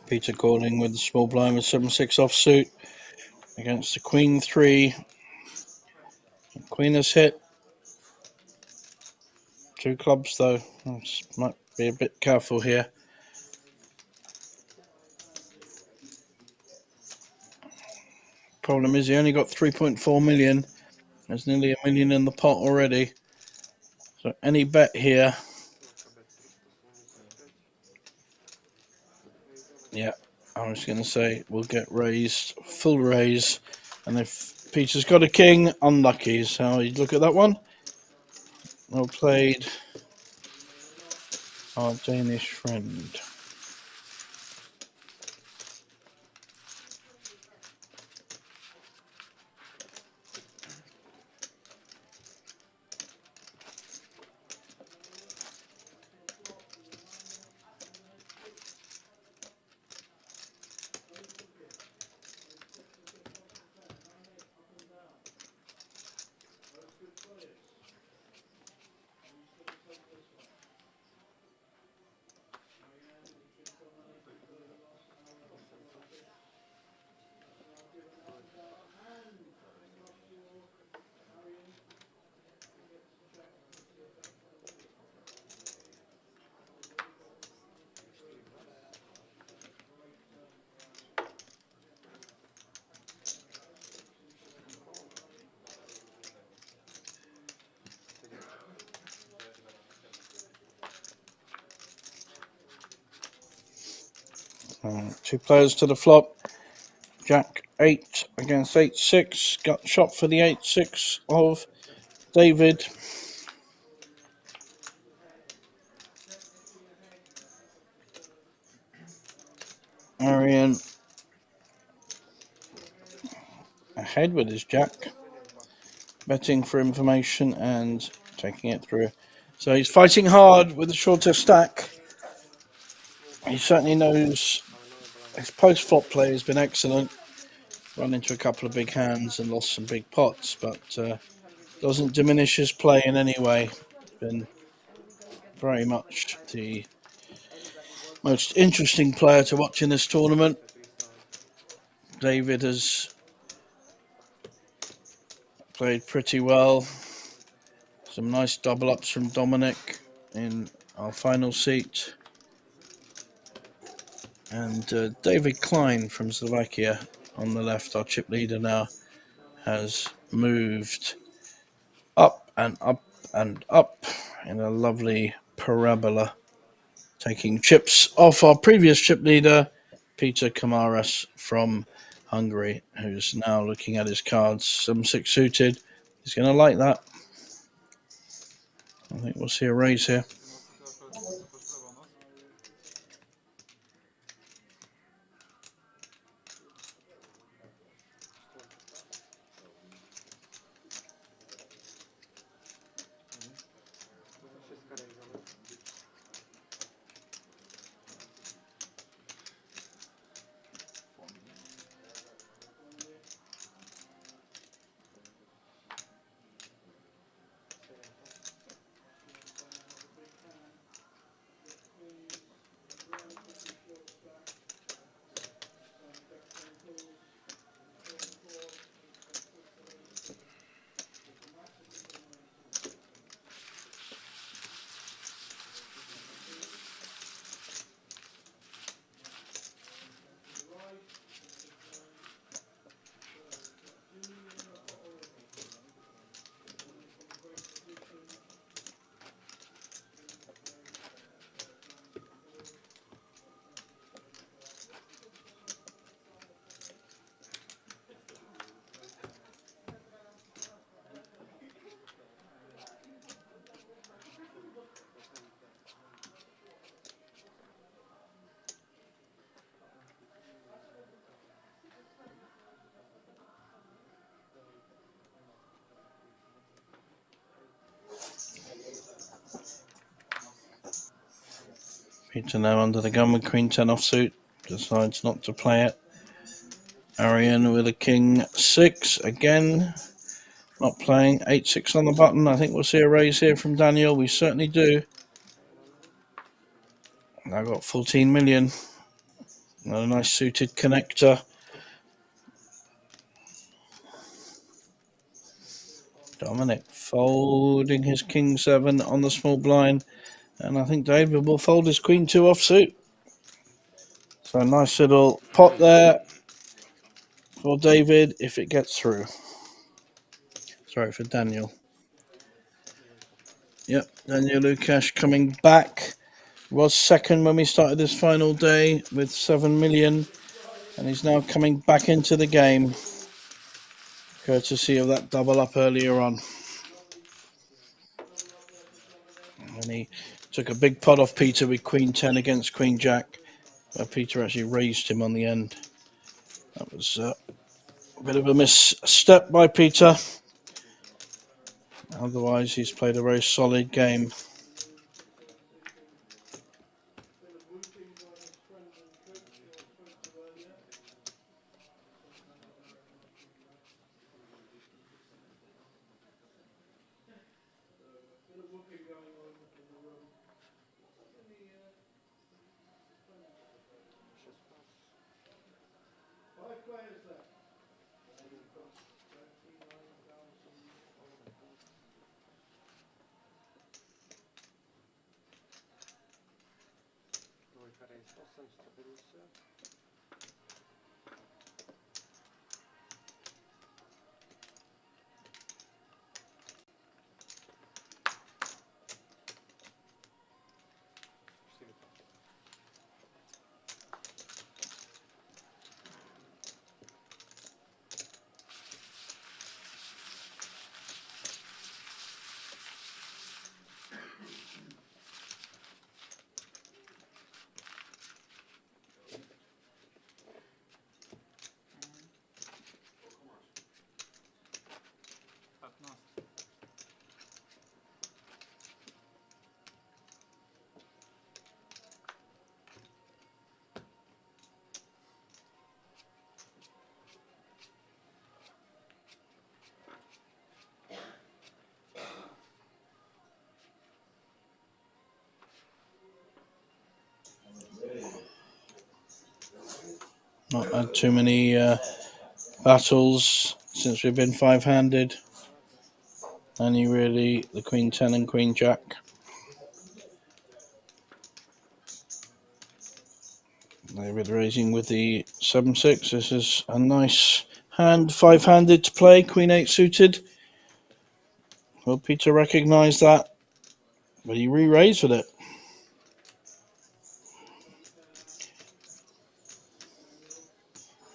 Speaker 7: Peter calling with the small blind with 7-6 offsuit against the Queen 3. Queen has hit. 2 clubs though. Might be a bit careful here. Problem is he only got 3.4 million. There's nearly $1 million in the pot already. So any bet here. Yeah, I was going to say we'll get raised, full raise. And if Peter's got a king, unlucky is how you look at that one. Well played, our Danish friend. Two players to the flop. Jack 8 against 8-6. Got shot for the 8-6 of David. Arian ahead with his Jack. Betting for information and taking it through. So he's fighting hard with the shorter stack. He certainly knows his post-flop play has been excellent. Run into a couple of big hands and lost some big pots, but doesn't diminish his play in any way. Been very much the most interesting player to watch in this tournament. David has played pretty well. Some nice double ups from Dominic in our final seat. And David Klein from Slovakia on the left, our chip leader now, has moved up and up and up in a lovely parabola, taking chips off our previous chip leader, Peter Kamaras from Hungary, who's now looking at his cards. 7-6 suited. He's going to like that. I think we'll see a raise here. Peter now under the gun with Queen 10 offsuit, decides not to play it. Arian with a King 6 again, not playing. 8-6 on the button. I think we'll see a raise here from Daniel. We certainly do. Now got 14 million. A nice suited connector. Dominic folding his King 7 on the small blind. And I think David will fold his Queen 2 offsuit. So a nice little pot there for David if it gets through. Sorry, for Daniel. Yep, Daniel Lukash coming back. Was second when we started this final day with 7 million. And he's now coming back into the game, courtesy of that double up earlier on. And he took a big pot off Peter with Queen 10 against Queen Jack, where Peter actually raised him on the end. That was a bit of a misstep by Peter. Otherwise, he's played a very solid game. Not had too many battles since we've been five-handed. Only really the Queen 10 and Queen Jack. David raising with the 7-6. This is a nice hand, five-handed to play. Queen 8 suited. Will Peter recognise that? But he re-raised with it.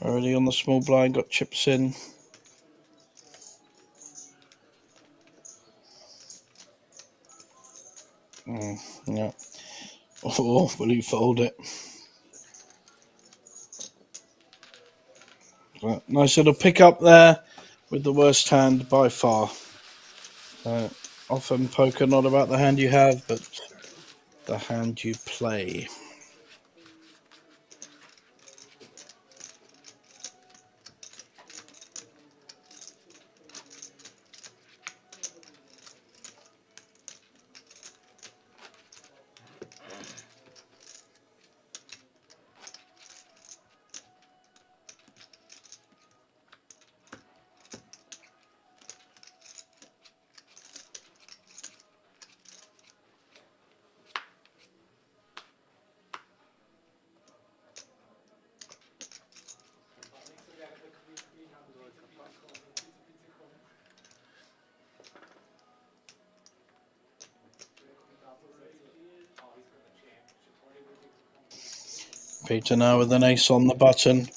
Speaker 7: Already on the small blind, got chips in. Yeah. Oh, will he fold it? Nice little pick up there with the worst hand by far. Often poker not about the hand you have, but the hand you play. Peter now with an ace on the button.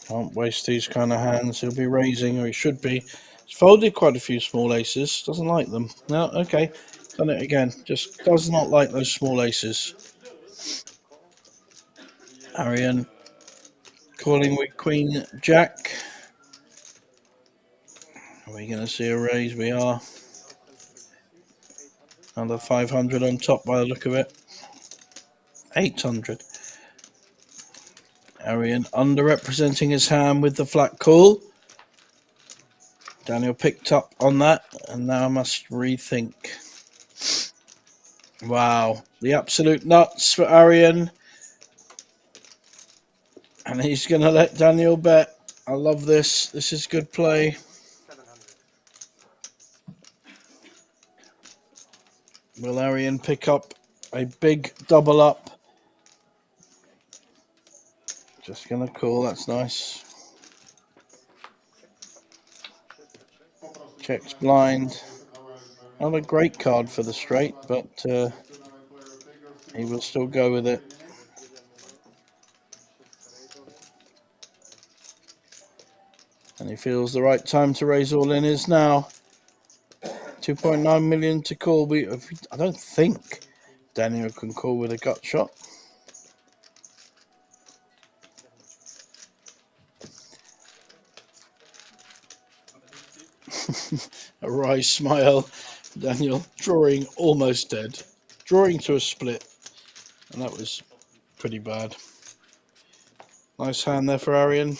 Speaker 7: Can't waste these kind of hands. He'll be raising, or he should be. He's folded quite a few small aces. Doesn't like them. No, okay. Done it again. Just does not like those small aces. Arian calling with Queen Jack. Are we going to see a raise? We are. Another 500 on top by the look of it. 800. Arian underrepresenting his hand with the flat call. Daniel picked up on that and now must rethink. Wow, the absolute nuts for Arian. And he's going to let Daniel bet. I love this. This is good play. Will Arian pick up a big double up? Just going to call. That's nice. Checks blind. Not a great card for the straight, but he will still go with it. And he feels the right time to raise all in is now. 2.9 million to call. I don't think Daniel can call with a gut shot. A wry smile. Daniel drawing almost dead. Drawing to a split. And that was pretty bad. Nice hand there for Arian.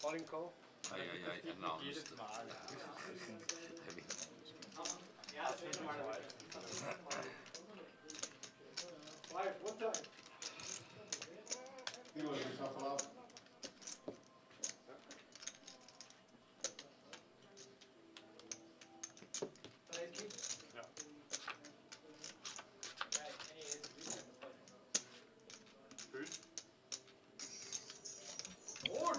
Speaker 10: I announced.
Speaker 8: Dealer will shuffle up.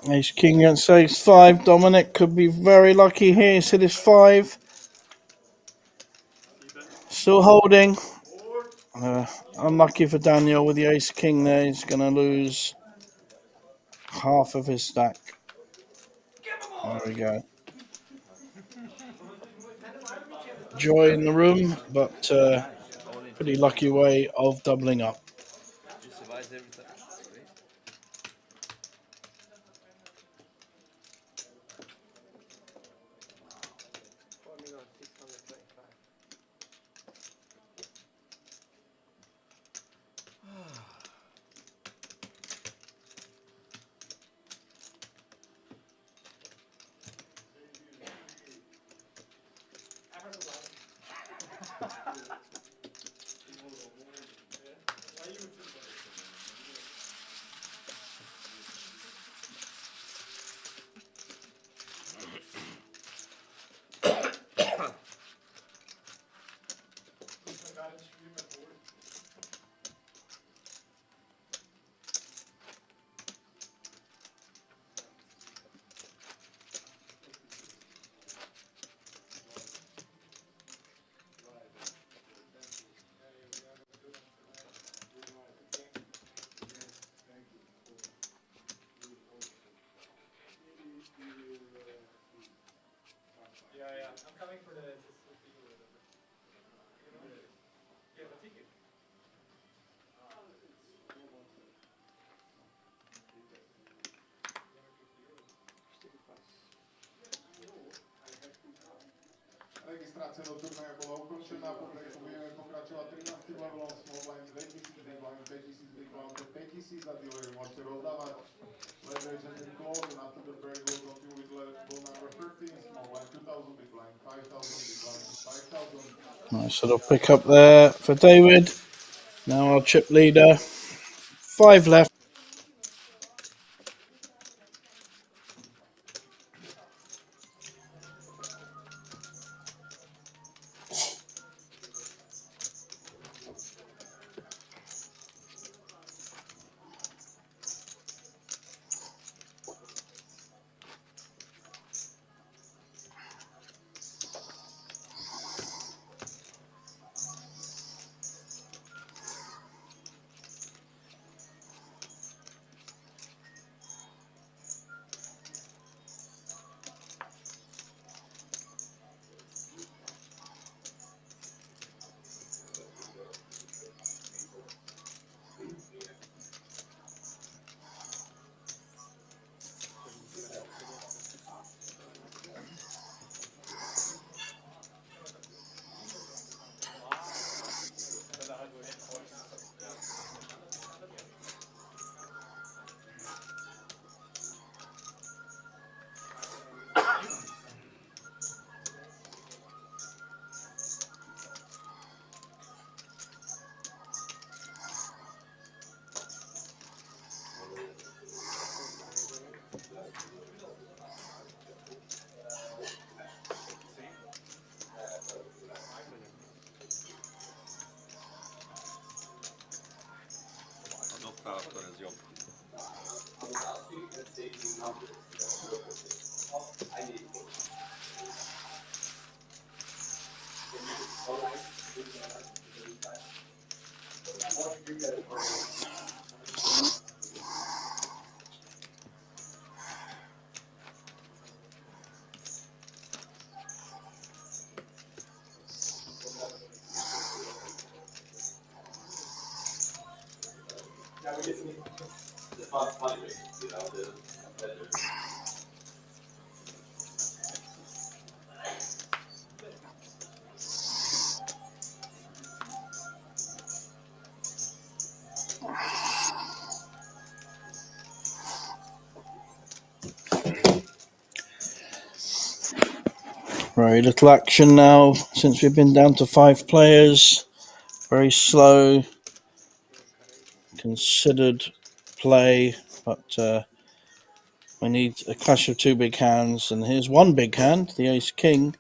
Speaker 7: Ace king against ace 5. Dominic could be very lucky here. He's hit his 5. Still holding. Unlucky for Daniel with the ace king there. He's going to lose half of his stack. There we go. Joy in the room, but pretty lucky way of doubling up.
Speaker 5: He survives every time.
Speaker 8: Registrácia do turnaja bola ukončená, po breaku budeme pokračovať 13. levelom, small blind 2000, big blind 5000, big blind 5000 a dealer môžete rozdávať. Leverage has been closed and after the break we'll continue with level number 13, small blind 2000, big blind 5000, big blind 5000.
Speaker 7: Nice little pick up there for David. Now our chip leader. 5 left. Very little action now since we've been down to 5 players. Very slow, considered play, but we need a clash of 2 big hands. And here's one big hand, the Ace King.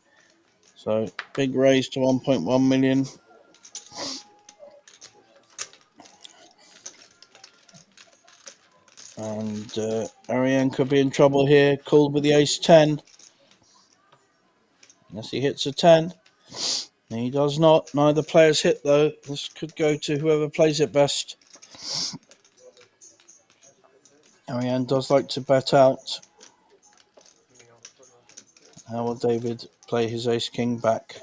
Speaker 7: So big raise to 1.1 million. And Ariane could be in trouble here. Called with the Ace 10. Unless he hits a 10. He does not. Neither player's hit though. This could go to whoever plays it best. Ariane does like to bet out. How will David play his Ace King back?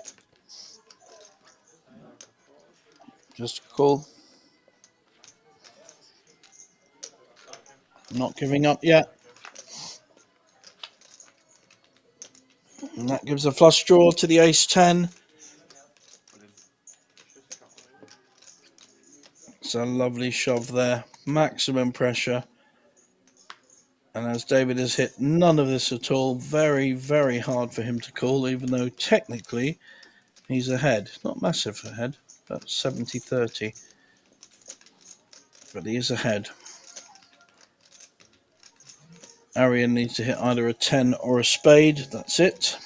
Speaker 7: Just a call. Not giving up yet. And that gives a flush draw to the Ace 10. It's a lovely shove there. Maximum pressure. And as David has hit none of this at all, very, very hard for him to call, even though technically he's ahead. Not massive ahead, but 70-30. But he is ahead. Arian needs to hit either a 10 or a spade. That's it.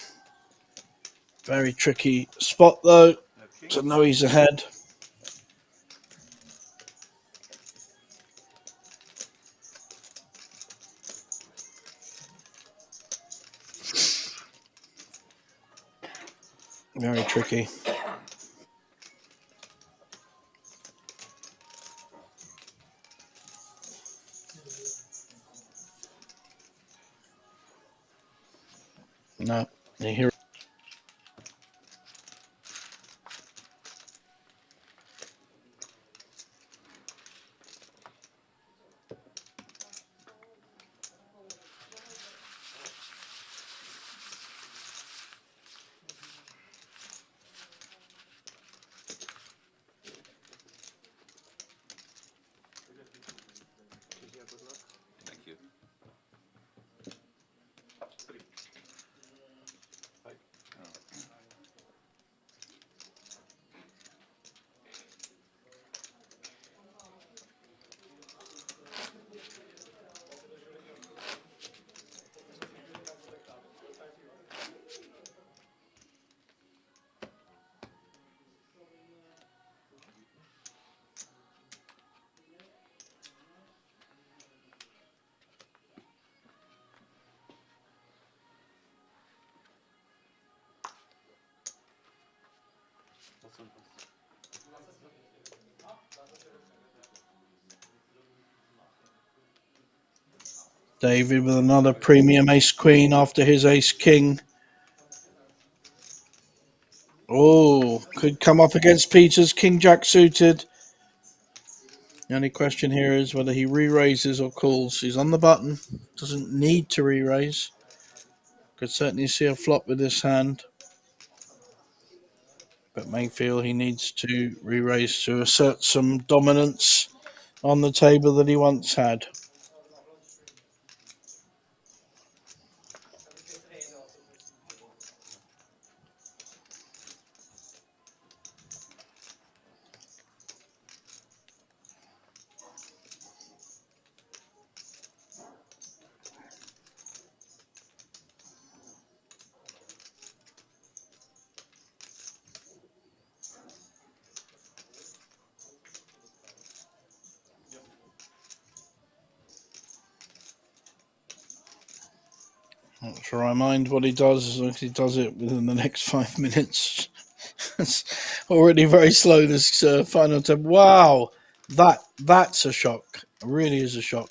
Speaker 7: Very tricky spot though to know he's ahead. Very tricky. No, you hear.
Speaker 10: Thank you.
Speaker 7: David with another premium Ace Queen after his Ace King. Oh, could come up against Peter's King Jack suited. The only question here is whether he re-raises or calls. He's on the button. Doesn't need to re-raise. Could certainly see a flop with this hand. But may feel he needs to re-raise to assert some dominance on the table that he once had. Not sure I mind what he does as long as he does it within the next 5 minutes. It's already very slow, this final attempt. Wow, that's a shock. It really is a shock.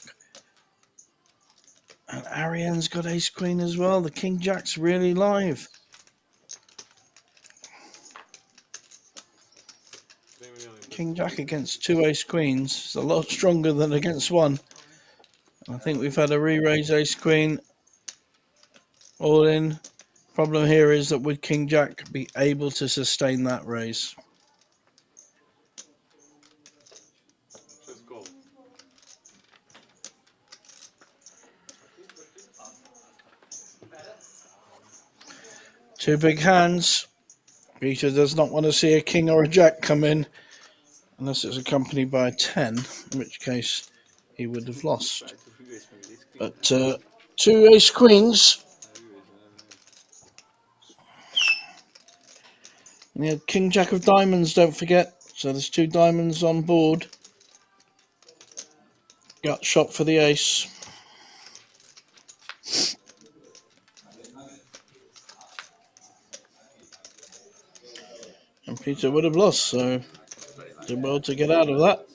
Speaker 7: And Ariane's got Ace Queen as well. The King Jack's really live. King Jack against 2 Ace Queens is a lot stronger than against 1. I think we've had a re-raise Ace Queen all in. Problem here is that would King Jack be able to sustain that raise? Two big hands. Peter does not want to see a king or a jack come in unless it's accompanied by a 10, in which case he would have lost.
Speaker 9: Try to re-raise maybe this queen.
Speaker 7: But two ace queens. And you had king jack of diamonds, don't forget. So there's two diamonds on board. Gut shot for the ace. And Peter would have lost, so did well to get out of that.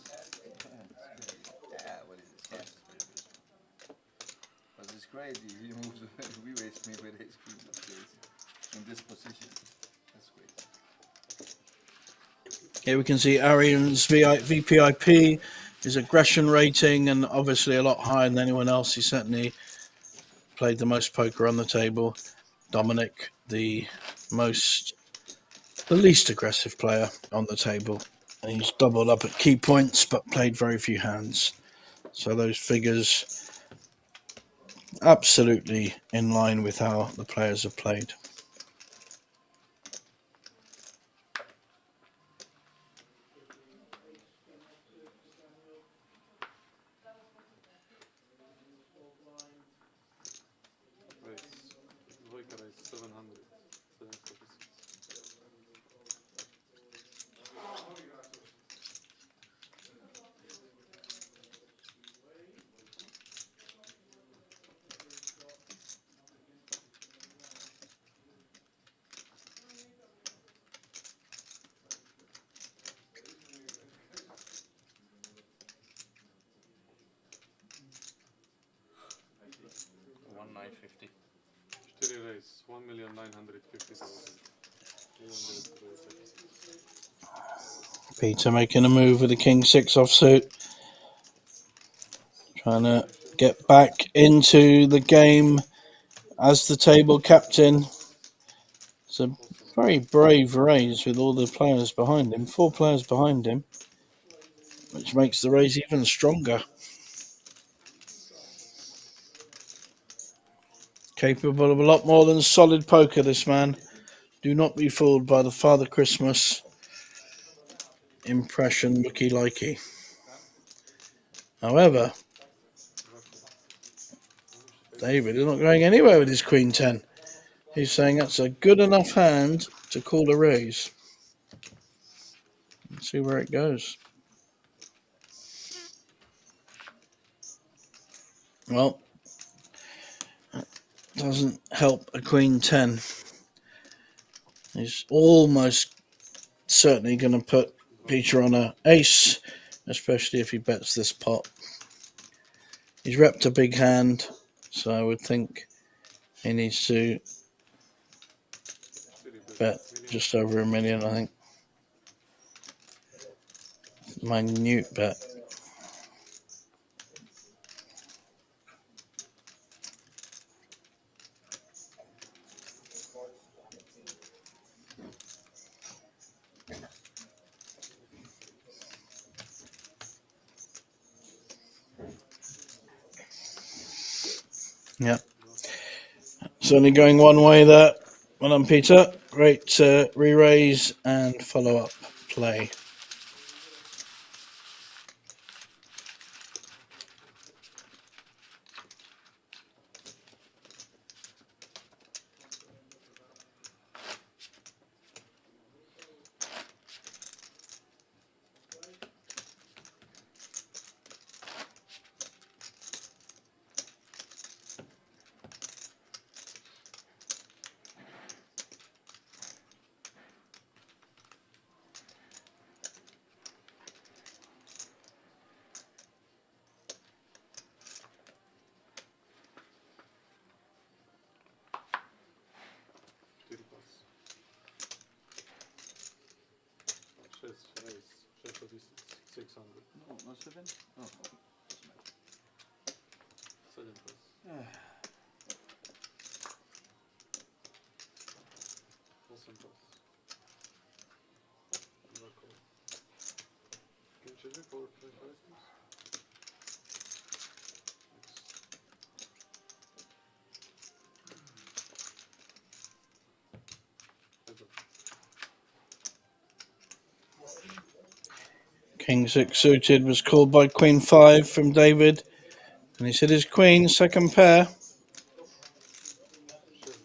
Speaker 5: Yeah, well, it's yes, but it's crazy. He moves, re-raised me with his queen. That's crazy. In this position, that's crazy.
Speaker 7: Here we can see Arian's VPIP, his aggression rating, and obviously a lot higher than anyone else. He certainly played the most poker on the table. Dominic, the least aggressive player on the table. And he's doubled up at key points, but played very few hands. So those figures absolutely in line with how the players have played.
Speaker 9: Dvojka raise 700. 746.
Speaker 2: One 950.
Speaker 9: 4 raise 1,950,000.
Speaker 7: Peter making a move with the king 6 offsuit. Trying to get back into the game as the table captain. It's a very brave raise with all the players behind him. 4 players behind him, which makes the raise even stronger. Capable of a lot more than solid poker, this man. Do not be fooled by the Father Christmas impression looky-likey. However, David is not going anywhere with his Queen 10. He's saying that's a good enough hand to call a raise. Let's see where it goes. Well, that doesn't help a Queen 10. He's almost certainly going to put Peter on an ace, especially if he bets this pot. He's repped a big hand, so I would think he needs to bet just over $1 million, I think. Minute bet. Yeah. Certainly going one way there. Well done, Peter. Great re-raise and follow-up play.
Speaker 9: Raise 600.
Speaker 5: No, not 7? No, doesn't matter.
Speaker 9: 7 plus. Awesome plus. Miracle. Can you change it for 25 items?
Speaker 7: King 6 suited was called by Queen 5 from David. And he said his Queen, second pair.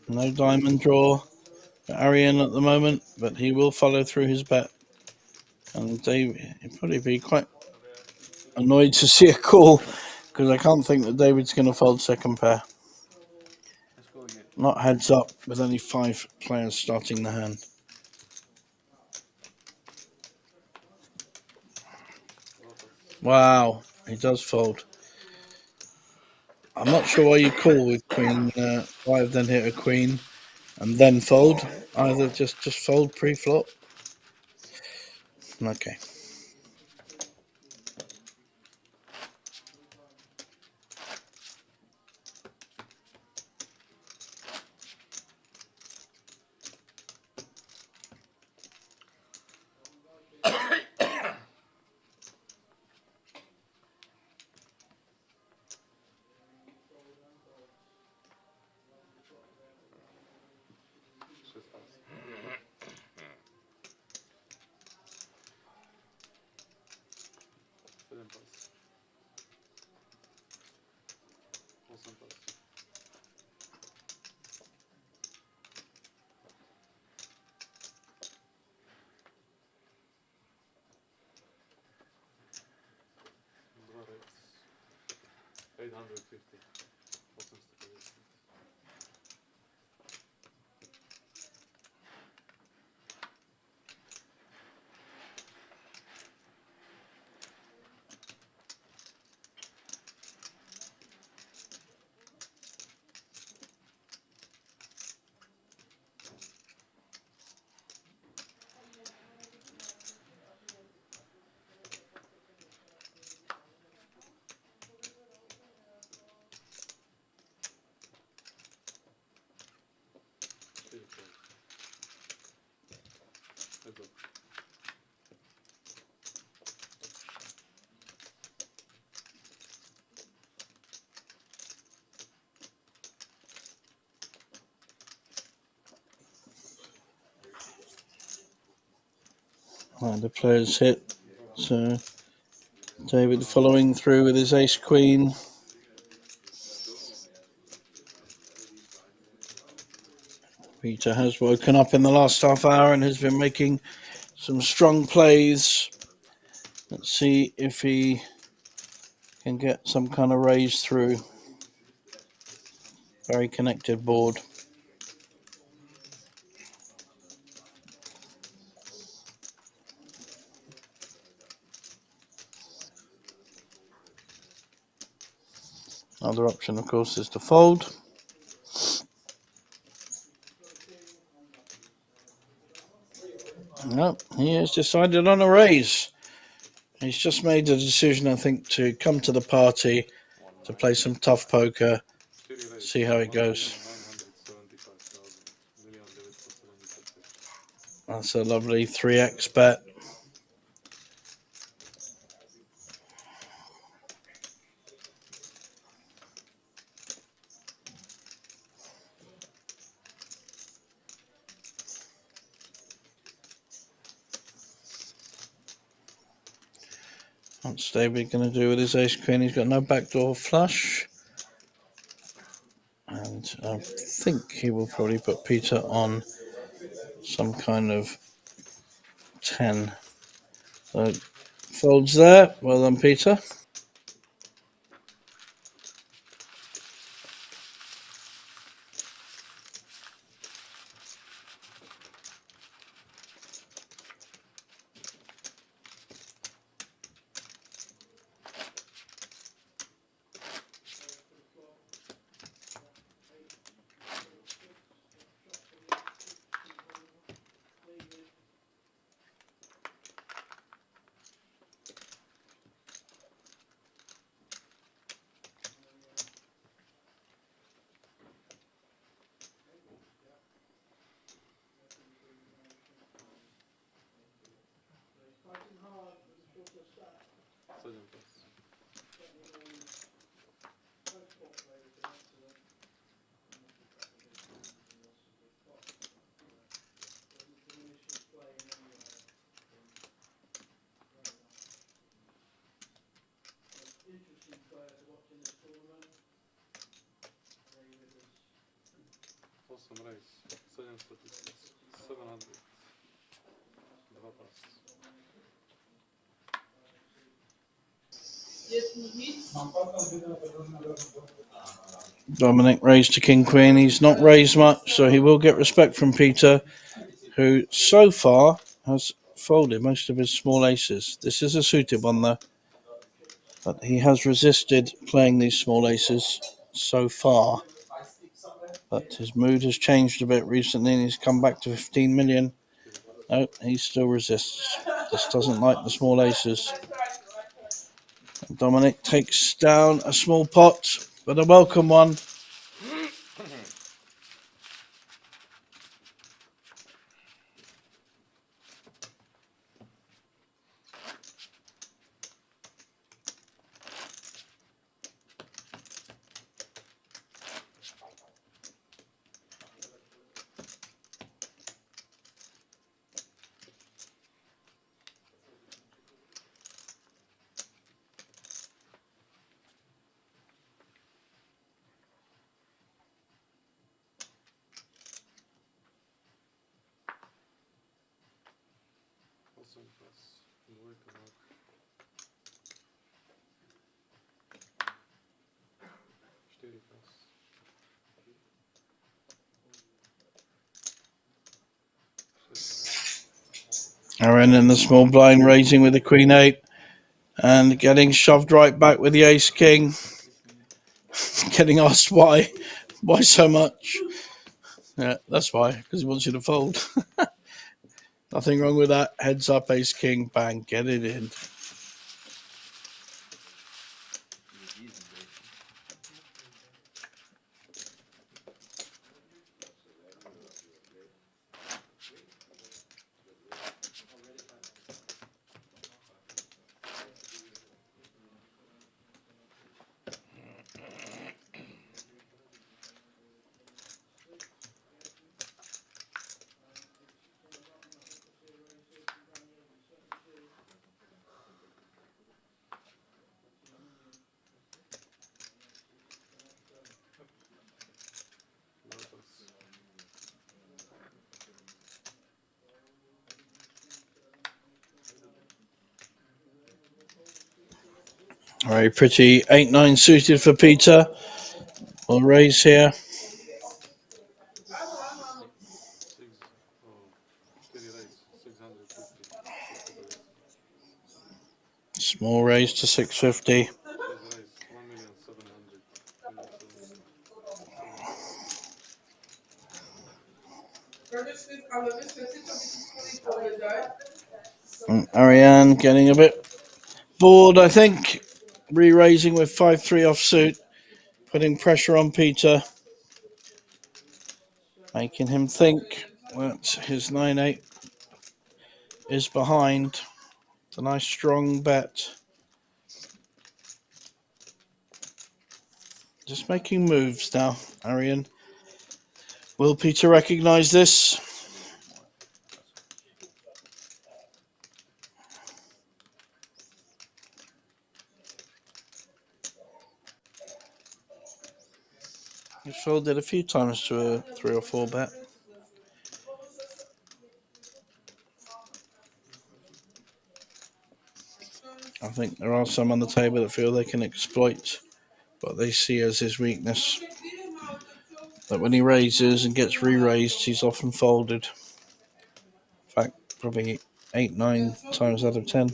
Speaker 7: No diamond draw for Arian at the moment, but he will follow through his bet. And David, he'd probably be quite annoyed to see a call because I can't think that David's going to fold second pair.
Speaker 5: Let's go again.
Speaker 7: Not heads up with only 5 players starting the hand. Wow, he does fold. I'm not sure why you call with Queen 5, then hit a Queen and then fold. Either just fold pre-flop. Okay. The players hit. So David following through with his ace queen. Peter has woken up in the last half hour and has been making some strong plays. Let's see if he can get some kind of raise through. Very connected board. Other option, of course, is to fold. No, he has decided on a raise. He's just made a decision, I think, to come to the party, to play some tough poker, see how it goes. That's a lovely 3x bet. What's David going to do with his ace queen? He's got no backdoor flush. And I think he will probably put Peter on some kind of 10. So folds there. Well done, Peter.
Speaker 9: Awesome race. 7 statistics. 700. 2 pas.
Speaker 7: Dominic raised to King Queen. He's not raised much, so he will get respect from Peter, who so far has folded most of his small aces. This is a suited one though, but he has resisted playing these small aces so far. But his mood has changed a bit recently and he's come back to 15 million. No, he still resists. Just doesn't like the small aces. Dominic takes down a small pot, but a welcome one.
Speaker 9: Awesome pas. Dvojka mak. 4 pas.
Speaker 7: Aaron in the small blind raising with the Queen 8 and getting shoved right back with the Ace King. Getting asked why so much. Yeah, that's why, because he wants you to fold. Nothing wrong with that. Heads up, Ace King, bang, get it in. Very pretty 8-9 suited for Peter. We'll raise here.
Speaker 9: 6. Oh, carry raise. 650. 50 to raise.
Speaker 7: Small raise to 650.
Speaker 9: Please raise. 1,700,000. 700.
Speaker 7: Ariane getting a bit bored, I think. Re-raising with 5-3 offsuit. Putting pressure on Peter. Making him think that his 9-8 is behind. It's a nice strong bet. Just making moves now, Arian. Will Peter recognise this? He's folded a few times to a 3 or 4 bet. I think there are some on the table that feel they can exploit what they see as his weakness. That when he raises and gets re-raised, he's often folded. In fact, probably 8-9 times out of 10.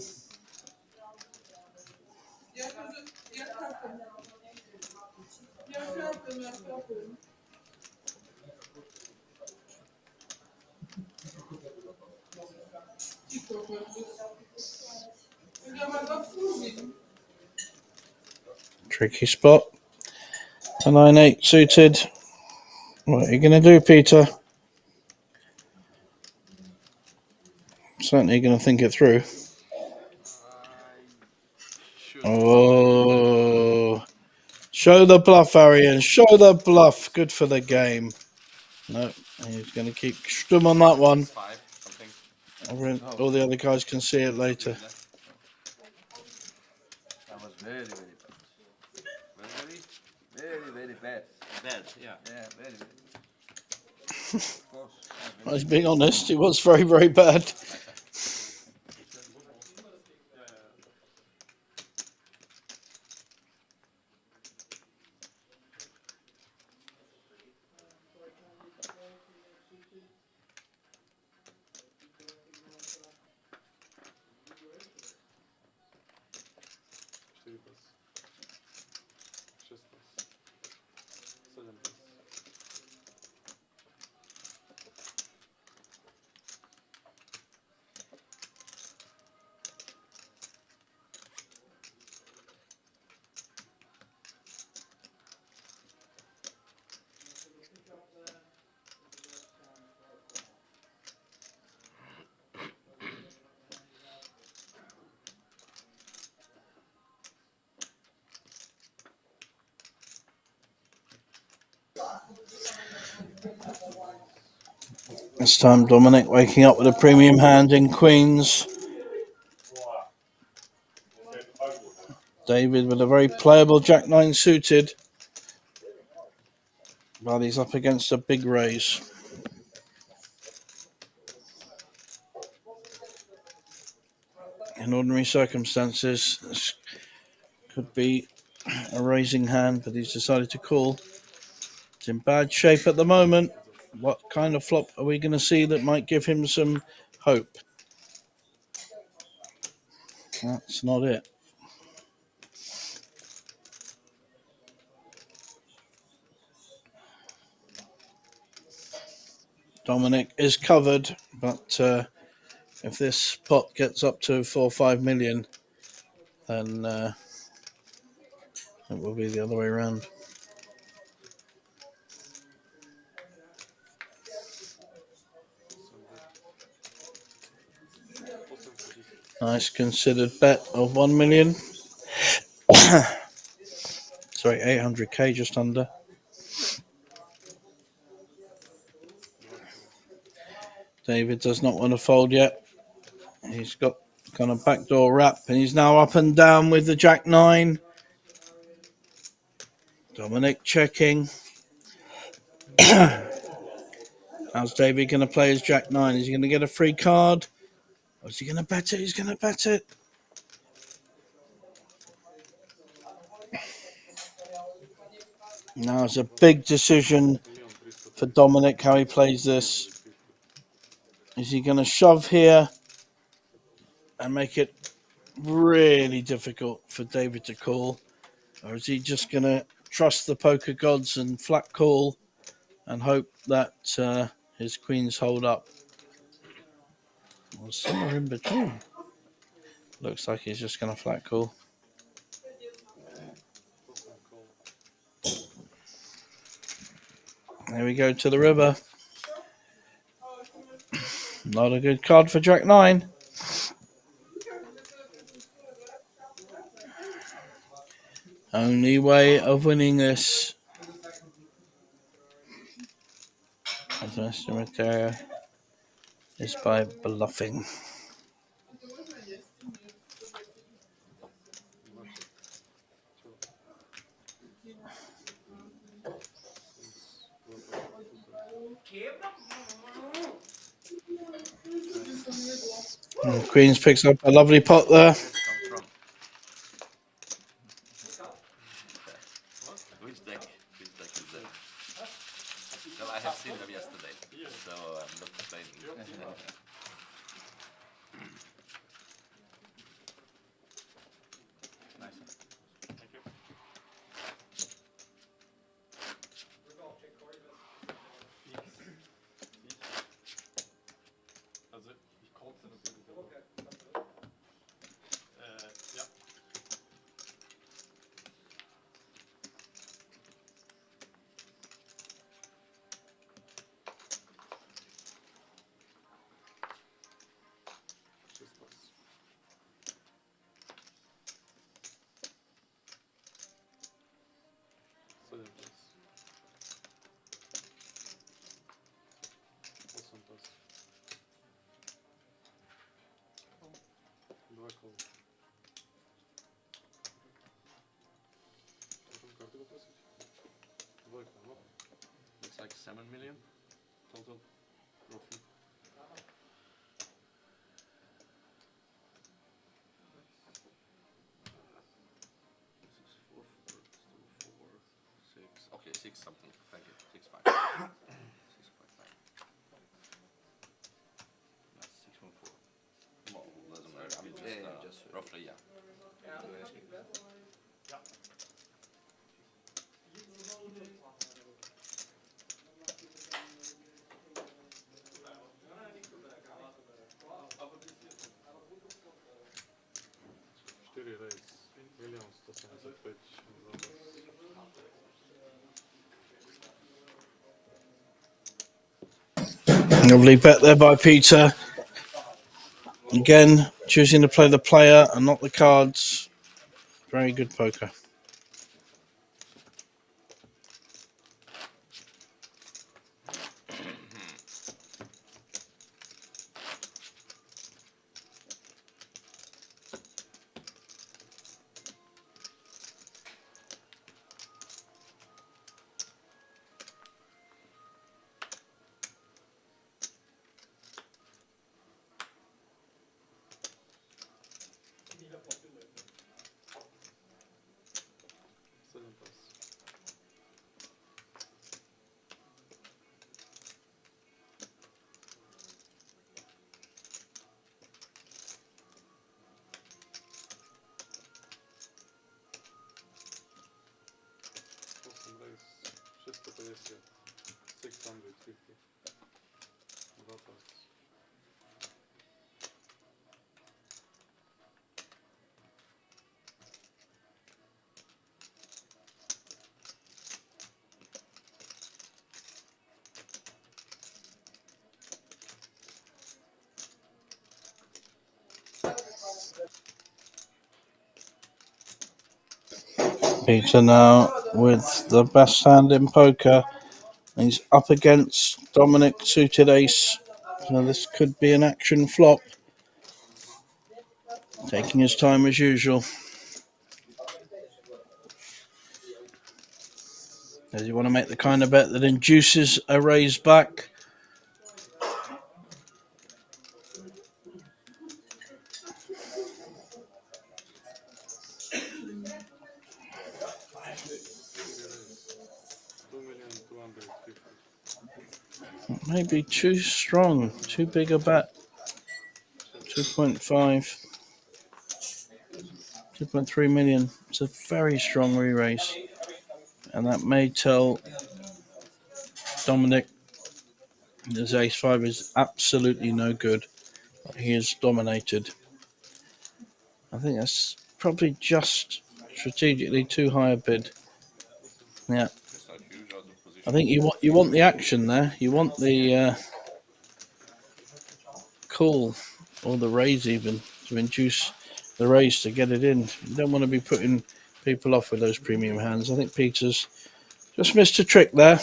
Speaker 7: Tricky spot. A 9-8 suited. What are you going to do, Peter? Certainly going to think it through. Oh, show the bluff, Arian. Show the bluff. Good for the game. No, he's going to keep stum on that one.
Speaker 10: 5, something.
Speaker 7: All the other guys can see it later.
Speaker 5: That was very, very bad. Very, very bad.
Speaker 10: Bad, yeah.
Speaker 5: Yeah, very, very bad.
Speaker 7: I was being honest, it was very, very bad. This time Dominic waking up with a premium hand in queens. David with a very playable Jack-9 suited. But he's up against a big raise. In ordinary circumstances, this could be a raising hand, but he's decided to call. It's in bad shape at the moment. What kind of flop are we going to see that might give him some hope? That's not it. Dominic is covered, but if this pot gets up to 4 or 5 million, then it will be the other way around. Nice considered bet of 1 million. Sorry, 800k, just under. David does not want to fold yet. He's got kind of backdoor wrap, and he's now up and down with the Jack-9. Dominic checking. How's David going to play his Jack-9? Is he going to get a free card? Or is he going to bet it? He's going to bet it. Now it's a big decision for Dominic how he plays this. Is he going to shove here and make it really difficult for David to call? Or is he just going to trust the poker gods and flat call and hope that his queens hold up? Or somewhere in between. Looks like he's just going to flat call. There we go to the river. Not a good card for Jack-9. Only way of winning this, as an estimate there, is by bluffing. And Queens picks up a lovely pot there.
Speaker 10: Which deck? Which deck is that? Well, I have seen them yesterday, so I'm not complaining.
Speaker 2: Nice. Thank you. Also, ich konnte natürlich auch. Ja.
Speaker 10: Looks like 7 million.
Speaker 9: total profit.
Speaker 10: Okay, 6 something. Thank you. 6.5. 6.5. That's 6.4. Well, doesn't matter. I'm just roughly, yeah.
Speaker 9: Cztery race. 1,175,000 dollars.
Speaker 7: Lovely bet there by Peter. Again, choosing to play the player and not the cards. Very good poker.
Speaker 9: Seven pass. Awesome race. 650. 650. Два пас.
Speaker 7: Peter now with the best hand in poker. He's up against Dominic suited ace. So this could be an action flop. Taking his time as usual. Does he want to make the kind of bet that induces a raise back?
Speaker 9: Three race. 2,250,000.
Speaker 7: Maybe too strong, too big a bet. 2.5, 2.3 million. It's a very strong re-raise. And that may tell Dominic his ace 5 is absolutely no good. He is dominated. I think that's probably just strategically too high a bid. Yeah,
Speaker 10: It's not huge out of position.
Speaker 7: I think you want the action there. You want the call or the raise even to induce the raise to get it in. You don't want to be putting people off with those premium hands. I think Peter's just missed a trick there.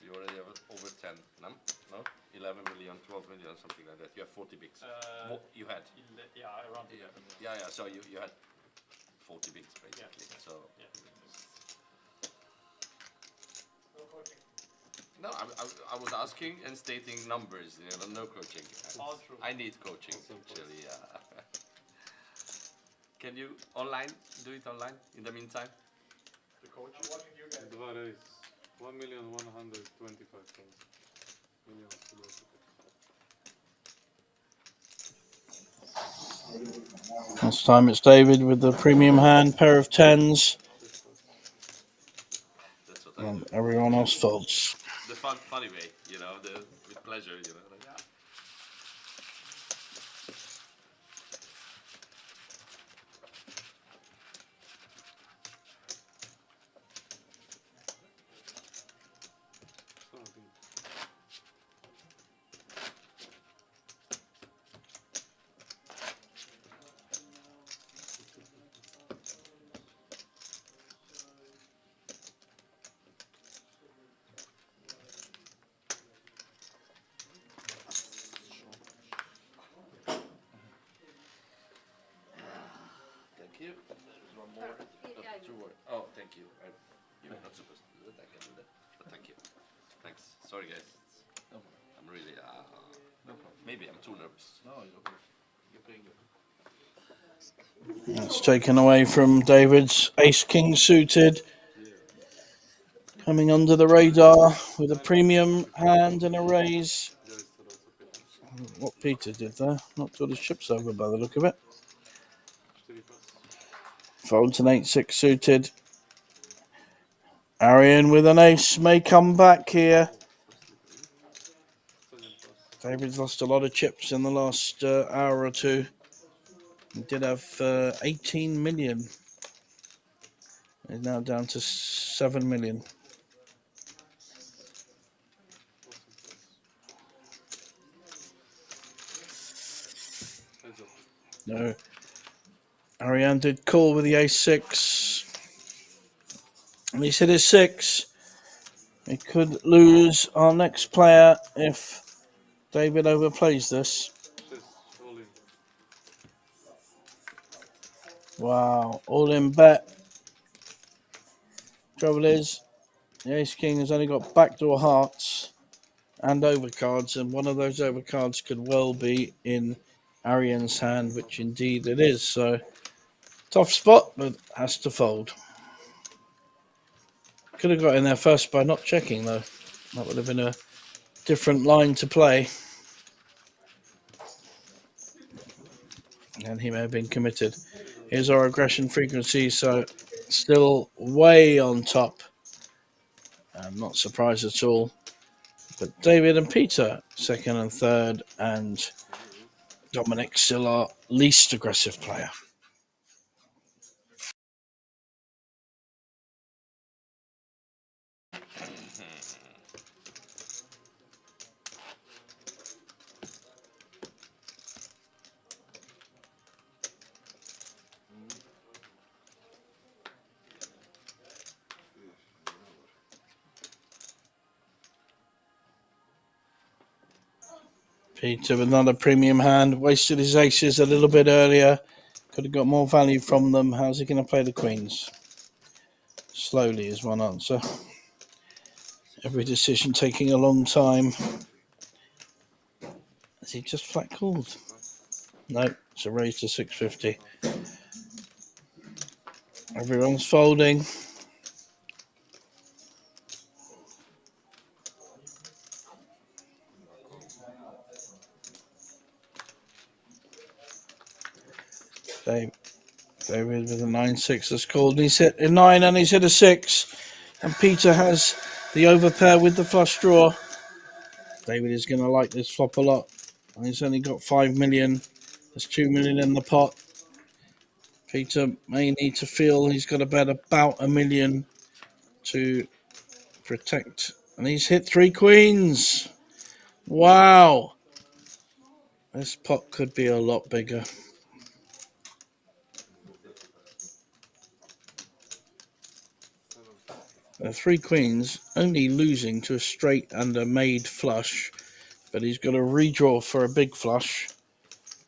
Speaker 10: You already have over 10, no? No? 11 million, 12 million, something like that. You have 40 bigs. What you had?
Speaker 2: Yeah, around 11.
Speaker 10: Yeah, so you had 40 bigs basically.
Speaker 2: Yeah.
Speaker 10: So
Speaker 2: Yeah.
Speaker 10: no, I was asking and stating numbers, no coaching.
Speaker 2: All true.
Speaker 10: I need coaching actually. Can you do it online in the meantime?
Speaker 2: The coach.
Speaker 9: Два race. 1,125,000. Million
Speaker 7: This time it's David with the premium hand, pair of tens,
Speaker 10: That's what I
Speaker 7: and
Speaker 10: do.
Speaker 7: everyone else folds.
Speaker 10: The funny way, with pleasure, like,
Speaker 2: Yeah.
Speaker 9: Starting.
Speaker 10: you. There's one more. Two more. Oh, thank you. You're not supposed to do that. I can do that. But thank you. Thanks. Sorry, guys.
Speaker 5: No problem.
Speaker 10: I'm really.
Speaker 5: No problem.
Speaker 10: Maybe I'm too nervous.
Speaker 5: No, you're okay.
Speaker 10: You're playing good.
Speaker 7: It's taken away from David's ace king suited. Coming under the radar with a premium hand and a raise. What Peter did there, knocked all his chips over by the look of it. Folds an 8-6 suited. Arian with an ace may come back here. David's lost a lot of chips in the last hour or two. He did have 18 million. He's now down to 7 million. No. Ariane did call with the ace-6. And he's hit his 6. He could lose our next player if David overplays this. Wow, all in bet. Trouble is, the ace king has only got backdoor hearts and overcards, and one of those overcards could well be in Arian's hand, which indeed it is. So, tough spot, but has to fold. Could have got in there first by not checking, though. That would have been a different line to play. And he may have been committed. Here's our aggression frequency, so still way on top. I'm not surprised at all. But David and Peter, second and third, and Dominic still our least aggressive player. Peter with another premium hand, wasted his aces a little bit earlier. Could have got more value from them. How's he going to play the queens? Slowly is one answer. Every decision taking a long time. Has he just flat called? No, it's a raise to 650. Everyone's folding. David with a 9-6 that's called. He's hit a 9 and he's hit a 6. And Peter has the overpair with the flush draw. David is going to like this flop a lot. And he's only got 5 million. There's 2 million in the pot. Peter may need to feel he's got to bet about 1 million to protect. And he's hit 3 queens. Wow. This pot could be a lot bigger. 3 queens, only losing to a straight and a made flush, but he's got a redraw for a big flush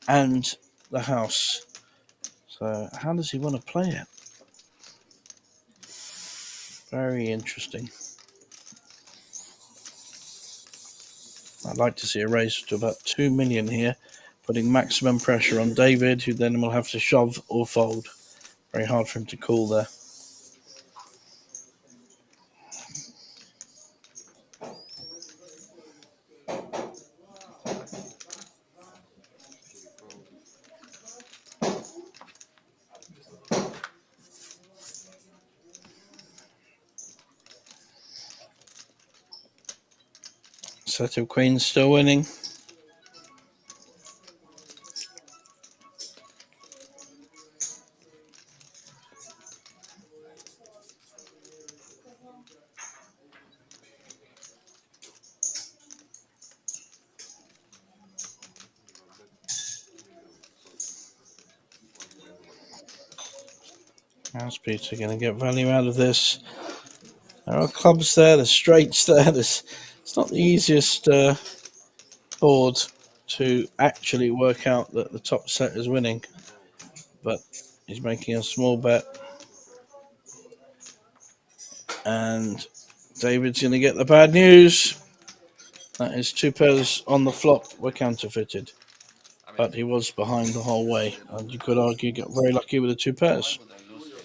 Speaker 7: and the house. So how does he want to play it? Very interesting. I'd like to see a raise to about 2 million here, putting maximum pressure on David, who then will have to shove or fold. Very hard for him to call there. Set of queens still winning. How's Peter going to get value out of this? There are clubs there, there's straights there. It's not the easiest board to actually work out that the top set is winning. But He's making a small bet. And David's going to get the bad news. That is 2 pairs on the flop were counterfeited. But he was behind the whole way. And you could argue got very lucky with the 2 pairs.
Speaker 10: Why would I lose game?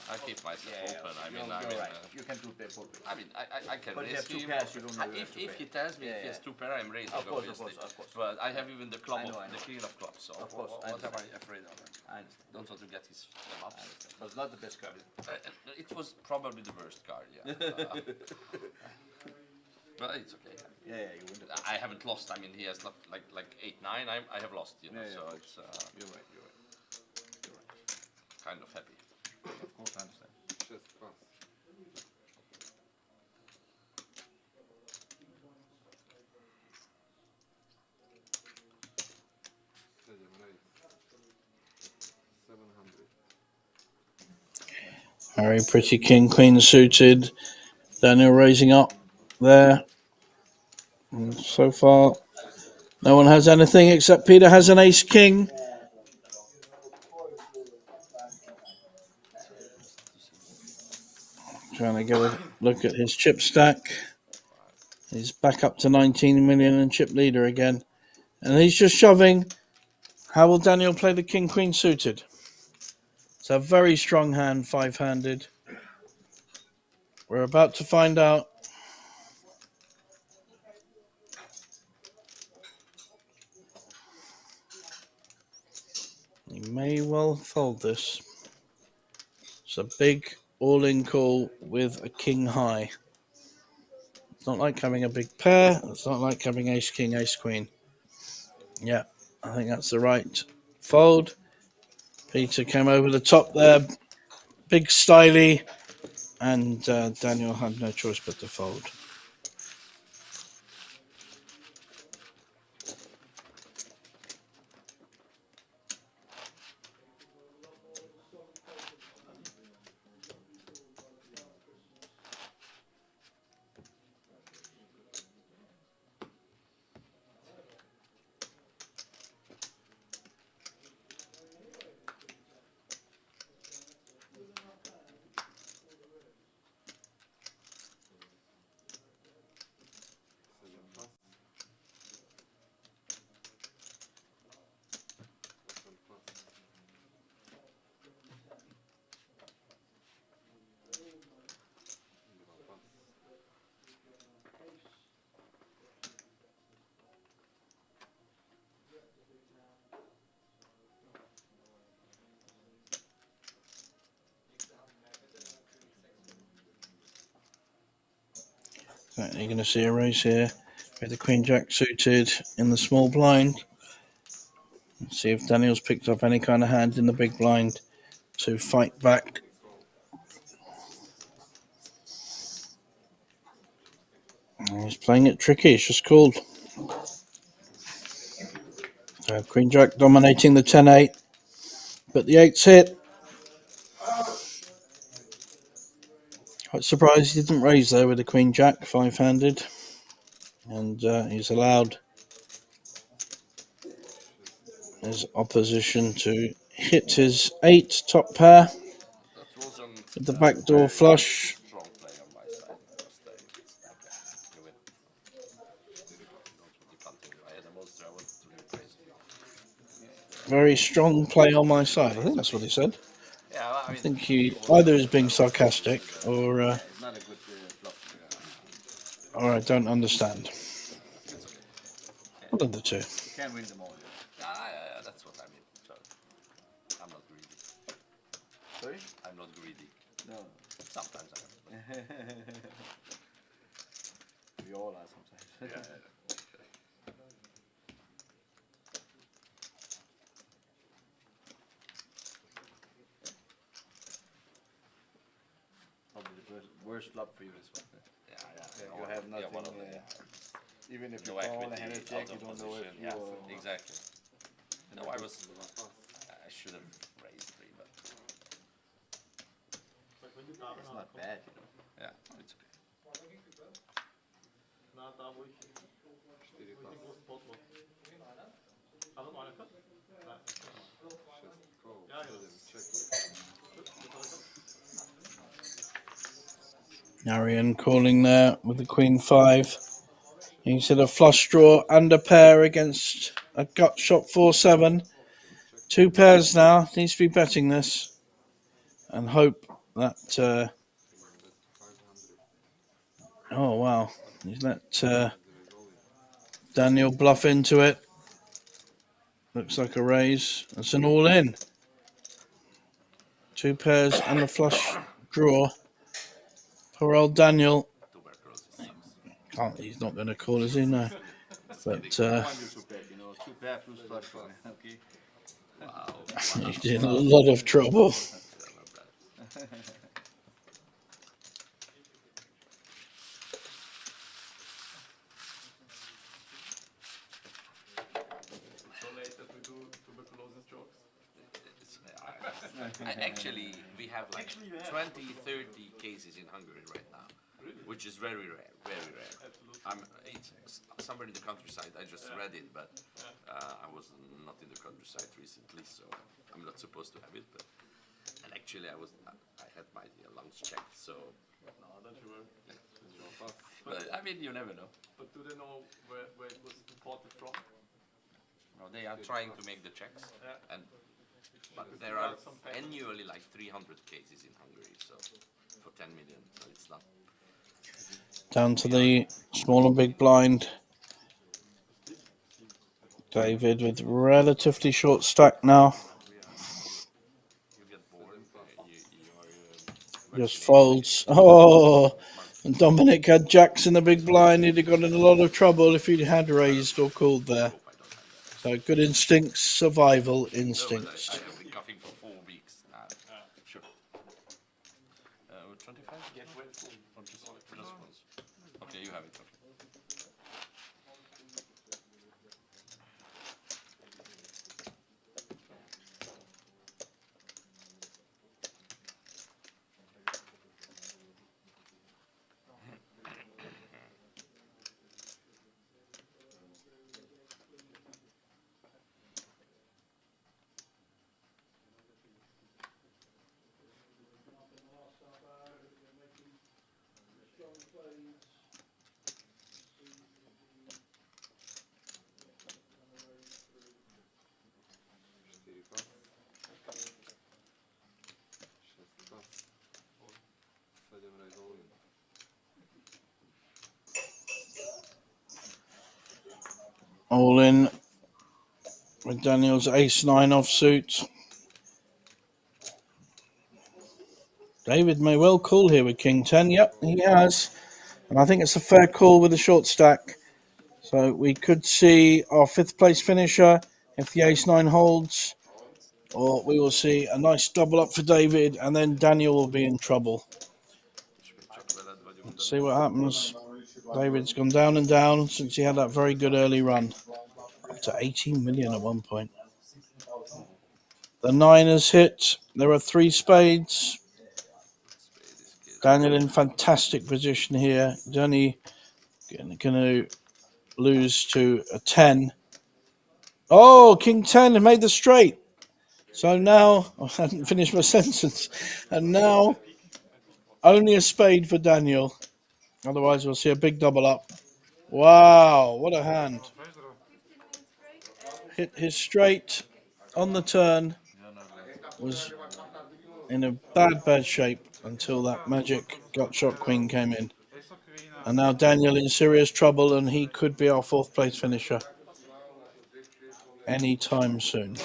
Speaker 10: I keep myself open.
Speaker 5: You're right. You can do play poker.
Speaker 10: I can
Speaker 5: But if you
Speaker 10: raise
Speaker 5: have 2
Speaker 10: him.
Speaker 5: pairs, you don't know.
Speaker 10: If he tells me he has 2 pair, I'm raising.
Speaker 5: Of course,
Speaker 10: obviously.
Speaker 5: of course.
Speaker 10: But I have even the club,
Speaker 5: I know.
Speaker 10: the king of clubs. So
Speaker 5: Of course, I
Speaker 10: what am I
Speaker 5: understand.
Speaker 10: afraid of?
Speaker 5: I understand.
Speaker 10: Don't want to get his them up.
Speaker 5: But it's not the best card.
Speaker 10: It was probably the worst card, yeah. But it's okay.
Speaker 5: Yeah, you win.
Speaker 10: I haven't lost. I mean, he has like 8-9. I have lost, you know.
Speaker 5: Yeah,
Speaker 10: so
Speaker 5: yeah.
Speaker 10: it's
Speaker 5: You're right.
Speaker 10: kind of happy.
Speaker 5: Of course, I understand.
Speaker 9: Just pass. Seven, right. 700.
Speaker 7: Very pretty king, queen suited. Daniel raising up there. And so far, no one has anything except Peter has an ace king. Trying to get a look at his chip stack. He's back up to 19 million and chip leader again. And he's just shoving. How will Daniel play the king, queen suited? It's a very strong hand, 5-handed. We're about to find out. He may well fold this. It's a big all-in call with a king high. It's not like having a big pair. It's not like having ace king, ace queen. Yeah, I think that's the right fold. Peter came over the top there. Big styly. And Daniel had no choice but to fold. So you're going to see a raise here with the queen jack suited in the small blind. Let's see if Daniel's picked up any kind of hand in the big blind to fight back. And he's playing it tricky. It's just called. So queen jack dominating the 10-8, but the 8's hit. Quite surprised he didn't raise there with the queen jack 5-handed, and he's allowed his opposition to hit his 8 top pair
Speaker 10: That wasn't
Speaker 7: with the backdoor flush.
Speaker 10: strong play on my side. I must say. Okay, you win. You continue. I had a monster. I wanted to replace it.
Speaker 7: Very strong play on my side. I think that's what he said.
Speaker 10: Yeah, well,
Speaker 7: I think he either is being sarcastic or
Speaker 5: It's not a good flop.
Speaker 7: I don't understand. One of the two.
Speaker 5: You can't win them all.
Speaker 10: yeah, that's what I mean. So, I'm not greedy.
Speaker 5: Sorry?
Speaker 10: I'm not greedy.
Speaker 5: No.
Speaker 10: Sometimes I am.
Speaker 5: We all are sometimes.
Speaker 10: Yeah.
Speaker 5: Probably the worst flop for you is one.
Speaker 10: Yeah.
Speaker 5: You have nothing.
Speaker 10: one of them.
Speaker 5: Even if you
Speaker 10: No
Speaker 5: call a
Speaker 10: equity,
Speaker 5: hand
Speaker 10: out
Speaker 5: check, you
Speaker 10: of
Speaker 5: don't know if
Speaker 10: position.
Speaker 5: you
Speaker 10: Yeah, exactly. No, I should have raised 3, but
Speaker 5: it's not bad, you know.
Speaker 10: yeah, it's okay.
Speaker 7: Arian calling there with the Queen 5. He said a flush draw and a pair against a gut shot 4-7. 2 pairs now. Needs to be betting this and hope that. Oh wow! He's let Daniel bluff into it. Looks like a raise. It's an all-in. 2 pairs and a flush draw. Poor old Daniel. He's not going to call, is he? No. But
Speaker 5: Come on, you 2 pair, you know, 2 pair plus flush for me, okay?
Speaker 10: Wow.
Speaker 7: he's in a lot of trouble.
Speaker 2: So late that we do tuberculosis jokes.
Speaker 10: Actually, we have like 20, 30 cases in Hungary right now, which is very rare, very rare. It's somewhere in the countryside. I just read it, but I was not in the countryside recently, so I'm not supposed to have it. But and actually, I had my lungs checked, so.
Speaker 2: No, don't you worry.
Speaker 10: But I mean, you never know.
Speaker 2: But do they know where it was imported from?
Speaker 10: No, they are trying to make the checks, and but there are annually like 300 cases in Hungary, so for 10 million, so it's not.
Speaker 7: Down to the small and big blind. David with relatively short stack now.
Speaker 10: You get bored.
Speaker 7: Just folds. Oh, and Dominic had jacks in the big blind. He'd have got in a lot of trouble if he had raised or called there. So good instincts, survival instincts.
Speaker 10: I have been coughing for 4 weeks now. Sure. 25?
Speaker 2: Get wet food.
Speaker 10: Just once. Okay, you have it. Okay.
Speaker 7: All in with Daniel's ace-9 offsuit. David may well call here with King 10. Yep, he has. And I think it's a fair call with a short stack. So we could see our 5th place finisher if the ace-9 holds. Or we will see a nice double up for David, and then Daniel will be in trouble. Let's see what happens. David's gone down and down since he had that very good early run. Up to 18 million at one point. The 9 has hit. There are 3 spades. Daniel in fantastic position here. He's only going to lose to a 10. Oh, King 10 made the straight. So now, I hadn't finished my sentence. And now, only a spade for Daniel. Otherwise, we'll see a big double up. Wow, what a hand. Hit his straight on the turn. Was in a bad shape until that magic gut shot queen came in. And now Daniel in serious trouble, and he could be our 4th place finisher anytime soon.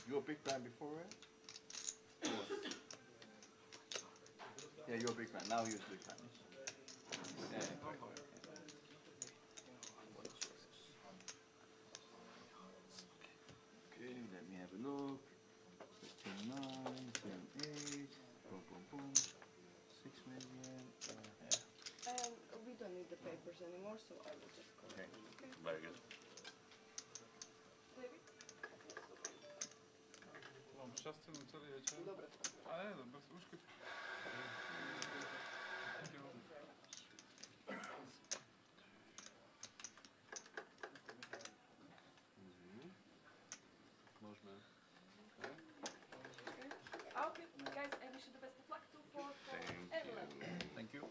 Speaker 5: You were big blind before, right? Yeah, you were big blind. Now he was big blind. Yeah. Okay, let me have a look. 10, 9, 10, 8. Boom, boom, boom. 6 million.
Speaker 4: And we don't need the papers anymore, so I will just go.
Speaker 5: Okay.
Speaker 10: Very good.
Speaker 4: David?
Speaker 9: Вам щастя на цілий вечір. А, без ушки.
Speaker 3: Można.
Speaker 4: Okay, guys, I wish you the best of luck. 2, 4, 4, and 11.
Speaker 5: Thank you.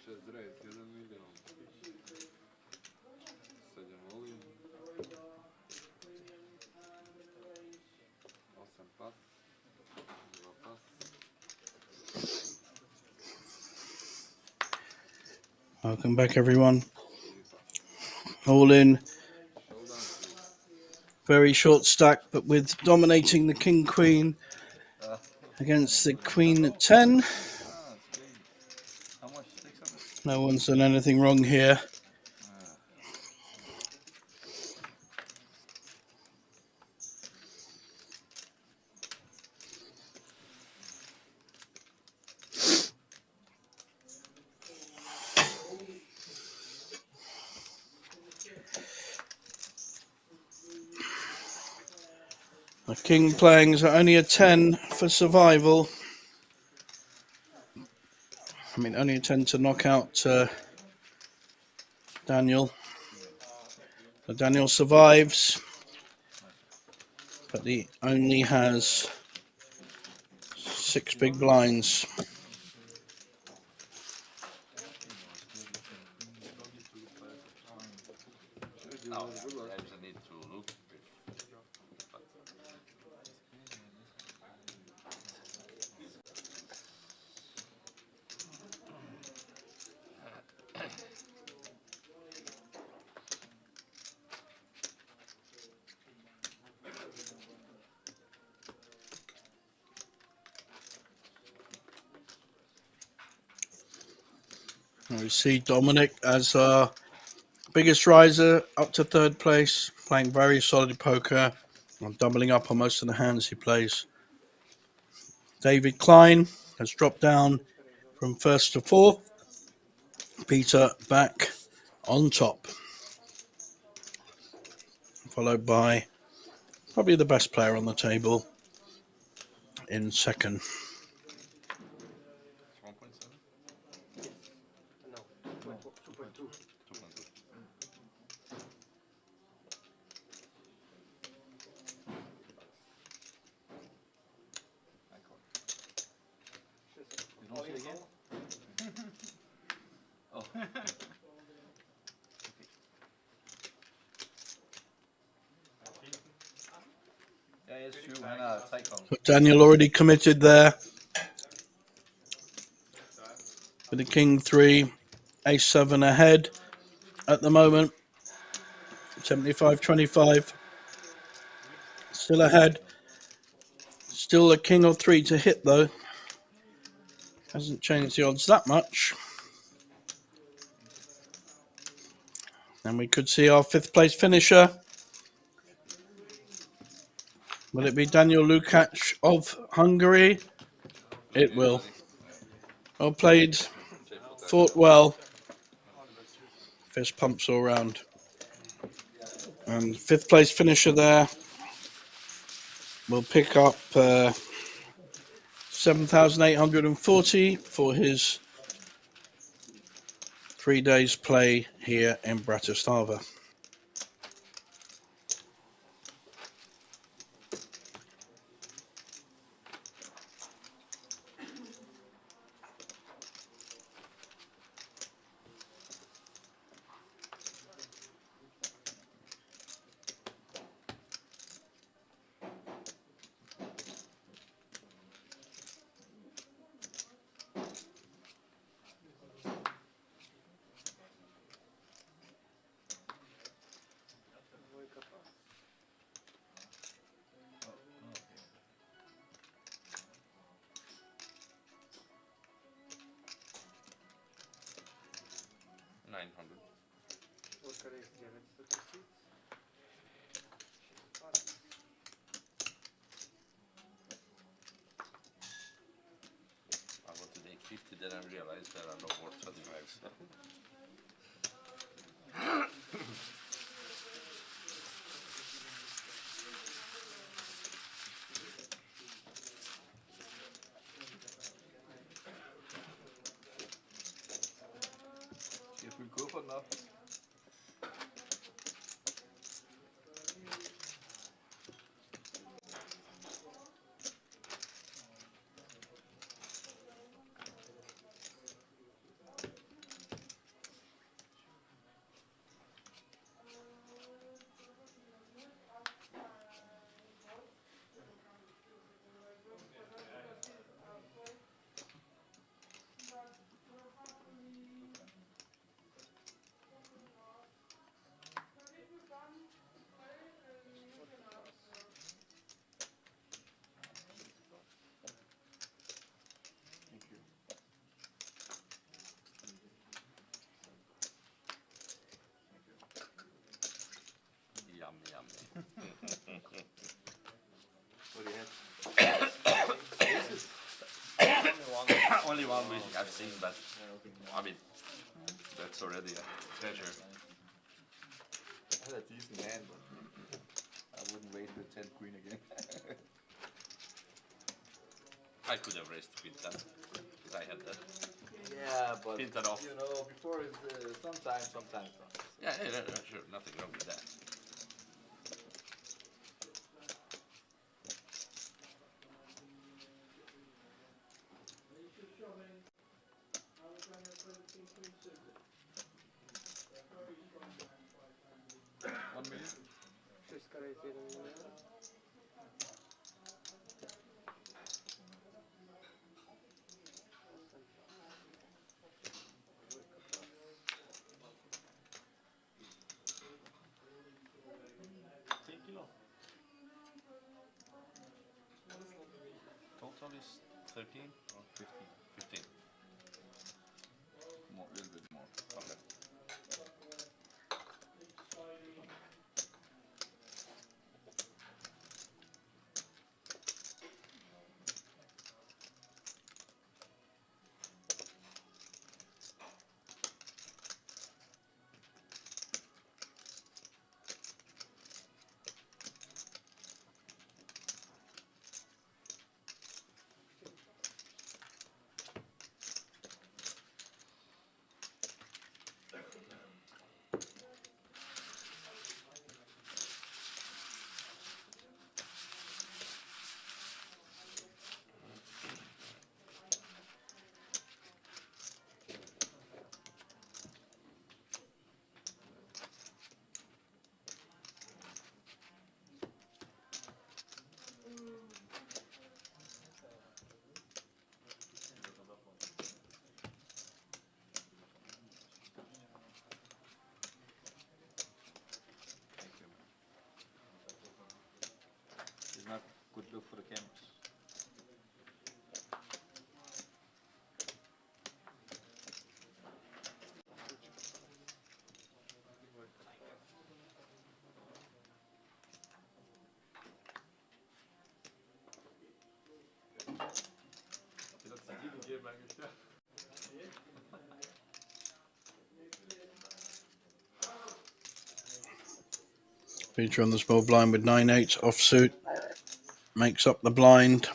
Speaker 9: Šest rejs, 1 milion. 7 olin. 8 pas. 2 pas.
Speaker 7: Welcome back, everyone. All in. Very short stack, but with dominating the king queen against the queen at 10.
Speaker 5: How much? 600?
Speaker 7: No one's done anything wrong here. The king playing is only a 10 for survival. I mean, only a 10 to knock out Daniel. So Daniel survives, but he only has 6 big blinds.
Speaker 10: Now, perhaps I need to look.
Speaker 7: And we see Dominic as our biggest riser, up to 3rd place, playing very solid poker and doubling up on most of the hands he plays. David Klein has dropped down from 1st to 4th. Peter back on top, followed by probably the best player on the table in 2nd.
Speaker 10: 1.7?
Speaker 12: No, 2.2.
Speaker 10: 2.2.
Speaker 5: You don't see it again? Oh. Ja, yes, you and
Speaker 7: So Daniel already committed there with the king 3, ace 7 ahead at the moment. 75-25. Still ahead. Still a king or 3 to hit though. Hasn't changed the odds that much. And we could see our 5th place finisher. Will it be Daniel Lukács of Hungary? It will. Well played. Fought well. Fist pumps all round. And 5th place finisher there will pick up 7,840 for his 3 days play here in Bratislava.
Speaker 10: 900.
Speaker 12: Oricare este 900.
Speaker 10: I wanted 850, then I realized there are no more 25s.
Speaker 5: If we go for now.
Speaker 10: Yummy, yummy.
Speaker 5: What do you have?
Speaker 10: Only one which I've seen, but I mean, that's already a treasure.
Speaker 5: I had a decent hand, but I wouldn't wait with 10 queen again.
Speaker 10: I could have raised Quinta, because I had that.
Speaker 5: Yeah, but
Speaker 10: Hint that off.
Speaker 5: you know, before is sometimes not.
Speaker 10: Yeah, sure, nothing wrong with that.
Speaker 12: Știți care este numele?
Speaker 10: Total is 13 or 15? 15.
Speaker 5: More, little bit more.
Speaker 10: Okay.
Speaker 5: It's not good look for the cameras.
Speaker 7: Peter on the small blind with 9-8 offsuit. Makes up the blind.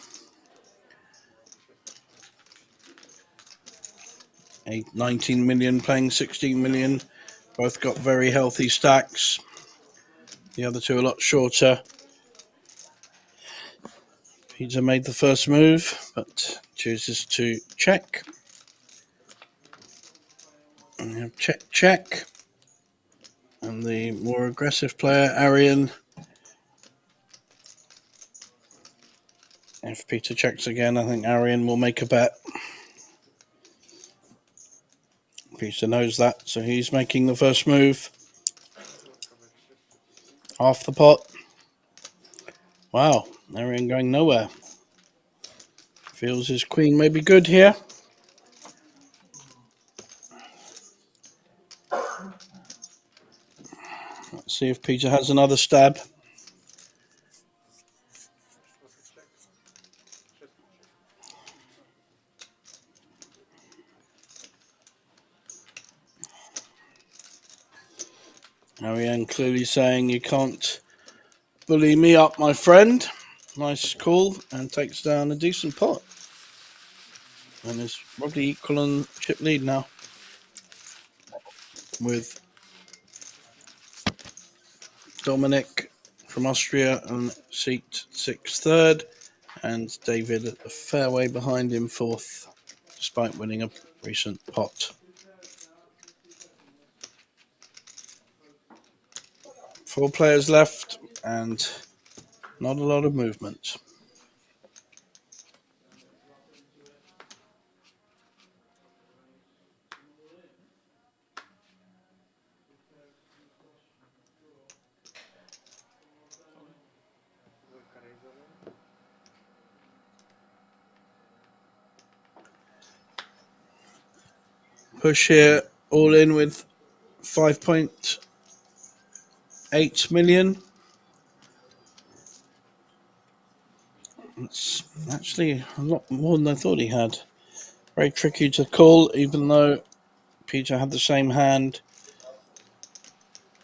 Speaker 7: 19 million playing 16 million. Both got very healthy stacks. The other two a lot shorter. Peter made the first move, but chooses to check. And check, check. And the more aggressive player, Arian. If Peter checks again, I think Arian will make a bet. Peter knows that, so he's making the first move. Half the pot. Wow, Arian going nowhere. Feels his queen may be good here. Let's see if Peter has another stab. Ariane clearly saying you can't bully me up, my friend. Nice call, and takes down a decent pot. And is probably equal on chip lead now. With Dominic from Austria on seat 6 third, and David a fair way behind him 4th, despite winning a recent pot. 4 players left, and not a lot of movement. Push here, all in with 5.8 million. It's actually a lot more than I thought he had. Very tricky to call, even though Peter had the same hand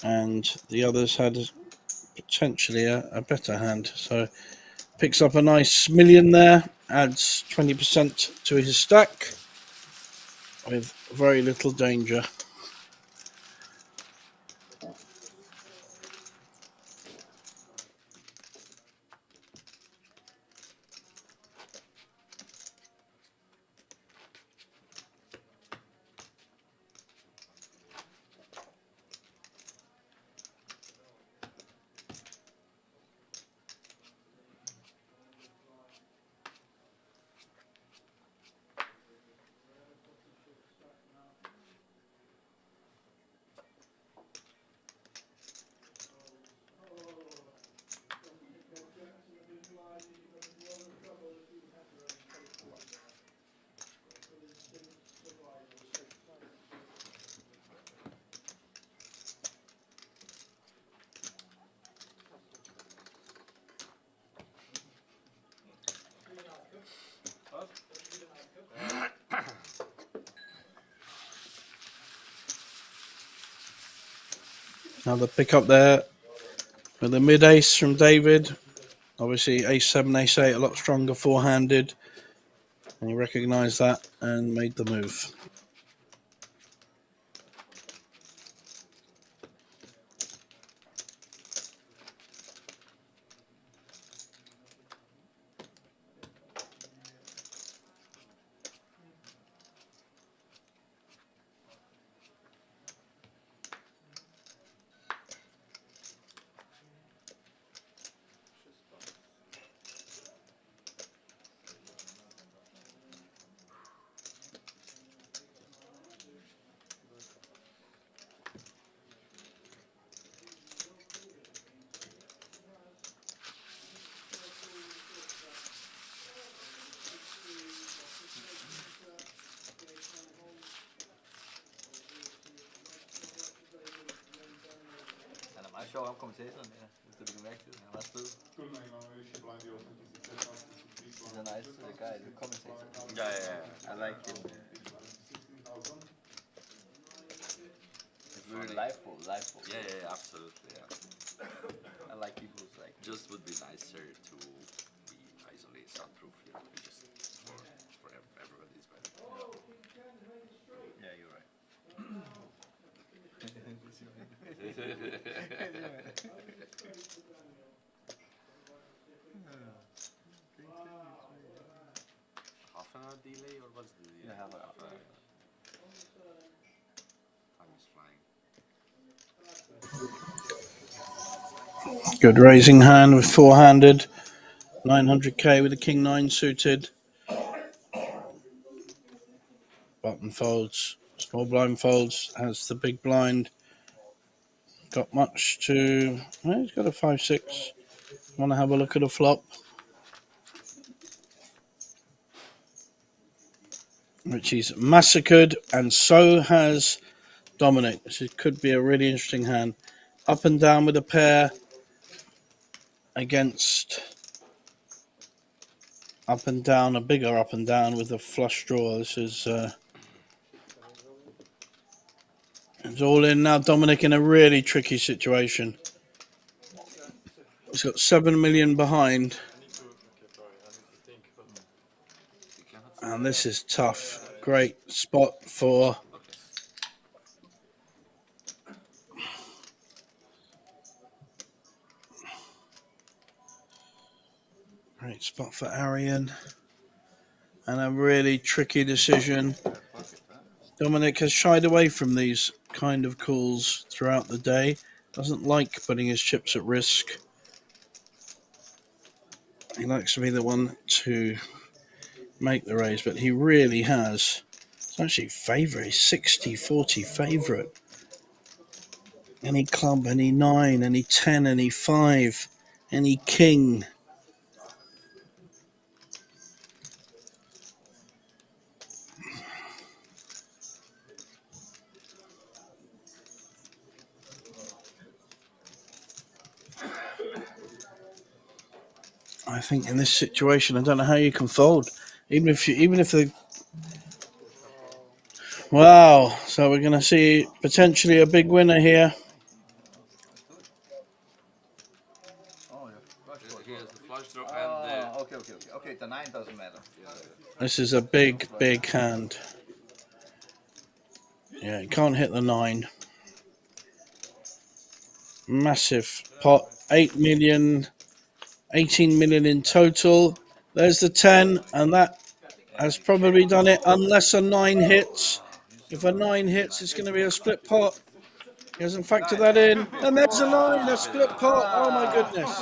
Speaker 7: and the others had potentially a better hand. So picks up a nice million there, adds 20% to his stack with very little danger. Another pick up there with a mid ace from David. Obviously ace 7, ace 8, a lot stronger four-handed. And he recognised that and made the move.
Speaker 5: meget sjov ham kommentatoren der, hvis du kan mærke det. Han var fed. He's a nice guy, the commentator.
Speaker 10: Yeah.
Speaker 5: I like him. It's very liveful.
Speaker 10: Yeah, absolutely. Yeah.
Speaker 5: I like people who's like.
Speaker 10: Just would be nicer to be isolated, soundproof here. We just for everybody's better.
Speaker 5: Yeah, you're right.
Speaker 10: Half an hour delay or what's the delay?
Speaker 5: Yeah, half an hour.
Speaker 10: Time is flying.
Speaker 7: Good raising hand with four-handed. 900k with a king 9 suited. Button folds, small blind folds, has the big blind. Got much to. Well, he's got a 5-6. Want to have a look at a flop, which he's massacred, and so has Dominic, could be a really interesting hand. Up and down with a pair against up and down, a bigger up and down with a flush draw. This is it's all in now. Dominic in a really tricky situation. He's got 7 million behind, and this is tough. Great spot for Arian, and a really tricky decision. Dominic has shied away from these kind of calls throughout the day. Doesn't like putting his chips at risk. He likes to be the one to make the raise, but he really has. It's actually favourite. He's 60-40 favourite. Any club, any 9, any 10, any 5, any king. I think in this situation, I don't know how you can fold. Even if the wow, so we're going to see potentially a big winner here.
Speaker 5: Oh, yeah.
Speaker 10: He has the flush draw and
Speaker 5: Okay, the 9 doesn't matter.
Speaker 7: This is a big hand. Yeah, you can't hit the 9. Massive pot, 8 million, 18 million in total. There's the 10, and that has probably done it unless a 9 hits. If a 9 hits, it's going to be a split pot. He hasn't factored that in. And there's a 9, a split pot. Oh my goodness.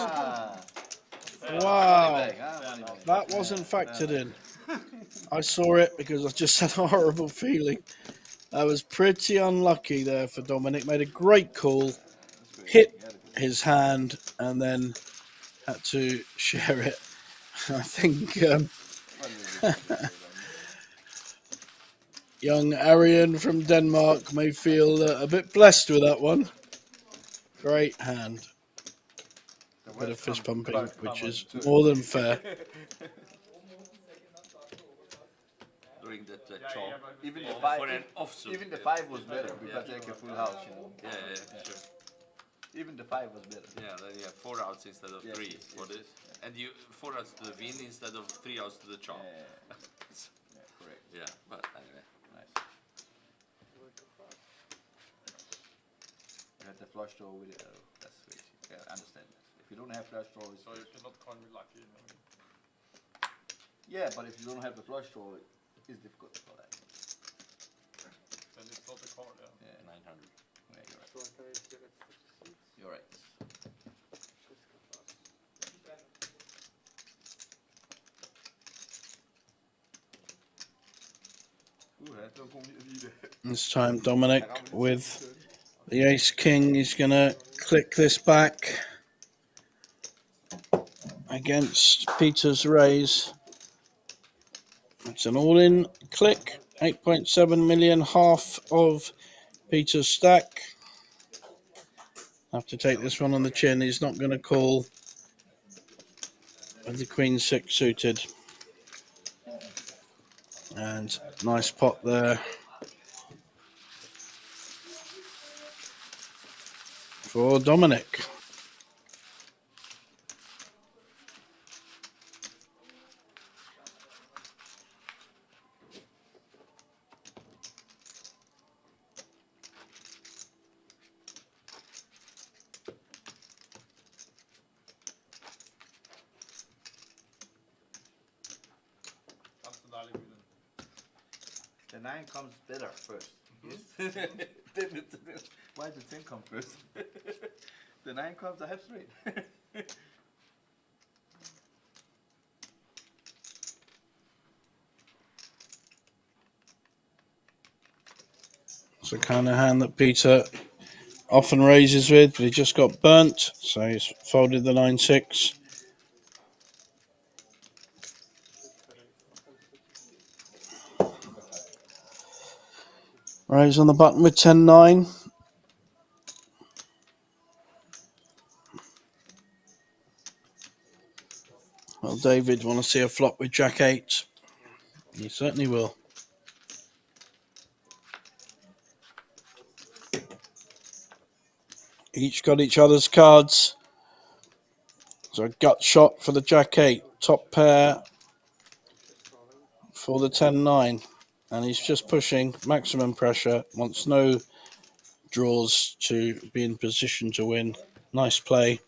Speaker 7: Wow. That wasn't factored in. I saw it because I just had a horrible feeling. That was pretty unlucky there for Dominic. Made a great call, hit his hand, and then had to share it. I think young Arian from Denmark may feel a bit blessed with that one. Great hand. A bit of fist pumping, which is more than fair.
Speaker 10: during that chop.
Speaker 5: Even the 5,
Speaker 10: For an offsuit.
Speaker 5: even the 5 was better because they can full house, you know.
Speaker 10: Yeah, sure.
Speaker 5: Even the 5 was better.
Speaker 10: Yeah, then you have 4 outs instead of 3 for this. And you 4 outs to the win instead of 3 outs to the chop.
Speaker 5: Correct.
Speaker 10: Yeah, but anyway.
Speaker 5: Nice. You had the flush draw with it. Oh, that's crazy. Yeah, I understand that. If you don't have flush draw, it's
Speaker 2: So you cannot call me lucky. You know?
Speaker 5: yeah, but if you don't have the flush draw, it's difficult for that.
Speaker 2: Then it's not a card. Yeah.
Speaker 5: Yeah,
Speaker 10: 900.
Speaker 5: yeah, you're right.
Speaker 12: Сколько есть 936?
Speaker 5: You're right.
Speaker 12: 6 копас.
Speaker 7: This time Dominic with the ace king is going to click this back against Peter's raise. It's an all-in click, 8.7 million, half of Peter's stack. Have to take this one on the chin. He's not going to call with the Queen 6 suited. And nice pot there for Dominic.
Speaker 5: The 9 comes better first. Yes. Why does the 10 come first? The 9 comes, I have straight.
Speaker 7: It's the kind of hand that Peter often raises with, but he just got burnt, so he's folded the 9-6. Raise on the button with 10-9. Well, David want to see a flop with Jack-8. He certainly will. Each got each other's cards. So a gut shot for the Jack-8. Top pair for the 10-9. And he's just pushing maximum pressure. Wants no draws to be in position to win. Nice play.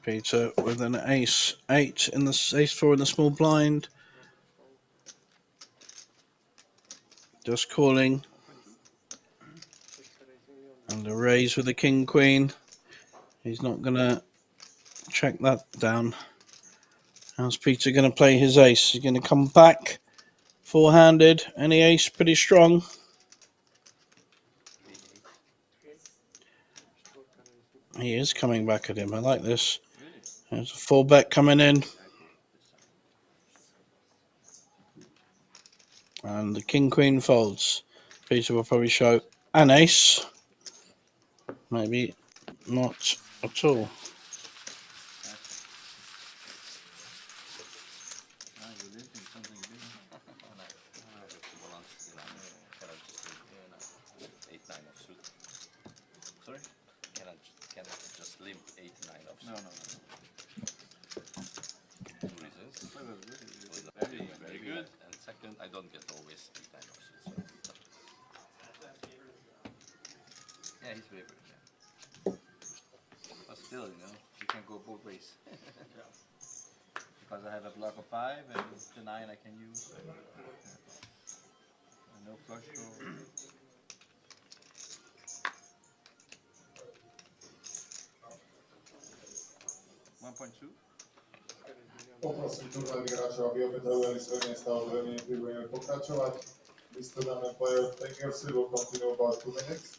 Speaker 7: Peter with an ace-8 in the ace-4 in the small blind. Just calling. And a raise with the king-queen. He's not going to check that down. How's Peter going to play his ace? He's going to come back four-handed. Any ace pretty strong. He is coming back at him. I like this. There's a full bet coming in. And the king-queen folds. Peter will probably show an ace. Maybe not at all.
Speaker 10: Sorry? Cannot just limp 8-9 of
Speaker 5: No.
Speaker 10: Two reasons. Very good. And second, I don't get always 8-9 of suits. So. Yeah, he's favorite. Yeah. But still, you can go both ways. Because I have a block of 5 and the 9 I can use. No flush draw.
Speaker 8: Poprosím druhého hráča, aby opäť zaujali svoje miesta, o 2 minúty budeme pokračovať. Mr. Dame player of 10 years will continue about 2 minutes.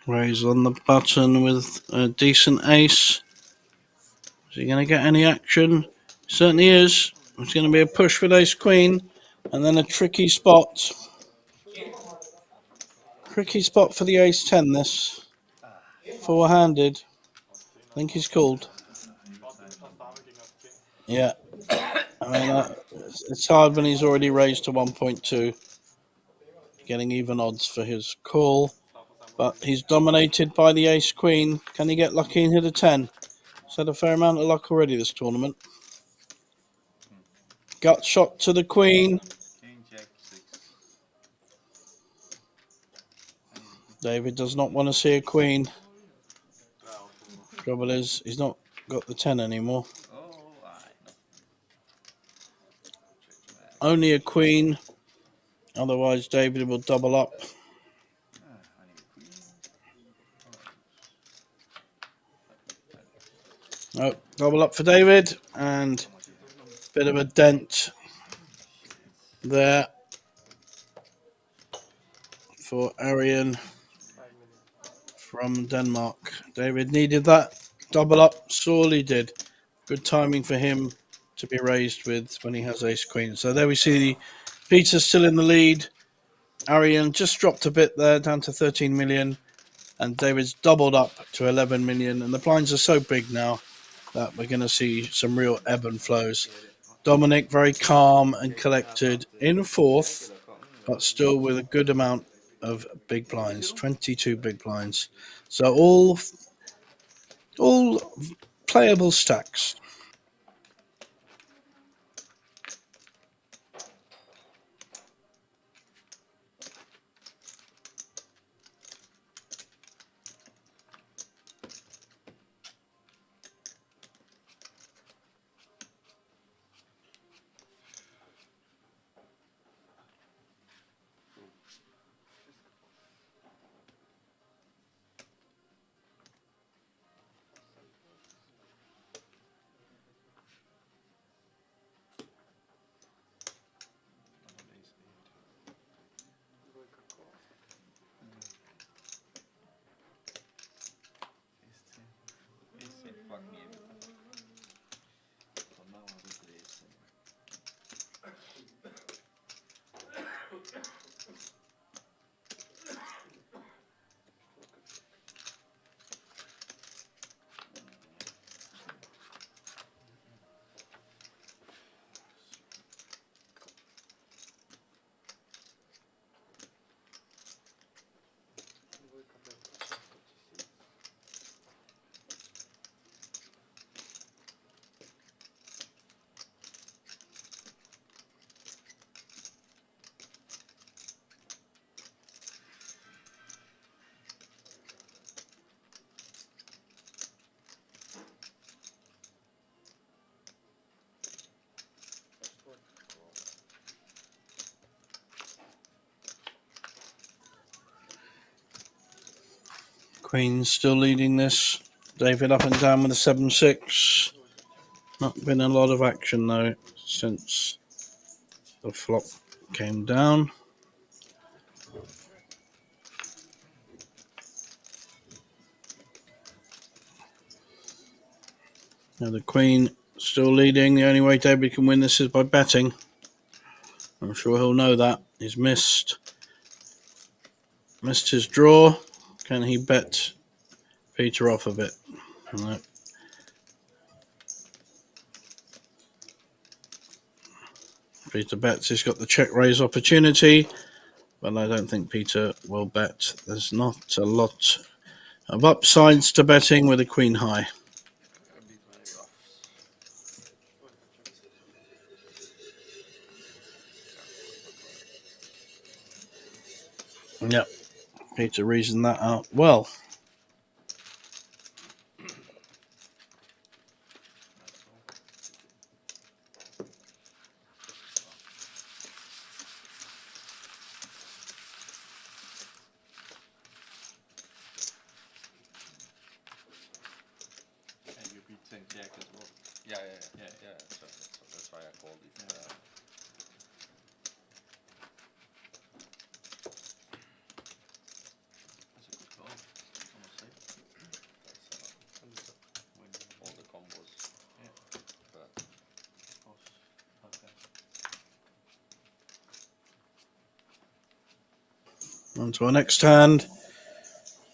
Speaker 1: Raise on the button with a decent ace. Is he going to get any action? Certainly is. It's going to be a push with ace queen and then a tricky spot. Tricky spot for the ace 10 this. Four-handed. I think he's called. Yeah. I mean, it's hard when he's already raised to 1.2. Getting even odds for his call. But he's dominated by the ace queen. Can he get lucky and hit a 10? He's had a fair amount of luck already this tournament. Gut shot to the queen.
Speaker 5: King, jack, 6.
Speaker 1: David does not want to see a queen. Trouble is, he's not got the 10 anymore.
Speaker 5: Oh,
Speaker 1: Only a queen. Otherwise, David will double up.
Speaker 5: I need a queen.
Speaker 1: Oh, double up for David. And bit of a dent there for Arian from Denmark. David needed that double up. Sorely did. Good timing for him to be raised with when he has ace queen. So there we see Peter still in the lead. Arian just dropped a bit there, down to 13 million. And David's doubled up to 11 million. And the blinds are so big now that we're going to see some real ebb and flows. Dominic very calm and collected in fourth, but still with a good amount of big blinds, 22 big blinds. So all playable stacks.
Speaker 5: Fuck me every time. So now I will play it.
Speaker 1: Queen's still leading this. David up and down with a 7-6. Not been a lot of action though since the flop came down. Now the Queen still leading. The only way David can win this is by betting. I'm sure he'll know that. He's missed his draw. Can he bet Peter off a bit? No. Peter bets he's got the check raise opportunity, but I don't think Peter will bet. There's not a lot of upsides to betting with a queen high. Yep, Peter reasoned that out well.
Speaker 5: Jack as well.
Speaker 10: Yeah. So that's why I called it.
Speaker 7: On to our next hand.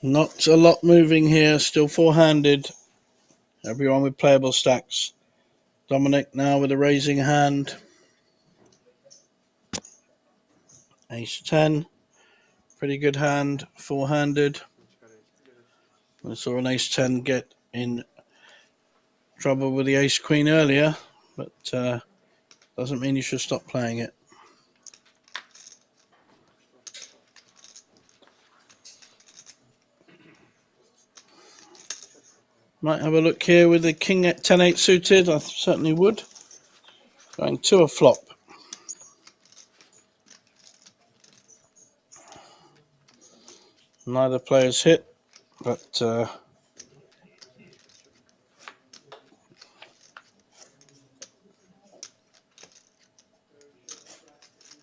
Speaker 7: Not a lot moving here. Still four-handed. Everyone with playable stacks. Dominic now with a raising hand. Ace 10. Pretty good hand. Four-handed. I saw an ace 10 get in trouble with the ace queen earlier, but doesn't mean you should stop playing it. Might have a look here with the king at 10-8 suited. I certainly would. Going to a flop. Neither player's hit, but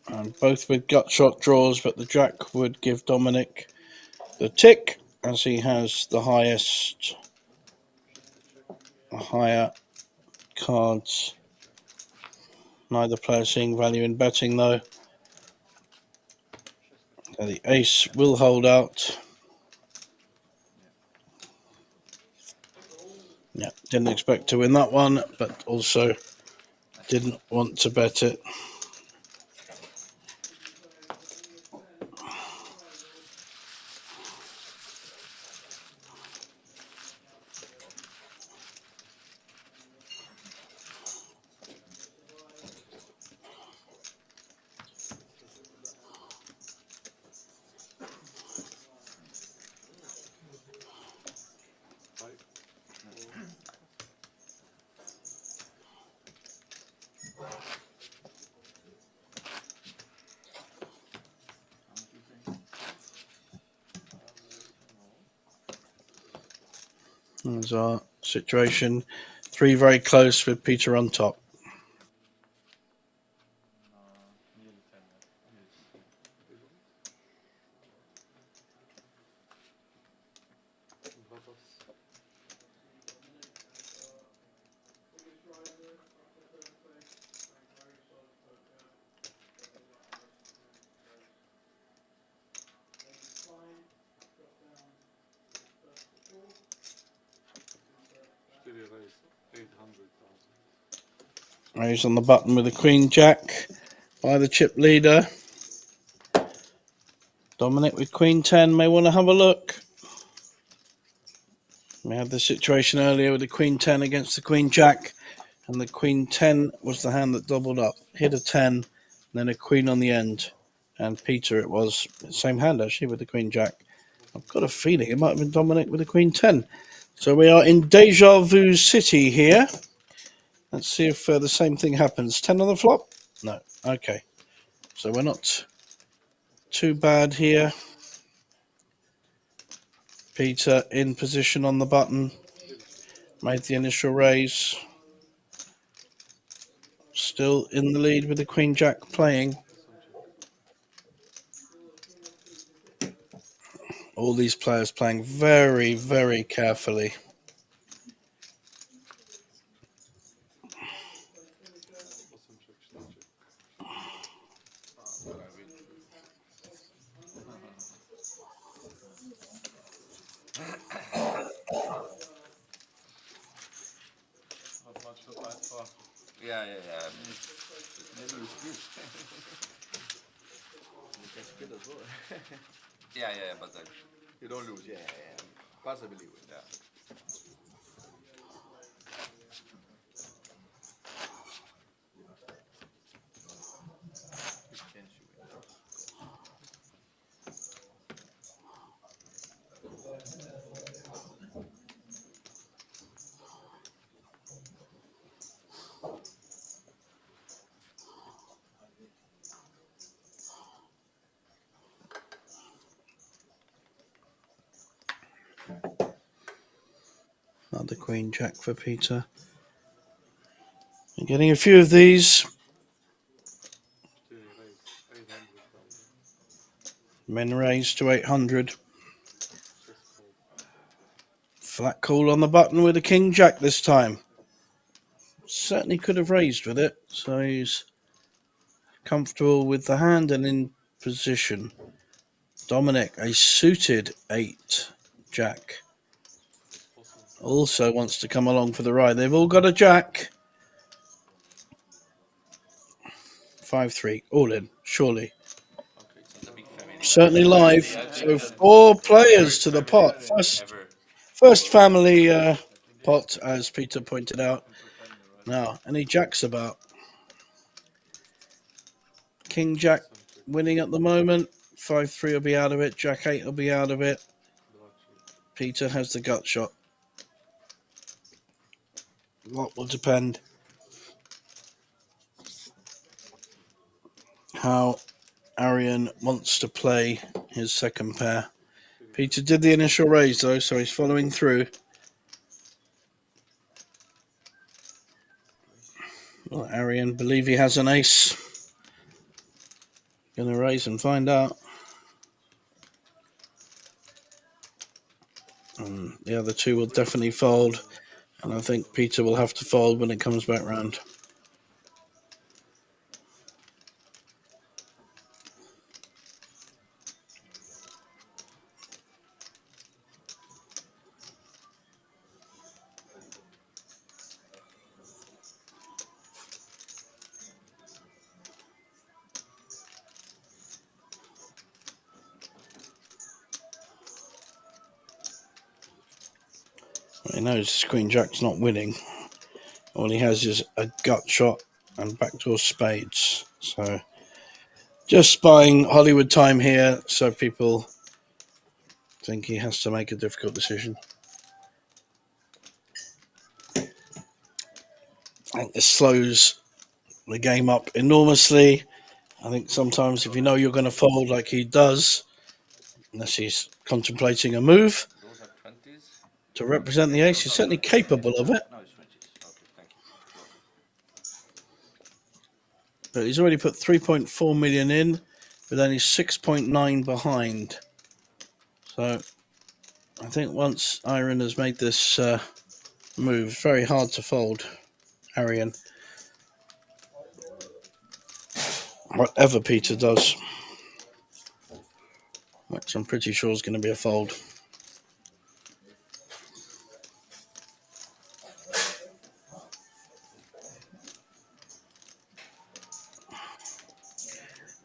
Speaker 7: and both with gut shot draws, but the jack would give Dominic the tick as he has the higher cards. Neither player seeing value in betting though. So the ace will hold out. Yeah, didn't expect to win that one, but also didn't want to bet it. There's our situation. Three very close with Peter on top.
Speaker 3: Nearly 10, nearly
Speaker 9: 800,000.
Speaker 7: Raise on the button with a queen jack by the chip leader. Dominic with queen 10 may want to have a look. We had the situation earlier with the queen 10 against the queen jack, and the queen 10 was the hand that doubled up. Hit a 10, then a queen on the end. And Peter, it was the same hand actually with the queen jack. I've got a feeling it might have been Dominic with the queen 10. So we are in deja vu city here. Let's see if the same thing happens. 10 on the flop? No. Okay. So we're not too bad here. Peter in position on the button. Made the initial raise. Still in the lead with the queen jack playing. All these players playing very, very carefully.
Speaker 3: Not much to fight for.
Speaker 10: Yeah, yeah, yeah.
Speaker 5: Never is good. You can split as well.
Speaker 10: Yeah, yeah, but
Speaker 5: You don't lose, yeah. Possibly win.
Speaker 10: yeah.
Speaker 5: Big chance you win.
Speaker 7: Another queen jack for Peter. You're getting a few of these. Men raised to 800. Flat call on the button with a king jack this time. Certainly could have raised with it, so he's comfortable with the hand and in position. Dominic, a suited 8 jack, also wants to come along for the ride. They've all got a jack. 5-3, all in, surely.
Speaker 10: Okay, it's not a big family.
Speaker 7: Certainly
Speaker 10: But
Speaker 7: live.
Speaker 10: I
Speaker 7: So
Speaker 10: think
Speaker 7: 4
Speaker 10: the
Speaker 7: players
Speaker 10: first
Speaker 7: to the
Speaker 10: family
Speaker 7: pot.
Speaker 10: ever.
Speaker 7: First family pot, as Peter pointed out. Now, any jacks about? King Jack winning at the moment. 5-3 will be out of it. Jack 8 will be out of it. Peter has the gut shot. What will depend how Arian wants to play his second pair. Peter did the initial raise though, so he's following through. Well, Arian believe he has an ace. Gonna raise and find out. And the other two will definitely fold. And I think Peter will have to fold when it comes back round. He knows Queen Jack's not winning. All he has is a gut shot and backdoor spades. So just buying Hollywood time here so people think he has to make a difficult decision. I think this slows the game up enormously. I think sometimes if you know you're going to fold like he does, unless he's contemplating a move
Speaker 10: Those are 20s.
Speaker 7: to represent the ace, he's certainly capable of it.
Speaker 10: No, it's 20s. Okay, thank you. You're welcome.
Speaker 7: But he's already put 3.4 million in, with only 6.9 behind. So I think once Iron has made this move, it's very hard to fold Arian. Whatever Peter does, which I'm pretty sure is going to be a fold.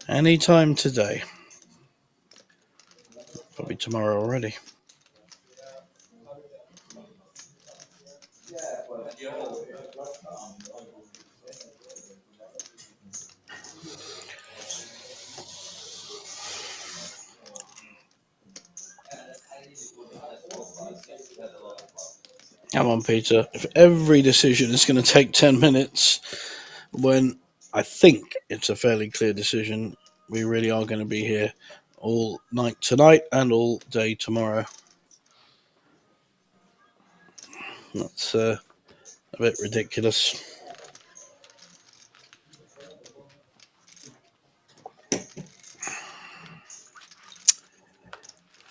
Speaker 7: Anytime today. Probably tomorrow already. Come on, Peter. If every decision is going to take 10 minutes, when I think it's a fairly clear decision, we really are going to be here all night tonight and all day tomorrow. That's a bit ridiculous.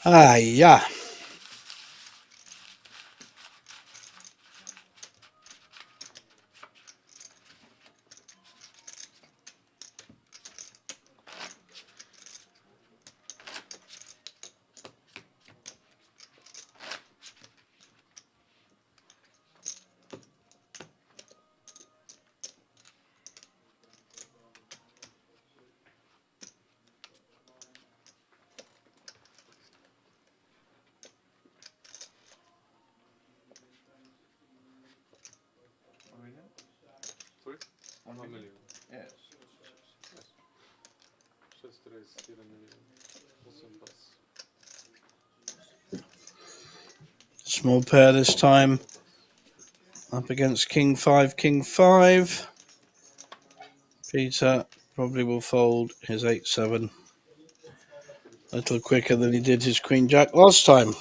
Speaker 7: Yeah.
Speaker 9: Sorry?
Speaker 10: 1
Speaker 9: 1
Speaker 10: million.
Speaker 9: million.
Speaker 10: Yes.
Speaker 9: 6 raise, 1 million. 8 pass.
Speaker 7: Small pair this time. Up against King 5, King 5. Peter probably will fold his 8-7 a little quicker than he did his Queen Jack last time.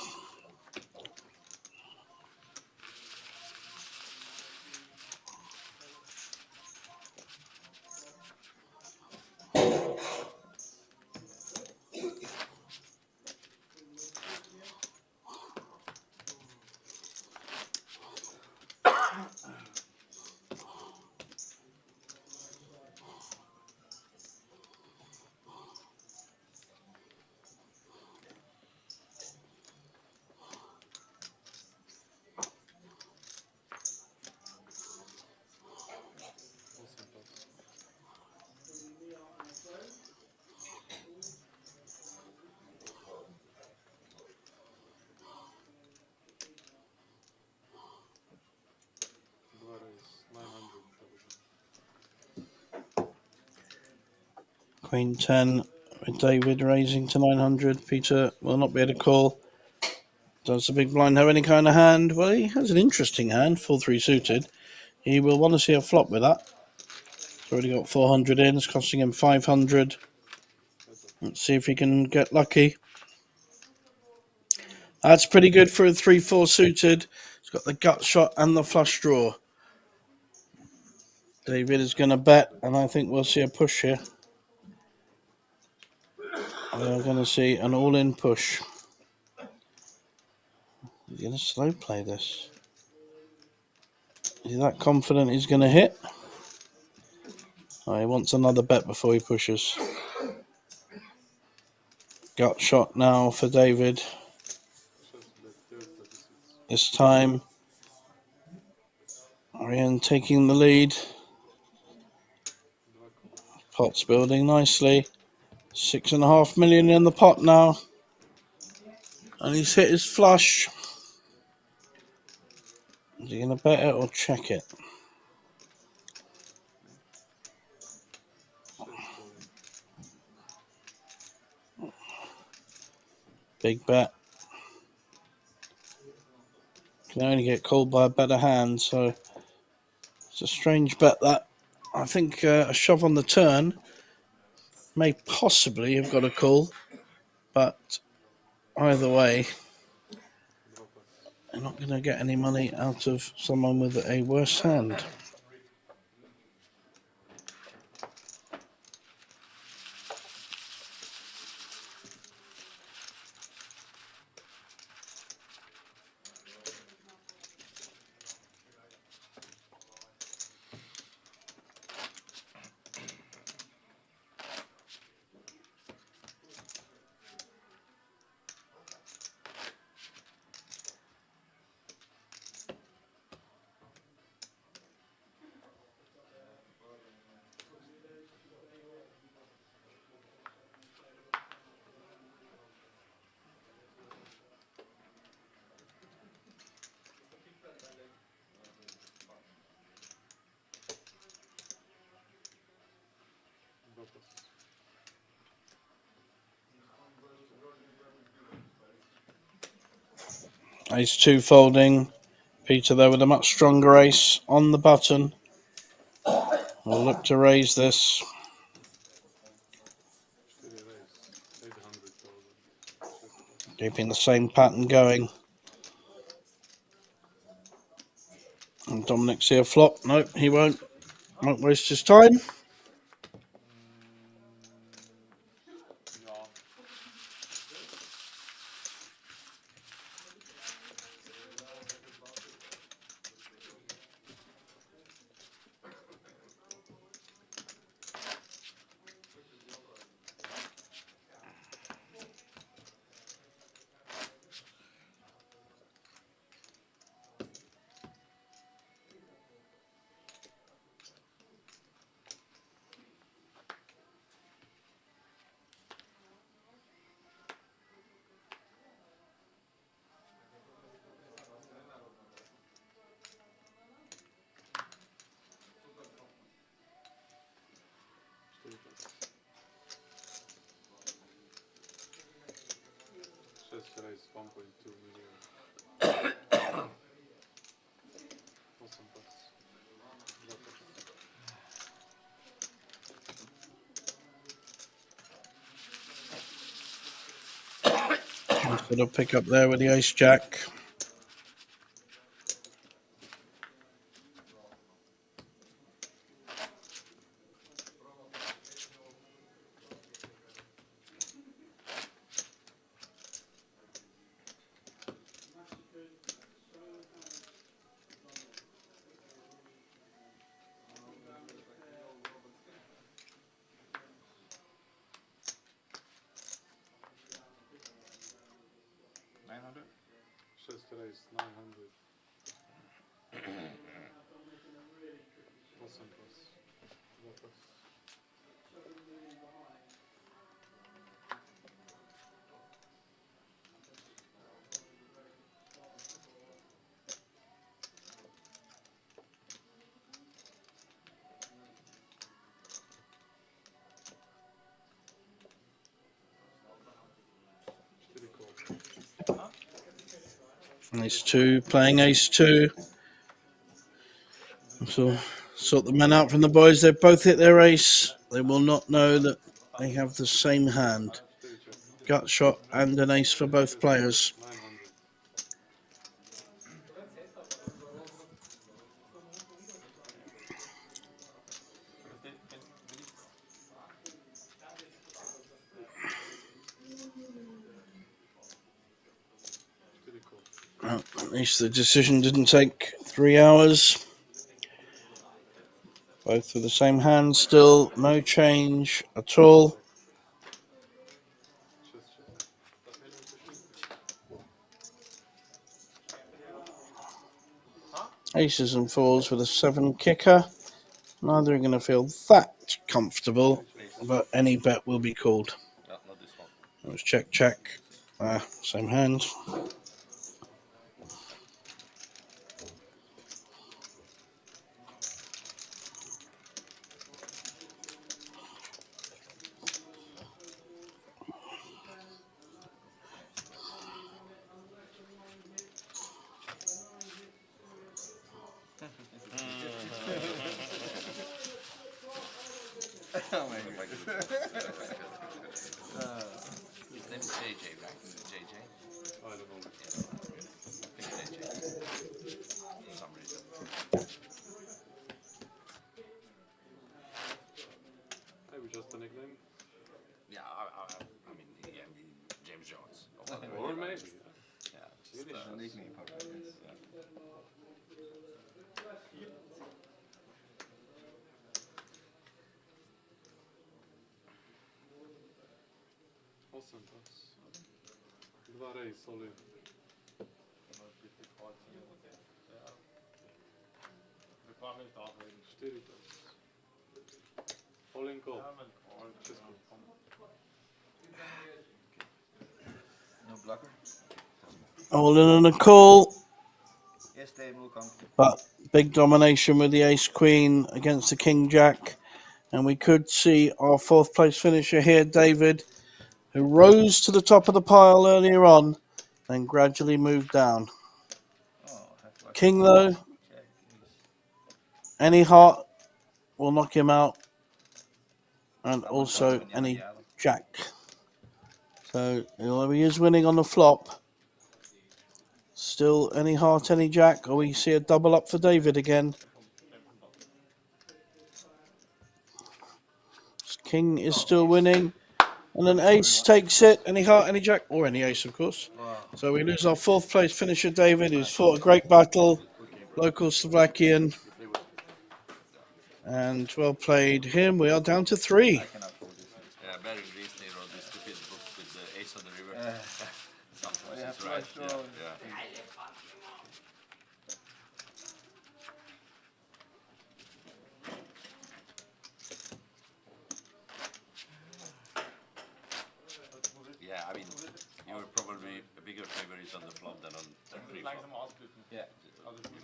Speaker 7: Queen 10 with David raising to 900. Peter will not be able to call. Does the big blind have any kind of hand? Well, he has an interesting hand, full 3 suited. He will want to see a flop with that. He's already got 400 in. It's costing him 500. Let's see if he can get lucky. That's pretty good for a 3-4 suited. He's got the gut shot and the flush draw. David is going to bet, and I think we'll see a push here. We're going to see an all-in push. He's going to slow play this. Is he that confident he's going to hit? Oh, he wants another bet before he pushes. Gut shot now for David. This time, Ariane taking the lead. Pot's building nicely. 6.5 million in the pot now. And he's hit his flush. Is he going to bet it or check it? Big bet. Can only get called by a better hand, so it's a strange bet that. I think a shove on the turn may possibly have got a call, but either way, they're not going to get any money out of someone with a worse hand. Ace 2 folding. Peter there with a much stronger ace on the button. We'll look to raise this. Keeping the same pattern going. And Dominic see a flop. No, he won't. Won't waste his time. Sort of pick up there with the ace jack. Ace 2 playing Ace 2. So sort the men out from the boys. They've both hit their ace. They will not know that they have the same hand. Gut shot and an ace for both players.
Speaker 9: 900.
Speaker 7: Well, at least the decision didn't take 3 hours. Both with the same hand, still no change at all. Aces and fours with a 7 kicker. Neither are going to feel that comfortable, but any bet will be called.
Speaker 10: No, not this one.
Speaker 7: It was check, check. Same hand.
Speaker 5: Oh my god.
Speaker 10: His name is JJ, right? JJ?
Speaker 9: I don't know.
Speaker 10: I think JJ. For some reason.
Speaker 9: Maybe just a nickname.
Speaker 10: Yeah, I mean, yeah, James Jones.
Speaker 9: Or maybe.
Speaker 10: Yeah,
Speaker 5: It is a nickname for us, yes.
Speaker 9: Osam pas. 2 race, oli. 4 pas. All in call.
Speaker 5: No blocker.
Speaker 7: All in on a call,
Speaker 5: Yes, they will come.
Speaker 7: but big domination with the ace queen against the king jack. And we could see our 4th place finisher here, David, who rose to the top of the pile earlier on, then gradually moved down.
Speaker 5: Oh, have luck.
Speaker 7: King, though,
Speaker 5: Check, ace.
Speaker 7: any heart will knock him out, and
Speaker 5: Someone
Speaker 7: also
Speaker 5: told me,
Speaker 7: any
Speaker 5: yeah.
Speaker 7: jack. So, although he is winning on the flop, still any heart, any jack, or we see a double up for David again. King is still winning, and an ace takes it. Any heart, any jack, or any ace, of course.
Speaker 5: Wow.
Speaker 7: So we lose our 4th place finisher, David, who's fought a great battle, local Slovakian, and well played him. We are down to 3.
Speaker 5: I cannot hold this.
Speaker 10: Yeah, Barry Disney wrote this stupid book with the Ace on the River. Sometimes
Speaker 5: yeah,
Speaker 10: he's right.
Speaker 5: flush
Speaker 10: Yeah,
Speaker 5: draw.
Speaker 10: yeah. Yeah, I mean, you were probably a bigger favorite on the flop than on pre-flop.
Speaker 5: Yeah.
Speaker 10: You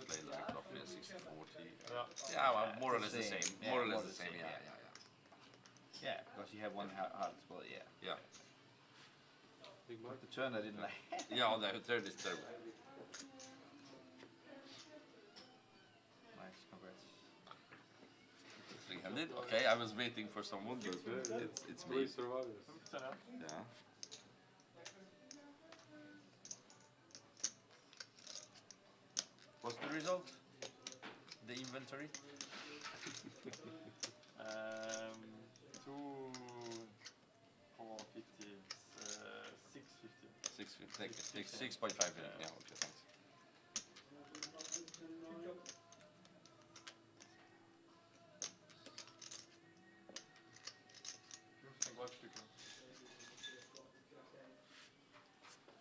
Speaker 10: played like roughly a 60-40. Yeah, well, more or less the same.
Speaker 5: Yeah,
Speaker 10: More or less the same. Yeah, yeah, yeah.
Speaker 5: Yeah, because you have one hard as well, yeah.
Speaker 10: Yeah.
Speaker 9: Big blind.
Speaker 5: The turn I didn't like.
Speaker 10: Yeah, on the third is terrible.
Speaker 5: Nice, congrats.
Speaker 10: 300. Okay, I was waiting for someone, but it's me.
Speaker 9: 3 survivors.
Speaker 10: Yeah. What's the result? The inventory?
Speaker 2: 2, 4, 50, 650.
Speaker 10: 6.5. Yeah, okay, thanks.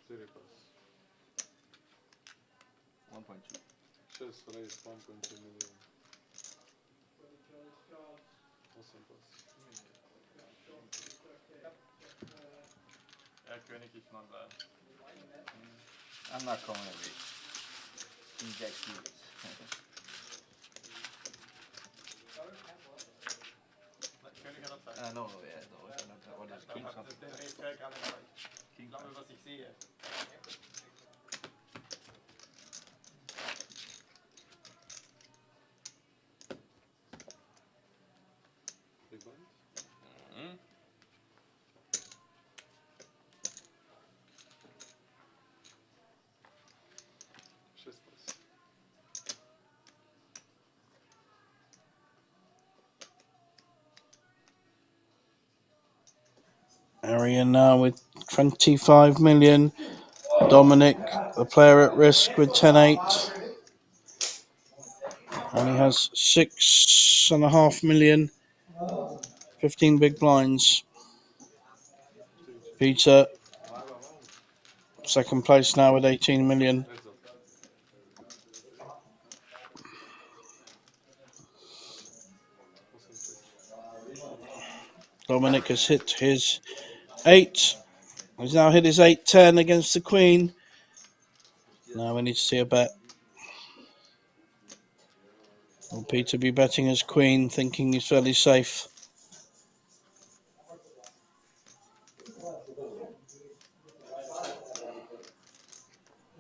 Speaker 9: Čtyři pas.
Speaker 5: 1.2.
Speaker 9: 6 race, 1.2 million. 8 pas.
Speaker 2: Yeah, König is not bad.
Speaker 5: I'm not calling it race. King jack suited.
Speaker 2: König har något sagt.
Speaker 5: No, yeah, no, what is king something?
Speaker 2: Den är hög, han är hög.
Speaker 5: King
Speaker 2: Ibland vad jag ser.
Speaker 9: Big blind.
Speaker 2: Mm.
Speaker 9: Шесть.
Speaker 7: Arian now with 25 million. Dominic, the player at risk with 10-8. And he has 6.5 million. 15 big blinds. Peter, second place now with 18 million.
Speaker 9: Heads up.
Speaker 7: Dominic has hit his 8. He's now hit his 8-10 against the Queen. Now we need to see a bet. Will Peter be betting as Queen, thinking he's fairly safe?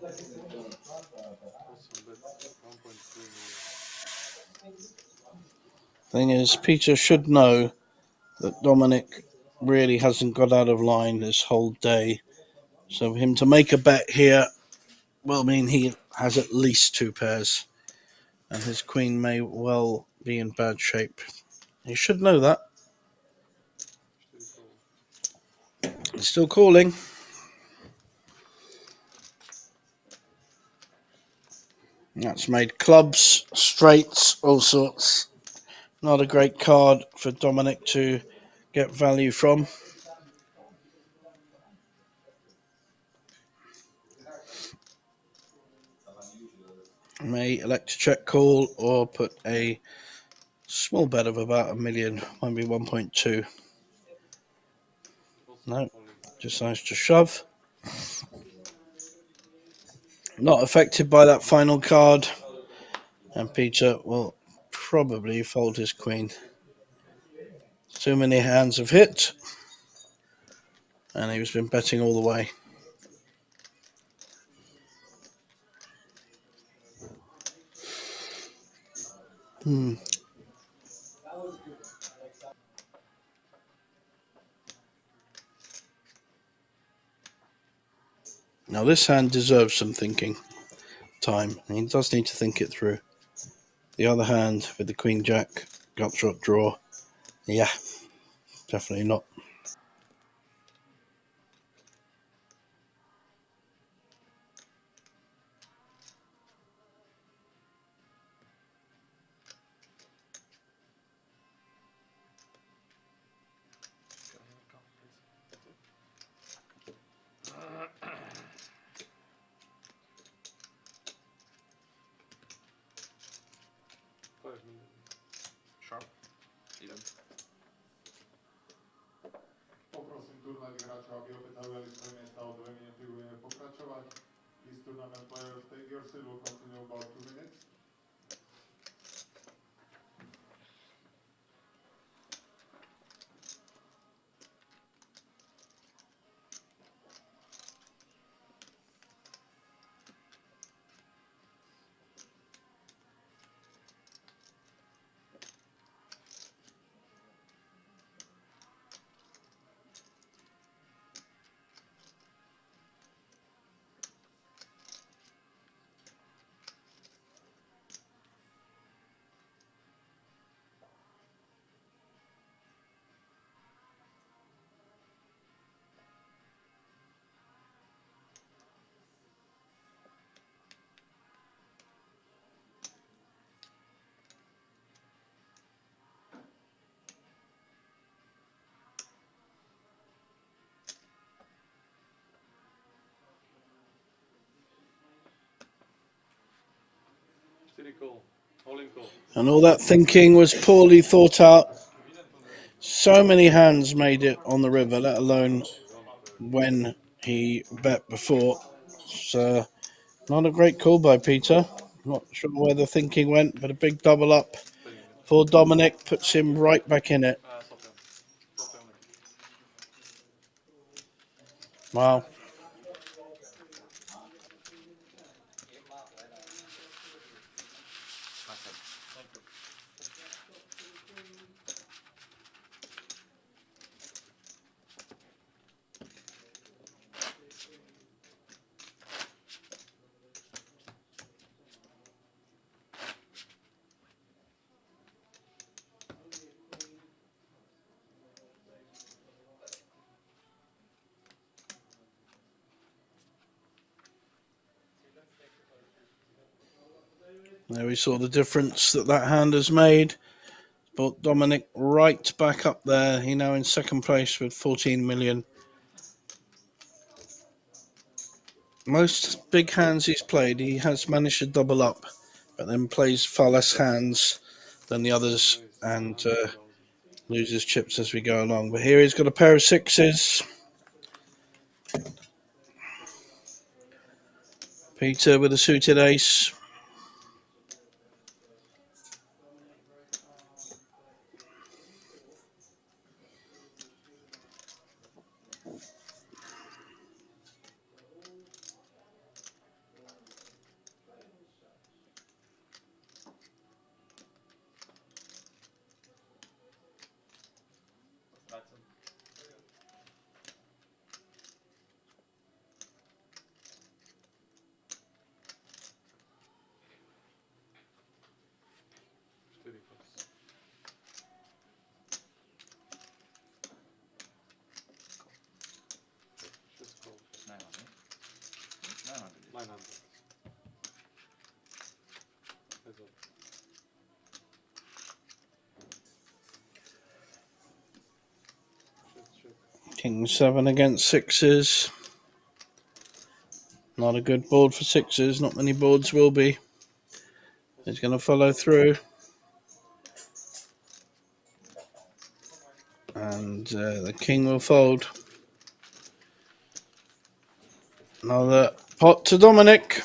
Speaker 9: Awesome bet. 1.3 million.
Speaker 7: Thing is, Peter should know that Dominic really hasn't got out of line this whole day. So for him to make a bet here will mean he has at least 2 pairs. And his Queen may well be in bad shape. He should know that. He's still calling. That's made clubs, straights, all sorts. Not a great card for Dominic to get value from. May elect to check call or put a small bet of about $1 million, maybe 1.2. No, decides to shove. Not affected by that final card. And Peter will probably fold his Queen. Too many hands have hit. And he's been betting all the way. Now this hand deserves some thinking time. He does need to think it through. The other hand with the Queen Jack, gutshot draw. Yeah, definitely not.
Speaker 2: Sharp. Even.
Speaker 8: Poprosím turnajových hráčov, aby opäť zaujali svoje miesta, o 2 minúty budeme pokračovať. These tournament players, take your seat, will continue about 2 minutes.
Speaker 7: And all that thinking was poorly thought out. So many hands made it on the river, let alone when he bet before. So not a great call by Peter. Not sure where the thinking went, but a big double up for Dominic puts him right back in it. Wow. There we saw the difference that hand has made. Brought Dominic right back up there. He now in second place with 14 million. Most big hands he's played, he has managed to double up, but then plays far less hands than the others and loses chips as we go along. But here he's got a pair of sixes. Peter with a suited ace. King 7 against sixes. Not a good board for sixes. Not many boards will be. He's going to follow through. And the king will fold. Another pot to Dominic.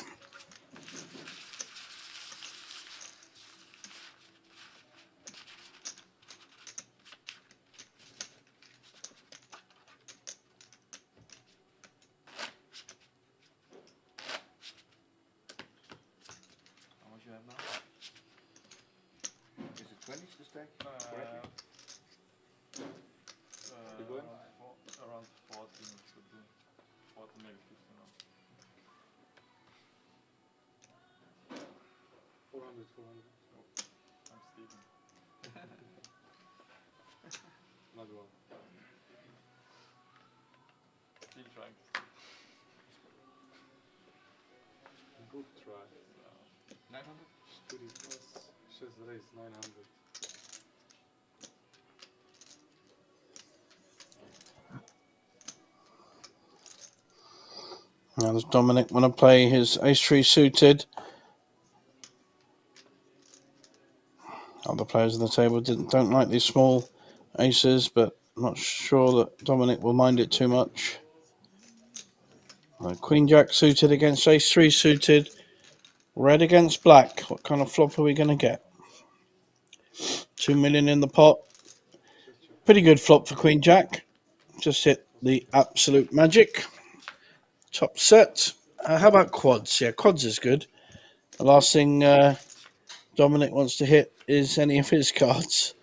Speaker 5: How much you have now? Is it 20s the stack?
Speaker 2: Around 14 should be. 14, maybe 15 now.
Speaker 9: 400, 400.
Speaker 2: I'm Steven.
Speaker 9: Not well.
Speaker 2: Still trying.
Speaker 9: Good try.
Speaker 5: 900?
Speaker 9: 4 plus. Just raise 900.
Speaker 7: Now does Dominic want to play his ace-3 suited? Other players on the table don't like these small aces, but I'm not sure that Dominic will mind it too much. Queen Jack suited against ace-3 suited. Red against black. What kind of flop are we going to get? 2 million in the pot. Pretty good flop for Queen Jack. Just hit the absolute magic. Top set. How about quads? Yeah, quads is good. The last thing Dominic wants to hit is any of his cards.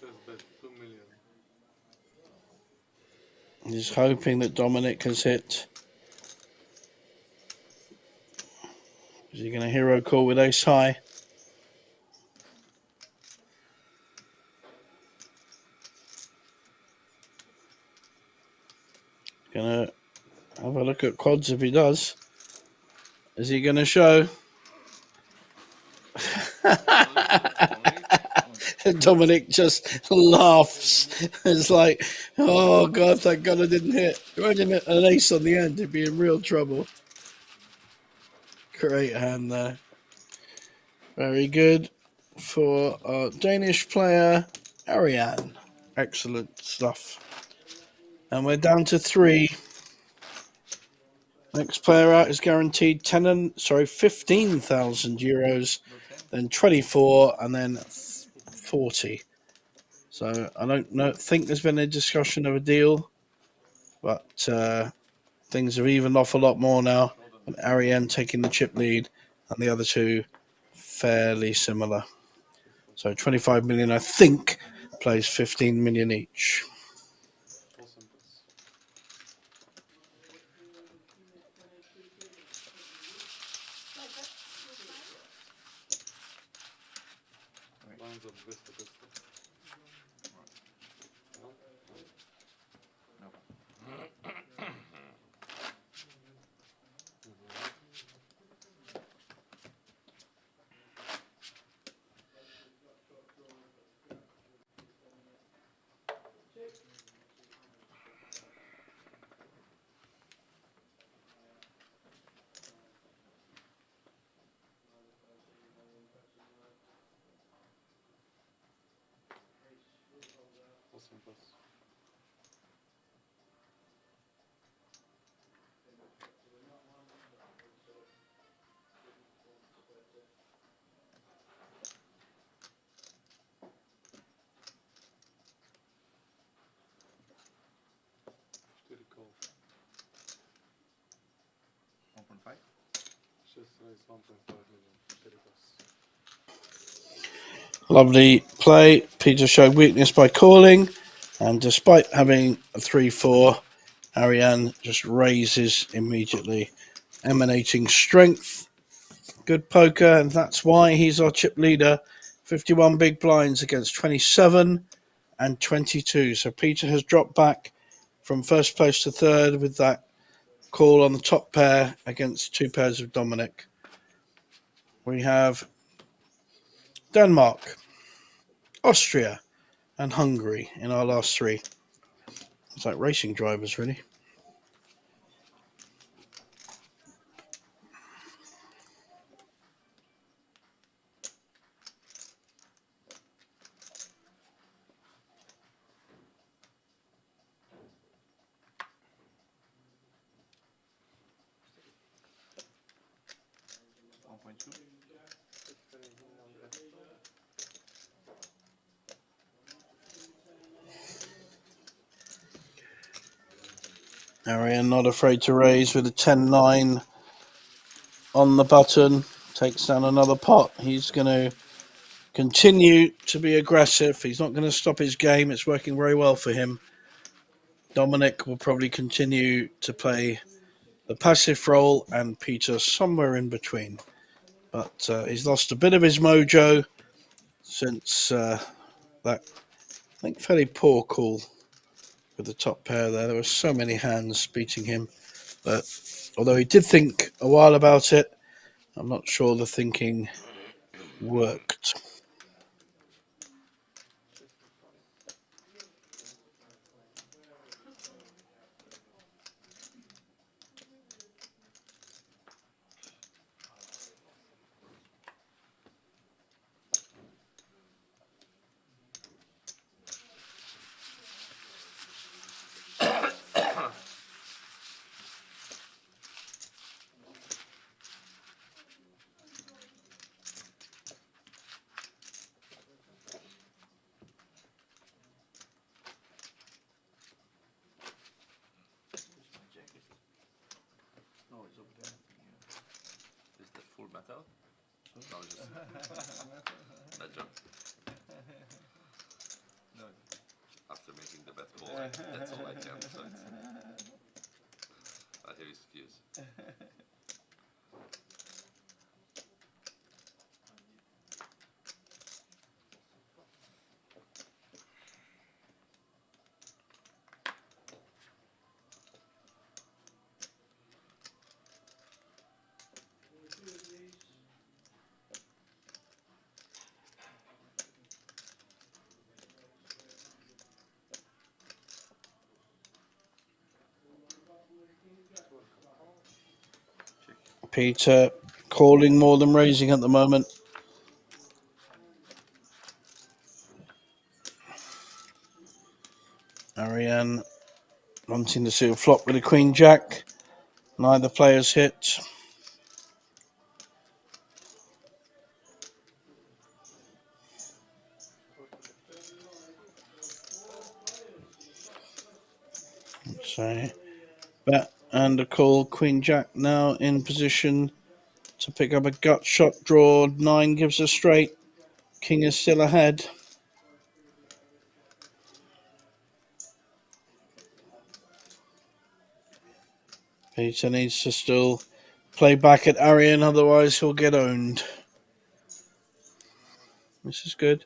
Speaker 9: Just bet 2 million.
Speaker 7: He's hoping that Dominic has hit. Is he going to hero call with ace high? Going to have a look at quads if he does. Is he going to show? Dominic just laughs. It's like, oh God, thank God I didn't hit. Imagine an ace on the end, he'd be in real trouble. Great hand there. Very good for our Danish player, Ariane. Excellent stuff. And we're down to 3. Next player out is guaranteed 15,000 euros, then 24, and then 40. So I don't think there's been a discussion of a deal, but things have evened off a lot more now. And Ariane taking the chip lead, and the other two fairly similar. So 25 million, I think, plays 15 million each.
Speaker 9: Awesome. Lines of best. 4 koło.
Speaker 5: 1.5.
Speaker 9: 6 raise 1.5 million. 4 koło.
Speaker 7: Lovely play. Peter showed weakness by calling, and despite having a 3-4, Ariane just raises immediately, emanating strength. Good poker, and that's why he's our chip leader. 51 big blinds against 27 and 22. So Peter has dropped back from first place to third with that call on the top pair against 2 pairs of Dominic. We have Denmark, Austria, and Hungary in our last 3. It's like racing drivers, really. Arian not afraid to raise with a 10-9 on the button. Takes down another pot. He's going to continue to be aggressive. He's not going to stop his game. It's working very well for him. Dominic will probably continue to play the passive role, and Peter somewhere in between. But he's lost a bit of his mojo since that, I think, fairly poor call with the top pair there. There were so many hands beating him. But although he did think a while about it, I'm not sure the thinking worked.
Speaker 5: No, it's over there.
Speaker 10: Is that full metal? No, just bad joke.
Speaker 5: No.
Speaker 10: After making the bad call, that's all I can. So I hear his fuse.
Speaker 7: Peter calling more than raising at the moment. Ariane wanting to see a flop with a Queen Jack. Neither player's hit. So bet and a call. Queen Jack now in position to pick up a gut shot draw. 9 gives a straight. King is still ahead. Peter needs to still play back at Arian, otherwise he'll get owned. This is good.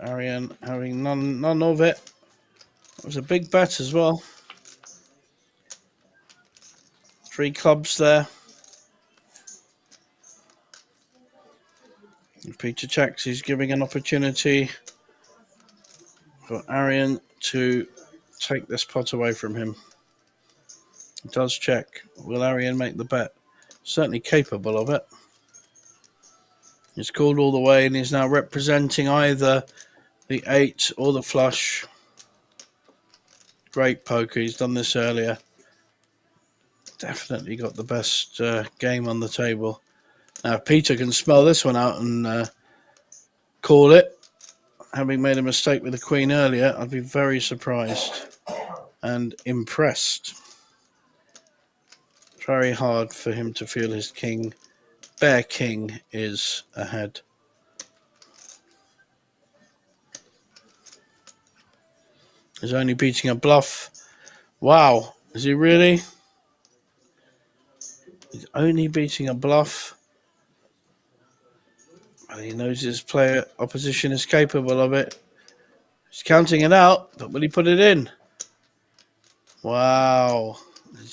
Speaker 7: Arian having none of it. It was a big bet as well. 3 clubs there. If Peter checks, he's giving an opportunity for Arian to take this pot away from him. He does check. Will Arian make the bet? Certainly capable of it. He's called all the way and he's now representing either the 8 or the flush. Great poker. He's done this earlier. Definitely got the best game on the table. Now, if Peter can smell this one out and call it, having made a mistake with the queen earlier, I'd be very surprised and impressed. Very hard for him to feel his king, bare king, is ahead. He's only beating a bluff. Wow, is he really? He's only beating a bluff. And he knows his player opposition is capable of it. He's counting it out, but will he put it in? Wow.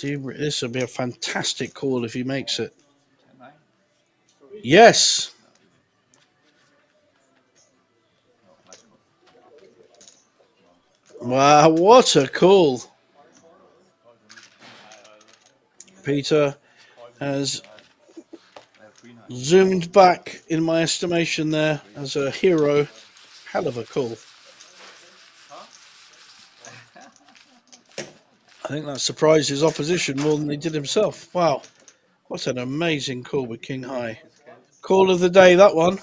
Speaker 7: This will be a fantastic call if he makes it. Yes. Wow, what a call. Peter has zoomed back, in my estimation, there as a hero. Hell of a call. I think that surprised his opposition more than he did himself. Wow, what an amazing call with King High. Call of the day, that one.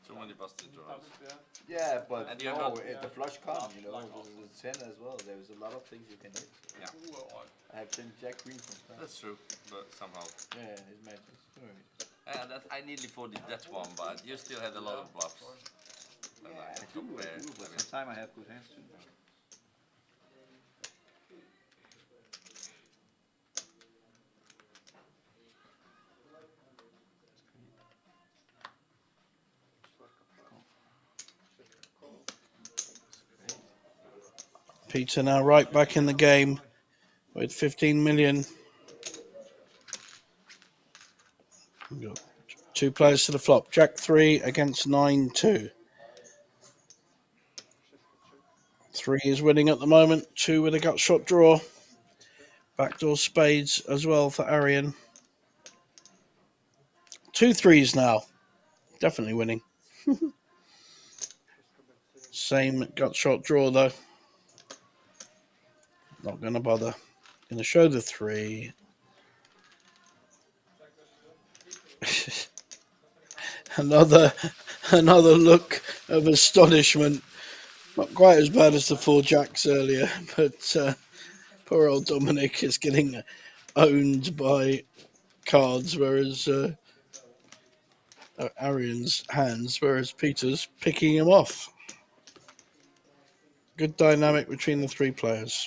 Speaker 10: So many busted draws.
Speaker 5: Yeah, but
Speaker 10: And you're
Speaker 5: no,
Speaker 10: not-
Speaker 5: the flush come, you know, it's 10 as well. There's a lot of things you can hit.
Speaker 10: Yeah,
Speaker 5: I have 10 jack queen from start.
Speaker 10: that's true, but somehow.
Speaker 5: Yeah, it matches.
Speaker 10: I nearly thought that one, but you still had a lot of bluffs. And
Speaker 5: Yeah,
Speaker 10: I
Speaker 5: I do,
Speaker 10: compared,
Speaker 5: but
Speaker 10: I mean,
Speaker 5: sometimes I have good hands too.
Speaker 7: Peter now right back in the game with 15 million. We've got 2 players to the flop. Jack 3 against 9-2. 3 is winning at the moment. 2 with a gut shot draw. Backdoor spades as well for Arian. 2 threes now. Definitely winning. Same gut shot draw though. Not going to bother. Going to show the 3. another look of astonishment. Not quite as bad as the 4 jacks earlier, but poor old Dominic is getting owned by cards, whereas Arian's hands, whereas Peter's picking him off. Good dynamic between the 3 players.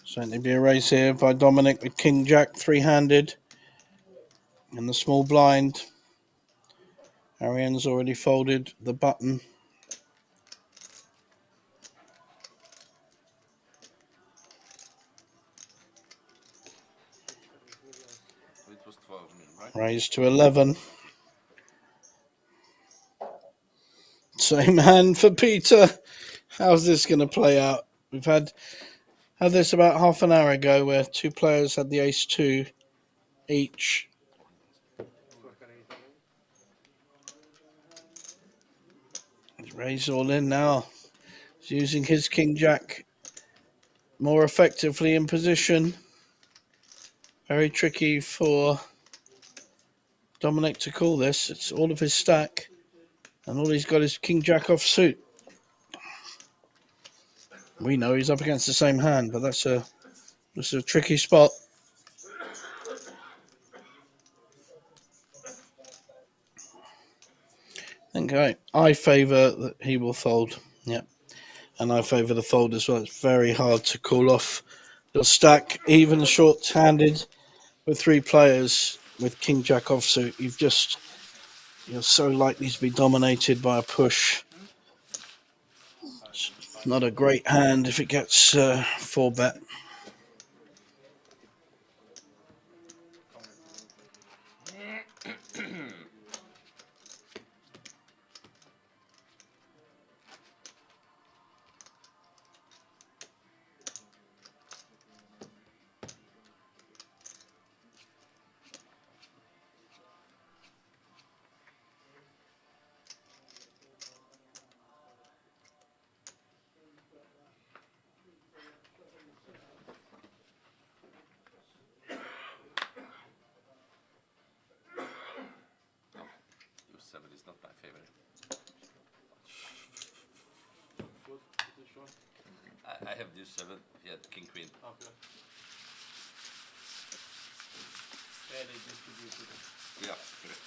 Speaker 7: Certainly be a race here by Dominic with King Jack 3-handed in the small blind. Arian's already folded the button.
Speaker 10: it was 12 million, right?
Speaker 7: Raised to 11. Same hand for Peter. How's this going to play out? We've had this about half an hour ago where 2 players had the ace-2 each. He's raised all in now. He's using his King Jack more effectively in position. Very tricky for Dominic to call this. It's all of his stack. And all he's got is King Jack off suit. We know he's up against the same hand, but that's a tricky spot. Okay, I favour that he will fold. Yep. And I favour the fold as well. It's very hard to call off your stack, even short-handed with 3 players with King Jack offsuit. You've just
Speaker 1: you're so likely to be dominated by a push. It's not a great hand if it gets 4-bet.
Speaker 10: Deuce 7 is not my favorite. I have Deuce 7, he had King Queen.
Speaker 2: Okay. Fairly distributed.
Speaker 10: Yeah, correct.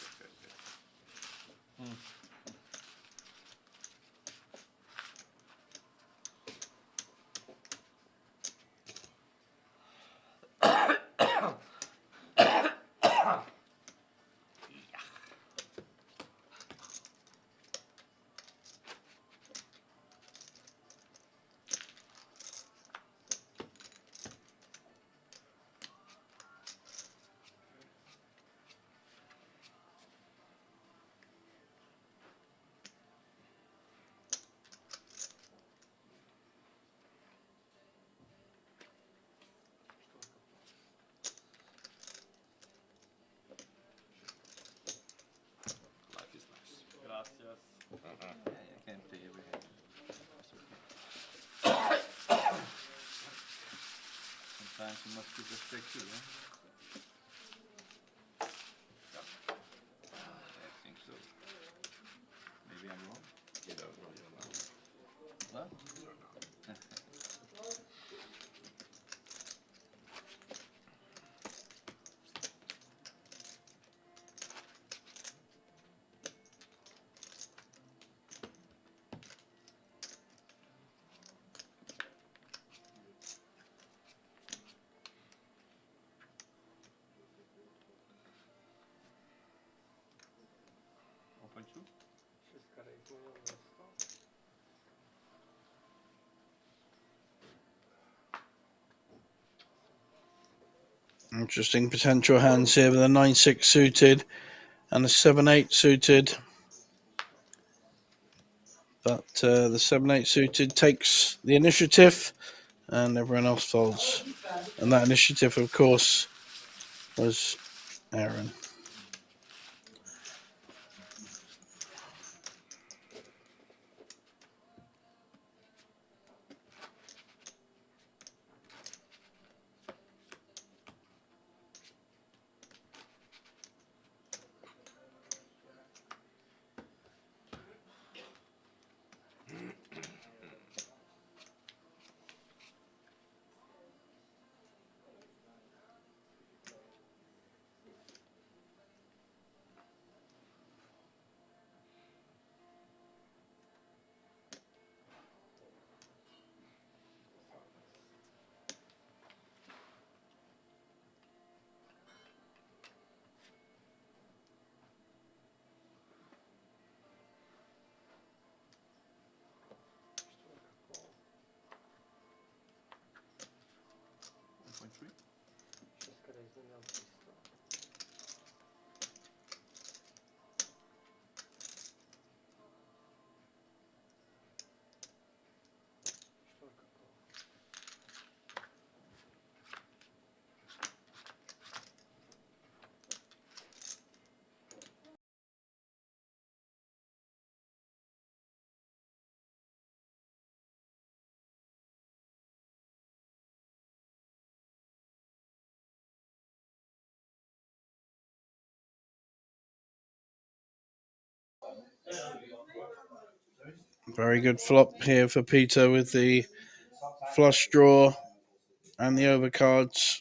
Speaker 10: Life is nice.
Speaker 2: Gracias.
Speaker 5: Yeah, you can play every hand. Sometimes you must give respect too, huh? I think so. Maybe I'm wrong.
Speaker 10: You don't know, you know.
Speaker 5: What? Open two?
Speaker 12: Wszystko rejtują mocno.
Speaker 1: Interesting potential hands here with a 9-6 suited and a 7-8 suited. But the 7-8 suited takes the initiative and everyone else folds. And that initiative, of course, was Aaron.
Speaker 5: Open three?
Speaker 12: Wszystko rejtują czysto. Czwórka koło.
Speaker 1: Very good flop here for Peter with the flush draw and the overcards.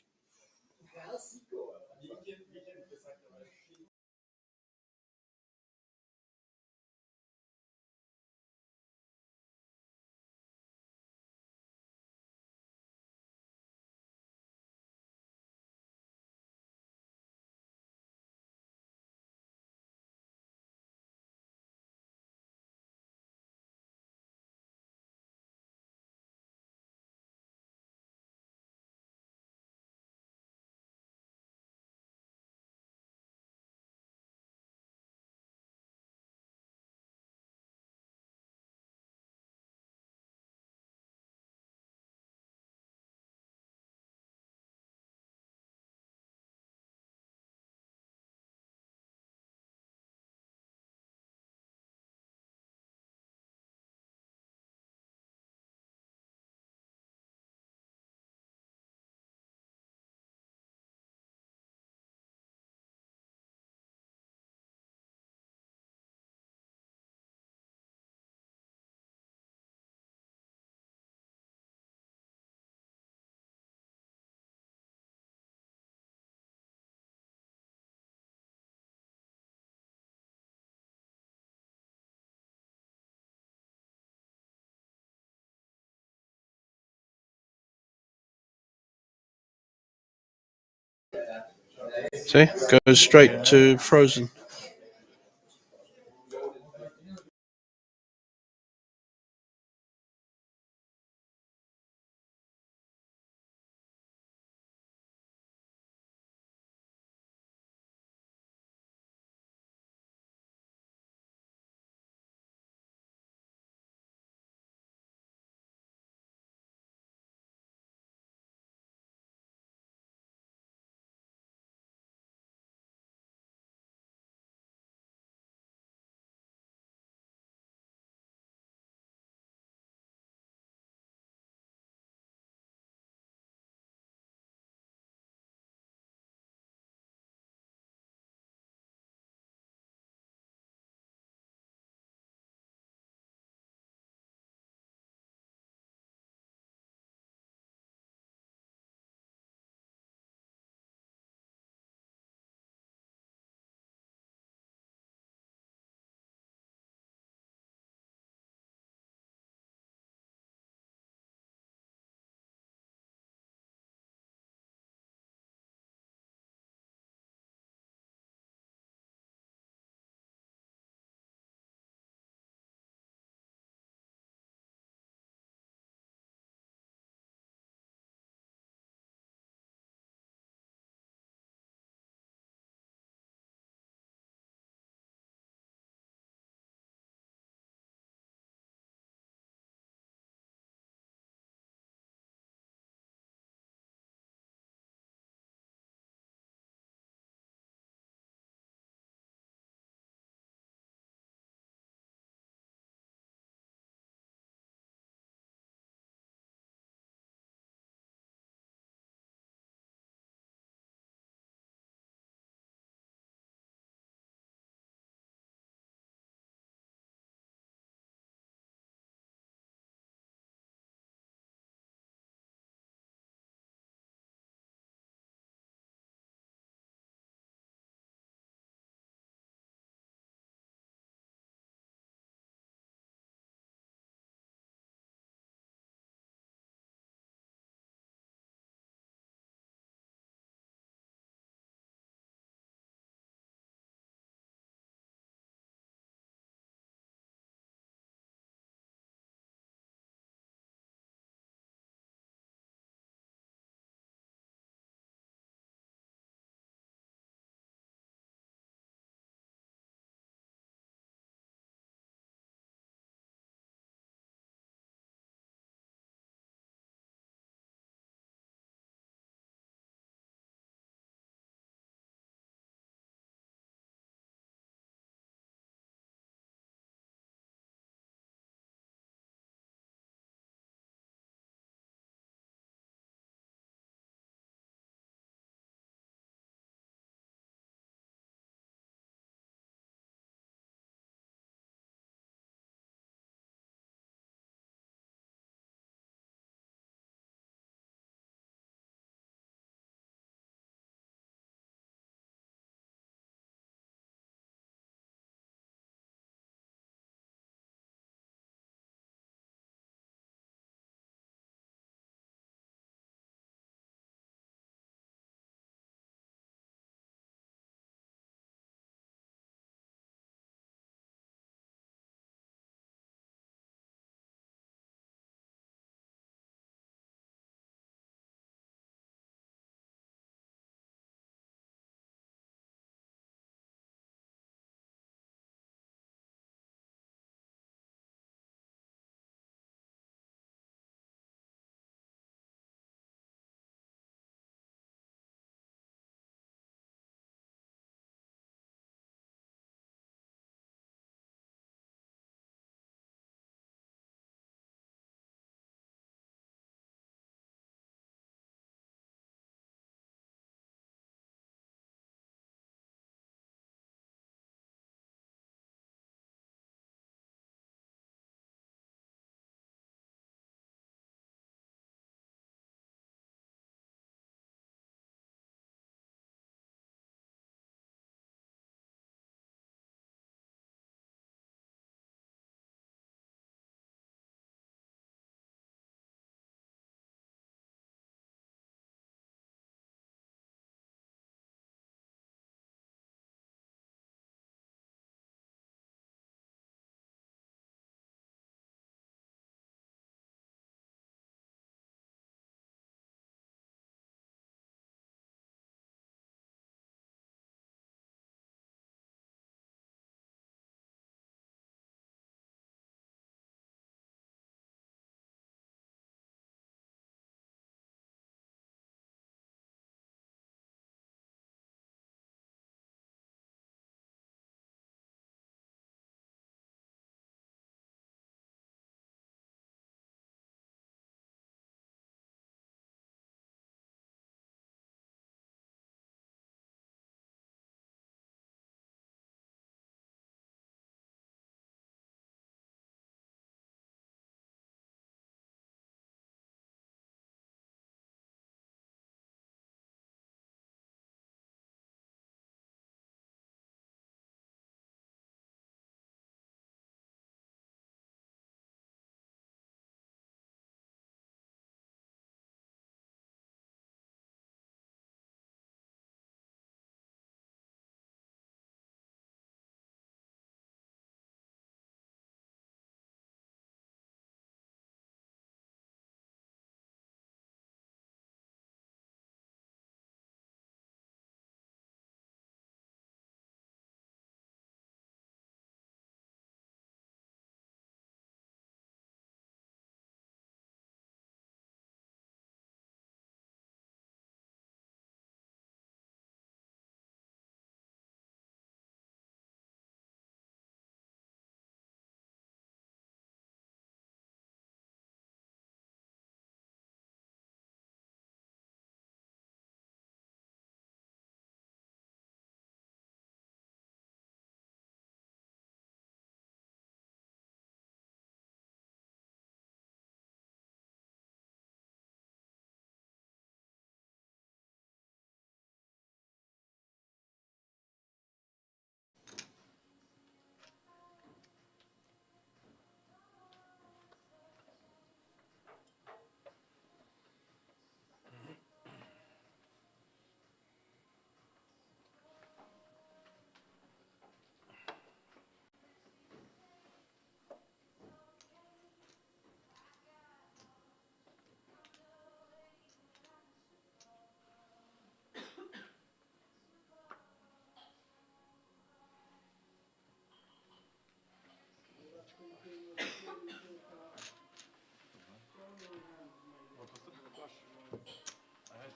Speaker 7: See, goes straight to frozen.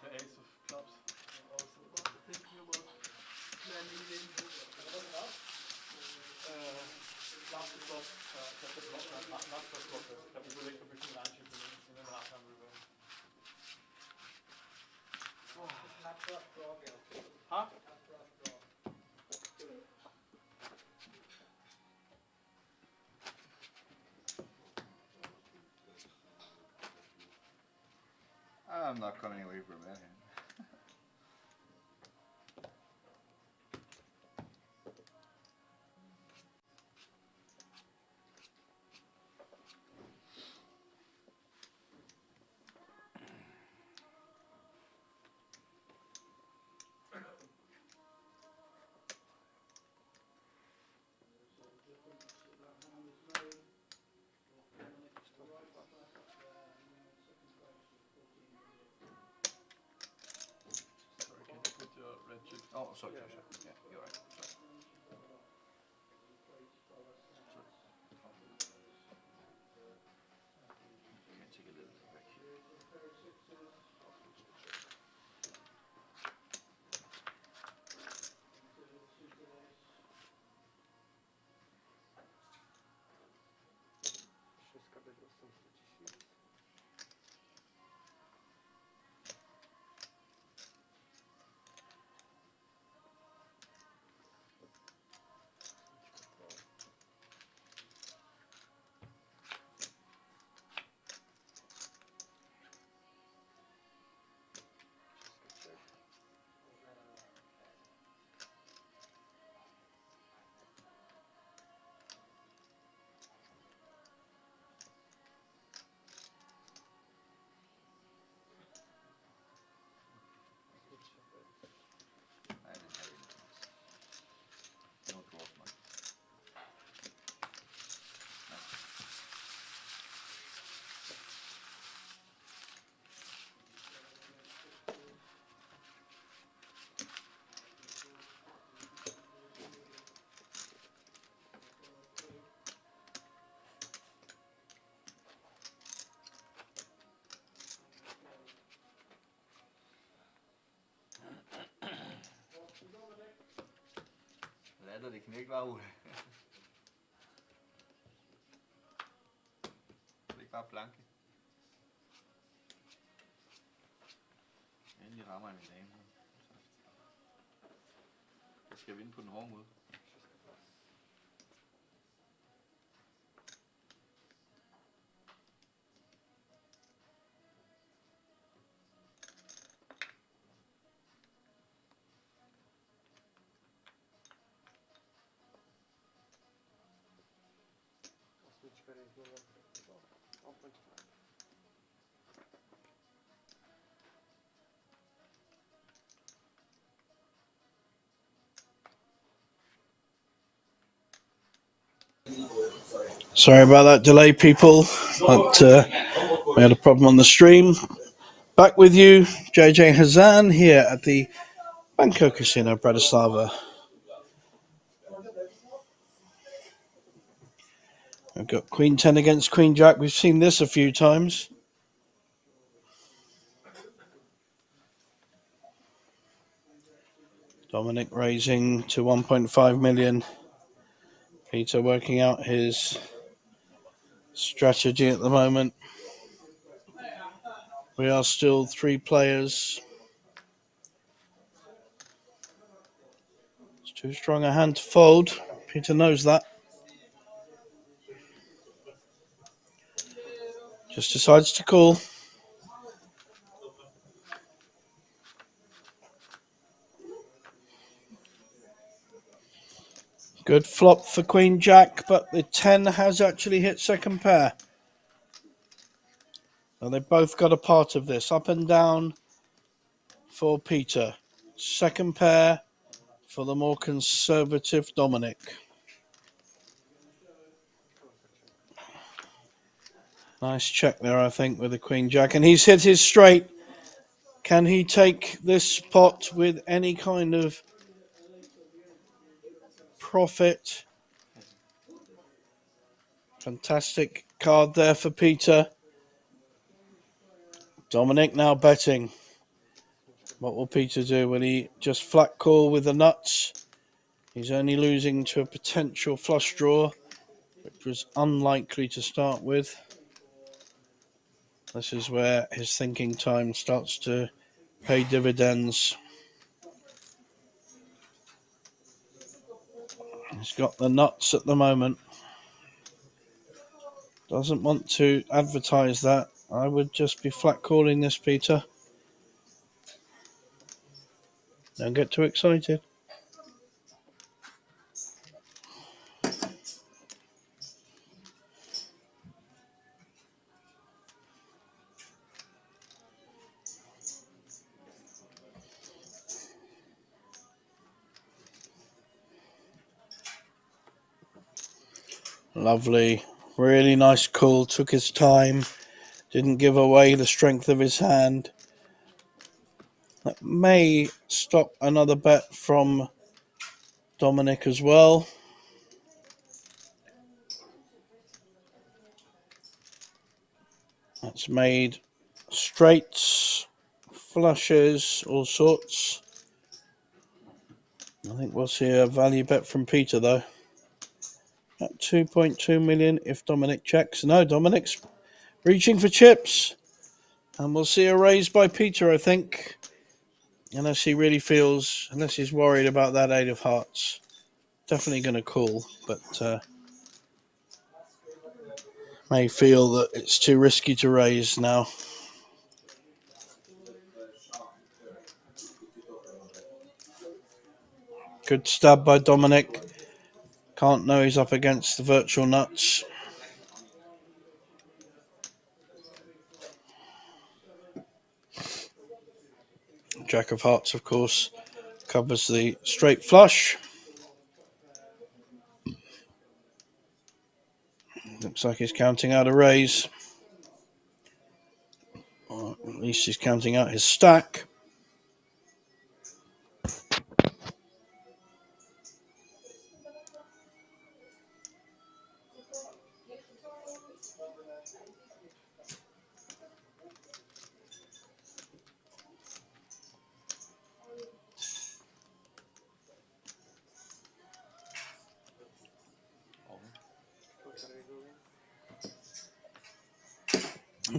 Speaker 2: the ace of clubs. Also thinking about landing in. Last flop, the flop, not first flop, ich habe überlegt, ob ich den reinschiebe in den Nachgang rüber. Ha?
Speaker 5: I'm not coming away from that hand.
Speaker 2: Sorry, can you put your red chip?
Speaker 10: Oh, sorry, sorry, sorry. Yeah, you're right. Sorry. Can I take a little bit back here?
Speaker 12: Wszystko będzie 810.
Speaker 5: I didn't have anything. No draws, man. Lader det knæk var ud. Det er ikke bare planke. Endelig rammer jeg min dame. Jeg skal vinde på den hårde måde.
Speaker 7: Sorry about that delay, people. But we had a problem on the stream. Back with you, JJ Hazan, here at the Banco Casino Bratislava. We've got Queen 10 against Queen Jack. We've seen this a few times. Dominic raising to 1.5 million. Peter working out his strategy at the moment. We are still 3 players. It's too strong a hand to fold. Peter knows that. Just decides to call. Good flop for Queen Jack, but the 10 has actually hit second pair. And they both got a part of this. Up and down for Peter. Second pair for the more conservative Dominic. Nice check there, I think, with the Queen Jack. And he's hit his straight. Can he take this pot with any kind of profit? Fantastic card there for Peter. Dominic now betting. What will Peter do? Will he just flat call with the nuts? He's only losing to a potential flush draw, which was unlikely to start with. This is where his thinking time starts to pay dividends. He's got the nuts at the moment. Doesn't want to advertise that. I would just be flat calling this, Peter. Don't get too excited. Lovely. Really nice call. Took his time. Didn't give away the strength of his hand. That may stop another bet from Dominic as well. That's made straights, flushes, all sorts. I think we'll see a value bet from Peter though. At 2.2 million if Dominic checks. No, Dominic's reaching for chips. And we'll see a raise by Peter, I think. Unless he really feels, unless he's worried about that 8 of hearts. Definitely going to call, but may feel that it's too risky to raise now. Good stab by Dominic. Can't know he's up against the virtual nuts. Jack of hearts, of course, covers the straight flush. Looks like he's counting out a raise. Or at least he's counting out his stack.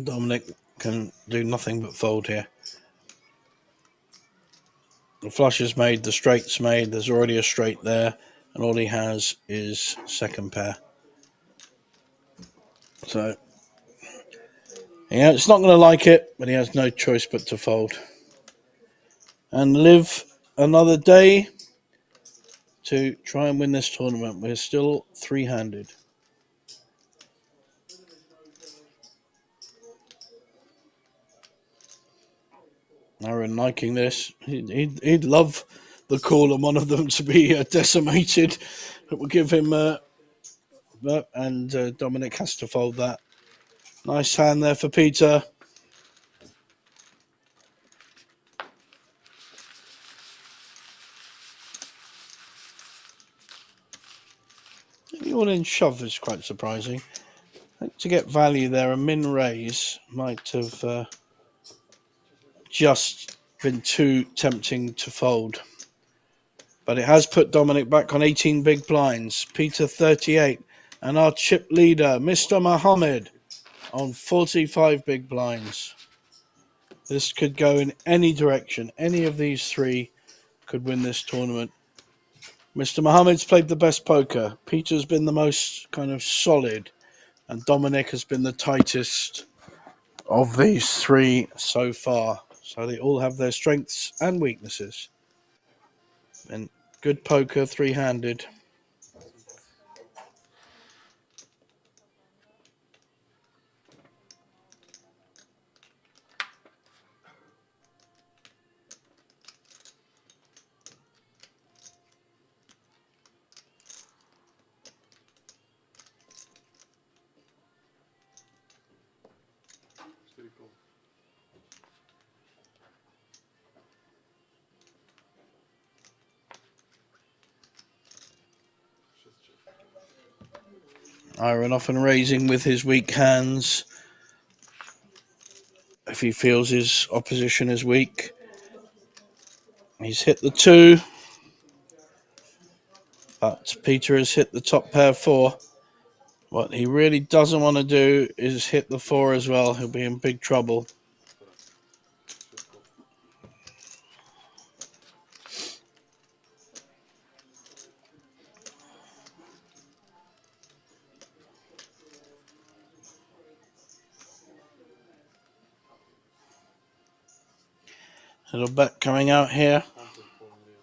Speaker 7: Dominic can do nothing but fold here. The flush is made, the straight's made, there's already a straight there, and all he has is second pair. So, yeah, it's not going to like it, but he has no choice but to fold. And live another day to try and win this tournament. We're still three-handed. Aaron liking this. He'd love the call on one of them to be decimated. It will give him and Dominic has to fold that. Nice hand there for Peter. The all-in shove is quite surprising. I think to get value there, a min raise might have just been too tempting to fold. But it has put Dominic back on 18 big blinds. Peter 38. And our chip leader, Mr. Mohammed, on 45 big blinds. This could go in any direction. Any of these three could win this tournament. Mr. Mohammed's played the best poker. Peter's been the most kind of solid. And Dominic has been the tightest of these three so far. So they all have their strengths and weaknesses. And good poker, three-handed. Iron often raising with his weak hands. If he feels his opposition is weak, He's hit the 2, but Peter has hit the top pair 4. What he really doesn't want to do is hit the 4 as well. He'll be in big trouble. Little bet coming out here.
Speaker 9: 1.4 million.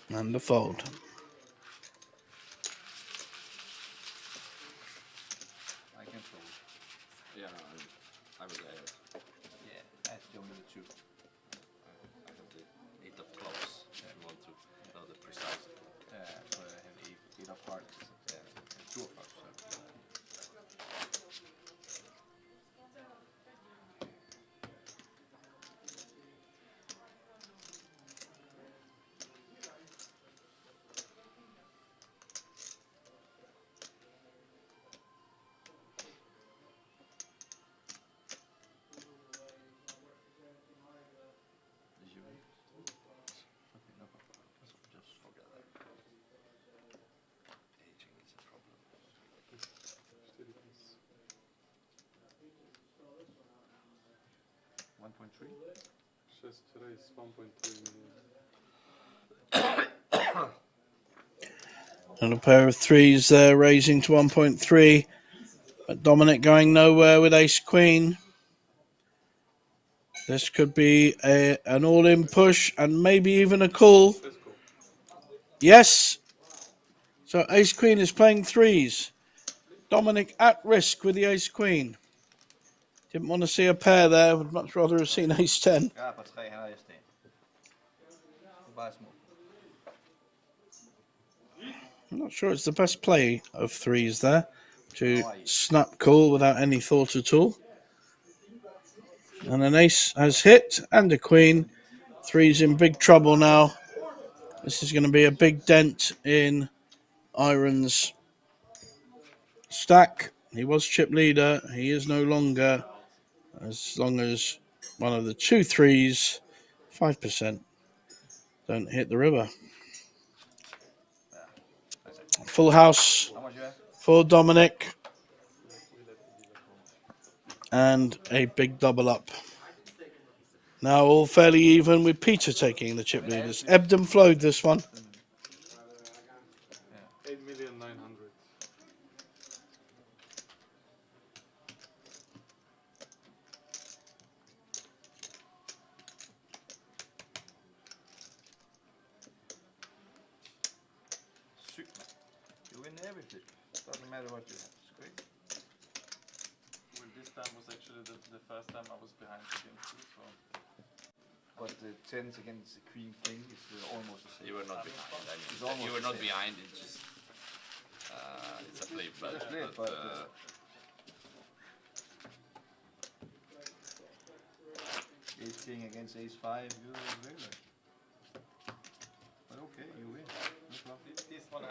Speaker 9: Just
Speaker 7: And the fold.
Speaker 5: I can fold.
Speaker 10: Yeah, I was ahead.
Speaker 5: Yeah, that's the only 2.
Speaker 10: I have the 8 of clubs. If you want to know the precise.
Speaker 5: So I have 8 of hearts.
Speaker 10: And 2 of clubs.
Speaker 5: Did you win? Okay, no problem.
Speaker 10: Just forget that. Aging is a problem.
Speaker 9: 4 piece.
Speaker 5: 1.3?
Speaker 9: Just raise 1.3 million.
Speaker 7: And a pair of 3s there, raising to 1.3. But Dominic going nowhere with ace queen. This could be an all-in push and maybe even a call.
Speaker 9: Let's go.
Speaker 7: Yes. So ace queen is playing 3s. Dominic at risk with the ace queen. Didn't want to see a pair there. Would much rather have seen ace 10.
Speaker 5: Ja, pas ga je naar je steen. Baas move.
Speaker 7: I'm not sure it's the best play of 3s there. To snap call without any thought at all. And an ace has hit and a queen. 3's in big trouble now. This is going to be a big dent in Iron's stack. He was chip leader. He is no longer, as long as one of the 2 3s, 5%, don't hit the river. Full house
Speaker 5: How much you have?
Speaker 7: for Dominic. And a big double up. Now all fairly even with Peter taking the chip leaders. Ebbed and flowed this one.
Speaker 9: 8,900,000.
Speaker 5: Super. You win everything. Doesn't matter what you have. It's great.
Speaker 2: Well, this time was actually the first time I was behind the game too, so.
Speaker 5: But the 10s against the queen king is almost the same.
Speaker 10: You were not behind. I
Speaker 5: It's
Speaker 10: mean,
Speaker 5: almost
Speaker 10: you were
Speaker 5: the
Speaker 10: not
Speaker 5: same.
Speaker 10: behind. It's just it's a flip, but,
Speaker 5: It's a flip,
Speaker 10: but,
Speaker 5: but, Ace king against ace 5, you're regular. But okay, you win. No problem.
Speaker 2: This one I.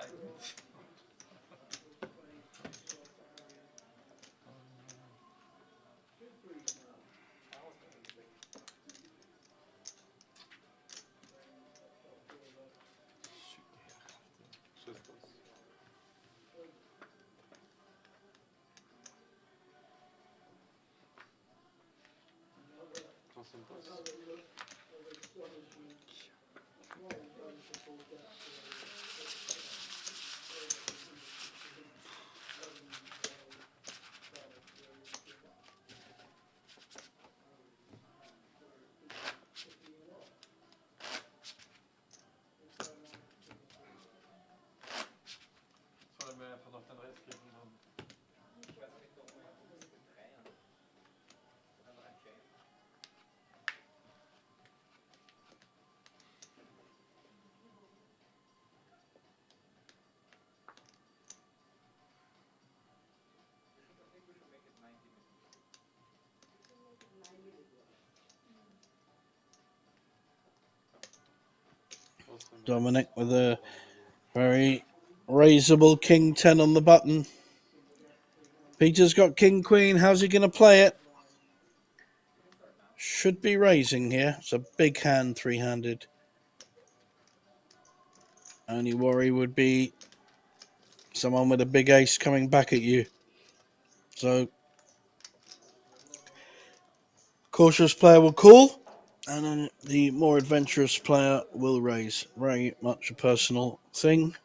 Speaker 9: Just us. Awesome pass.
Speaker 2: Sollen wir einfach noch den Rest geben dann?
Speaker 9: Awesome.
Speaker 7: Dominic with a very raisable king 10 on the button. Peter's got king queen. How's he going to play it? should be raising here. It's a big hand, three-handed. Only worry would be someone with a big ace coming back at you. So, cautious player will call, and then the more adventurous player will raise. Very much a personal thing.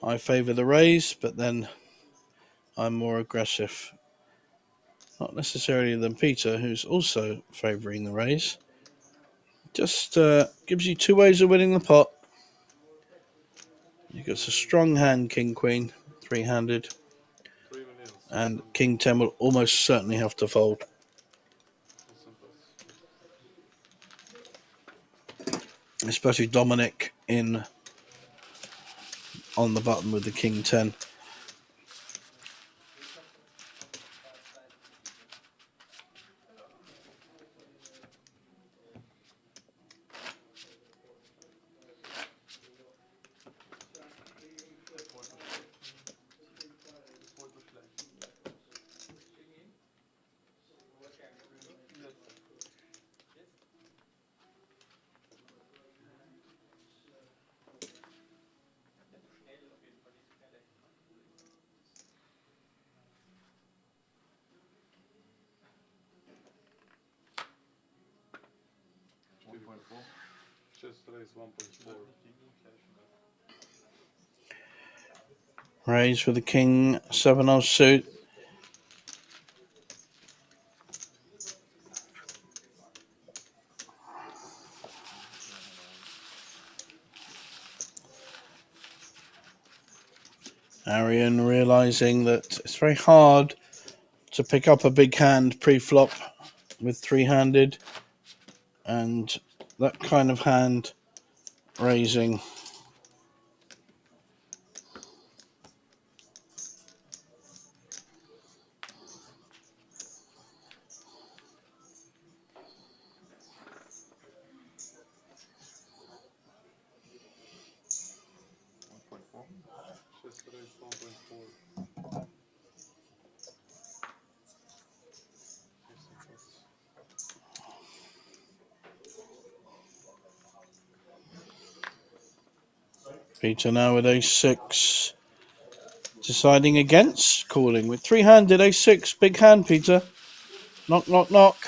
Speaker 7: I favour the raise, but then I'm more aggressive. Not necessarily than Peter, who's also favouring the raise. Just gives you two ways of winning the pot. You've got a strong hand, King Queen, three-handed,
Speaker 9: 3 million.
Speaker 7: and King 10 will almost certainly have to fold. Especially Dominic in on the button with the King 10.
Speaker 9: Just raise 1.4.
Speaker 7: Raise with the King 7 offsuit. Arian realising that it's very hard to pick up a big hand pre-flop with three-handed, and that kind of hand raising.
Speaker 9: Just raise 1.4.
Speaker 7: Peter now with ace-6, deciding against calling with three-handed ace-6. Big hand, Peter. Knock, knock, knock.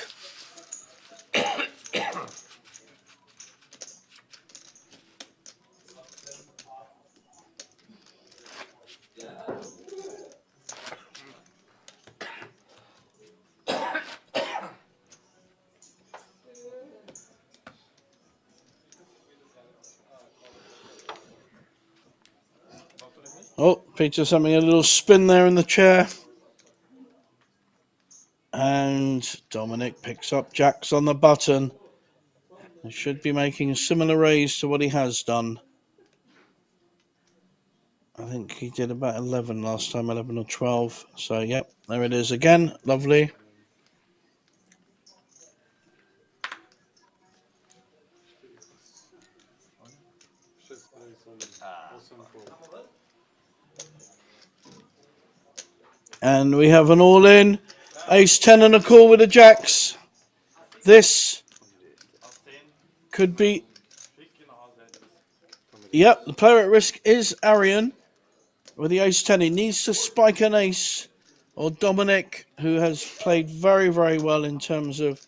Speaker 7: Oh, Peter's having a little spin there in the chair. And Dominic picks up jacks on the button. He should be making a similar raise to what he has done. I think he did about 11 last time, 11 or 12. So, yep, there it is again. Lovely.
Speaker 9: Just raise only. Awesome call.
Speaker 7: And we have an all-in. Ace-10 and a call with the jacks. This could be... Yep, the player at risk is Arian with the ace-10. He needs to spike an ace, or Dominic, who has played very, very well in terms of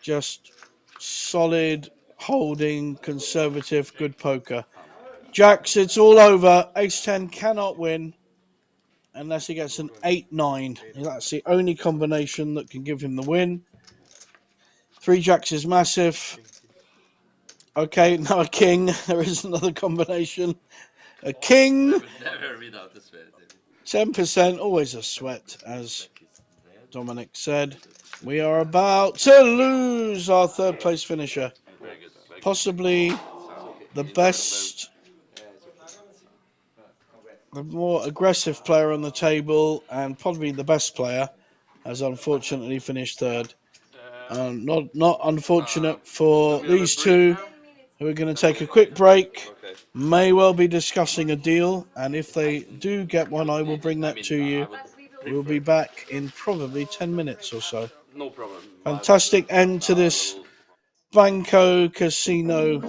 Speaker 7: just solid, holding, conservative, good poker. Jacks, it's all over. Ace-10 cannot win unless he gets an 8-9. That's the only combination that can give him the win. Three jacks is massive. Okay, now a king. There is another combination. A king.
Speaker 10: Never without a sweat.
Speaker 7: 10%, always a sweat, as Dominic said. We are about to lose our third place finisher. Possibly the best, the more aggressive player on the table, and probably the best player, has unfortunately finished third. Not unfortunate for these two, who are going to take a quick break. May well be discussing a deal, and if they do get one, I will bring that to you We'll be back in probably 10 minutes or so.
Speaker 10: No problem.
Speaker 7: Fantastic end to this Banco Casino.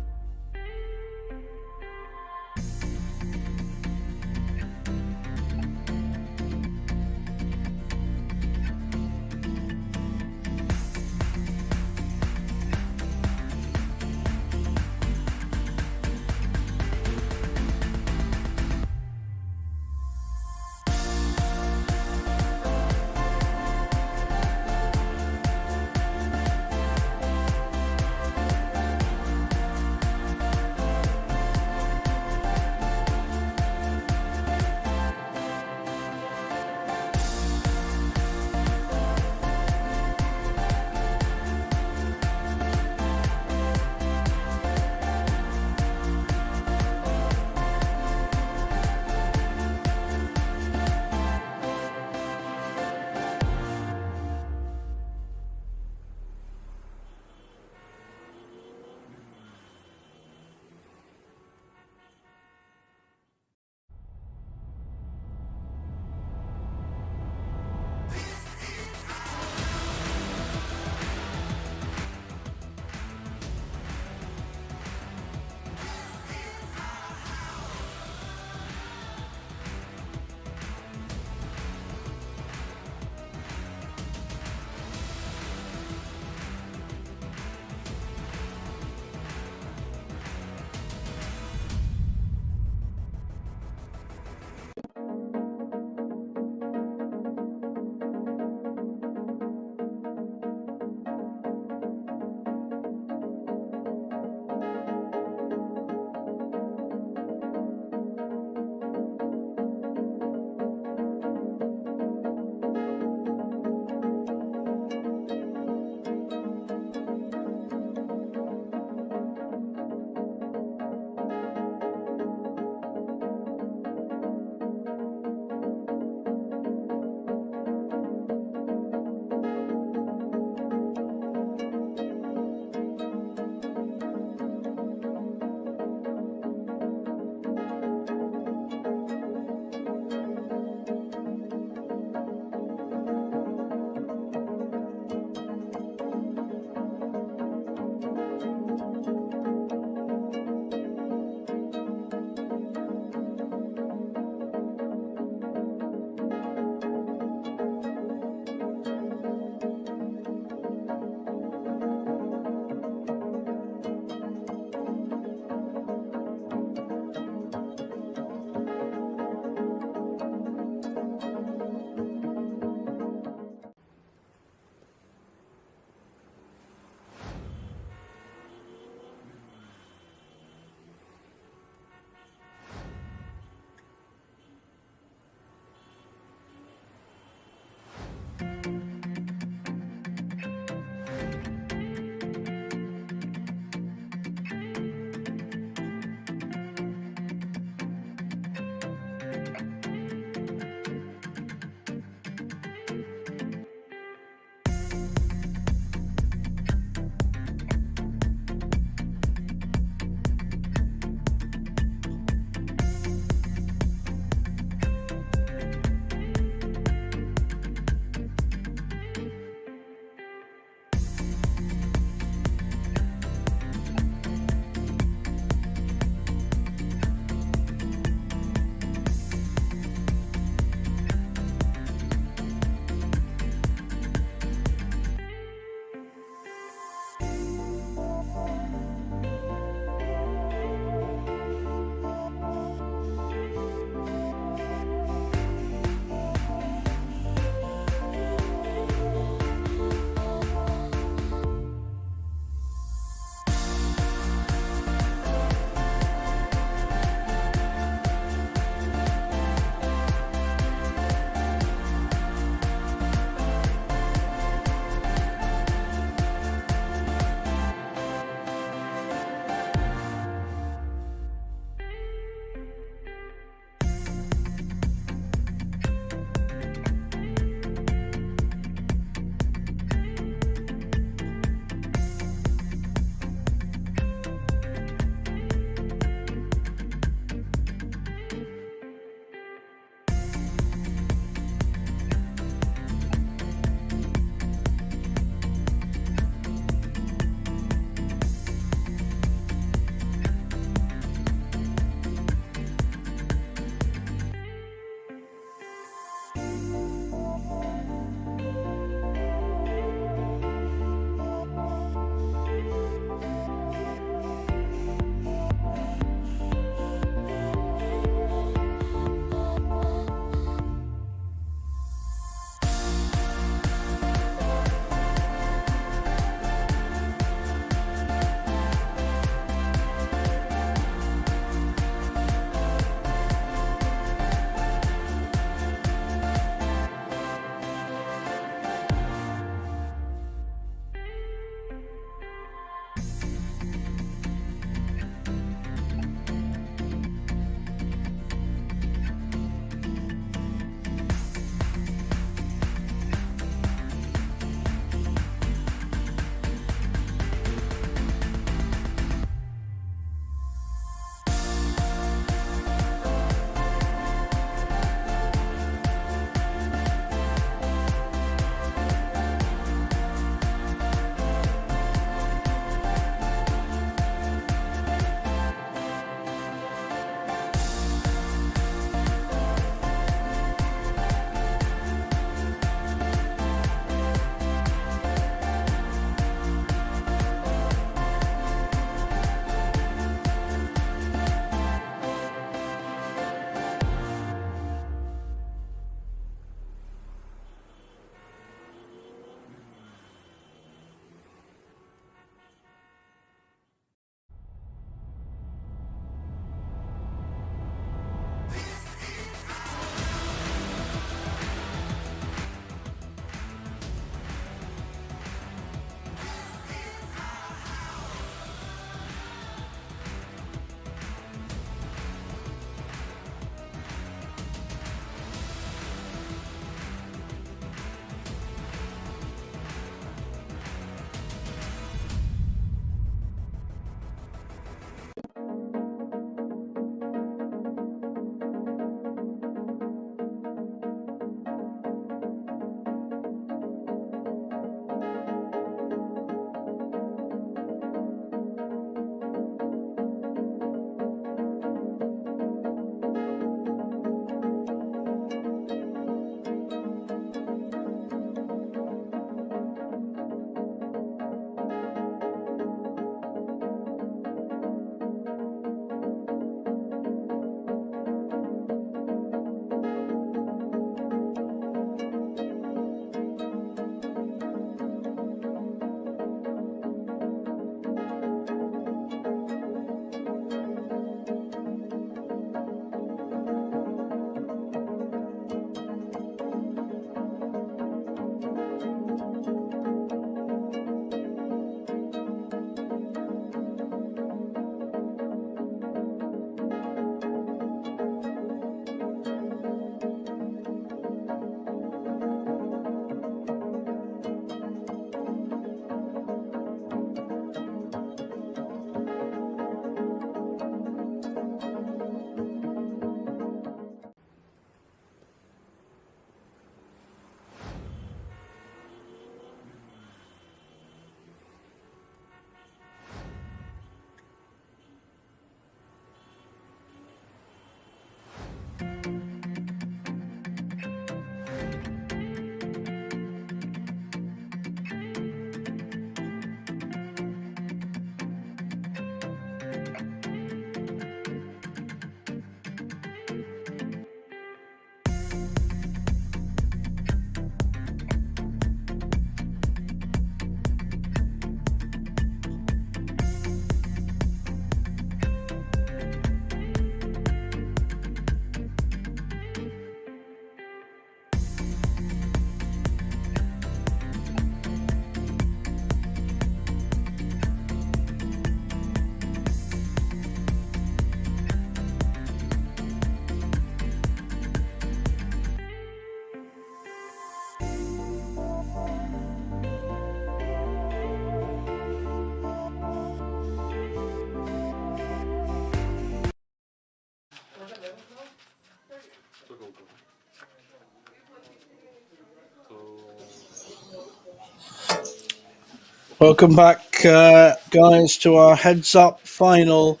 Speaker 7: Welcome back, guys, to our heads up final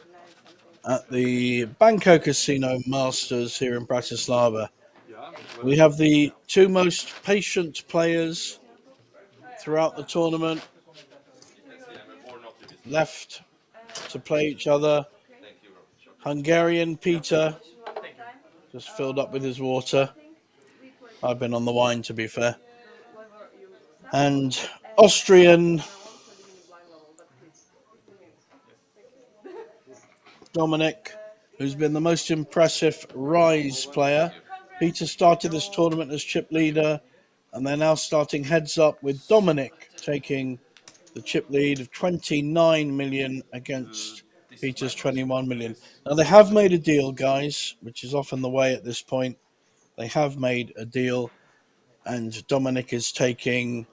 Speaker 7: at the Banco Casino Masters here in Bratislava. We have the two most patient players throughout the tournament left to play each other. Hungarian Peter just filled up with his water. I've been on the wine, to be fair. And Austrian Dominic, who's been the most impressive Rise player. Peter started this tournament as chip leader, and they're now starting heads up with Dominic taking the chip lead of 29 million against Peter's 21 million. Now, they have made a deal, guys, which is often the way at this point. They have made a deal, and Dominic is taking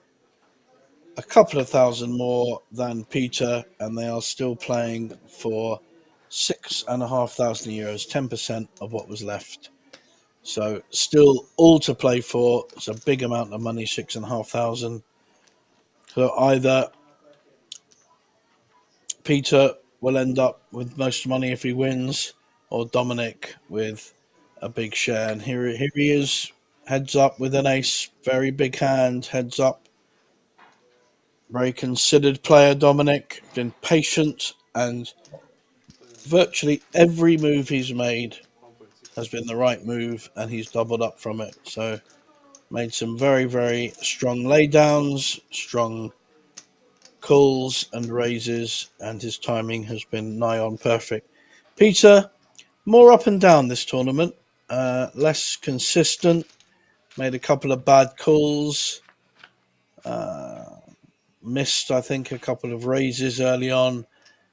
Speaker 7: a couple of thousand more than Peter, and they are still playing for €6,500, 10% of what was left. So still all to play for. It's a big amount of money, 6,500. So either Peter will end up with most money if he wins, or Dominic with a big share. And here he is, heads up with an ace, very big hand, heads up. Very considered player, Dominic, been patient, and virtually every move he's made has been the right move, and he's doubled up from it. So made some very, very strong laydowns, strong calls and raises, and his timing has been nigh on perfect. Peter, more up and down this tournament, less consistent, made a couple of bad calls, missed, I think, a couple of raises early on,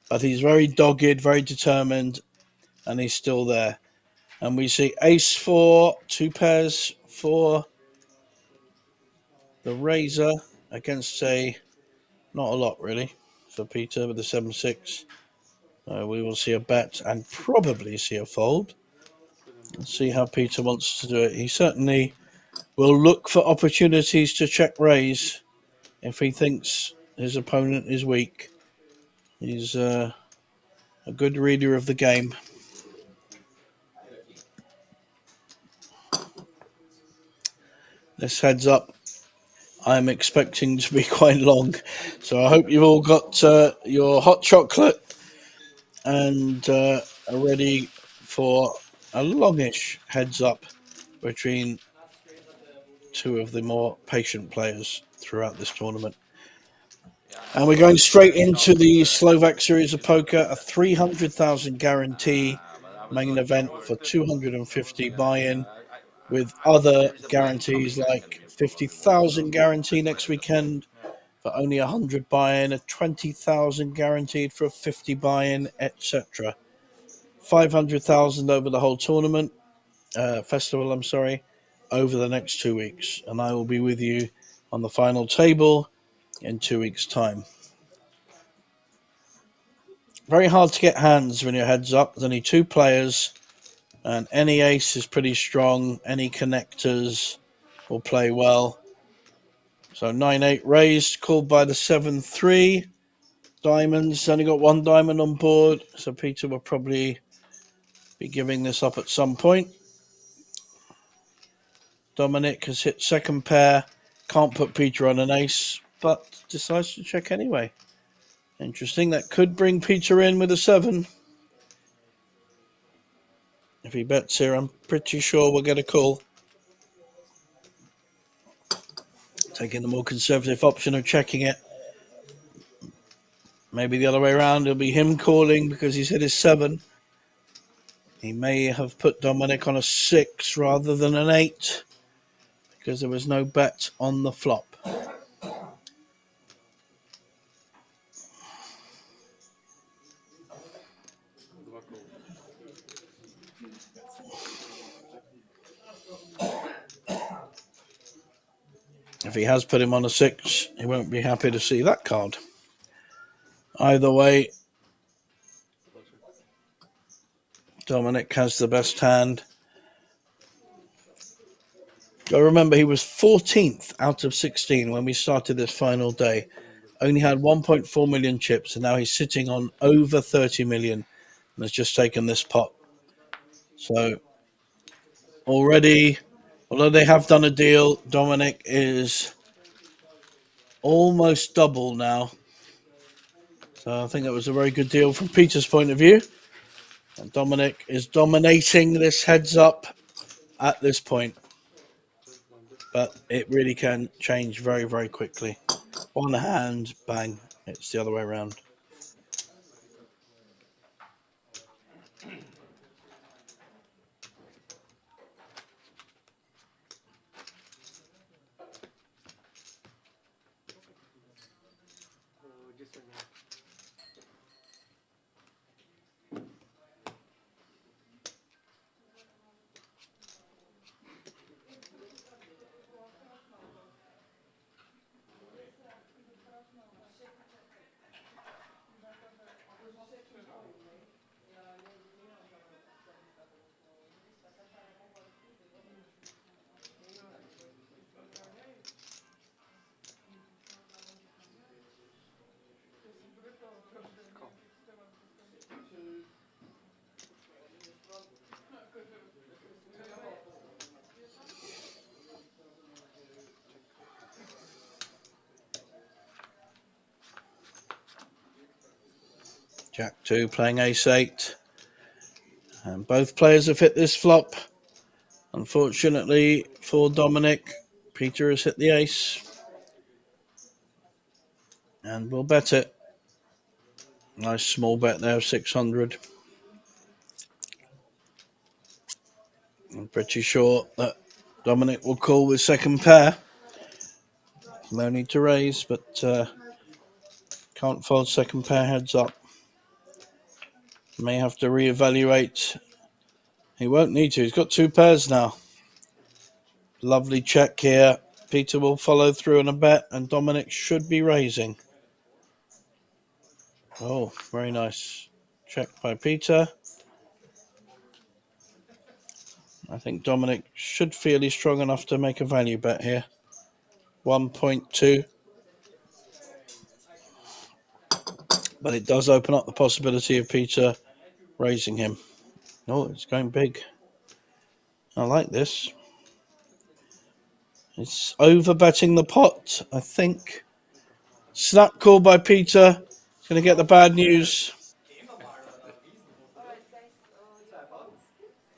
Speaker 7: but he's very dogged, very determined, and he's still there. And we see ace four, two pairs for the raiser against not a lot really for Peter with the 7-6. We will see a bet and probably see a fold. Let's see how Peter wants to do it. He certainly will look for opportunities to check raise if he thinks his opponent is weak. He's a good reader of the game. This heads up, I'm expecting to be quite long. So I hope you've all got your hot chocolate and are ready for a longish heads up between two of the more patient players throughout this tournament. And we're going straight into the Slovak Series of Poker, a 300,000 guarantee main event for 250 buy-in, with other guarantees like 50,000 guarantee next weekend for only 100 buy-in, a 20,000 guaranteed for a 50 buy-in, etc. 500,000 over the whole tournament, festival, over the next 2 weeks. And I will be with you on the final table in 2 weeks' time. Very hard to get hands when you're heads up. There's only two players, and any ace is pretty strong. Any connectors will play well. So 9-8 raised, called by the 7-3. Diamonds, only got one diamond on board, so Peter will probably be giving this up at some point. Dominic has hit second pair, can't put Peter on an ace, but decides to check anyway. Interesting, that could bring Peter in with a 7. If he bets here, I'm pretty sure we'll get a call. Taking the more conservative option of checking it. Maybe the other way around, it'll be him calling because he's hit his 7. He may have put Dominic on a 6 rather than an 8 because there was no bet on the flop. If he has put him on a 6, he won't be happy to see that card. Either way, Dominic has the best hand. I remember he was 14th out of 16 when we started this final day. only had 1.4 million chips, and now he's sitting on over 30 million and has just taken this pot. So already, although they have done a deal, Dominic is almost double now. So I think that was a very good deal from Peter's point of view. And Dominic is dominating this heads up at this point. But it really can change very, very quickly. One hand, bang, it's the other way around. Jack 2 playing ace 8. And both players have hit this flop. Unfortunately for Dominic, Peter has hit the ace. And we'll bet it. Nice small bet there of 600. I'm pretty sure that Dominic will call with second pair. No need to raise, but can't fold second pair heads up. May have to reevaluate. He won't need to. He's got two pairs now. Lovely check here. Peter will follow through on a bet, and Dominic should be raising. Oh, very nice check by Peter. I think Dominic should feel he's strong enough to make a value bet here. 1.2. But it does open up the possibility of Peter raising him. Oh, it's going big. I like this. It's over betting the pot, I think. Snap call by Peter. Going to get the bad news.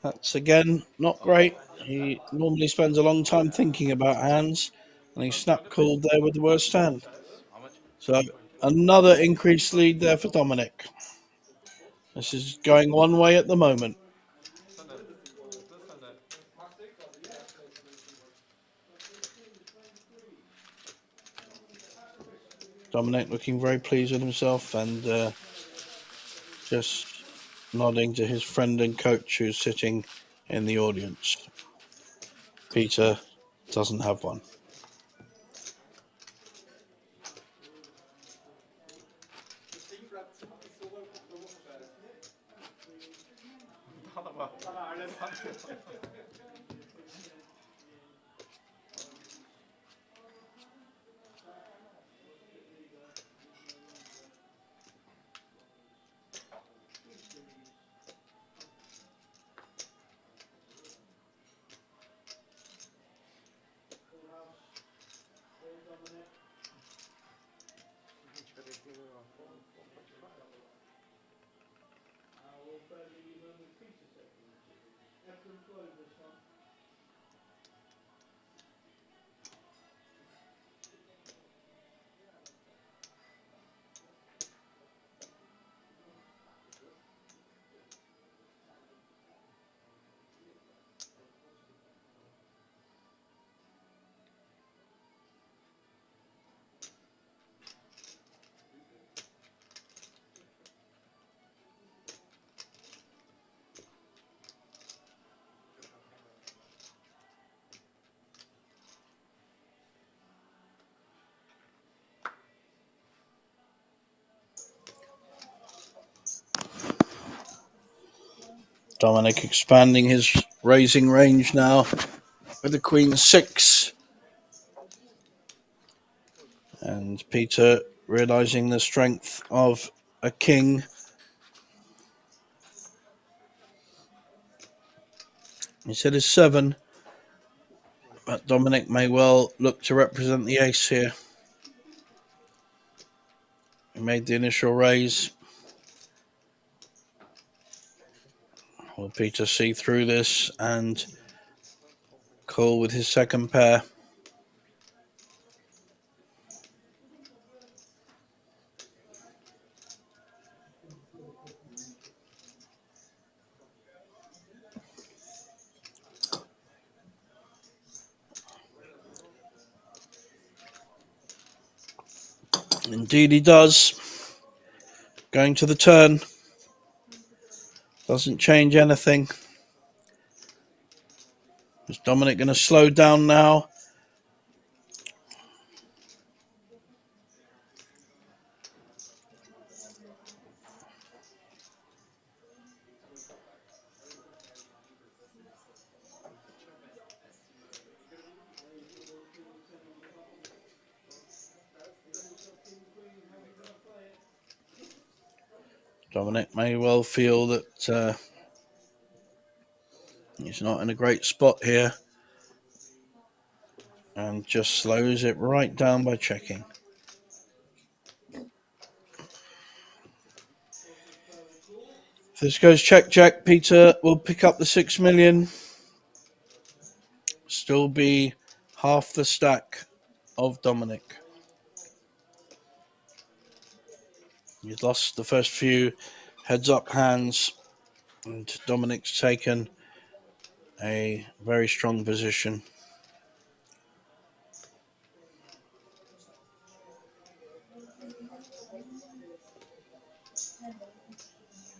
Speaker 7: That's again not great. He normally spends a long time thinking about hands, and he snap called there with the worst hand. So another increased lead there for Dominic. This is going one way at the moment. Dominic looking very pleased with himself and just nodding to his friend and coach who's sitting in the audience. Peter doesn't have one. Dominic expanding his raising range now with the Queen 6. And Peter realizing the strength of a king. He said his 7, but Dominic may well look to represent the ace here. He made the initial raise. Will Peter see through this and call with his second pair? Indeed he does. Going to the turn. Doesn't change anything. Is Dominic going to slow down now? Dominic may well feel that he's not in a great spot here and just slows it right down by checking. If this goes check, Peter will pick up the 6 million. Still be half the stack of Dominic. He's lost the first few heads-up hands, and Dominic's taken a very strong position.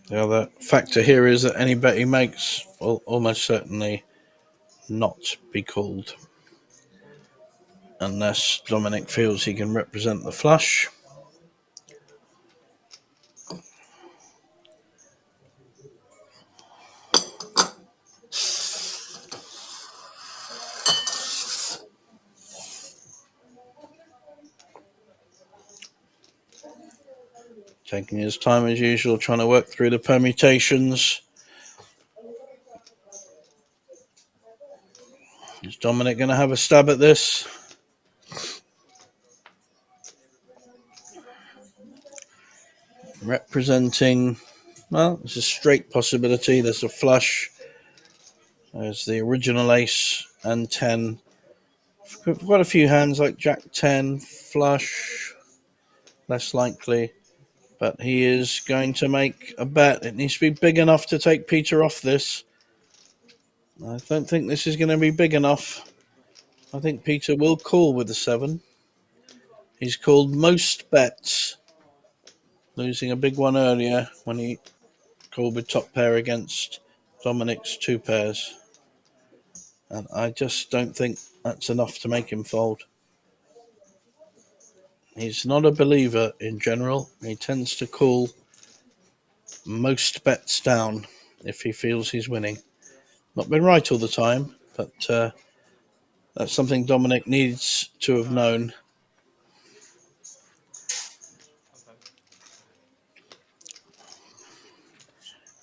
Speaker 7: The other factor here is that any bet he makes will almost certainly not be called unless Dominic feels he can represent the flush. Taking his time as usual, trying to work through the permutations. Is Dominic going to have a stab at this? Representing, well, it's a straight possibility. There's a flush. There's the original ace and 10. Quite a few hands like Jack 10, flush, less likely. But he is going to make a bet. It needs to be big enough to take Peter off this. I don't think this is going to be big enough. I think Peter will call with the 7. He's called most bets, losing a big one earlier when he called with top pair against Dominic's 2 pairs. And I just don't think that's enough to make him fold. He's not a believer in general. He tends to call most bets down if he feels he's winning. Not been right all the time, but that's something Dominic needs to have known.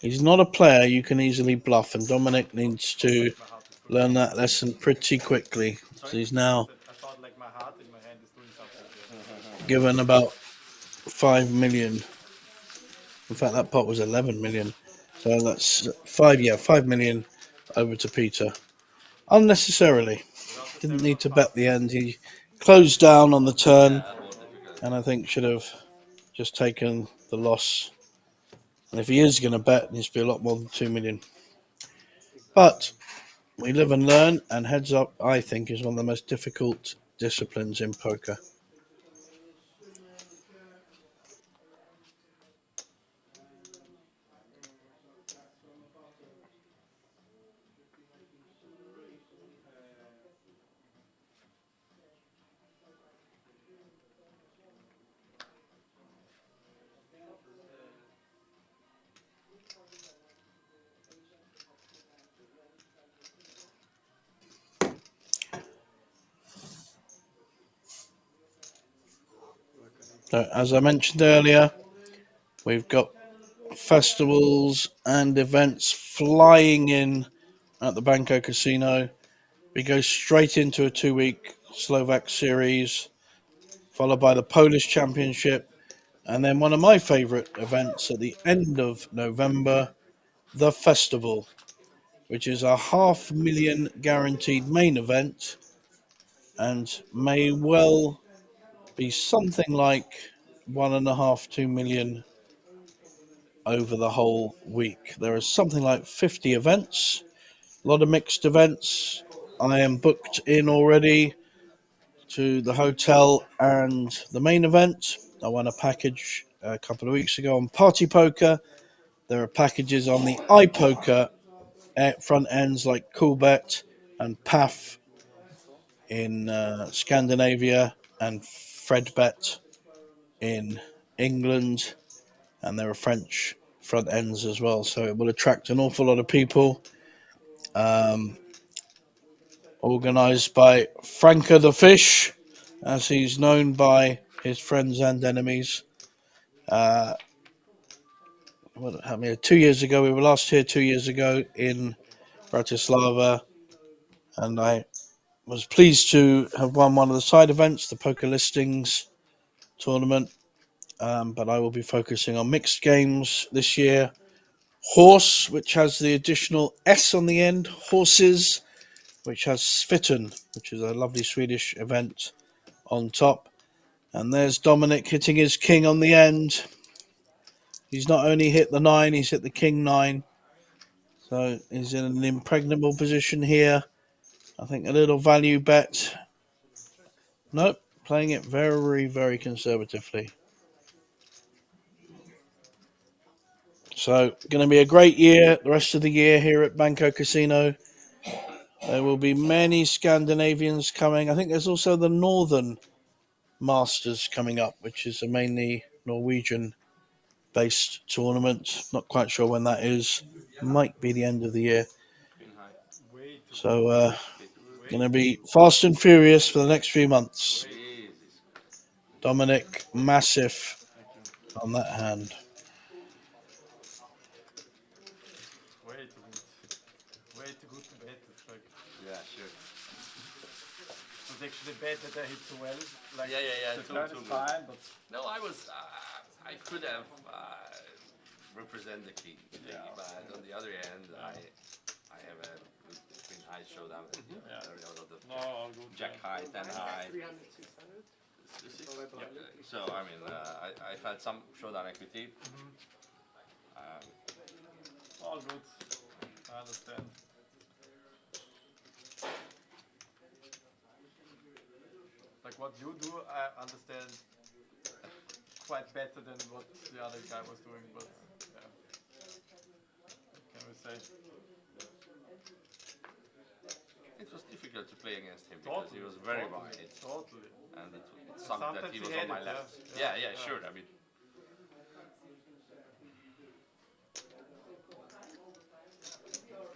Speaker 7: He's not a player you can easily bluff, and Dominic needs to learn that lesson pretty quickly. So he's now given about 5 million. In fact, that pot was 11 million. So that's 5 million over to Peter. Unnecessarily. Didn't need to bet the end. He closed down on the turn, and I think should have just taken the loss. And if he is going to bet, it needs to be a lot more than 2 million. But we live and learn, and heads up, I think, is one of the most difficult disciplines in poker. So, as I mentioned earlier, we've got festivals and events flying in at the Banco Casino. We go straight into a 2-week Slovak series, followed by the Polish Championship, and then one of my favourite events at the end of November, the Festival, which is a 500,000 guaranteed main event and may well be something like 1.5, 2 million over the whole week. There are something like 50 events, a lot of mixed events. I am booked in already to the hotel and the main event. I won a package a couple of weeks ago on Party Poker. There are packages on the iPoker front ends like Coolbet and PAF in Scandinavia and Fredbet in England, and there are French front ends as well. So it will attract an awful lot of people. Organised by Franco the Fish, as he's known by his friends and enemies. What happened here? 2 years ago, we were last here 2 years ago in Bratislava, and I was pleased to have won one of the side events, the Poker Listings tournament. But I will be focusing on mixed games this year. Horse, which has the additional S on the end. Horses, which has Svitten, which is a lovely Swedish event on top. And there's Dominic hitting his king on the end. He's not only hit the 9, he's hit the king 9. So he's in an impregnable position here. I think a little value bet. Nope, playing it very, very conservatively. So going to be a great year, the rest of the year here at Banco Casino. There will be many Scandinavians coming. I think there's also the Northern Masters coming up, which is a mainly Norwegian-based tournament. Not quite sure when that is. Might be the end of the year. So, going to be fast and furious for the next few months. Dominic, massive on that hand.
Speaker 2: Way too good. Way too good to bet. It's like,
Speaker 10: Yeah, sure.
Speaker 2: it was actually bad that I hit so well. Like,
Speaker 10: Yeah.
Speaker 2: the turn is fine, but
Speaker 10: No, I was. I could have represented the king, but on the other hand, I have a good queen high showdown.
Speaker 2: Yeah.
Speaker 10: A lot of
Speaker 2: no, all good.
Speaker 10: jack high, 10 high.
Speaker 12: 300, 600.
Speaker 10: So I mean, I've had some showdown equity.
Speaker 2: All good. I understand. Like what you do, I understand quite better than what the other guy was doing, but yeah. What can we say?
Speaker 10: It was difficult to play against him because he was very wide,
Speaker 2: Totally.
Speaker 10: and it sucked that
Speaker 2: Sometimes
Speaker 10: he
Speaker 2: he
Speaker 10: was
Speaker 2: had
Speaker 10: on my
Speaker 2: it,
Speaker 10: left.
Speaker 2: yeah.
Speaker 10: Yeah, sure. I mean,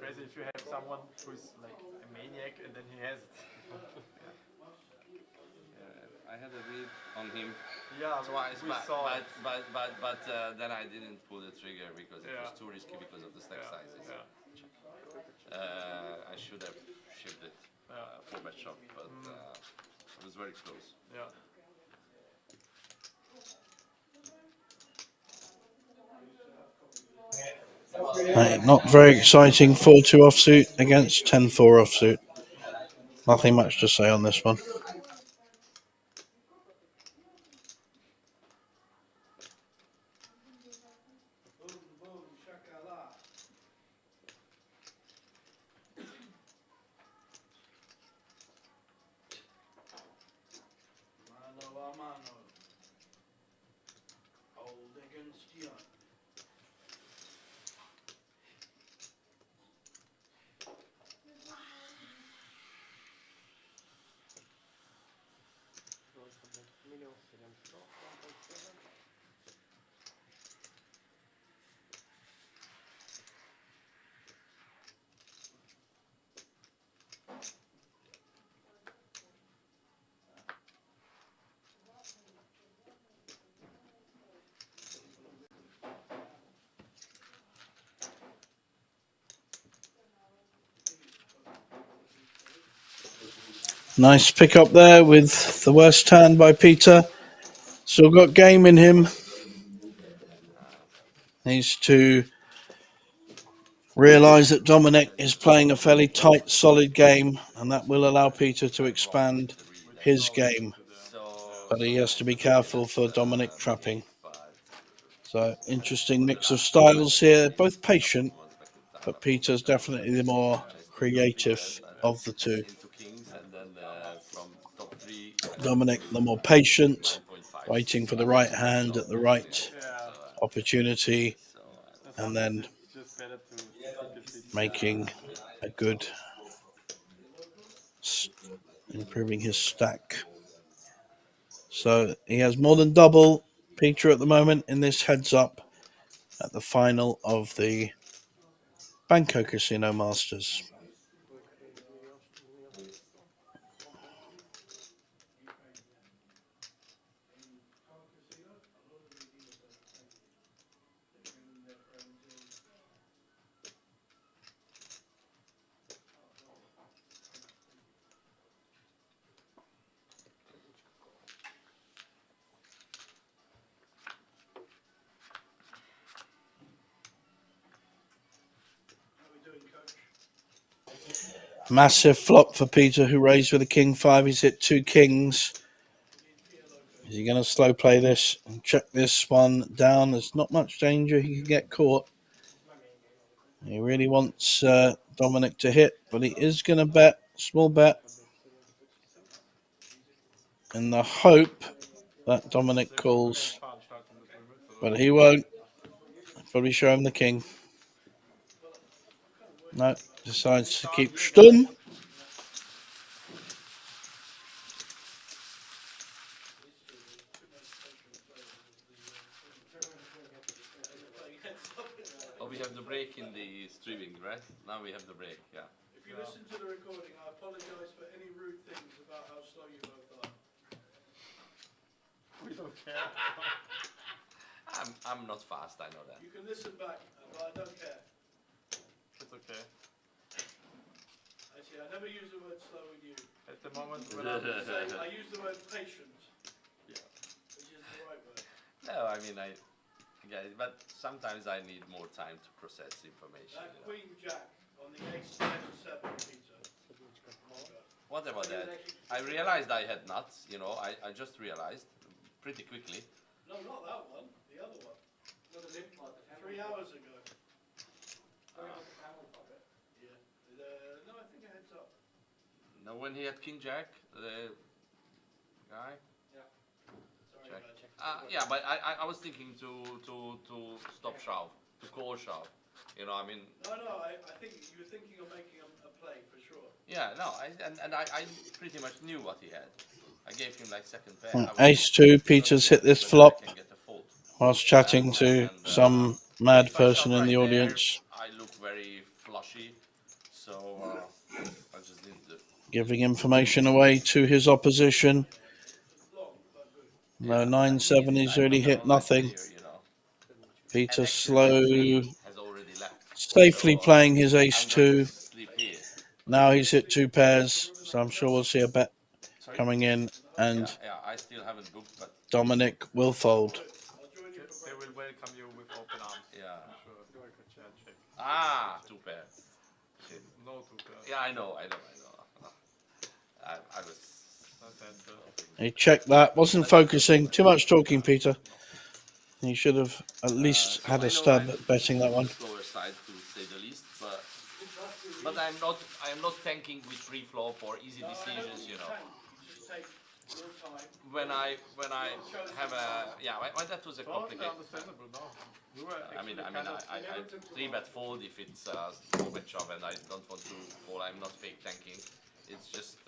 Speaker 2: Crazy if you have someone who is like a maniac and then he has it.
Speaker 10: I had a read on him
Speaker 2: Yeah,
Speaker 10: twice,
Speaker 2: we saw it.
Speaker 10: but then I didn't pull the trigger because it was
Speaker 2: Yeah.
Speaker 10: too risky because of the stack sizes.
Speaker 2: Yeah.
Speaker 10: I should have shipped it
Speaker 2: Yeah.
Speaker 10: 4-bet shot, but it was very close.
Speaker 2: Yeah.
Speaker 7: Right, not very exciting 4-2 offsuit against 10-4 offsuit. Nothing much to say on this one.
Speaker 12: Going from the minimum 700, 1.7.
Speaker 7: Nice pick up there with the worst hand by Peter. Still got game in him. Needs to realise that Dominic is playing a fairly tight, solid game, and that will allow Peter to expand his game. But he has to be careful for Dominic trapping. So, interesting mix of styles here, both patient, but Peter's definitely the more creative of the two.
Speaker 10: Into kings, and then from top 3,
Speaker 7: Dominic, the more patient, waiting for the right hand at the right opportunity, and then making a good, improving his stack. So he has more than double Peter at the moment in this heads up at the final of the Banco Casino Masters. Massive flop for Peter, who raised with a king 5. He's hit 2 kings. Is he going to slow play this and check this one down? There's not much danger he can get caught. He really wants Dominic to hit, but he is going to bet, small bet, in the hope that Dominic calls. But he won't. Probably show him the king. No, decides to keep stum.
Speaker 10: Oh, we have the break in the streaming, right? Now we have the break, yeah.
Speaker 1: If you listen to the recording, I apologise for any rude things about how slow you both are.
Speaker 2: We don't care.
Speaker 10: I'm not fast, I know that.
Speaker 1: You can listen back, but I don't care.
Speaker 2: It's okay.
Speaker 1: Actually, I never use the word slow with you.
Speaker 2: At the moment, when
Speaker 1: I use the word patient.
Speaker 2: Yeah.
Speaker 1: Which is the right word.
Speaker 10: No, I mean, I get it, but sometimes I need more time to process information.
Speaker 1: That Queen Jack on the ace 10-7, Peter.
Speaker 10: What about that? I realized I had nuts, you know, I just realized pretty quickly.
Speaker 1: No, not that one. The other one. 3 hours ago. Yeah. No, I think it heads up.
Speaker 10: No, when he had King Jack, the guy.
Speaker 1: Sorry,
Speaker 10: Check. Yeah, but I was thinking to stop shove, to call shove. You know, I mean.
Speaker 1: No, I think you were thinking of making a play for sure.
Speaker 10: Yeah, no, I pretty much knew what he had. I gave him like second pair.
Speaker 7: Ace 2, Peter's hit this flop whilst chatting to some mad person in the audience.
Speaker 10: I look very flushy, so I just didn't do.
Speaker 7: Giving information away to his opposition. No, 9-7, he's really hit nothing. Peter slow, safely playing his ace 2. Now he's hit 2 pairs, so I'm sure we'll see a bet coming in, and
Speaker 10: I still haven't booked, but
Speaker 7: Dominic will fold.
Speaker 2: They will welcome you with open arms.
Speaker 10: Yeah.
Speaker 2: Sure. Check.
Speaker 10: Ah, 2 pair. Shit.
Speaker 2: No 2 pair.
Speaker 10: Yeah, I know. I was.
Speaker 7: He checked that, wasn't focusing. Too much talking, Peter. He should have at least had a stab at betting that one.
Speaker 10: Slower side, to say the least, but I am not tanking with reflop or easy decisions, you know.
Speaker 1: Just take your time.
Speaker 10: When I have a when that was a complicated.
Speaker 2: Understandable, no. You were
Speaker 10: I mean, I 3-bet fold if it's a bet shove and I don't want to fold. I'm not fake tanking. It's just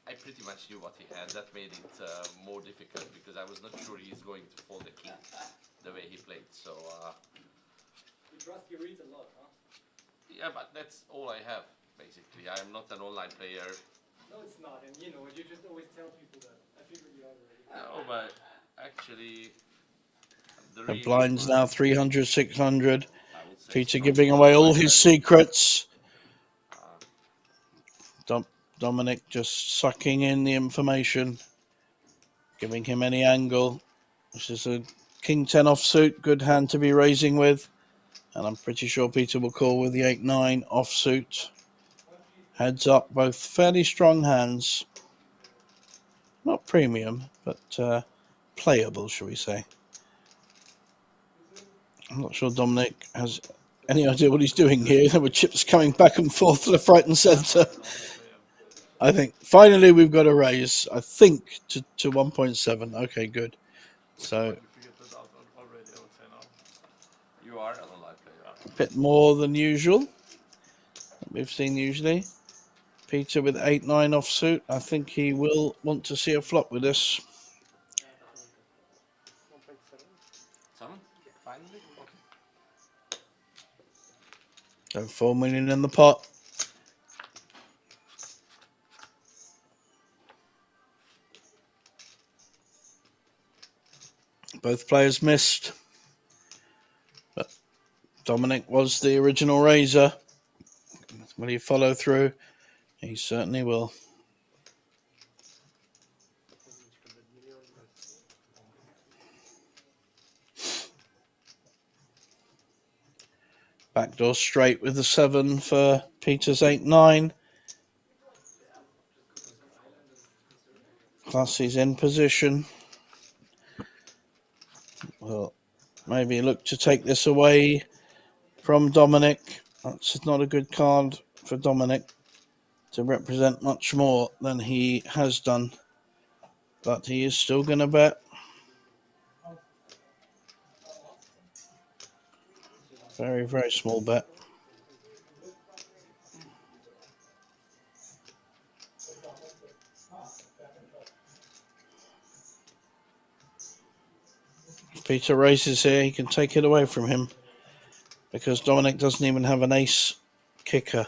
Speaker 10: I pretty much knew what he had. That made it more difficult because I was not sure he's going to fold the king the way he played. So.
Speaker 12: You trust your reads a lot, huh?
Speaker 10: Yeah, but that's all I have basically. I am not an online player.
Speaker 12: No, it's not, and you know, you just always tell people that. I figured you out already.
Speaker 10: No, but actually.
Speaker 7: The blinds now 300, 600. Peter giving away all his secrets. Dominic just sucking in the information, giving him any angle. This is a king 10 offsuit, good hand to be raising with. And I'm pretty sure Peter will call with the 8-9 offsuit. Heads up, both fairly strong hands. Not premium, but playable, shall we say. I'm not sure Dominic has any idea what he's doing here. There were chips coming back and forth left, right and centre. I think finally we've got a raise, I think, to 1.7. Okay, good. So
Speaker 2: You figured that out already, I would say now.
Speaker 10: You are a live player.
Speaker 7: a bit more than usual. We've seen usually. Peter with 8-9 offsuit. I think he will want to see a flop with this.
Speaker 10: 7? Finally? Okay.
Speaker 7: So 4 million in the pot. Both players missed. But Dominic was the original raiser. Will he follow through? He certainly will. Backdoor straight with the 7 for Peter's 8-9. Plus he's in position. Well, maybe look to take this away from Dominic. That's not a good card for Dominic to represent much more than he has done. But he is still going to bet. Very, very small bet. If Peter raises here, he can take it away from him because Dominic doesn't even have an ace kicker.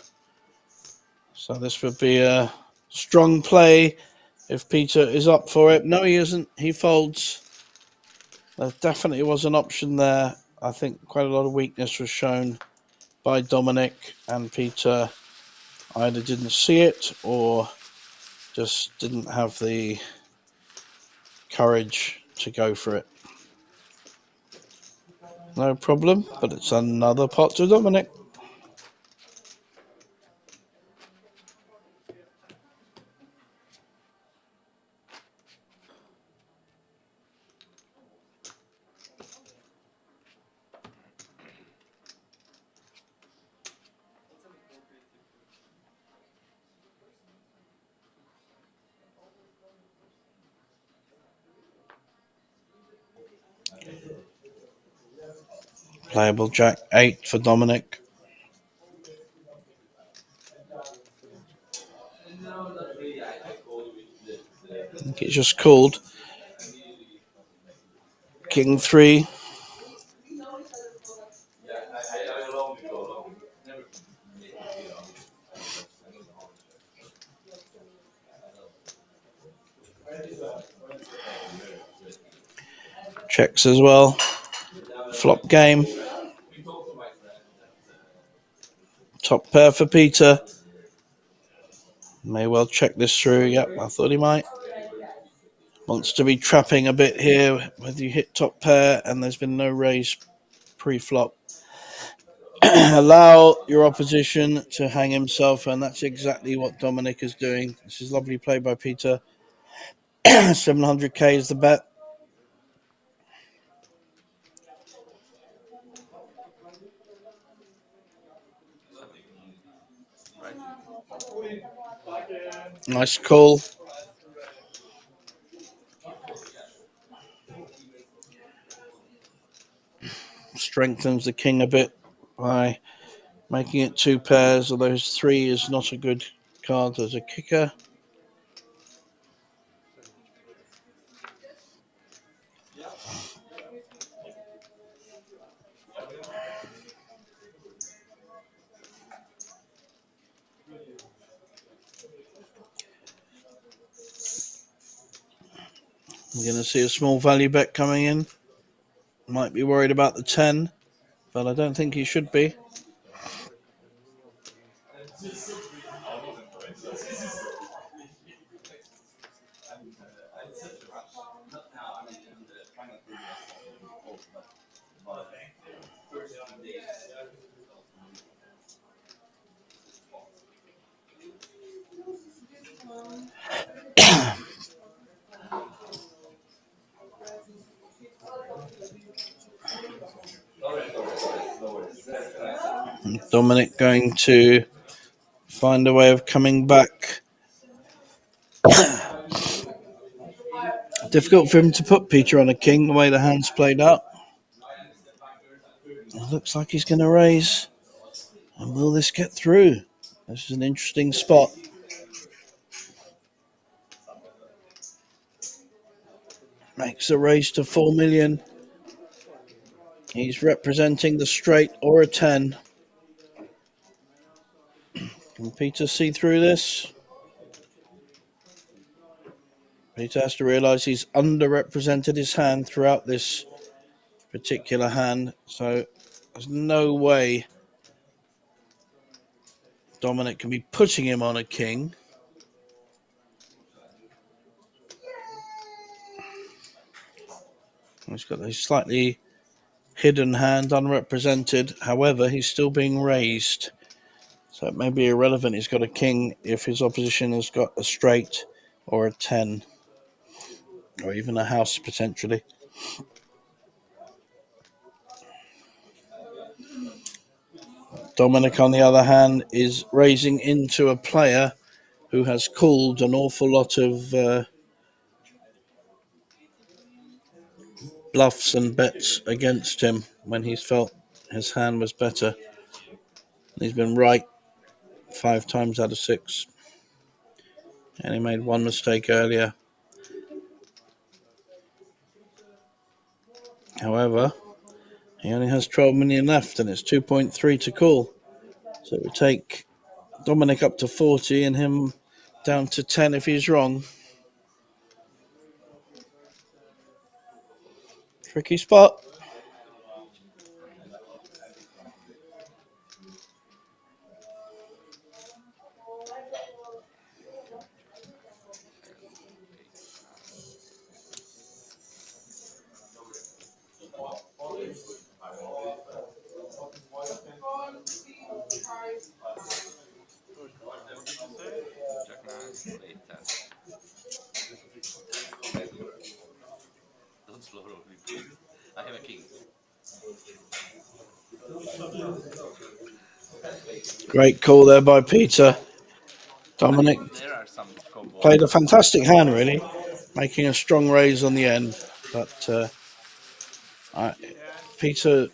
Speaker 7: So this would be a strong play if Peter is up for it. No, he isn't. He folds. There definitely was an option there. I think quite a lot of weakness was shown by Dominic, and Peter either didn't see it or just didn't have the courage to go for it. No problem, but it's another pot to Dominic. Playable Jack 8 for Dominic. I think it's just called. King 3. Checks as well. Flop game. Top pair for Peter. May well check this through. Yep, I thought he might. Wants to be trapping a bit here. Whether you hit top pair and there's been no raise pre-flop. Allow your opposition to hang himself, and that's exactly what Dominic is doing. This is lovely play by Peter. 700k is the bet. Nice call. Strengthens the king a bit by making it 2 pairs, although his 3 is not a good card as a kicker. We're going to see a small value bet coming in. Might be worried about the 10, but I don't think he should be. Dominic going to find a way of coming back. Difficult for him to put Peter on a king the way the hand's played out. It looks like he's going to raise. And will this get through? This is an interesting spot. Makes a raise to 4 million. He's representing the straight or a 10. Can Peter see through this? Peter has to realise he's underrepresented his hand throughout this particular hand. So there's no way Dominic can be putting him on a king. He's got a slightly hidden hand, unrepresented. However, he's still being raised. So it may be irrelevant. He's got a king if his opposition has got a straight or a 10. Or even a house, potentially. Dominic, on the other hand, is raising into a player who has called an awful lot of bluffs and bets against him when he's felt his hand was better. He's been right 5 times out of 6. And he made one mistake earlier. However, he only has 12 million left and it's 2.3 to call. So it would take Dominic up to 40 and him down to 10 if he's wrong. Tricky spot.
Speaker 2: What did you say?
Speaker 10: Jack 9, or 8 10. Don't slow roll me, please. I have a king.
Speaker 7: Great call there by Peter. Dominic
Speaker 10: There are some combo.
Speaker 7: played a fantastic hand, really, making a strong raise on the end. But Peter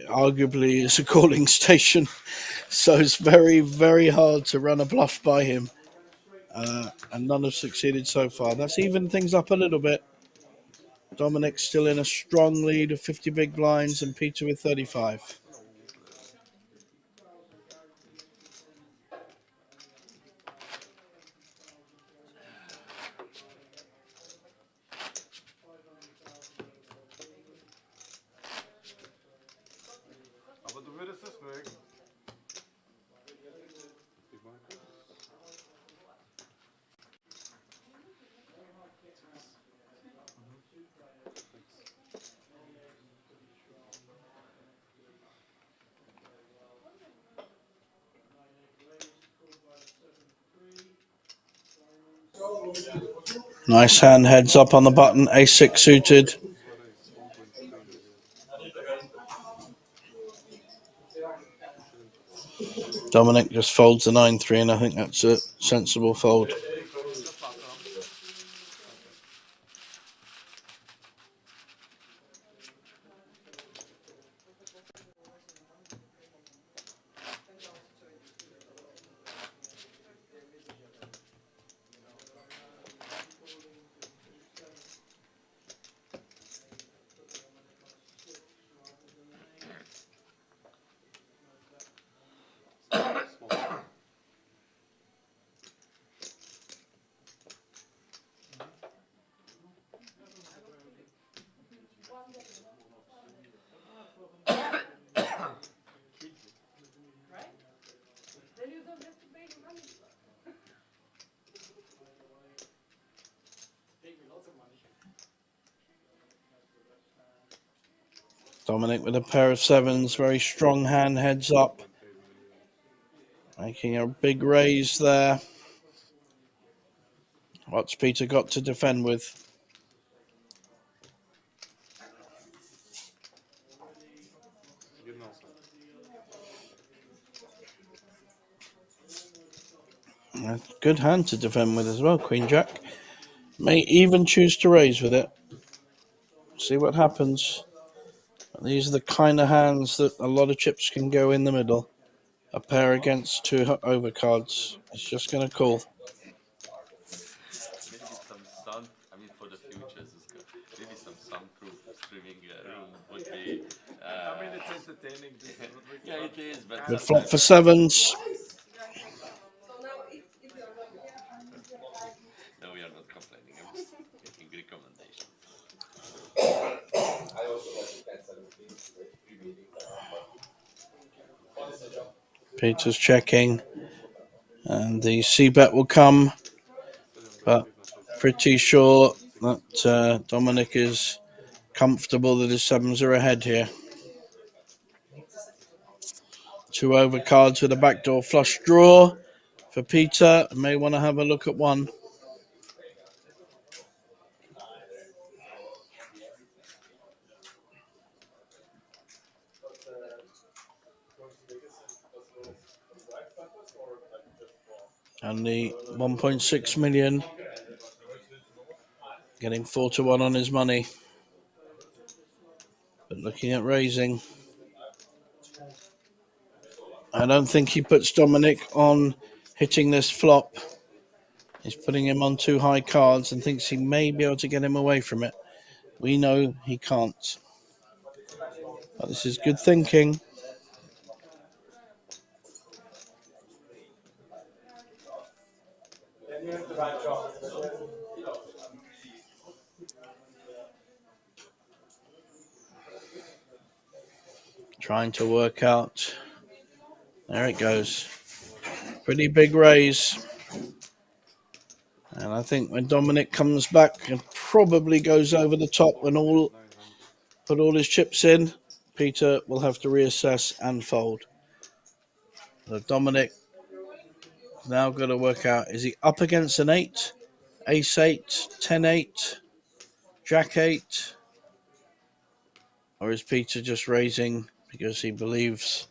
Speaker 7: arguably is a calling station, so it's very, very hard to run a bluff by him. And none have succeeded so far. That's evened things up a little bit. Dominic's still in a strong lead of 50 big blinds and Peter with 35.
Speaker 6: Aber du würdest es mögen.
Speaker 7: Nice hand, heads up on the button, ace-6 suited. Dominic just folds the 9-3 and I think that's a sensible fold.
Speaker 4: Then you don't have to pay the money.
Speaker 7: Dominic with a pair of 7s, very strong hand, heads up. Making a big raise there. What's Peter got to defend with? Good hand to defend with as well, Queen Jack. May even choose to raise with it. See what happens. These are the kind of hands that a lot of chips can go in the middle. A pair against two overcards. It's just going to call.
Speaker 10: Maybe some sound. I mean, for the future, Zuska, maybe some soundproof streaming room would be.
Speaker 3: I mean, it's entertaining.
Speaker 10: Yeah, it is, but
Speaker 7: Good flop
Speaker 10: sometimes.
Speaker 7: for sevens.
Speaker 4: So now it's your turn.
Speaker 10: No, we are not complaining. I'm just making recommendations.
Speaker 7: Peter's checking. And the C-bet will come. But pretty sure that Dominic is comfortable that his sevens are ahead here. Two overcards with a backdoor flush draw for Peter. May want to have a look at one. And the 1.6 million getting 4-1 on his money. But looking at raising. I don't think he puts Dominic on hitting this flop. He's putting him on too high cards and thinks he may be able to get him away from it. We know he can't. But this is good thinking. Trying to work out. There it goes. Pretty big raise. And I think when Dominic comes back and probably goes over the top and put all his chips in, Peter will have to reassess and fold. So Dominic now got to work out, is he up against an 8, ace 8, 10-8, jack 8? Or is Peter just raising because he believes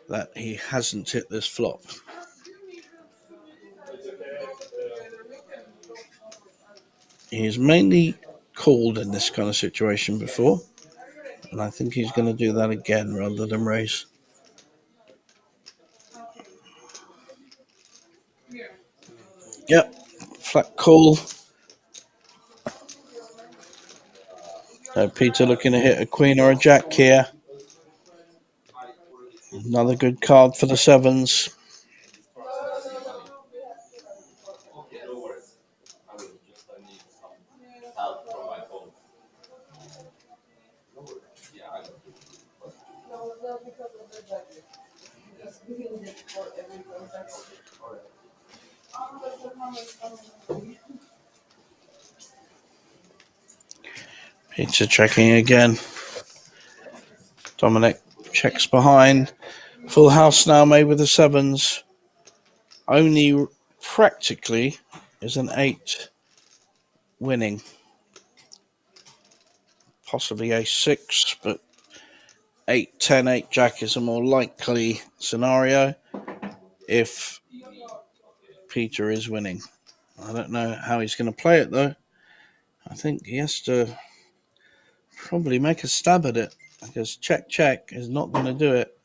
Speaker 7: that he hasn't hit this flop? He's mainly called in this kind of situation before, and I think he's going to do that again rather than raise. Yep, flat call. So Peter looking to hit a queen or a jack here. Another good card for the sevens. Peter checking again. Dominic checks behind. Full house now made with the sevens. Only practically is an 8 winning. Possibly a 6, but 8, 10, 8 jack is a more likely scenario if Peter is winning. I don't know how he's going to play it though. I think he has to probably make a stab at it because check is not going to do it.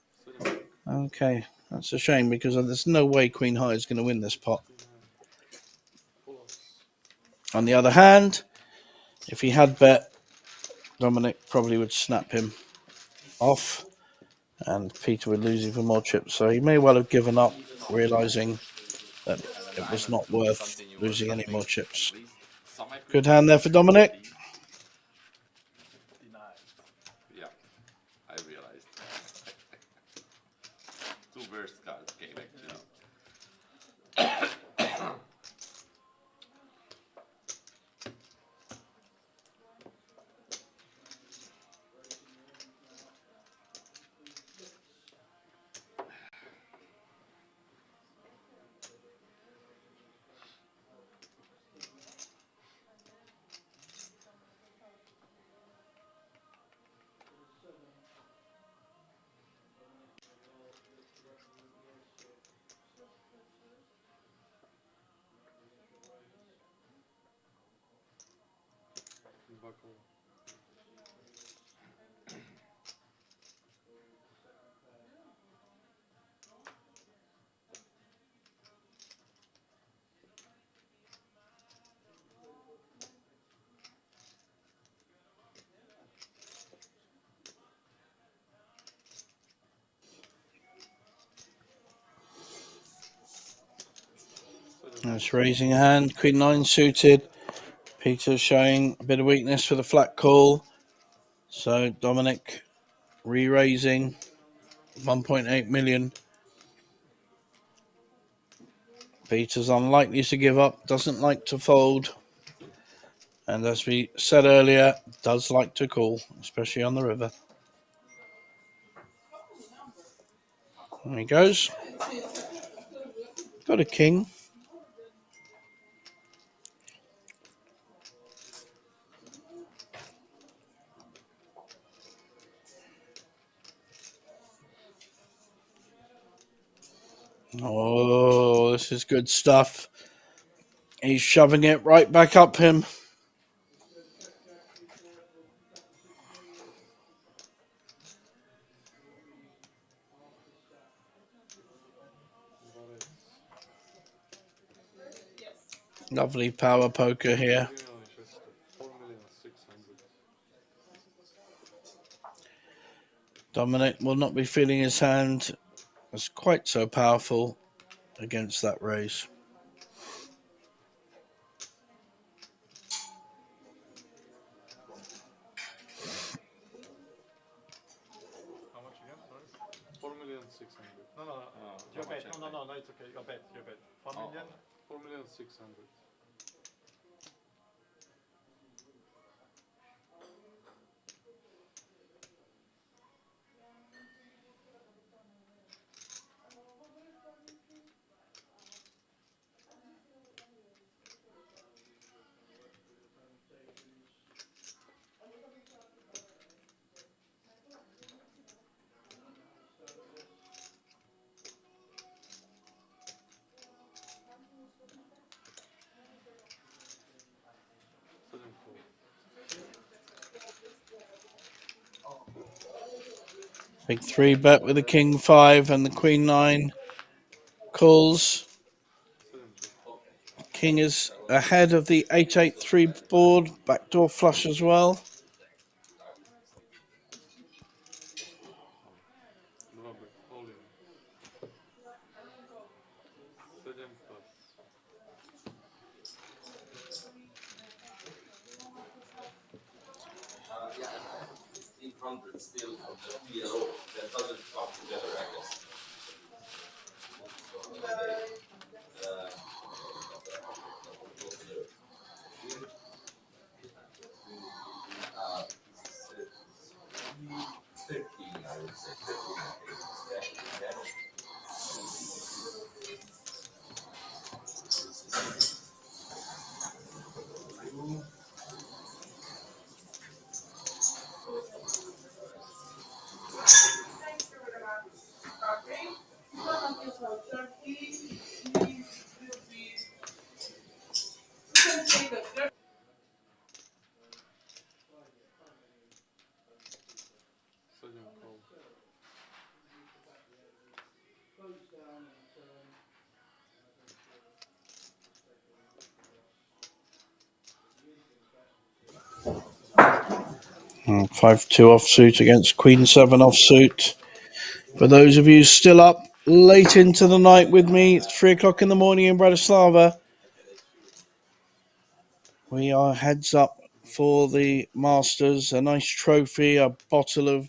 Speaker 7: Okay, that's a shame because there's no way Queen High is going to win this pot. On the other hand, if he had bet, Dominic probably would snap him off and Peter would lose even more chips. So he may well have given up, realizing that it was not worth losing any more chips. Good hand there for Dominic.
Speaker 10: Yeah, I realized. Two worst cards came actually.
Speaker 9: Buckle.
Speaker 7: That's raising a hand. Queen 9 suited. Peter showing a bit of weakness for the flat call. So Dominic re-raising 1.8 million. Peter's unlikely to give up, doesn't like to fold. And as we said earlier, does like to call, especially on the river. There he goes. Got a king. Oh, this is good stuff. He's shoving it right back up him. Lovely power poker here.
Speaker 9: 4,600,000.
Speaker 7: Dominic will not be feeling his hand as quite so powerful against that raise.
Speaker 2: How much again? Sorry.
Speaker 9: 4,600,000.
Speaker 2: No, no, no. Your bet. No, it's okay. Your bet. 4 million.
Speaker 9: 4,600,000.
Speaker 7: Big 3-bet with the king 5 and the queen 9 calls. King is ahead of the 8-8-3 board. Backdoor flush as well.
Speaker 10: Still from the PLO that doesn't come together, I guess.
Speaker 7: And 5-2 offsuit against queen 7 offsuit. For those of you still up late into the night with me, it's 3 o'clock in the morning in Bratislava. We are heads up for the Masters. A nice trophy, a bottle of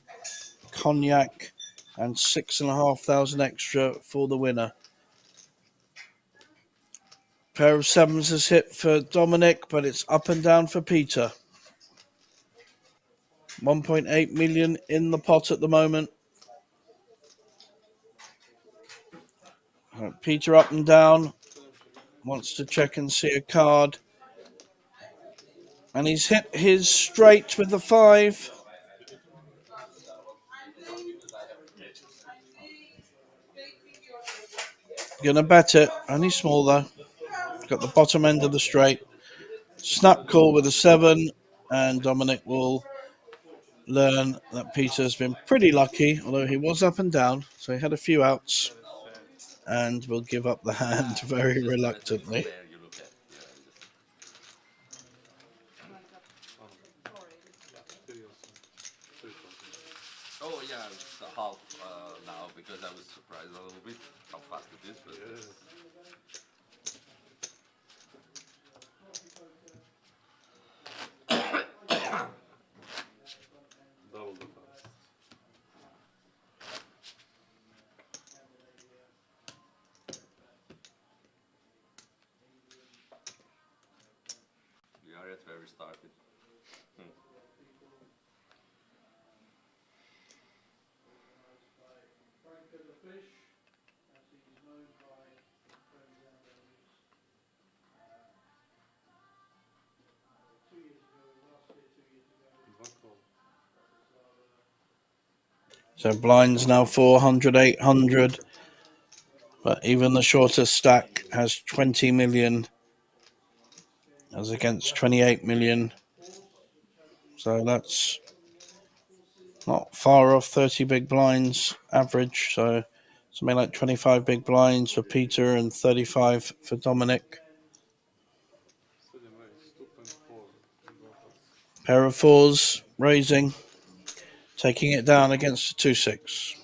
Speaker 7: cognac, and 6,500 extra for the winner. Pair of sevens is hit for Dominic, but it's up and down for Peter. 1.8 million in the pot at the moment. Peter up and down. Wants to check and see a card. And he's hit his straight with the 5. Gonna bet it. Only small though. Got the bottom end of the straight. Snap call with a 7. and Dominic will learn that Peter's been pretty lucky, although he was up and down, so he had a few outs, and will give up the hand very reluctantly.
Speaker 10: Where you look at. Oh yeah, it's a half now because I was surprised a little bit how fast it is. But
Speaker 9: Double the fast.
Speaker 10: we are at where we started.
Speaker 7: So blinds now 400, 800, but even the shortest stack has 20 million as against 28 million. So that's not far off 30 big blinds average. So something like 25 big blinds for Peter and 35 for Dominic. Pair of fours raising, taking it down against the 2-6.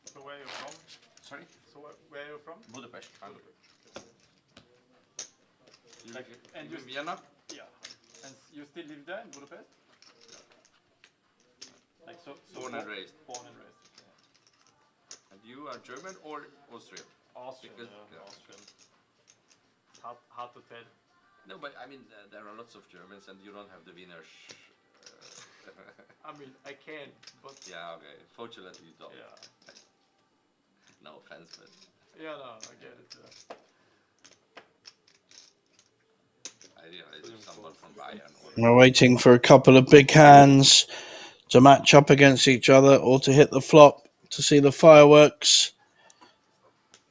Speaker 2: So where are you from?
Speaker 10: Sorry?
Speaker 2: So where are you from?
Speaker 10: Budapest. You
Speaker 2: Like,
Speaker 10: live
Speaker 2: and
Speaker 10: in
Speaker 2: you
Speaker 10: Vienna?
Speaker 2: Yeah. And you still live there in Budapest? Like so
Speaker 10: Born and raised.
Speaker 2: Born and raised.
Speaker 10: And you are German or Austrian?
Speaker 2: Austrian.
Speaker 10: Because,
Speaker 2: Austrian. Hard to tell.
Speaker 10: No, but I mean, there are lots of Germans, and you don't have the Wiener.
Speaker 2: I mean, I can, but
Speaker 10: Yeah, okay. Fortunately, you don't.
Speaker 2: yeah.
Speaker 10: No offense, but
Speaker 2: Yeah, no, I get it.
Speaker 10: I realize someone from Bayern.
Speaker 7: We're waiting for a couple of big hands to match up against each other or to hit the flop to see the fireworks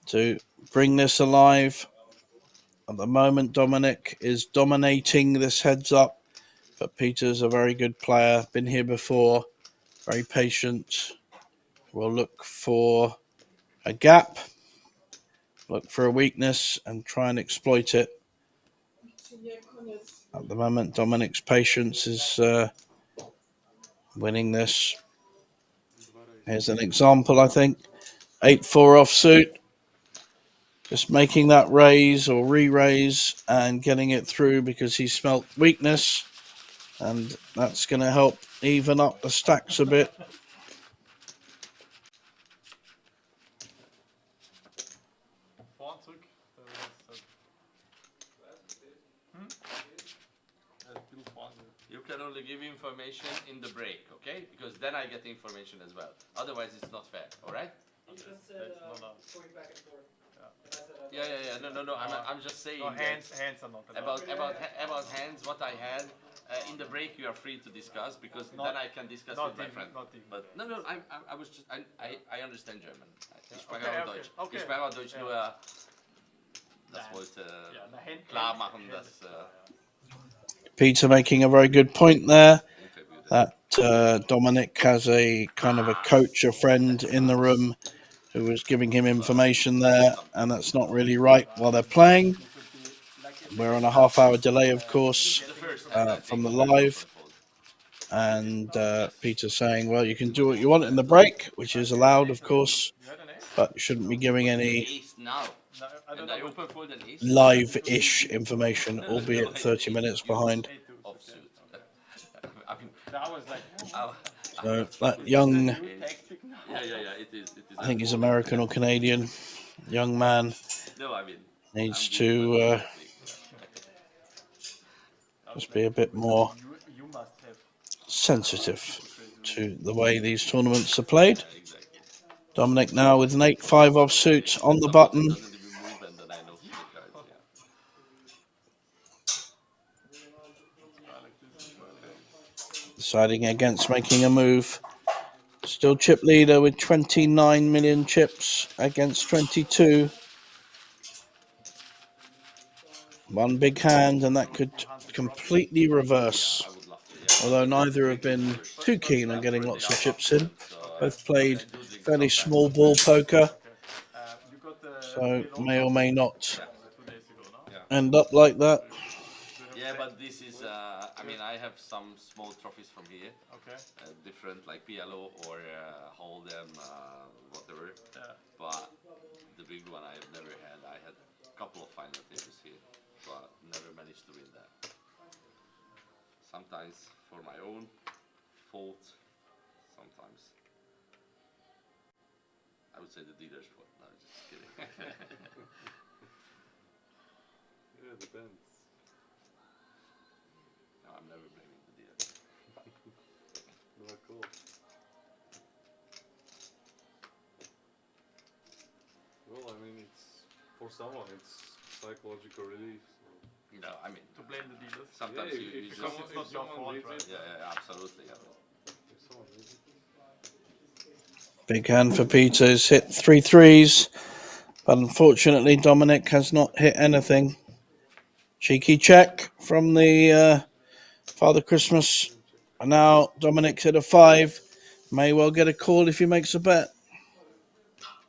Speaker 7: to bring this alive. At the moment, Dominic is dominating this heads up, but Peter's a very good player, been here before, very patient. Will look for a gap, look for a weakness, and try and exploit it. At the moment, Dominic's patience is winning this. Here's an example, I think. 8-4 offsuit. Just making that raise or re-raise and getting it through because he smelt weakness. And that's going to help even up the stacks a bit.
Speaker 10: You can only give information in the break, okay? Because then I get information as well. Otherwise, it's not fair, all right?
Speaker 12: You just said going back and forth.
Speaker 10: Yeah. No. I'm just saying.
Speaker 2: No, hands are not
Speaker 10: About hands. What I had in the break, you are free to discuss because then I can discuss with my friend. But no. I was just. I understand German. Ich spreche auch Deutsch. Ich spreche auch Deutsch. Nur das wollte klar machen, dass.
Speaker 7: Peter making a very good point there. That Dominic has a kind of a coach, a friend in the room who was giving him information there, and that's not really right while they're playing. We're on a half-hour delay, of course, from the live. And Peter's saying, well, you can do what you want in the break, which is allowed, of course, but you shouldn't be giving any live-ish information, albeit 30 minutes behind. So that young, I think he's American or Canadian, young man needs to just be a bit more sensitive to the way these tournaments are played. Dominic now with an 8-5 offsuit on the button. deciding against making a move. Still chip leader with 29 million chips against 22. One big hand, and that could completely reverse.
Speaker 10: I would love to, yeah.
Speaker 7: Although neither have
Speaker 10: Drink
Speaker 7: been
Speaker 10: water first,
Speaker 7: too
Speaker 10: but
Speaker 7: keen on
Speaker 10: I've
Speaker 7: getting
Speaker 10: heard
Speaker 7: lots
Speaker 10: they
Speaker 7: of
Speaker 10: are
Speaker 7: chips
Speaker 10: tough
Speaker 7: in.
Speaker 10: pockets, so
Speaker 7: Both
Speaker 10: but
Speaker 7: played
Speaker 10: I do drink
Speaker 7: fairly
Speaker 10: sometimes.
Speaker 7: small ball poker,
Speaker 2: You got the
Speaker 7: so
Speaker 2: below
Speaker 7: may or may not
Speaker 10: Yeah.
Speaker 2: 2 days ago, no?
Speaker 10: Yeah.
Speaker 7: end up like that.
Speaker 10: Yeah, but this is, I mean, I have some small trophies from here,
Speaker 2: Okay.
Speaker 10: different like PLO or Hold'em, whatever.
Speaker 2: Yeah.
Speaker 10: But the big one I have never had. I had a couple of final tables here, but never managed to win that. Sometimes for my own fault, sometimes I would say the dealer's fault. No, just kidding.
Speaker 9: Yeah, depends.
Speaker 10: No, I'm never blaming the dealer.
Speaker 9: No, cool. Well, I mean, it's for someone, it's psychological relief. So.
Speaker 10: No, I mean,
Speaker 2: To blame the dealers.
Speaker 10: sometimes
Speaker 9: Yeah,
Speaker 10: you
Speaker 9: if
Speaker 10: just.
Speaker 2: Because it's not your
Speaker 9: someone
Speaker 2: fault,
Speaker 9: needs
Speaker 2: right?
Speaker 9: it,
Speaker 10: Yeah, absolutely. Yeah.
Speaker 9: if someone needs it.
Speaker 7: Big hand for Peter. He's hit 3 threes, but unfortunately Dominic has not hit anything. Cheeky check from the Father Christmas. And now Dominic's hit a 5. May well get a call if he makes a bet.
Speaker 9: Drop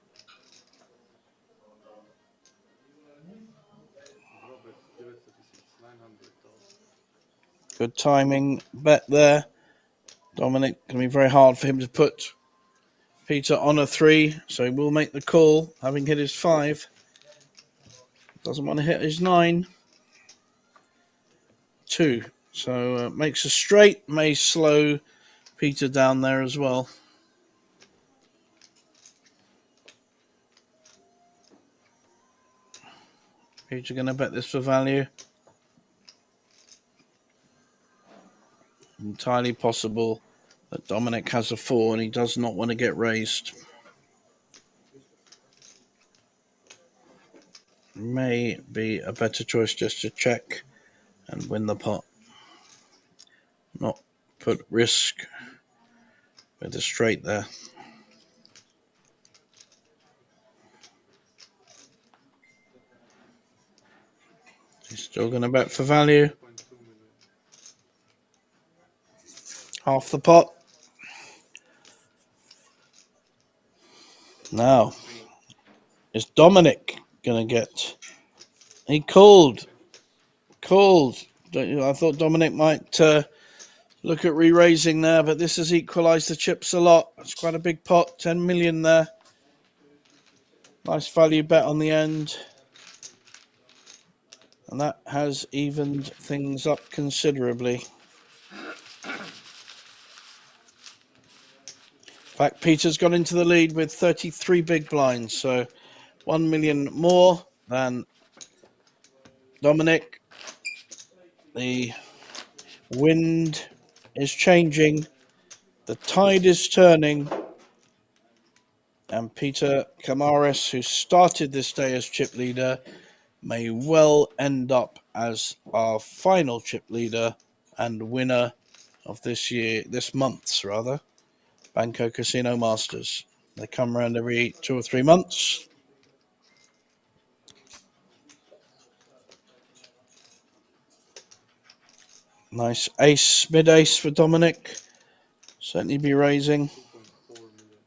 Speaker 9: it, 936, 900,000.
Speaker 7: Good timing bet there. Dominic, going to be very hard for him to put Peter on a 3, so he will make the call, having hit his 5. Doesn't want to hit his 9. 2. So makes a straight, may slow Peter down there as well. Peter going to bet this for value. Entirely possible that Dominic has a 4 and he does not want to get raised. May be a better choice just to check and win the pot. Not put risk with a straight there. He's still going to bet for value.
Speaker 9: 2.2 million.
Speaker 7: Half the pot. Now, is Dominic going to get... He called. I thought Dominic might look at re-raising there, but this has equalised the chips a lot. It's quite a big pot, 10 million there. Nice value bet on the end. And that has evened things up considerably. In fact, Peter's got into the lead with 33 big blinds, so 1 million more than Dominic. The wind is changing. The tide is turning. And Peter Kamaris, who started this day as chip leader, may well end up as our final chip leader and winner of this month's Banco Casino Masters. They come around every 2 or 3 months. Nice ace, mid ace for Dominic. Certainly be raising.
Speaker 9: 2.4 million.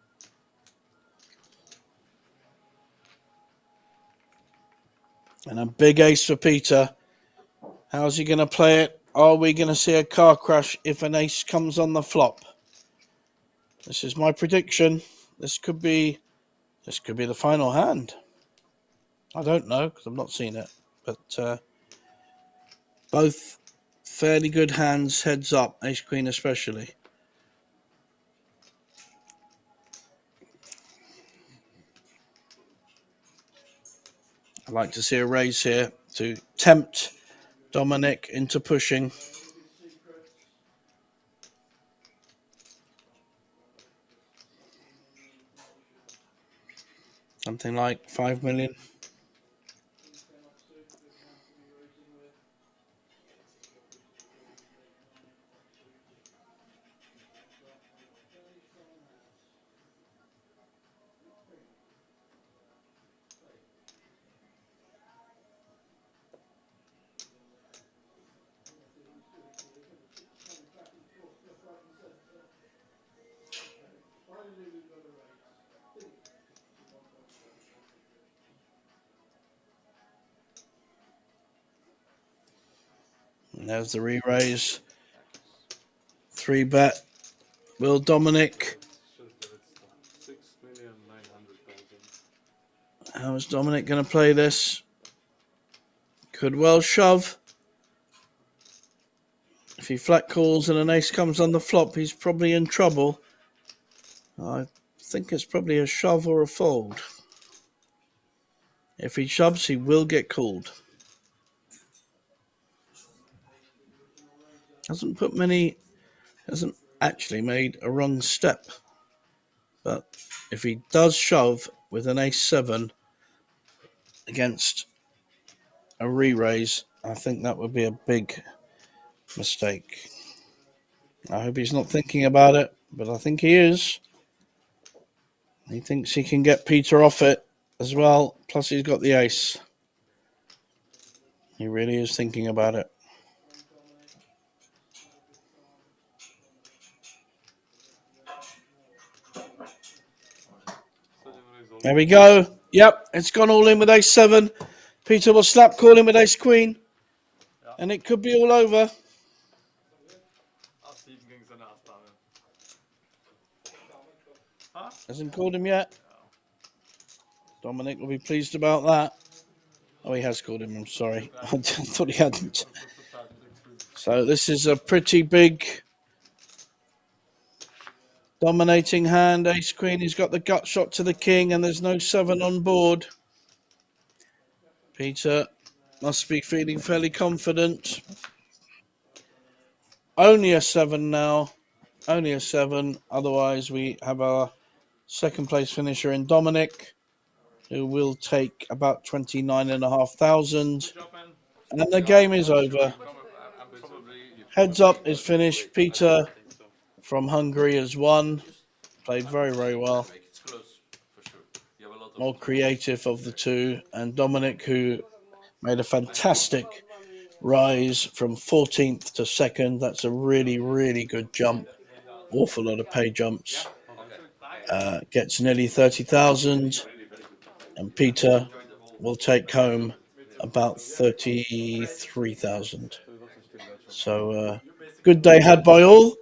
Speaker 7: And a big ace for Peter. How's he going to play it? Are we going to see a car crash if an ace comes on the flop? This is my prediction. This could be the final hand. I don't know because I've not seen it. But both fairly good hands, heads up, ace queen especially. I'd like to see a raise here to tempt Dominic into pushing. Something like 5 million. There's the re-raise. 3-bet. Will Dominic?
Speaker 3: Just that it's 6,900,000.
Speaker 7: How is Dominic going to play this? Could well shove. If he flat calls and an ace comes on the flop, he's probably in trouble. I think it's probably a shove or a fold. If he shoves, he will get called. Hasn't actually made a wrong step. But if he does shove with an ace-7 against a re-raise, I think that would be a big mistake. I hope he's not thinking about it, but I think he is. He thinks he can get Peter off it as well, plus he's got the ace. He really is thinking about it. There we go. Yep, it's gone all in with ace-7. Peter will slap call him with ace-queen. And it could be all over. Hasn't called him yet. Dominic will be pleased about that. Oh, he has called him. I'm sorry. I thought he hadn't. So this is a pretty big dominating hand. Ace-queen. He's got the gut shot to the king, and there's no 7 on board. Peter must be feeling fairly confident. Only a 7 now. Only a 7. Otherwise, we have our second place finisher in Dominic, who will take about 29,500. And the game is over. Heads up is finished. Peter from Hungary has won. Played very, very well. More creative of the two. And Dominic, who made a fantastic rise from 14th to 2nd. That's a really, really good jump. Awful lot of pay jumps. Gets nearly 30,000. And Peter will take home about 33,000. So good day had by all.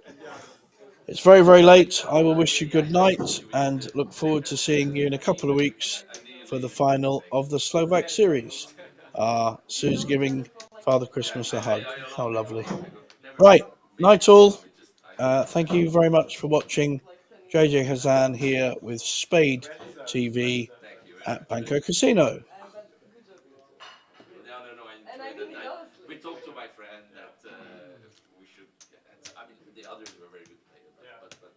Speaker 7: It's very, very late. I will wish you good night and look forward to seeing you in a couple of weeks for the final of the Slovak series. Sue's giving Father Christmas a hug. How lovely. Right, night all. Thank you very much for watching. JJ Hazan here with Spade TV at Banco Casino.
Speaker 10: We talked to my friend that we should. I mean, the others were very good players, but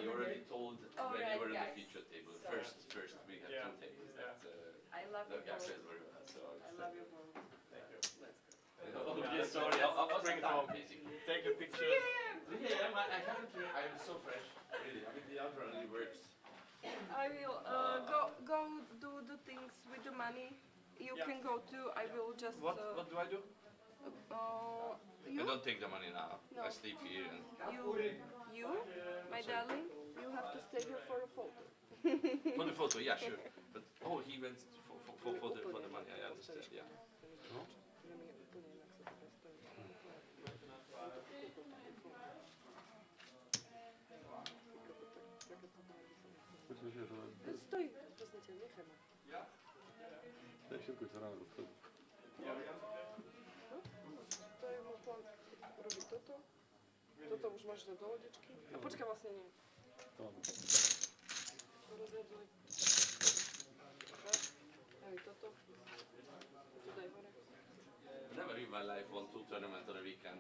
Speaker 10: he already told when we were in the feature table. First we had 2 tables.
Speaker 4: I love
Speaker 10: That guy
Speaker 4: you.
Speaker 10: plays very well. So
Speaker 4: I love you. Thank you.
Speaker 10: yeah, sorry, I'll bring it home. Basically,
Speaker 2: Take a picture.
Speaker 10: yeah, I haven't. I am so fresh. Really, I mean, the adrenaline works.
Speaker 4: I will go do the things with the money. You can go too. I will just.
Speaker 10: What do I do?
Speaker 4: You?
Speaker 10: I don't take the money now.
Speaker 4: No.
Speaker 10: I sleep here. And
Speaker 4: You, my darling, you have to stay here for a photo.
Speaker 10: for the photo, yeah, sure. But he went for the money. I understand. Yeah.
Speaker 4: Stoi. Robi toto. Toto už máš do dohodičky. A počkaj, vlastne nie. Rozjadzuj. Daj toto. Tu daj hore.
Speaker 10: Never in my life won 2 tournaments on a weekend.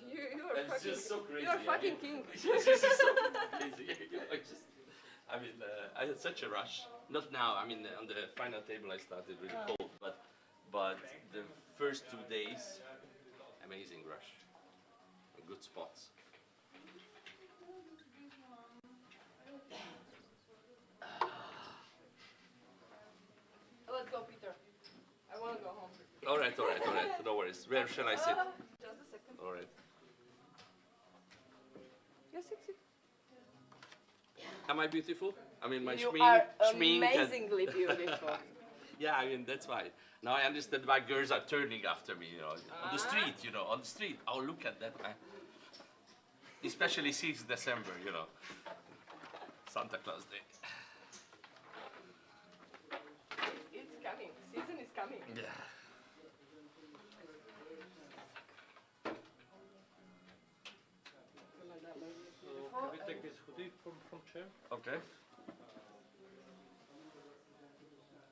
Speaker 4: You are
Speaker 10: It's
Speaker 4: fucking,
Speaker 10: just so crazy.
Speaker 4: you are fucking king.
Speaker 10: It's just so crazy. I mean, I had such a rush. Not now. I mean, on the final table I started really cold, but the first 2 days, amazing rush. Good spots.
Speaker 4: Let's go, Peter. I want to go home.
Speaker 10: All right. No worries. Where shall I sit?
Speaker 4: Just a second.
Speaker 10: All right.
Speaker 4: Yes, sit.
Speaker 10: Am I beautiful? I mean, my
Speaker 4: You
Speaker 10: schmink
Speaker 4: are
Speaker 10: has-
Speaker 4: amazingly beautiful.
Speaker 10: Yeah, I mean, that's why. Now I understand why girls are turning after me, on the street, on the street. Oh, look at that, man. Especially since December, Santa Claus Day.
Speaker 4: It's coming. Season is coming.
Speaker 10: Yeah.
Speaker 12: Can we take this hoodie from chair?
Speaker 10: Okay.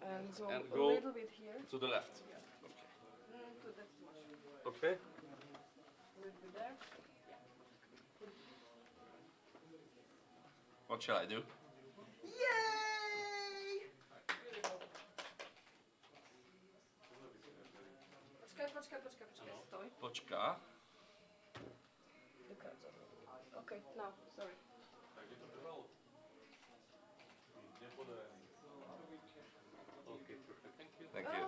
Speaker 4: And so
Speaker 10: And
Speaker 4: a
Speaker 10: go
Speaker 4: little bit here.
Speaker 10: to the left.
Speaker 4: That's too much.
Speaker 10: Okay.
Speaker 4: A little bit there.
Speaker 10: What shall I do?
Speaker 4: Yay! Poczekaj, stoj.
Speaker 10: Poczka.
Speaker 4: The cards are... Okay, now, sorry.
Speaker 12: Okay, perfect. Thank you.
Speaker 10: Thank you.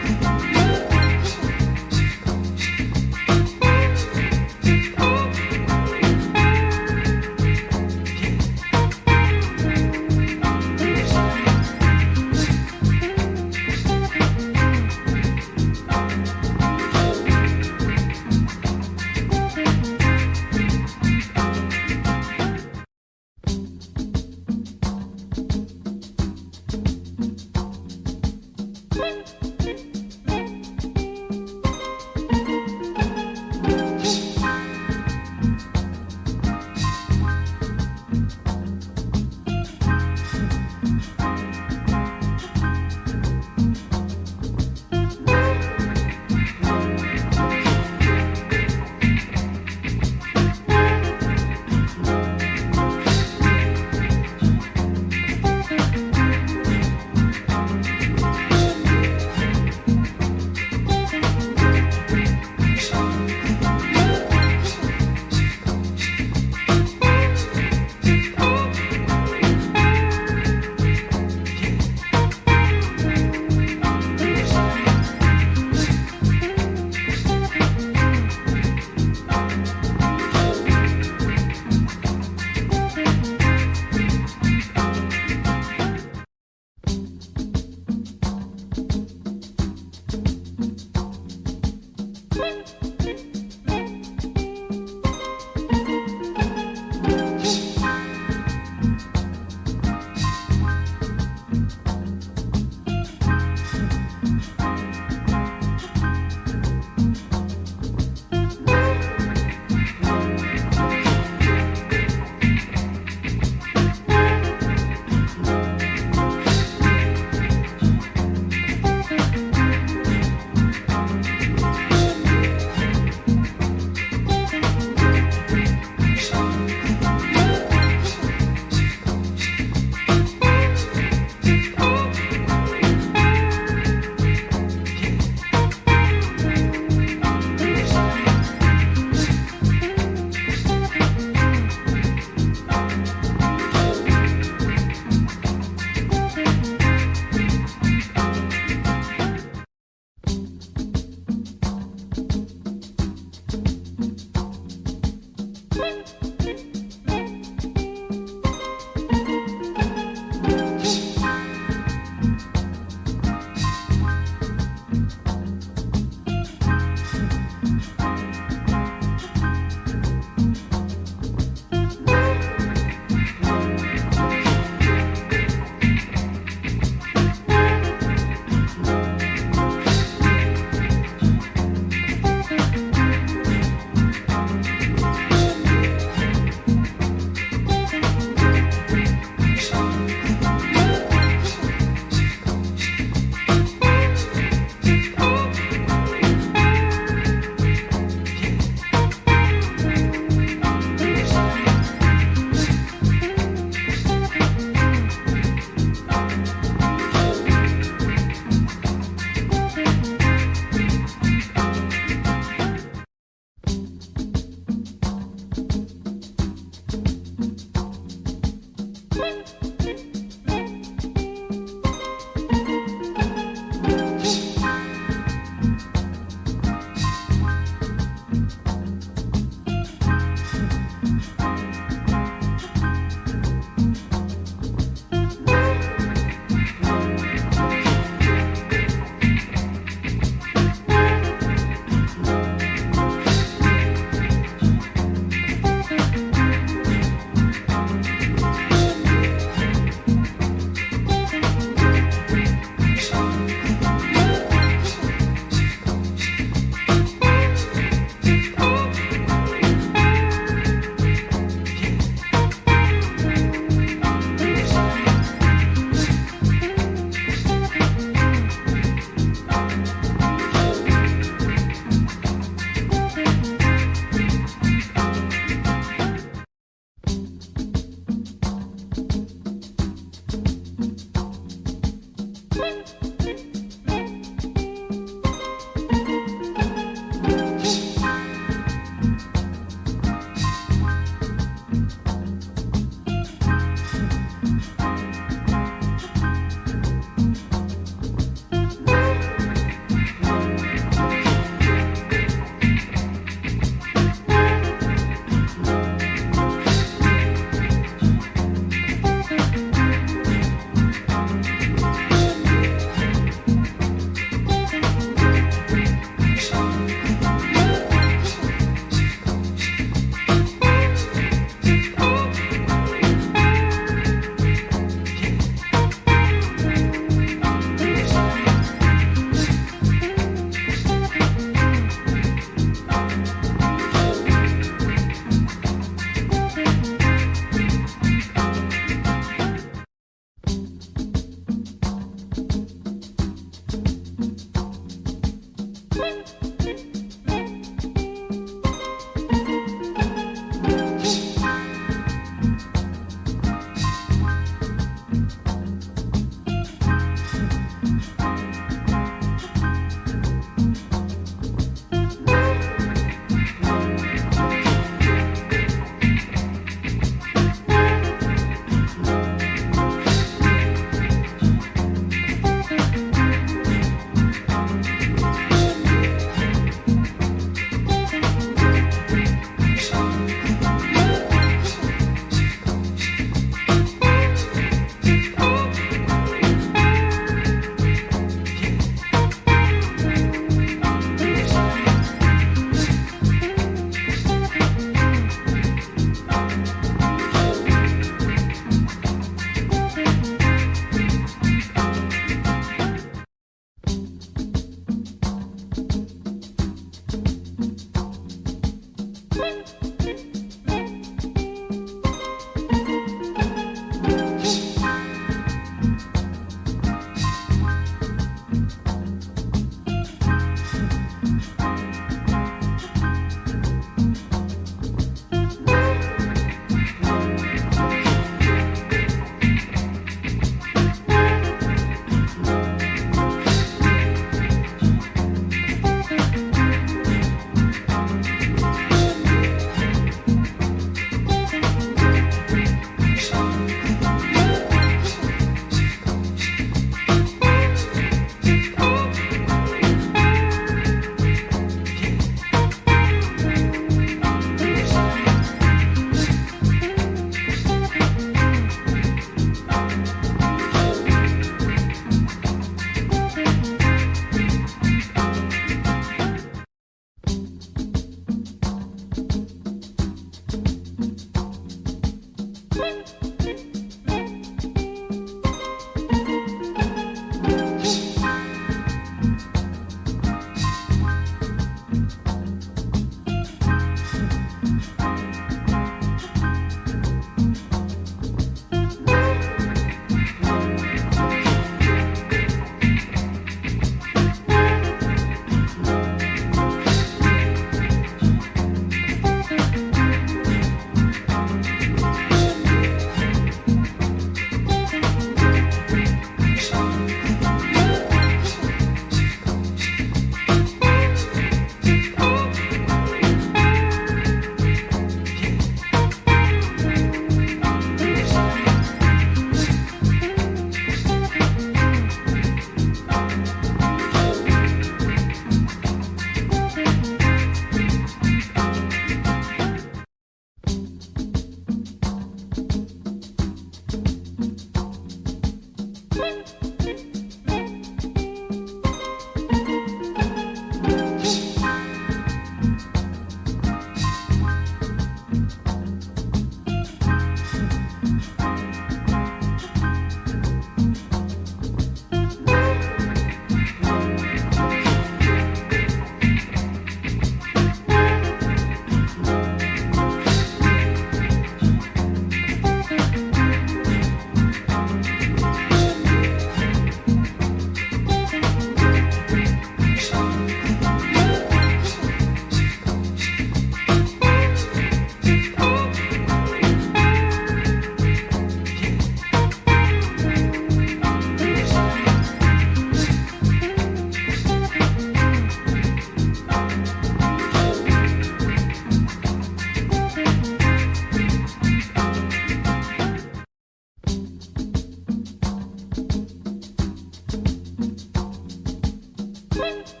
Speaker 4: turn.